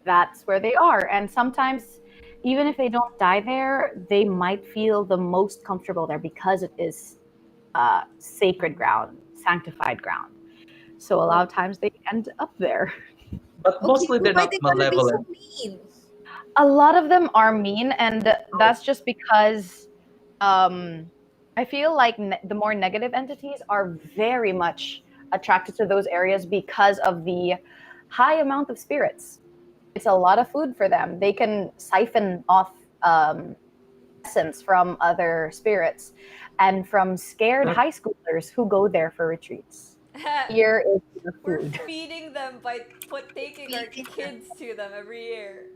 that's where they are. And sometimes, even if they don't die there, they might feel the most comfortable there because it is sacred ground, sanctified ground. So a lot of times they end up there. But Okay, mostly but they're why not they gotta be so malevolent. mean? A lot of them are mean, and that's just because I feel like the more negative entities are very much attracted to those areas because of the high amount of spirits. it's a lot of food for them. They can siphon off essence from other spirits and from scared high schoolers who go there for retreats. Here is your We're food. feeding them by taking our kids to them every year.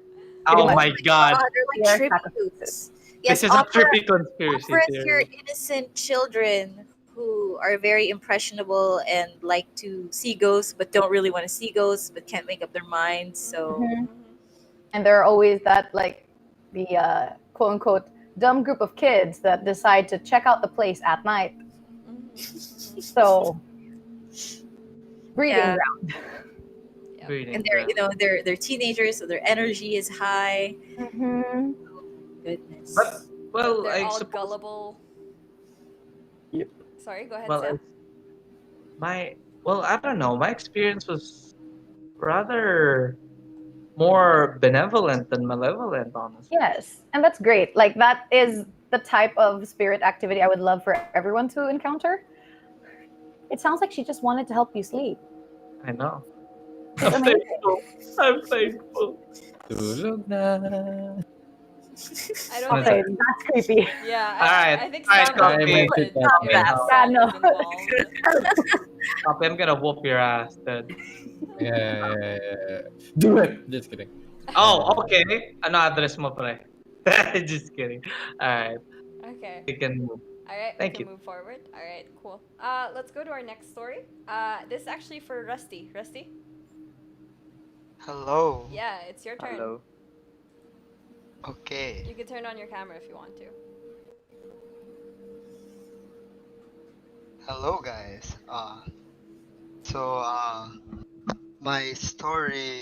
Pretty Oh much. my god. They're like They are tributes. This Yes, is a trippy conspiracy offer your theory. innocent children who are very impressionable and like to see ghosts but don't really want to see ghosts but can't make up their minds. So Mhm. And there are always that, like, the quote unquote dumb group of kids that decide to check out the place at night. So, breeding yeah, ground. Breeding and they're ground. they're teenagers, so their energy is high. Mm-hmm. Goodness. But well, They're I all suppose. gullible. Yep. Sorry, go ahead, Well, Sam. I don't know. My experience was rather more benevolent than malevolent, honestly. Yes, and that's great. Like, that is the type of spirit activity I would love for everyone to encounter. It sounds like she just wanted to help you sleep. I know. It's I'm amazing. thankful. I'm thankful. Tulog na. I don't Okay, think. that's creepy. Yeah, Alright, I think alright, Sam would Coffee. win if Yeah, Sam no. was involved. Coffee, I'm gonna whoop your ass, dude. Yeah. Do it. Just kidding. Oh, okay. Ano address mo, pre? Just kidding. Alright, Okay. we can move. All right, Thank we you. can move forward. All right, cool. Let's go to our next story. This is actually for Rusty. Rusty? Hello. Yeah, it's your turn. Hello. Okay. You can turn on your camera if you want to. Hello, guys. My story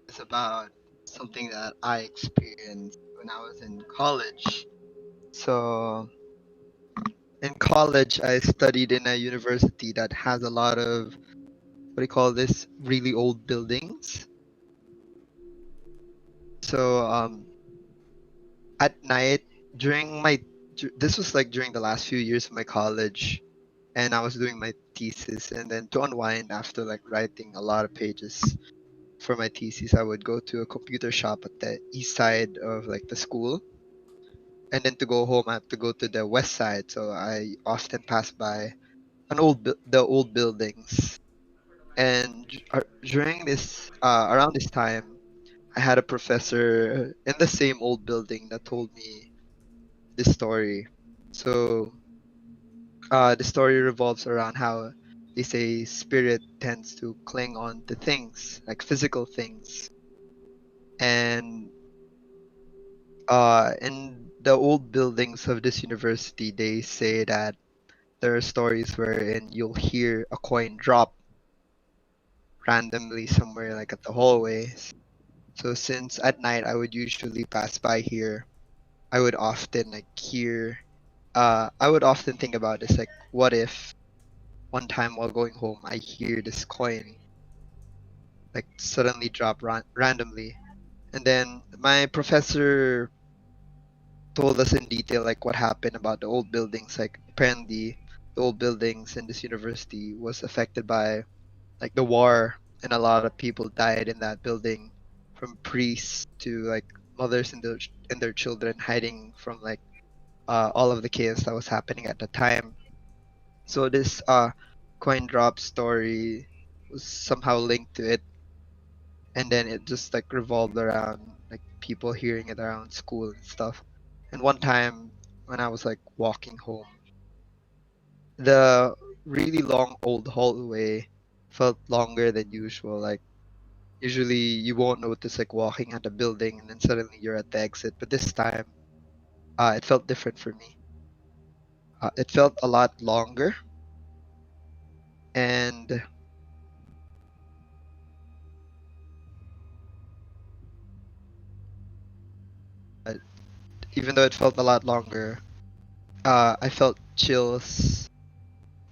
is about something that I experienced when I was in college. So, in college, I studied in a university that has a lot of, what do you call this, really old buildings. So, at night, this was like during the last few years of my college, and I was doing my thesis, and then to unwind after like writing a lot of pages for my thesis, I would go to a computer shop at the east side of like the school, and then to go home I have to go to the west side, so I often pass by the old buildings. And during this around this time, I had a professor in the same old building that told me this story. So the story revolves around how they say spirit tends to cling on to things, like physical things. And in the old buildings of this university, they say that there are stories wherein you'll hear a coin drop randomly somewhere, like at the hallways. So since at night I would usually pass by here, I would often I would often think about this, like, what if one time while going home I hear this coin like suddenly drop randomly. And then my professor told us in detail like what happened about the old buildings. Like, apparently the old buildings in this university was affected by like the war, and a lot of people died in that building, from priests to like mothers and their children hiding from like all of the chaos that was happening at the time. So this coin drop story was somehow linked to it, and then it just like revolved around like people hearing it around school and stuff. And one time when I was like walking home, the really long old hallway felt longer than usual. Like, usually you won't notice like walking at a building and then suddenly you're at the exit, but this time it felt different for me. It felt a lot longer, and uh, even though it felt a lot longer, I felt chills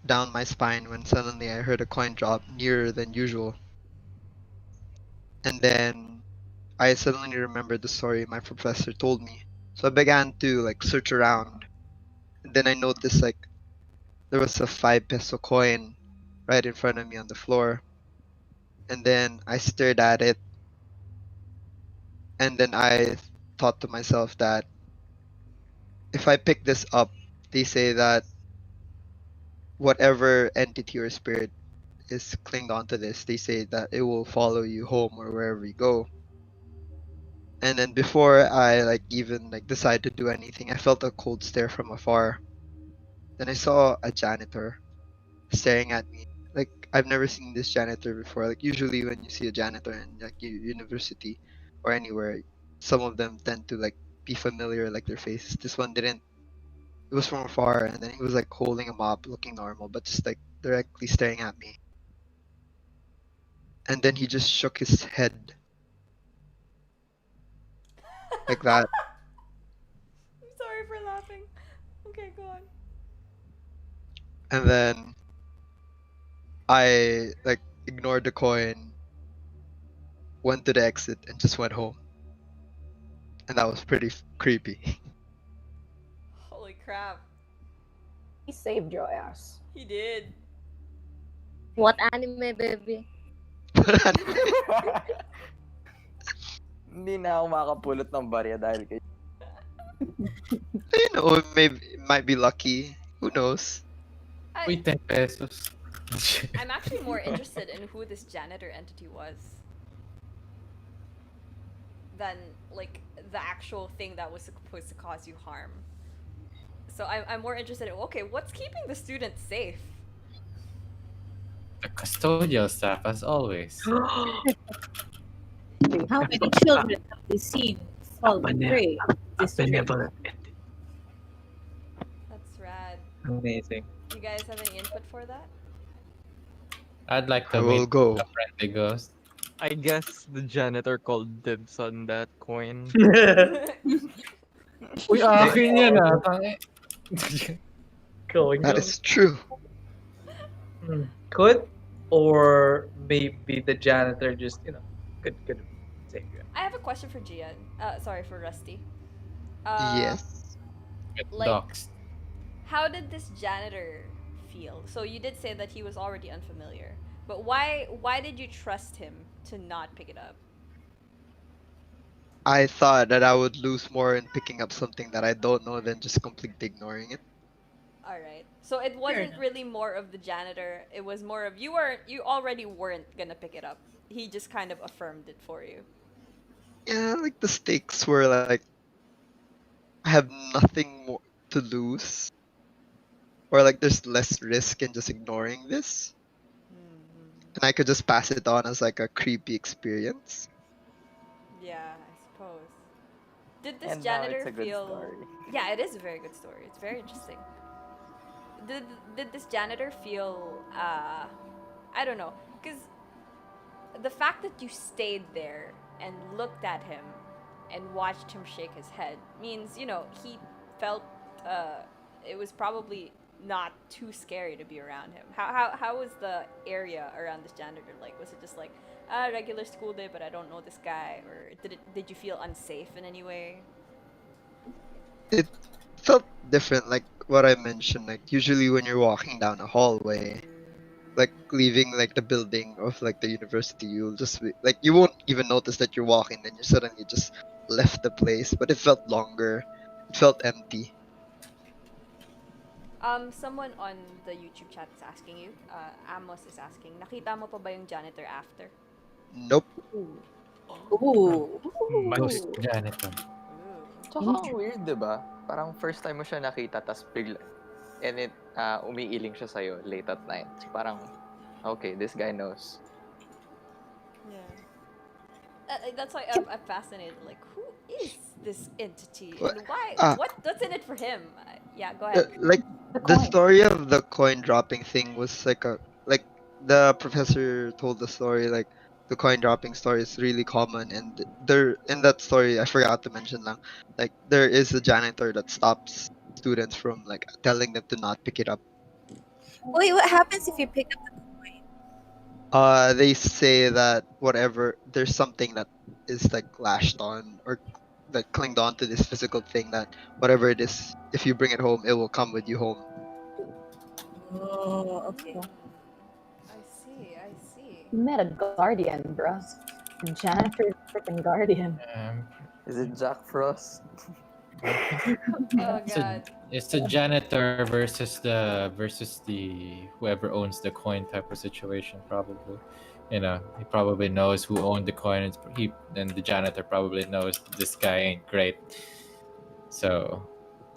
down my spine when suddenly I heard a coin drop nearer than usual. And then I suddenly remembered the story my professor told me. So I began to like search around. And then I noticed like there was a 5 peso coin right in front of me on the floor. And then I stared at it, And then I thought to myself that if I pick this up, they say that whatever entity or spirit is clinged onto this, they say that it will follow you home or wherever you go. And then before I even decide to do anything, I felt a cold stare from afar. Then I saw a janitor staring at me. Like I've never seen this janitor before. Like usually when you see a janitor in university or anywhere, some of them tend to be familiar, like their faces. This one didn't. It was from afar, and then he was holding a mop, looking normal, but just directly staring at me. And then he just shook his head like that. I'm sorry for laughing. Okay, go on. And then I ignored the coin, went to the exit, and just went home. And that was pretty creepy. Holy crap. He saved your ass. He did. What anime, baby? Hindi na ako makakapulot ng barya dahil kay... You know, maybe it might be lucky. Who knows? Uy, 10 pesos. I'm actually more interested in who this janitor entity was than the actual thing that was supposed to cause you harm. So I'm more interested in, okay, what's keeping the students safe? The custodial staff, as always. How many children have we seen fall prey to this trick? That's rad. Amazing. You guys have any input for that? I'd like to I will meet go. a friendly ghost. I guess the janitor called dibs on that coin. Uy, akin yan ah. That is true. Could, or maybe the janitor just could say I have a question for Gian. Sorry, for Rusty. Yes. Like, how did this janitor feel? So you did say that he was already unfamiliar, but why did you trust him to not pick it up? I thought that I would lose more in picking up something that I don't know than just completely ignoring it. All right. So it wasn't really more of the janitor. It was more of you already weren't gonna pick it up. He just kind of affirmed it for you. Yeah, the stakes were I have nothing more to lose, or there's less risk in just ignoring this, and I could just pass it on as a creepy experience. Yeah, I suppose. Did this And now janitor it's a good feel? story. Yeah, it is a very good story. It's very interesting. Did this janitor feel? I don't know, because the fact that you stayed there and looked at him and watched him shake his head means he felt it was probably not too scary to be around him. How was the area around this janitor like? Was it just a regular school day, but I don't know this guy, or did you feel unsafe in any way? It felt different, like what I mentioned. Usually when you're walking down a hallway, leaving the building of the university, you'll just be, you won't even notice that you're walking, then you suddenly just left the place. But it felt longer. It felt empty. Someone on the YouTube chat is asking you. Amos is asking, nakita mo pa ba yung janitor after? Nope. Ooh. Ghost janitor. Tsaka weird, diba? Parang first time mo siya nakita, tas bigla, and it, umiiling siya sa'yo late at night. So parang, okay, this guy knows. Yeah. That's why I'm fascinated. Who is this entity? And why? What's in it for him? Yeah, go ahead. The story of the coin dropping thing was the professor told the story, the coin dropping story is really common, and there in that story I forgot to mention lang, there is a janitor that stops students from telling them to not pick it up. Wait, what happens if you pick up the coin? They say that whatever, there's something that is lashed on or clinged on to this physical thing, that whatever it is, if you bring it home, it will come with you home. Oh, okay. I see. You met a guardian, bruh. Janitor's freaking guardian. Is it Jack Frost? Oh It's god. the janitor versus the whoever owns the coin type of situation probably. He probably knows who owned the coin, and the janitor probably knows this guy ain't great. So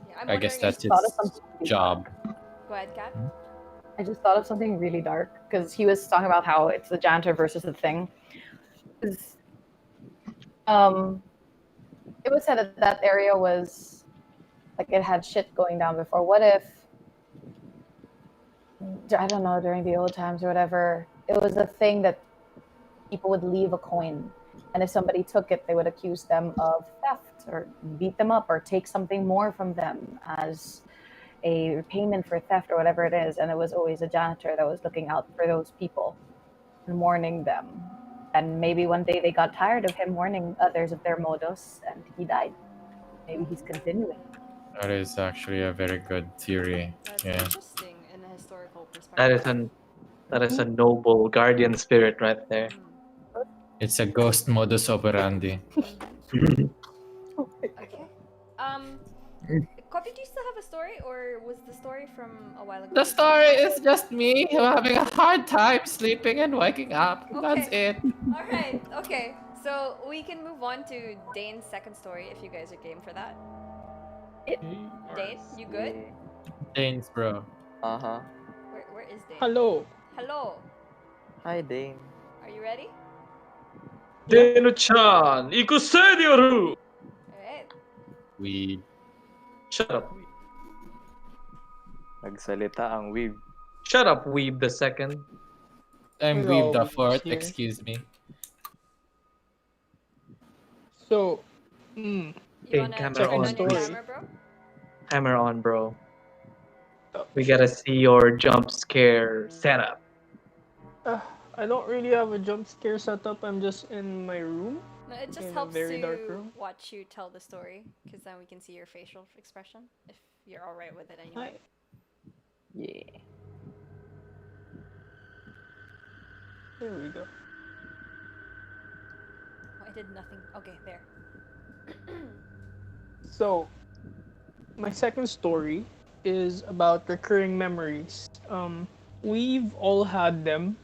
Yeah, I'm I guess wondering if. that's Thought of its something really job. Go ahead, Kat. I just thought of something really dark because he was talking about how it's the janitor versus the thing. 'Cause, it was said that that area was like it had shit going down before. What if I don't know during the old times or whatever? It was a thing that people would leave a coin, and if somebody took it, they would accuse them of theft or beat them up or take something more from them as a repayment for theft or whatever it is. And it was always a janitor that was looking out for those people and warning them. And maybe one day they got tired of him warning others of their modus and he died. Maybe he's continuing. That is actually a very good theory. That's Yeah. interesting in a historical That perspective. is a noble guardian spirit right there. It's a ghost modus operandi. Okay. Copy, do you still have a story, or was the story from a while ago? The story is just me having a hard time sleeping and waking up. That's it. All right. Okay. So we can move on to Dane's second story if you guys are game for that. Dane, you good? Dane's bro. Uh-huh. Where is Dane? Hello. Hello. Hi, Dane. Are you ready? Deno-chan, ikusenyoru! Alright. We Shut up. Nagsalita ang weeb. Shut up, Weeb the second. I'm We're Weeb all the weebs fourth, here. excuse me. So, You Okay, wanna camera turn on, on your please. camera, bro? Camera on, bro. We gotta see your jump scare setup. I don't really have a jump scare setup. I'm just in my room. No, it just in helps a very dark to room. watch you tell the story, because then we can see your facial expression, if you're alright with it anyway. Yeah. There we go. Oh, I did nothing. Okay, there. So, my second story is about recurring memories. We've all had them.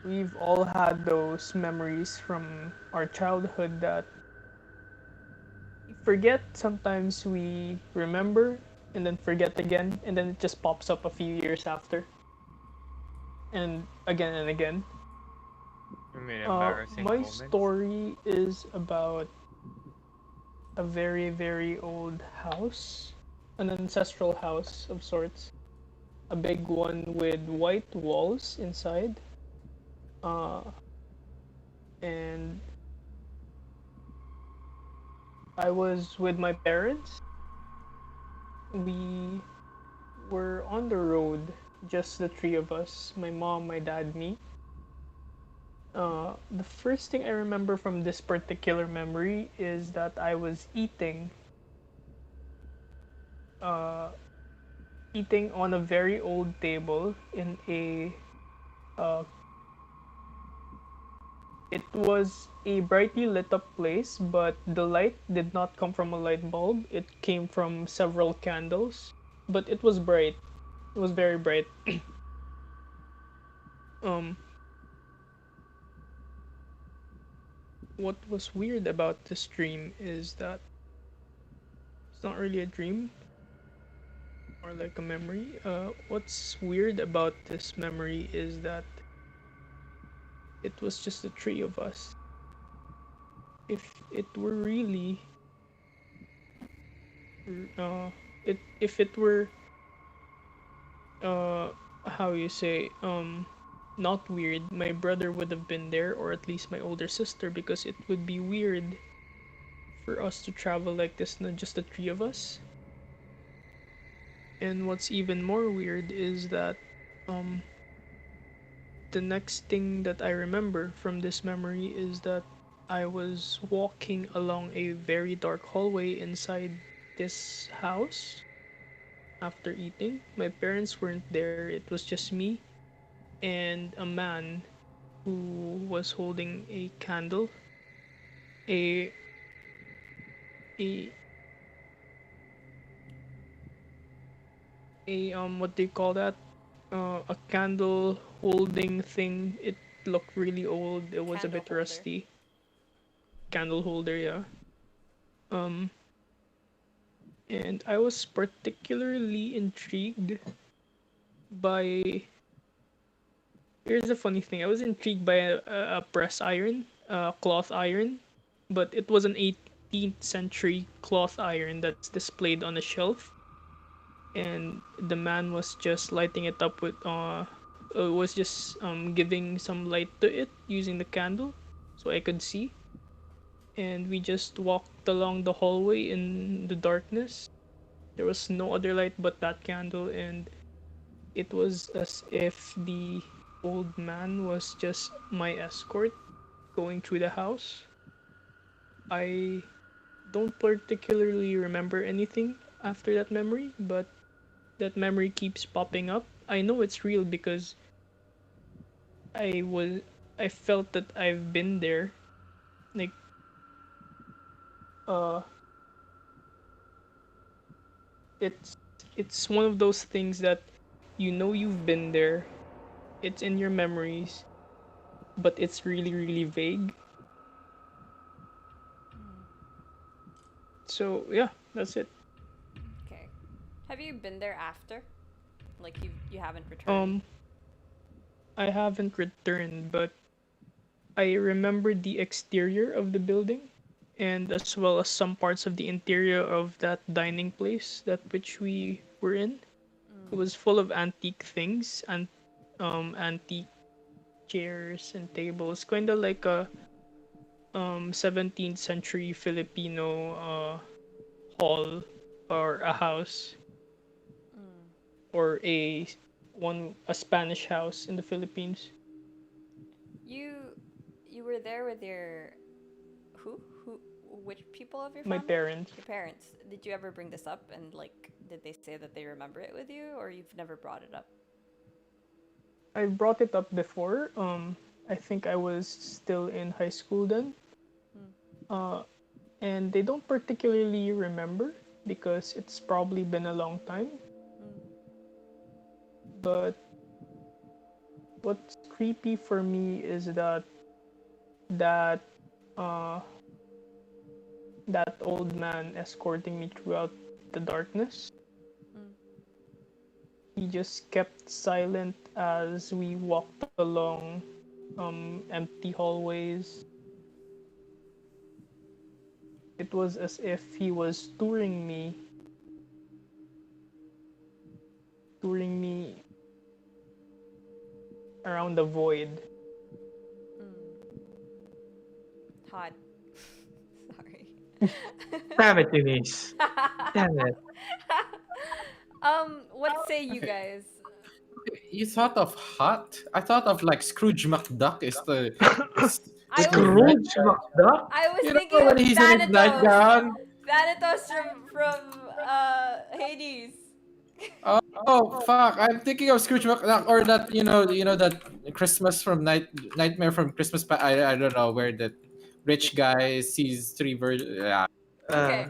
We've all had those memories from our childhood that we forget. Sometimes we remember and then forget again, and then it just pops up a few years after. And again. You mean embarrassing My moments? story is about a very, very old house, an ancestral house of sorts. A big one with white walls inside. And I was with my parents. We were on the road, just the three of us, my mom, my dad, me. The first thing I remember from this particular memory is that I was eating on a very old table in a it was a brightly lit up place, but the light did not come from a light bulb. It came from several candles, but it was bright. It was very bright. What was weird about this dream is that it's not really a dream or like a memory. What's weird about this memory is that it was just the three of us. If it were really, if it were, how you say, not weird, my brother would have been there, or at least my older sister, because it would be weird for us to travel like this, not just the three of us. And what's even more weird is that, the next thing that I remember from this memory is that I was walking along a very dark hallway inside this house after eating. My parents weren't there, it was just me and a man who was holding a candle, a a what do you call that? A candle holding thing. It looked really old. It was a Candle bit holder. rusty. Candle holder, yeah. Um, and I was particularly intrigued by. Here's a funny thing. I was intrigued by a press iron, cloth iron, but it was an 18th century cloth iron that's displayed on a shelf, and the man was just lighting it up with was just giving some light to it using the candle, so I could see. And we just walked along the hallway in the darkness. There was no other light but that candle, and it was as if the old man was just my escort going through the house. I don't particularly remember anything after that memory, but that memory keeps popping up. I know it's real because I was I felt that I've been there. Like uh it's it's one of those things that you know you've been there. It's in your memories, but it's really really vague. So yeah, that's it. Okay. Have you been there after? Like you haven't returned? Um I haven't returned, but I remember the exterior of the building and as well as some parts of the interior of that dining place that which we were in. It was full of antique things and antique chairs and tables, kind of like a 17th century Filipino hall or a house or a Spanish house in the Philippines. You you were there with your who which people of your My family? parents. Your parents. Did you ever bring this up and like did they say that they remember it with you or you've never brought it up? I brought it up before. I think I was still in high school then. Uh, and they don't particularly remember because it's probably been a long time. But what's creepy for me is that uh that old man escorting me throughout the darkness. He just kept silent as we walked along empty hallways. It was as if he was touring me around the void. Hot. Sorry. Damn it, Unise. Damn it. What say you guys? You thought of hot? I thought of like Scrooge McDuck is the I was Scrooge McDuck? I was You know thinking when of he's in his Thanatos. nightgown? Thanatos from Hades. Oh fuck! I'm thinking of Scrooge McDuck or that that Christmas from Nightmare from Christmas. I don't know where the rich guy sees three versions. Yeah. Okay.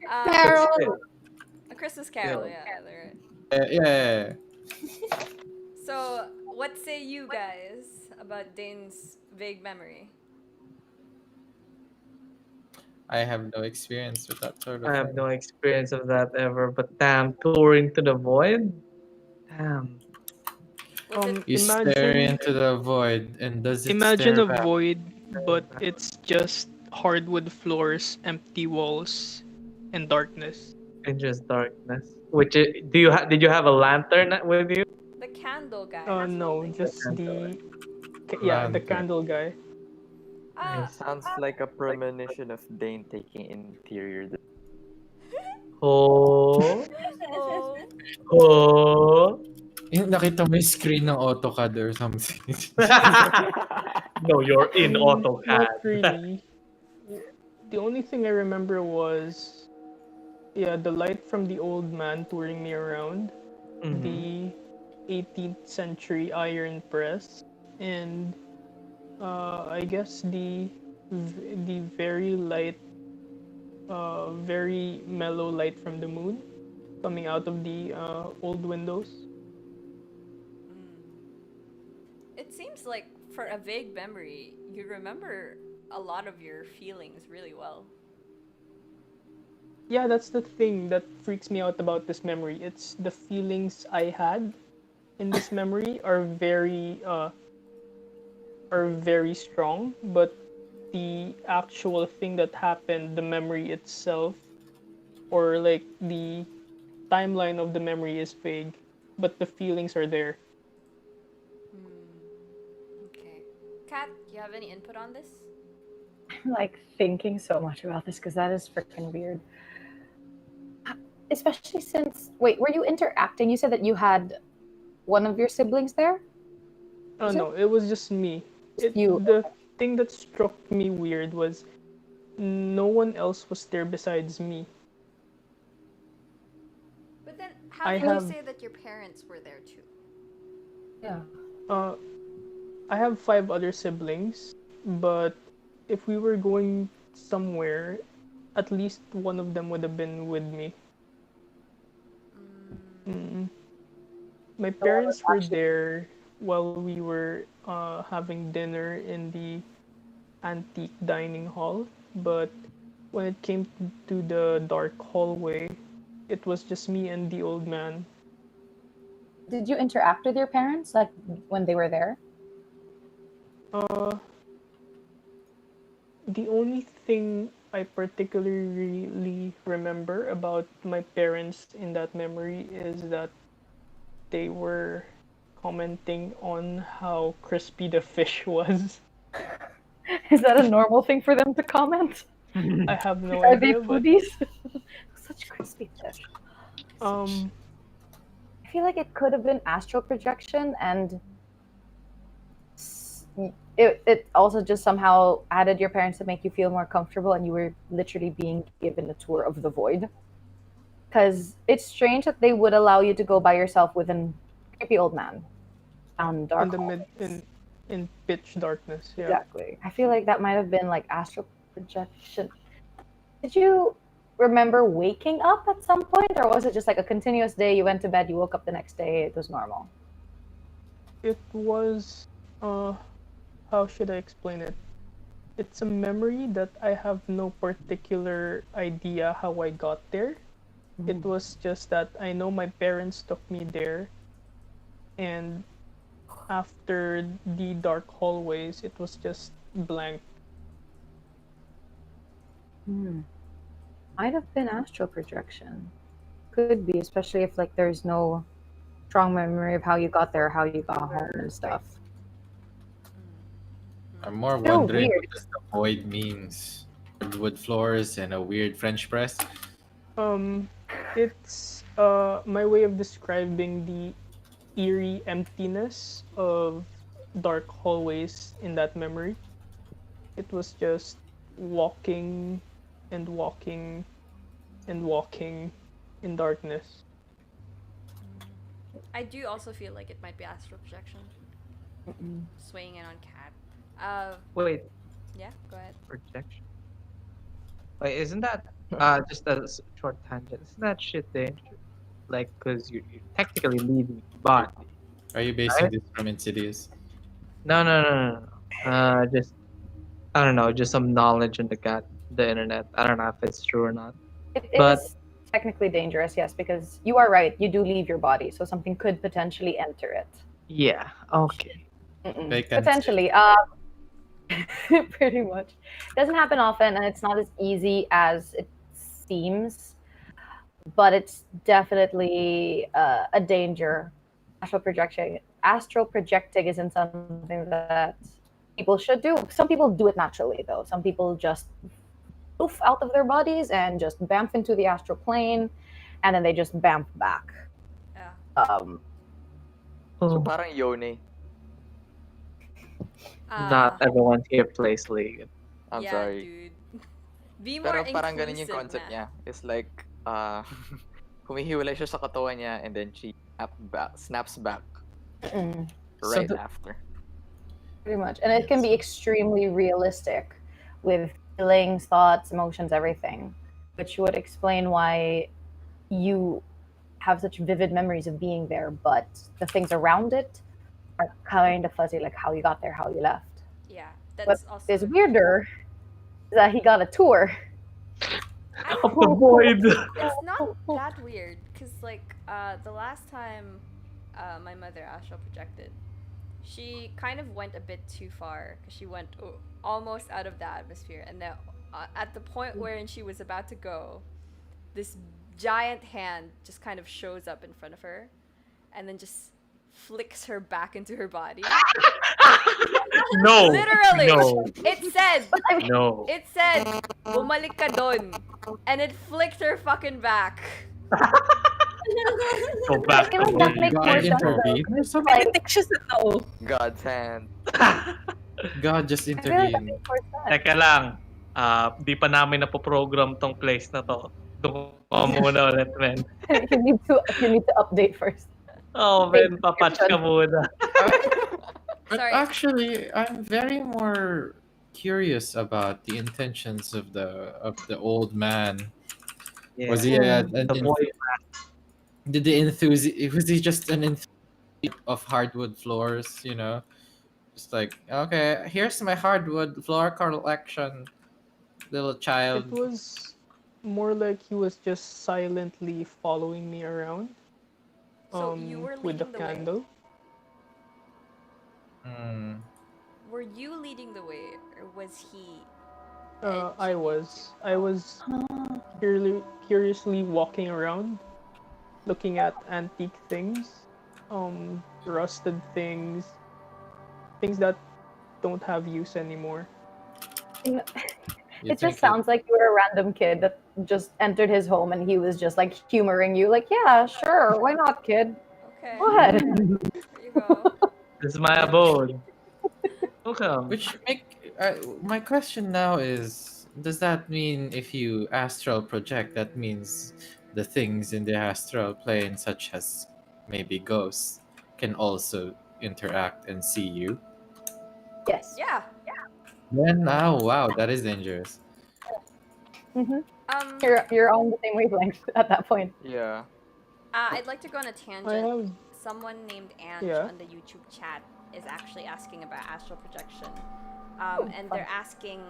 Carol. A Christmas Carol, yeah, they're Yeah. So, what say you guys about Dane's vague memory? I have no experience with that sort of I have thing. no experience of that ever, but damn, touring to the void? Damn. You stare into the void, and does it Imagine stare a back? void, but it's just hardwood floors, empty walls, and darkness. And just darkness. Did you have a lantern with you? The candle guy. No, just the Lantern. candle guy. Sounds like a premonition of Dane taking interior. Oh. Oh. Oh. Yung nakita mo yung screen ng AutoCAD or something. No, you're in Not AutoCAD. really. The only thing I remember was, the light from the old man touring me around, the 18th century iron press, and I guess the very light, very mellow light from the moon coming out of the old windows. It seems like for a vague memory, you remember a lot of your feelings really well. Yeah, that's the thing that freaks me out about this memory. It's the feelings I had in this memory are very strong, but the actual thing that happened, the memory itself, or like the timeline of the memory is vague, but the feelings are there. Okay. Kat, do you have any input on this? I'm like thinking so much about this because that is freaking weird. Especially since, wait, were you interacting? You said that you had one of your siblings there? Oh no, it was just me. The thing that struck me weird was no one else was there besides me. But then, how I can have- you say that your parents were there too? Yeah. I have 5 other siblings, but if we were going somewhere, at least one of them would have been with me. My parents were there while we were having dinner in the antique dining hall, but when it came to the dark hallway, it was just me and the old man. Did you interact with your parents like when they were there? The only thing I particularly remember about my parents in that memory is that they were commenting on how crispy the fish was. Is that a normal thing for them to comment? I have no Are they idea, but foodies? Such crispy fish. I feel like it could have been astral projection, and it also just somehow added your parents to make you feel more comfortable, and you were literally being given a tour of the void. Because it's strange that they would allow you to go by yourself with an creepy old man down dark in pitch darkness. Yeah. Exactly. I feel like that might have been like astral projection. Did you remember waking up at some point, or was it just like a continuous day? You went to bed, you woke up the next day, it was normal? It was, how should I explain it? It's a memory that I have no particular idea how I got there. It was just that I know my parents took me there, and after the dark hallways, it was just blank. Might have been astral projection. Could be, especially if like there's no strong memory of how you got there, how you got home and stuff. I'm more Still wondering weird. what does the void means. Wood floors and a weird French press. It's my way of describing the eerie emptiness of dark hallways in that memory. It was just walking and walking and walking in darkness. I do also feel like it might be astral projection. Swaying in on Cat. Wait, Yeah, go ahead. projection. Wait, isn't that just a short tangent? Isn't that shit dangerous? Like, cause you're technically leaving the body. Are you basing right? this from Insidious? No. Just I don't know, just some knowledge on the internet. I don't know if it's true or not. It But is technically dangerous, yes, because you are right. You do leave your body, so something could potentially enter it. yeah, okay. Potentially. Pretty much. It doesn't happen often, and it's not as easy as it seems, but it's definitely a danger. Astral projecting isn't something that people should do. Some people do it naturally, though. Some people just poof out of their bodies and just bamf into the astral plane, and then they just bamf back. Yeah. So parang Yone. Not everyone here plays League. I'm yeah, sorry. Dude. Be more Pero parang ganun yung inclusive, concept man. niya. It's like, humihiwalay siya sa katawan niya and then she snaps back right So after. Pretty much. And it can be extremely realistic with feelings, thoughts, emotions, everything, which would explain why you have such vivid memories of being there, but the things around it are kind of fuzzy, like how you got there, how you left. Yeah, What that's also is weirder is that he got a tour. Of the void. It's not that weird, cause like the last time my mother astral projected, she kind of went a bit too far, cause she went almost out of the atmosphere, and then at the point wherein she was about to go, this giant hand just kind of shows up in front of her, and then just flicks her back into her body. No. Literally, No. it said, No. bumalik ka dun, and it flicked her fucking back. Go back to where you God came from. intervened or something? God's hand. God just intervened. Teka lang. Di pa namin napoprogram tong place na to. Doon ka muna ulit, men. you need to update first. Oh, men, papatch ka muna. But actually, I'm very more curious about the intentions of the old man. Yeah. Was he The boy did the enthusiast? Was he just an enthusiast of hardwood floors? You know, just like, okay, here's my hardwood floor collection, little child. It was more like he was just silently following me around. So you were with the leading the way. candle. Were you leading the way, or was he? I was curiously walking around, looking at antique things, rusted things that don't have use anymore. It just sounds like you were a random kid that just entered his home and he was just like humoring you, like, yeah, sure, why not, kid? Okay. Go ahead. There you go. This is my abode. Welcome. Which my question now is, does that mean if you astral project, that means the things in the astral plane, such as maybe ghosts, can also interact and see you? Yes. Yeah. Then, oh wow, that is dangerous. You're on the same wavelength at that point. Yeah. I'd like to go on a tangent. Someone named Ange Yeah. on the YouTube chat is actually asking about astral projection. And they're asking,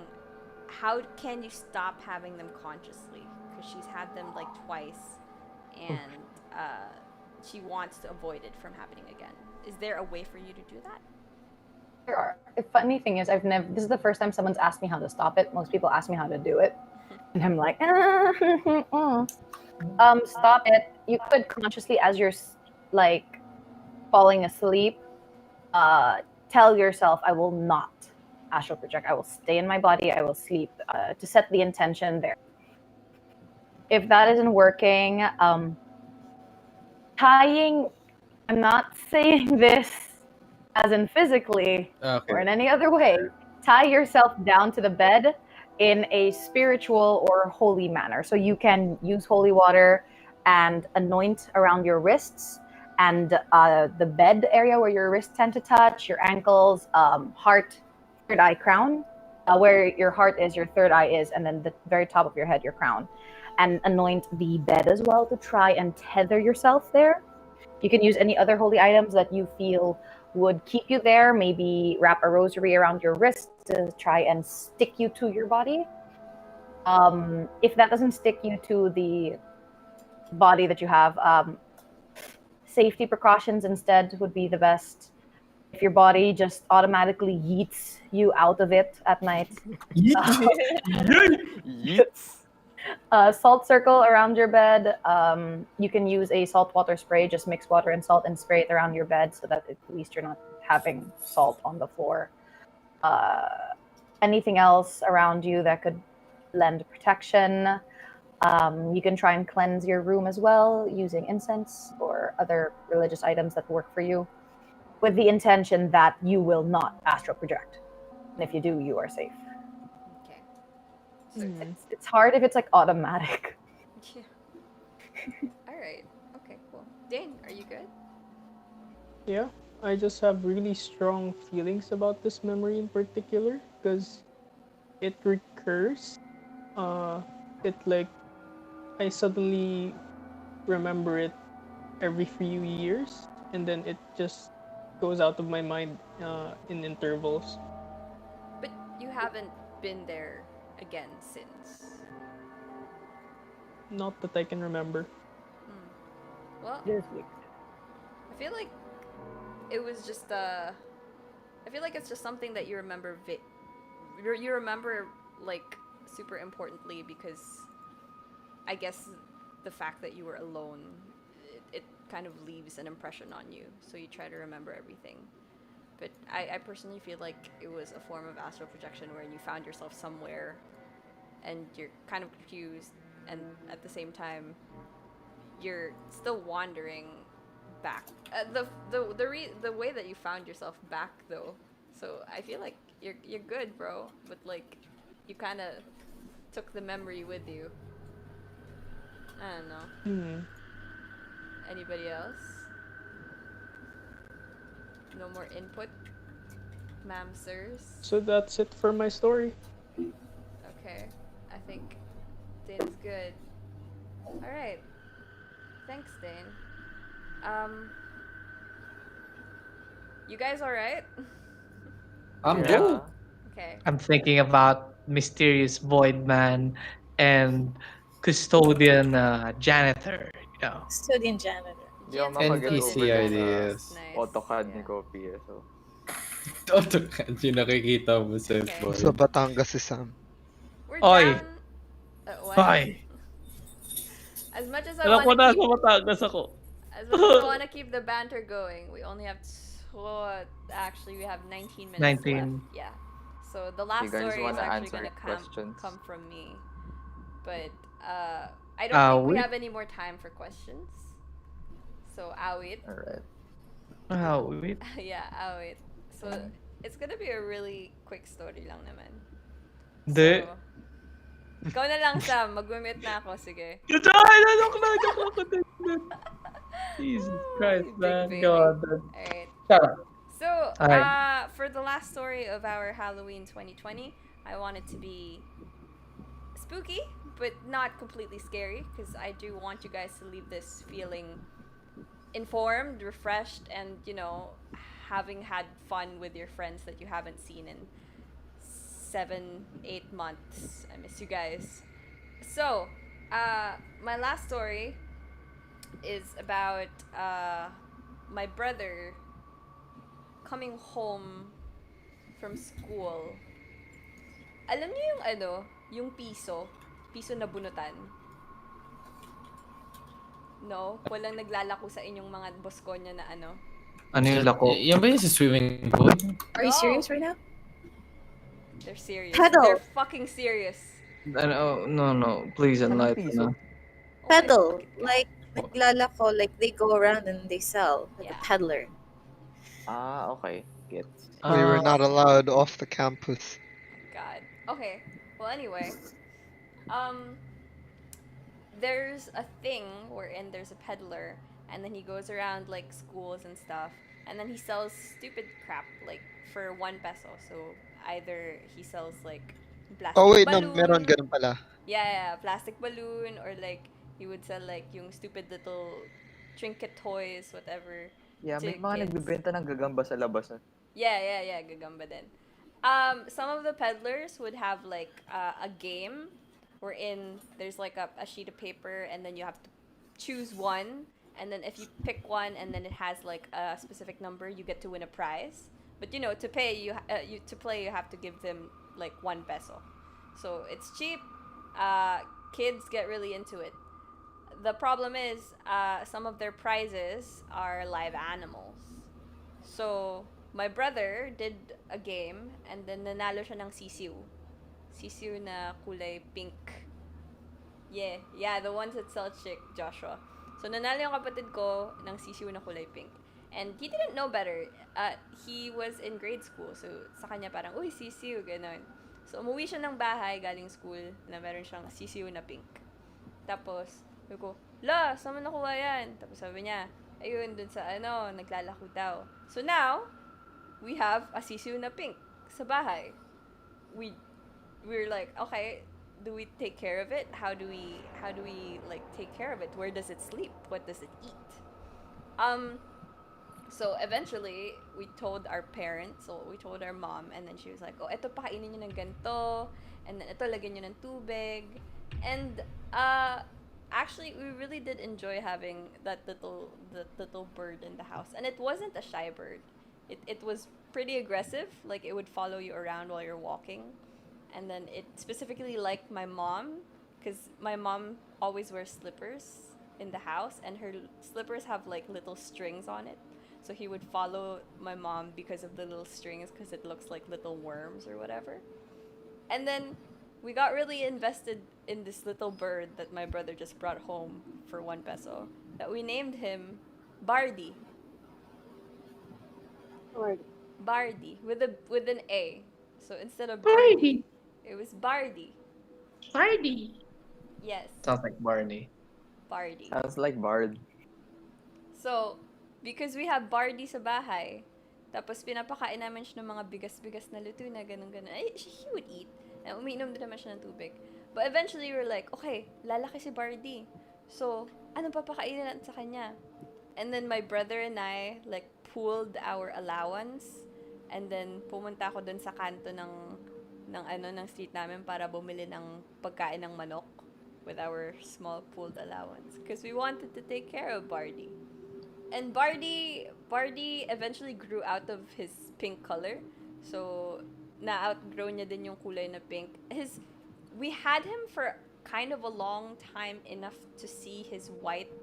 how can you stop having them consciously? Because she's had them like twice, and she wants to avoid it from happening again. Is there a way for you to do that? There are. The funny thing is, this is the first time someone's asked me how to stop it. Most people ask me how to do it. And I'm like, stop it. You could consciously, as you're like falling asleep, tell yourself, I will not astral project. I will stay in my body. I will sleep, to set the intention there. If that isn't working, tying, I'm not saying this as in physically or in any other way, tie yourself down to the bed in a spiritual or holy manner. So you can use holy water and anoint around your wrists and the bed area where your wrists tend to touch, your ankles, heart, third eye, crown, where your heart is, your third eye is, and then the very top of your head, your crown. And anoint the bed as well to try and tether yourself there. You can use any other holy items that you feel would keep you there. Maybe wrap a rosary around your wrist to try and stick you to your body. If that doesn't stick you to the body that you have, safety precautions instead would be the best. If your body just automatically yeets you out of it at night. Yeets. Salt circle around your bed. You can use a saltwater spray. Just mix water and salt and spray it around your bed so that at least you're not having salt on the floor. Anything else around you that could lend protection. You can try and cleanse your room as well using incense or other religious items that work for you, with the intention that you will not astral project. And if you do, you are safe. It's hard if it's like automatic. Yeah. All right. Okay. Cool. Dane, are you good? Yeah. I just have really strong feelings about this memory in particular because it recurs. Uh, it like I suddenly remember it every few years, and then it just goes out of my mind in intervals. But you haven't been there again since. Not that I can remember. Well, Yes, like I feel like it was just I feel like it's just something that you remember you remember like super importantly because I guess the fact that you were alone it kind of leaves an impression on you, so you try to remember everything. But I personally feel like it was a form of astral projection where you found yourself somewhere and you're kind of confused, and at the same time you're still wandering back. The way that you found yourself back though, so I feel like you're good, bro. But like, you kind of took the memory with you. I don't know. Anybody else? No more input, ma'am, sirs. So that's it for my story. Okay, I think Dane's good. All right, thanks, Dane. You guys all right? I'm Yeah. good. Okay. I'm thinking about mysterious void man and custodian janitor. You know. Custodian janitor. Hindi ako Janitor makaget NPC over dun sa ideas. Nice. AutoCAD ni Yeah. Copy. So, AutoCAD yung nakikita mo sa Okay. void. Sa Batangas si Sam. We're Oy! down. What? Hoy! As much as I Alam ko want to na keep, sa Batangas ako. as much as I want to keep the banter going, we only have actually we have 19 minutes 19. left. Yeah. So the last you guys story is wanna actually answer gonna questions? come from me, but I don't think we Awit? have any more time for questions. So awit. Alright. Wait. Yeah, awit. So it's gonna be a really quick story lang naman. Hindi. So, ikaw na lang, Sam. Mag-mute na ako. Sige. Joke lang. Jesus Christ, Big man. baby. God. Alright. Shut up. So, Alright. for the last story of our Halloween 2020, I want it to be spooky, but not completely scary, because I do want you guys to leave this feeling informed, refreshed, and, you know, having had fun with your friends that you haven't seen in 7-8 months. I miss you guys. So, my last story is about my brother coming home from school. Alam niyo yung yung piso na bunutan? No? Walang naglalako sa inyong mga boskonya na ano? Ano yung lako? Yan ba yung sa swimming pool? Are you serious right now? They're serious. Pedal. They're fucking serious. No. Please enlighten piso? us. Pedal. Like, naglalako, like they go around and they sell. Like a peddler. Ah, okay. Gets. We were not allowed off the campus. God. Okay. Well, anyway. There's a thing wherein there's a peddler, and then he goes around like schools and stuff, and then he sells stupid crap like for 1 peso. So either he sells like plastic balloon. Meron ganun pala. Yeah, plastic balloon, or like he would sell like yung stupid little trinket toys, whatever. Yeah, may to mga kids. nagbebenta ng gagamba sa labas. Yeah, gagamba din. Some of the peddlers would have like a game wherein there's like a sheet of paper, and then you have to choose one, and then if you pick one and then it has like a specific number, you get to win a prize. But you know, to pay to play you have to give them like 1 peso. So it's cheap. Kids get really into it. The problem is some of their prizes are live animals. So my brother did a game, and then nanalo siya ng sisiu. Sisiu na kulay pink. Yeah, the ones that sell chick, Joshua. So nanalo yung kapatid ko ng sisiu na kulay pink. And he didn't know better. He was in grade school, so sa kanya parang, uy, sisiu, ganon. So umuwi siya ng bahay galing school na meron siyang sisiu na pink. Tapos, sabi ko, la, saan mo nakuha yan? Tapos sabi niya, Ayun, dun sa naglalako daw. So now, we have a sisiu na pink sa bahay. We're like, okay, do we take care of it? How do we like take care of it? Where does it sleep? What does it eat? Um so eventually we told our parents, so we told our mom, and then she was like, "Oh, eto pakainin niyo ng ganito, and then eto lagyan niyo ng tubig." And actually we really did enjoy having that little bird in the house. And it wasn't a shy bird. It was pretty aggressive, like it would follow you around while you're walking. And then it specifically liked my mom, because my mom always wears slippers in the house, and her slippers have like little strings on it. So he would follow my mom because of the little strings, because it looks like little worms or whatever. And then we got really invested in this little bird that my brother just brought home for 1 peso, that we named him Bardi. Bardi with an A. So instead of Birdie, it was Bardi. Barney. Yes, Sounds like Barney. Bardi. Sounds like Bard. So, because we have Bardi sa bahay, tapos pinapakain namin siya ng mga bigas-bigas na luto na ganun-ganun, he would eat. And umiinom din naman siya ng tubig. But eventually, we were like, okay, lalaki si Bardi. So, anong papakainin natin sa kanya? And then my brother and I, like, pooled our allowance. And then, pumunta ako dun sa kanto ng street namin para bumili ng pagkain ng manok with our small pooled allowance. Because we wanted to take care of Bardi. And Bardi eventually grew out of his pink color. So, na-outgrow niya din yung kulay na pink. We had him for kind of a long time, enough to see his white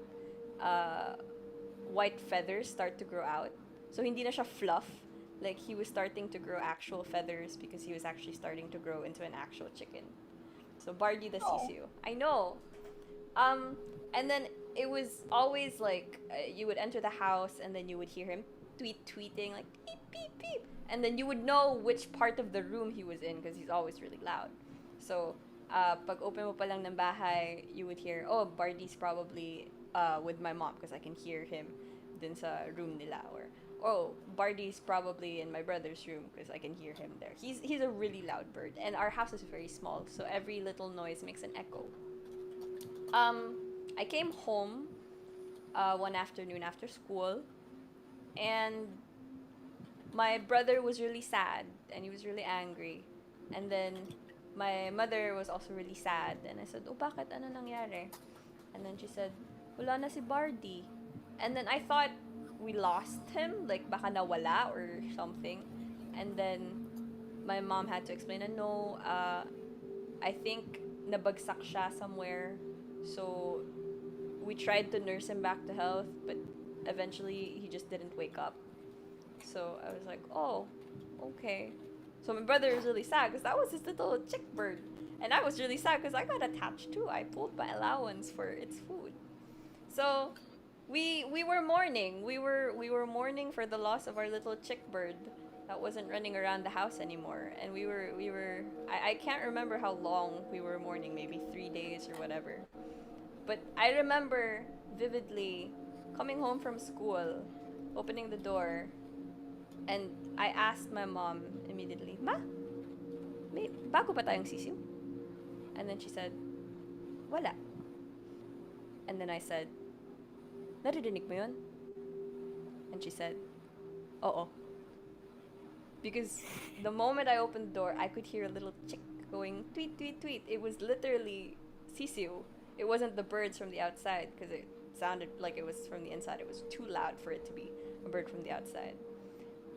feathers start to grow out. So, hindi na siya fluff. Like, he was starting to grow actual feathers because he was actually starting to grow into an actual chicken. So, Bardi the sisiu. I know. And then it was always like, you would enter the house and then you would hear him tweeting like beep beep beep, and then you would know which part of the room he was in because he's always really loud. So pag open mo pa lang ng bahay, you would hear, oh, Bardi's probably with my mom because I can hear him din sa room nila, or oh, Bardi's probably in my brother's room because I can hear him there. He's a really loud bird, and our house is very small, so every little noise makes an echo. I came home one afternoon after school, and my brother was really sad and he was really angry. And then my mother was also really sad, and I said, "Oh, bakit? Ano nangyari?" And then she said, "Wala na si Bardi." And then I thought we lost him, like baka nawala or something. And then my mom had to explain, no, I think nabagsak siya somewhere. So we tried to nurse him back to health, but eventually he just didn't wake up. So I was like, oh, okay. So my brother was really sad because that was his little chick bird. And I was really sad because I got attached too. I pulled my allowance for its food. So we were mourning. We were mourning for the loss of our little chick bird that wasn't running around the house anymore. And I can't remember how long we were mourning, maybe 3 days or whatever. But I remember vividly coming home from school, opening the door, and I asked my mom immediately, "Ma, may bago ba tayong sisiw?" And then she said, "Wala." And then I said, "Narinig mo yun?" And she said, "Oo." Because the moment I opened the door, I could hear a little chick going tweet, tweet, tweet. It was literally sisiu. It wasn't the birds from the outside because it sounded like it was from the inside. It was too loud for it to be a bird from the outside.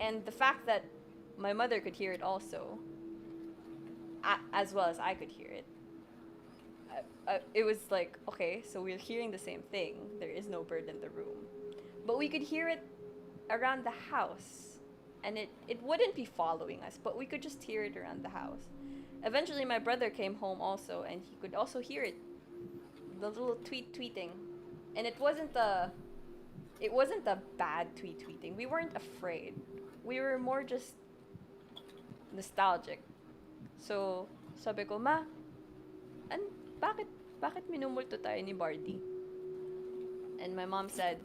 And the fact that my mother could hear it also, as well as I could hear it, it was like, okay, so we're hearing the same thing. There is no bird in the room. But we could hear it around the house. And it wouldn't be following us, but we could just hear it around the house. Eventually, my brother came home also, and he could also hear it. The little tweeting. And it wasn't a bad tweeting. We weren't afraid. We were more just nostalgic. So, sabi ko, "Ma, bakit minumulto tayo ni Bardi?" And my mom said,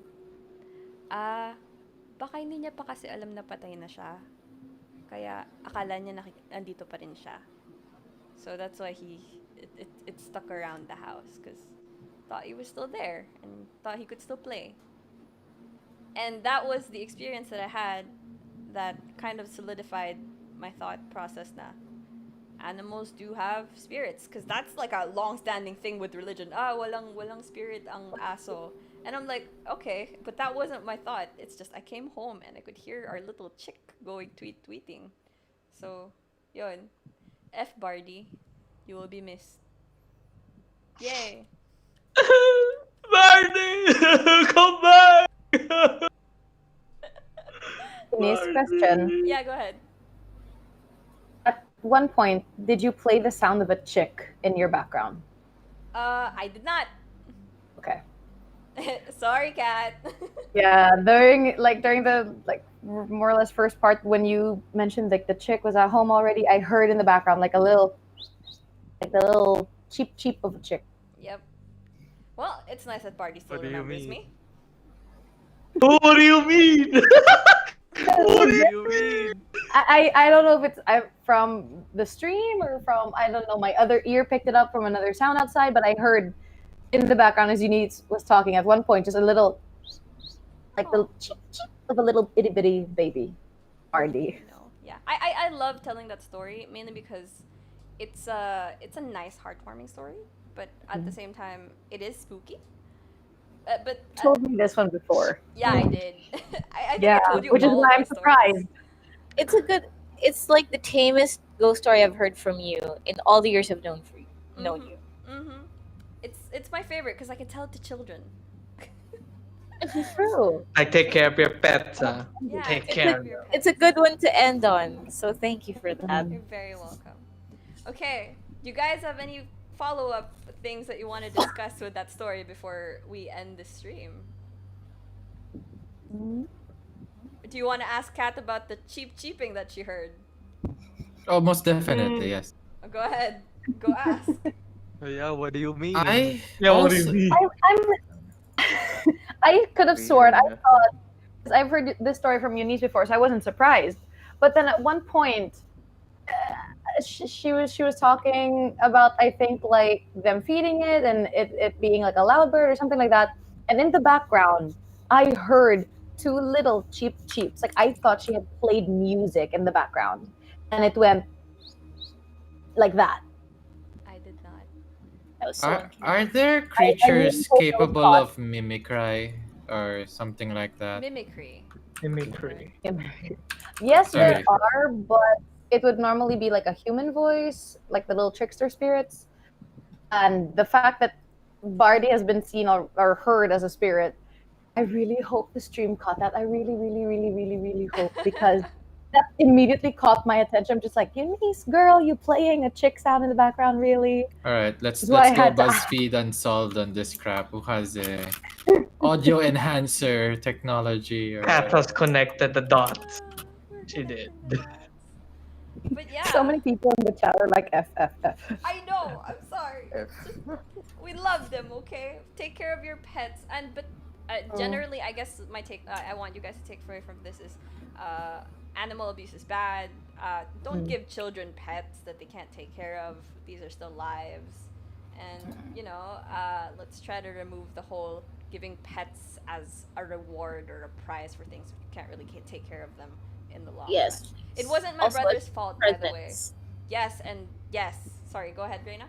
Baka hindi niya pa kasi alam na patay na siya. Kaya akala niya nandito pa rin siya. So that's why it stuck around the house because thought he was still there and thought he could still play. And that was the experience that I had that kind of solidified my thought process na animals do have spirits because that's like a long-standing thing with religion. Walang spirit ang aso. And I'm like, okay, but that wasn't my thought. It's just I came home and I could hear our little chick going tweeting. So, yun. F Bardi, you will be missed. Yay. Barney, come back. Next question. Yeah, go ahead. At one point, did you play the sound of a chick in your background? I did not. Okay. Sorry, Kat. Yeah, during the more or less first part when you mentioned like the chick was at home already, I heard in the background like the little cheep of a chick. Yep. Well, it's nice that Barty still remembers me. What do you mean? What do you mean? I don't know if it's from the stream or from, I don't know, my other ear picked it up from another sound outside, but I heard in the background as Unise was talking at one point just a little like the cheep of a little itty bitty baby Barty. Yeah, I love telling that story mainly because it's a nice heartwarming story, but at the same time it is spooky. But You told me this one before. Yeah, I did. I think yeah, I told you which is all why of I'm my surprised. stories. It's like the tamest ghost story I've heard from you in all the years I've known you. Mm-hmm. It's my favorite because I can tell it to children. It's true. I take care of your pets. Yeah, take care of them. It's a good one to end on. So thank you for that. You're very welcome. Okay, do you guys have any follow-up things that you want to discuss with that story before we end the stream? Do you want to ask Kat about the cheeping that she heard? Oh, most definitely, yes. Go ahead. Go ask. Yeah, what do you mean? What do you mean? I could have sworn I thought, because I've heard this story from Unise before, so I wasn't surprised. But then at one point, she was talking about, I think, like them feeding it and it being like a loud bird or something like that. And in the background, I heard two little cheeps. Like I thought she had played music in the background, and it went like that. I did not. That was so Are there creatures capable of mimicry or something like that? Mimicry. Yes, Sorry. there are, but it would normally be like a human voice, like the little trickster spirits. And the fact that Barty has been seen or heard as a spirit, I really hope the stream caught that. I really, really, really, really, really hope, because that immediately caught my attention. I'm just like, Unise, girl, you playing a chick sound in the background, really? All right, let's That's why I go had to BuzzFeed Unsolved on this crap. Who has a audio enhancer technology? Or Kat has connected the dots. She did. But yeah. So many people in the chat are like F. I know. I'm sorry. We love them. Okay. Take care of your pets. But generally, I guess my take. I want you guys to take away from this is, animal abuse is bad. Don't give children pets that they can't take care of. These are still lives, and let's try to remove the whole giving pets as a reward or a prize for things you can't really take care of them in the long run. It wasn't my Also, brother's as fault, by the way. presents. Yes, and yes. Sorry, go ahead, Reina.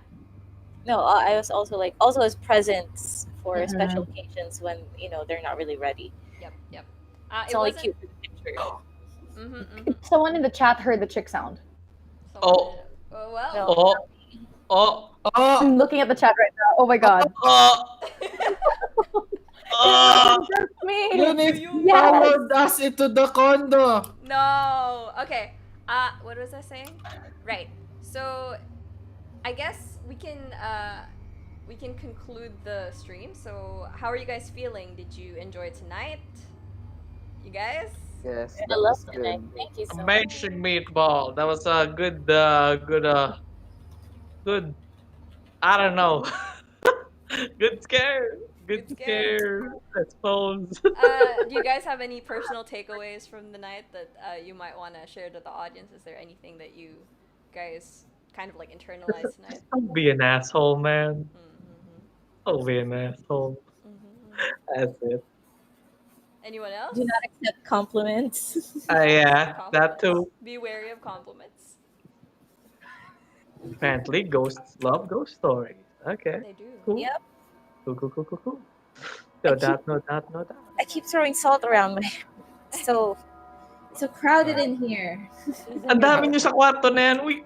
No, I was also as presents for special occasions when they're not really ready. Yep. It's only cute for the picture. Someone in the chat heard the chick sound. Oh. Well. Oh. I'm looking at the chat right now. Oh my god. That's me. Unise followed us into the condo. No. Okay. What was I saying? Right. So, I guess we can conclude the stream. So, how are you guys feeling? Did you enjoy tonight? You guys? Yes, I that love was tonight. good. Thank you so much. Amazing meatball. That was a good. I don't know. Good scare. Good Good scare. scare. Let's pose. Do you guys have any personal takeaways from the night that you might want to share to the audience? Is there anything that you guys kind of like internalized tonight? Don't be an asshole, man. Mm-hmm. Don't be an asshole. That's it. Anyone else? Do not accept compliments. Yeah, that Compliments. too. Be wary of compliments. Apparently, ghosts love ghost stories. Okay. They do. Cool. Yep. Cool. No doubt. I keep throwing salt around my. So crowded in here. Ang dami nyo sa kwarto na yan. Uy,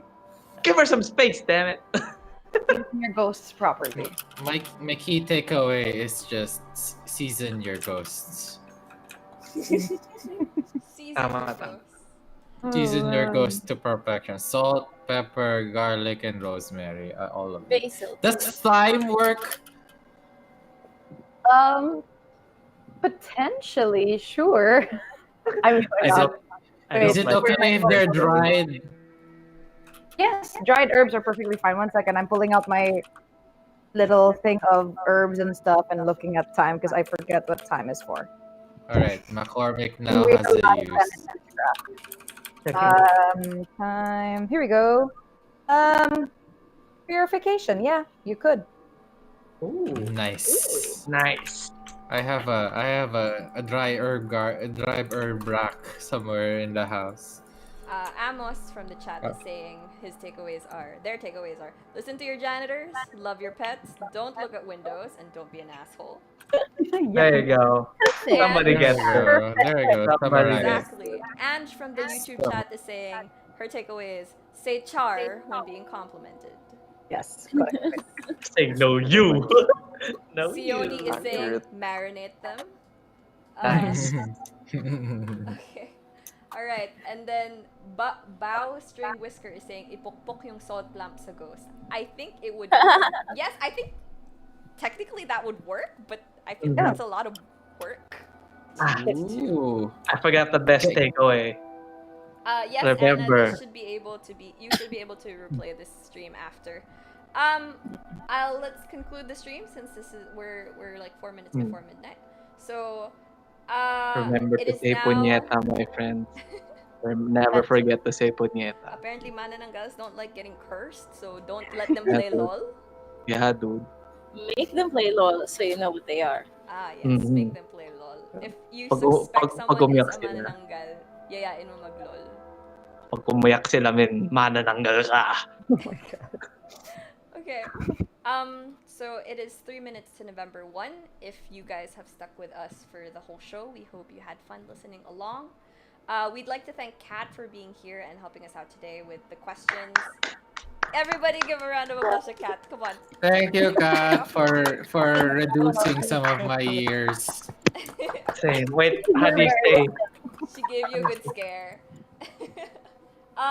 give her some space, damn it. Using your ghosts properly. My key takeaway is just season your ghosts. Season Tama, your tama. ghosts. Season your ghosts to perfection. Salt, pepper, garlic, and rosemary. All of it. Basil. Does thyme work? Potentially, sure. I mean, Is it okay if they're dried? Yes, dried herbs are perfectly fine. One second, I'm pulling out my little thing of herbs and stuff and looking at time because I forget what time is for. All right, McCormick now has a use. Time. Here we go. Purification. Yeah, you could. Ooh, Nice. nice. I have a dry herb rack somewhere in the house. Amos from the chat is saying their takeaways are listen to your janitors, love your pets, don't look at windows, and don't be an asshole. There you go. Somebody gets it. There you go. Summarize. Exactly. Ange from the YouTube chat is saying her takeaway is say char when being complimented. Yes. Say no you. No Sione you. is saying marinate them. Nice. Okay. All right. And then Bao String Whisker is saying ipukpok yung salt lamp sa ghost. I think it would. Yes, I think technically that would work, but I think that's a lot of work. Ooh. I forgot the best takeaway. Yes, Remember. Anna, you should be able to replay this stream after. Let's conclude the stream since we're like 4 minutes before midnight. So Remember it to is say now. punyeta, my friends. Never forget to say punyeta. Apparently, manananggas don't like getting cursed, so don't let them play LOL. Yeah, dude. Make them play LOL so you know what they are. Yes, make them play LOL. If you suspect someone is a manananggal, yayain mo mag-LOL. Pag pumayak sila, manananggal ka. Oh my god. Okay. So it is 3 minutes to November 1. If you guys have stuck with us for the whole show, we hope you had fun listening along. We'd like to thank Kat for being here and helping us out today with the questions. Everybody give a round of applause to Kat. Come on. Thank you, Kat, for reducing some of my years. Same. Wait, how do you say? She gave you a good scare.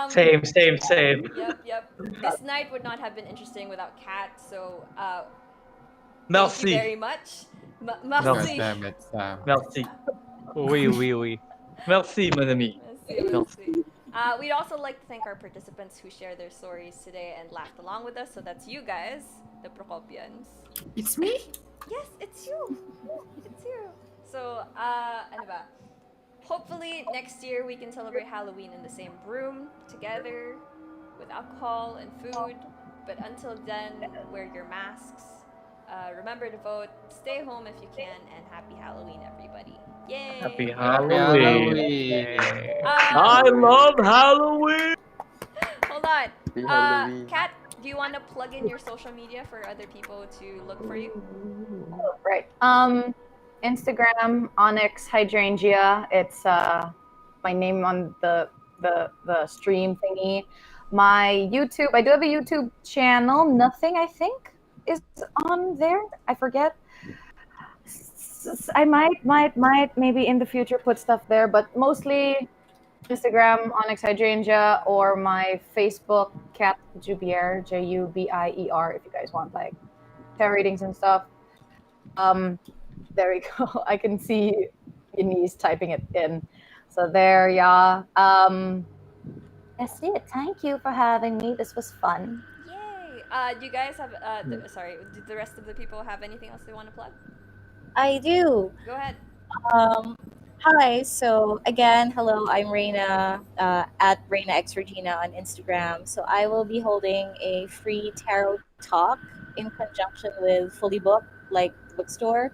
Same. Yep. This night would not have been interesting without Kat, so Merci. thank you very much. Merci. Damn it, Sam. Merci. Oui. Merci, mon ami. Merci. We'd also like to thank our participants who shared their stories today and laughed along with us. So that's you guys, the Procopians. It's me? Yes, it's you. It's you. So, ano ba? Hopefully next year we can celebrate Halloween in the same room together with alcohol and food. But until then, wear your masks. Remember to vote. Stay home if you can, and happy Halloween, everybody! Yay! Happy Halloween. I love Halloween. Hold on. Happy Halloween. Kat, do you want to plug in your social media for other people to look for you? Right. Instagram, Onyx Hydrangea. It's my name on the stream thingy. My YouTube, I do have a YouTube channel. Nothing, I think, is on there. I forget. I might maybe in the future put stuff there, but mostly Instagram, Onyx Hydrangea, or my Facebook, Kat Jubier, Jubier, if you guys want like tarot readings and stuff. There we go. I can see Unise typing it in. So there, yeah. That's it. Thank you for having me. This was fun. Yay! Do you guys have? Sorry. Do the rest of the people have anything else they want to plug? I do. Go ahead. Um, Hi. So again, hello. I'm Reina at reinaxregina on Instagram. So I will be holding a free tarot talk in conjunction with Fully Book, like the bookstore.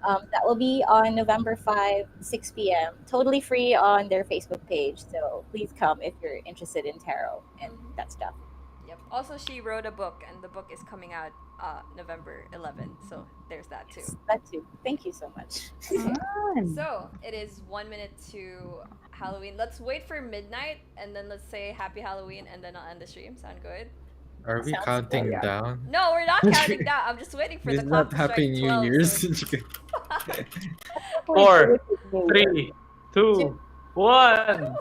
That will be on November 5, 6 p.m. Totally free on their Facebook page. So please come if you're interested in tarot and that stuff. Yep. Also, she wrote a book, and the book is coming out November 11th. So there's that too. That too. Thank you so much. Okay. So it is 1 minute to Halloween. Let's wait for midnight, and then let's say Happy Halloween, and then I'll end the stream. Sound good? Are we Sounds counting good. down? No, we're not counting down. I'm just waiting for It's the clock not to Happy strike New 12. Year's. So... 4, 3, 2, 1.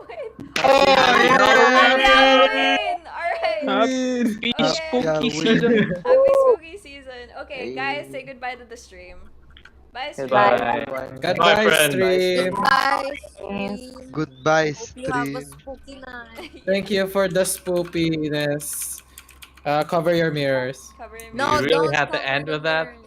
Happy Halloween! Alright. Happy Okay. spooky Yeah, season. Happy spooky season. Okay, guys, say goodbye to the stream. Bye, stream. Goodbye, Bye. everyone. Goodbye, friends. stream. Bye, stream. Goodbye, Hope you have a stream. spooky night. Thank you for the spoopiness. Cover your mirrors. Cover your No, You mirrors. really don't have to cover end the with that? mirrors.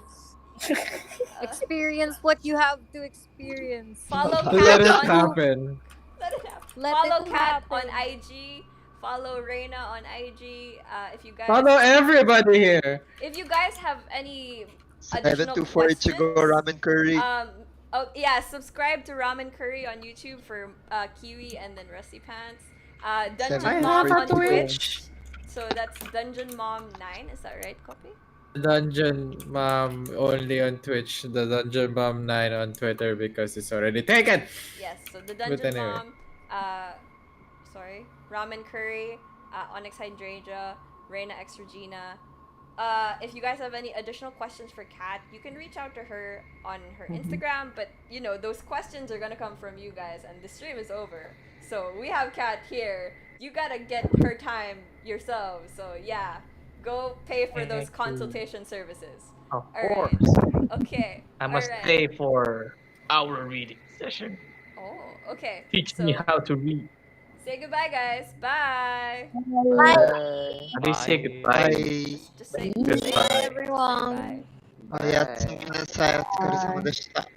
Experience what you have to experience. Follow Let Kat it on happen. Let it happen. Let Follow it Kat on happen. IG. Follow Reina on IG. If you guys Follow everybody here. if you guys have any additional 724 questions, Ichigo Ramen Curry. subscribe to Ramen Curry on YouTube for Kiwi and then Rustypants. I Dungeon have Mom a on Twitch. Twitch. So that's Dungeon Mom 9. Is that right, Copy? Dungeon Mom only on Twitch. The Dungeon Mom 9 on Twitter because it's already taken. Yes. So the But Dungeon anyway. Mom. Ramen Curry, Onyx Hydrangea, reinaxregina. If you guys have any additional questions for Kat, you can reach out to her on her Instagram. But you know those questions are gonna come from you guys, and the stream is over. So we have Kat here. You gotta get her time yourselves. So yeah, go pay for those consultation services. Of All course. right. Okay. I must All right. pay for our reading session. Oh, okay. Teach So me how to read. say goodbye, guys. Bye. Bye. How do you say goodbye? Bye. Just say Goodbye. goodbye, everyone. Bye. おやすみなさい。お疲れ様でした。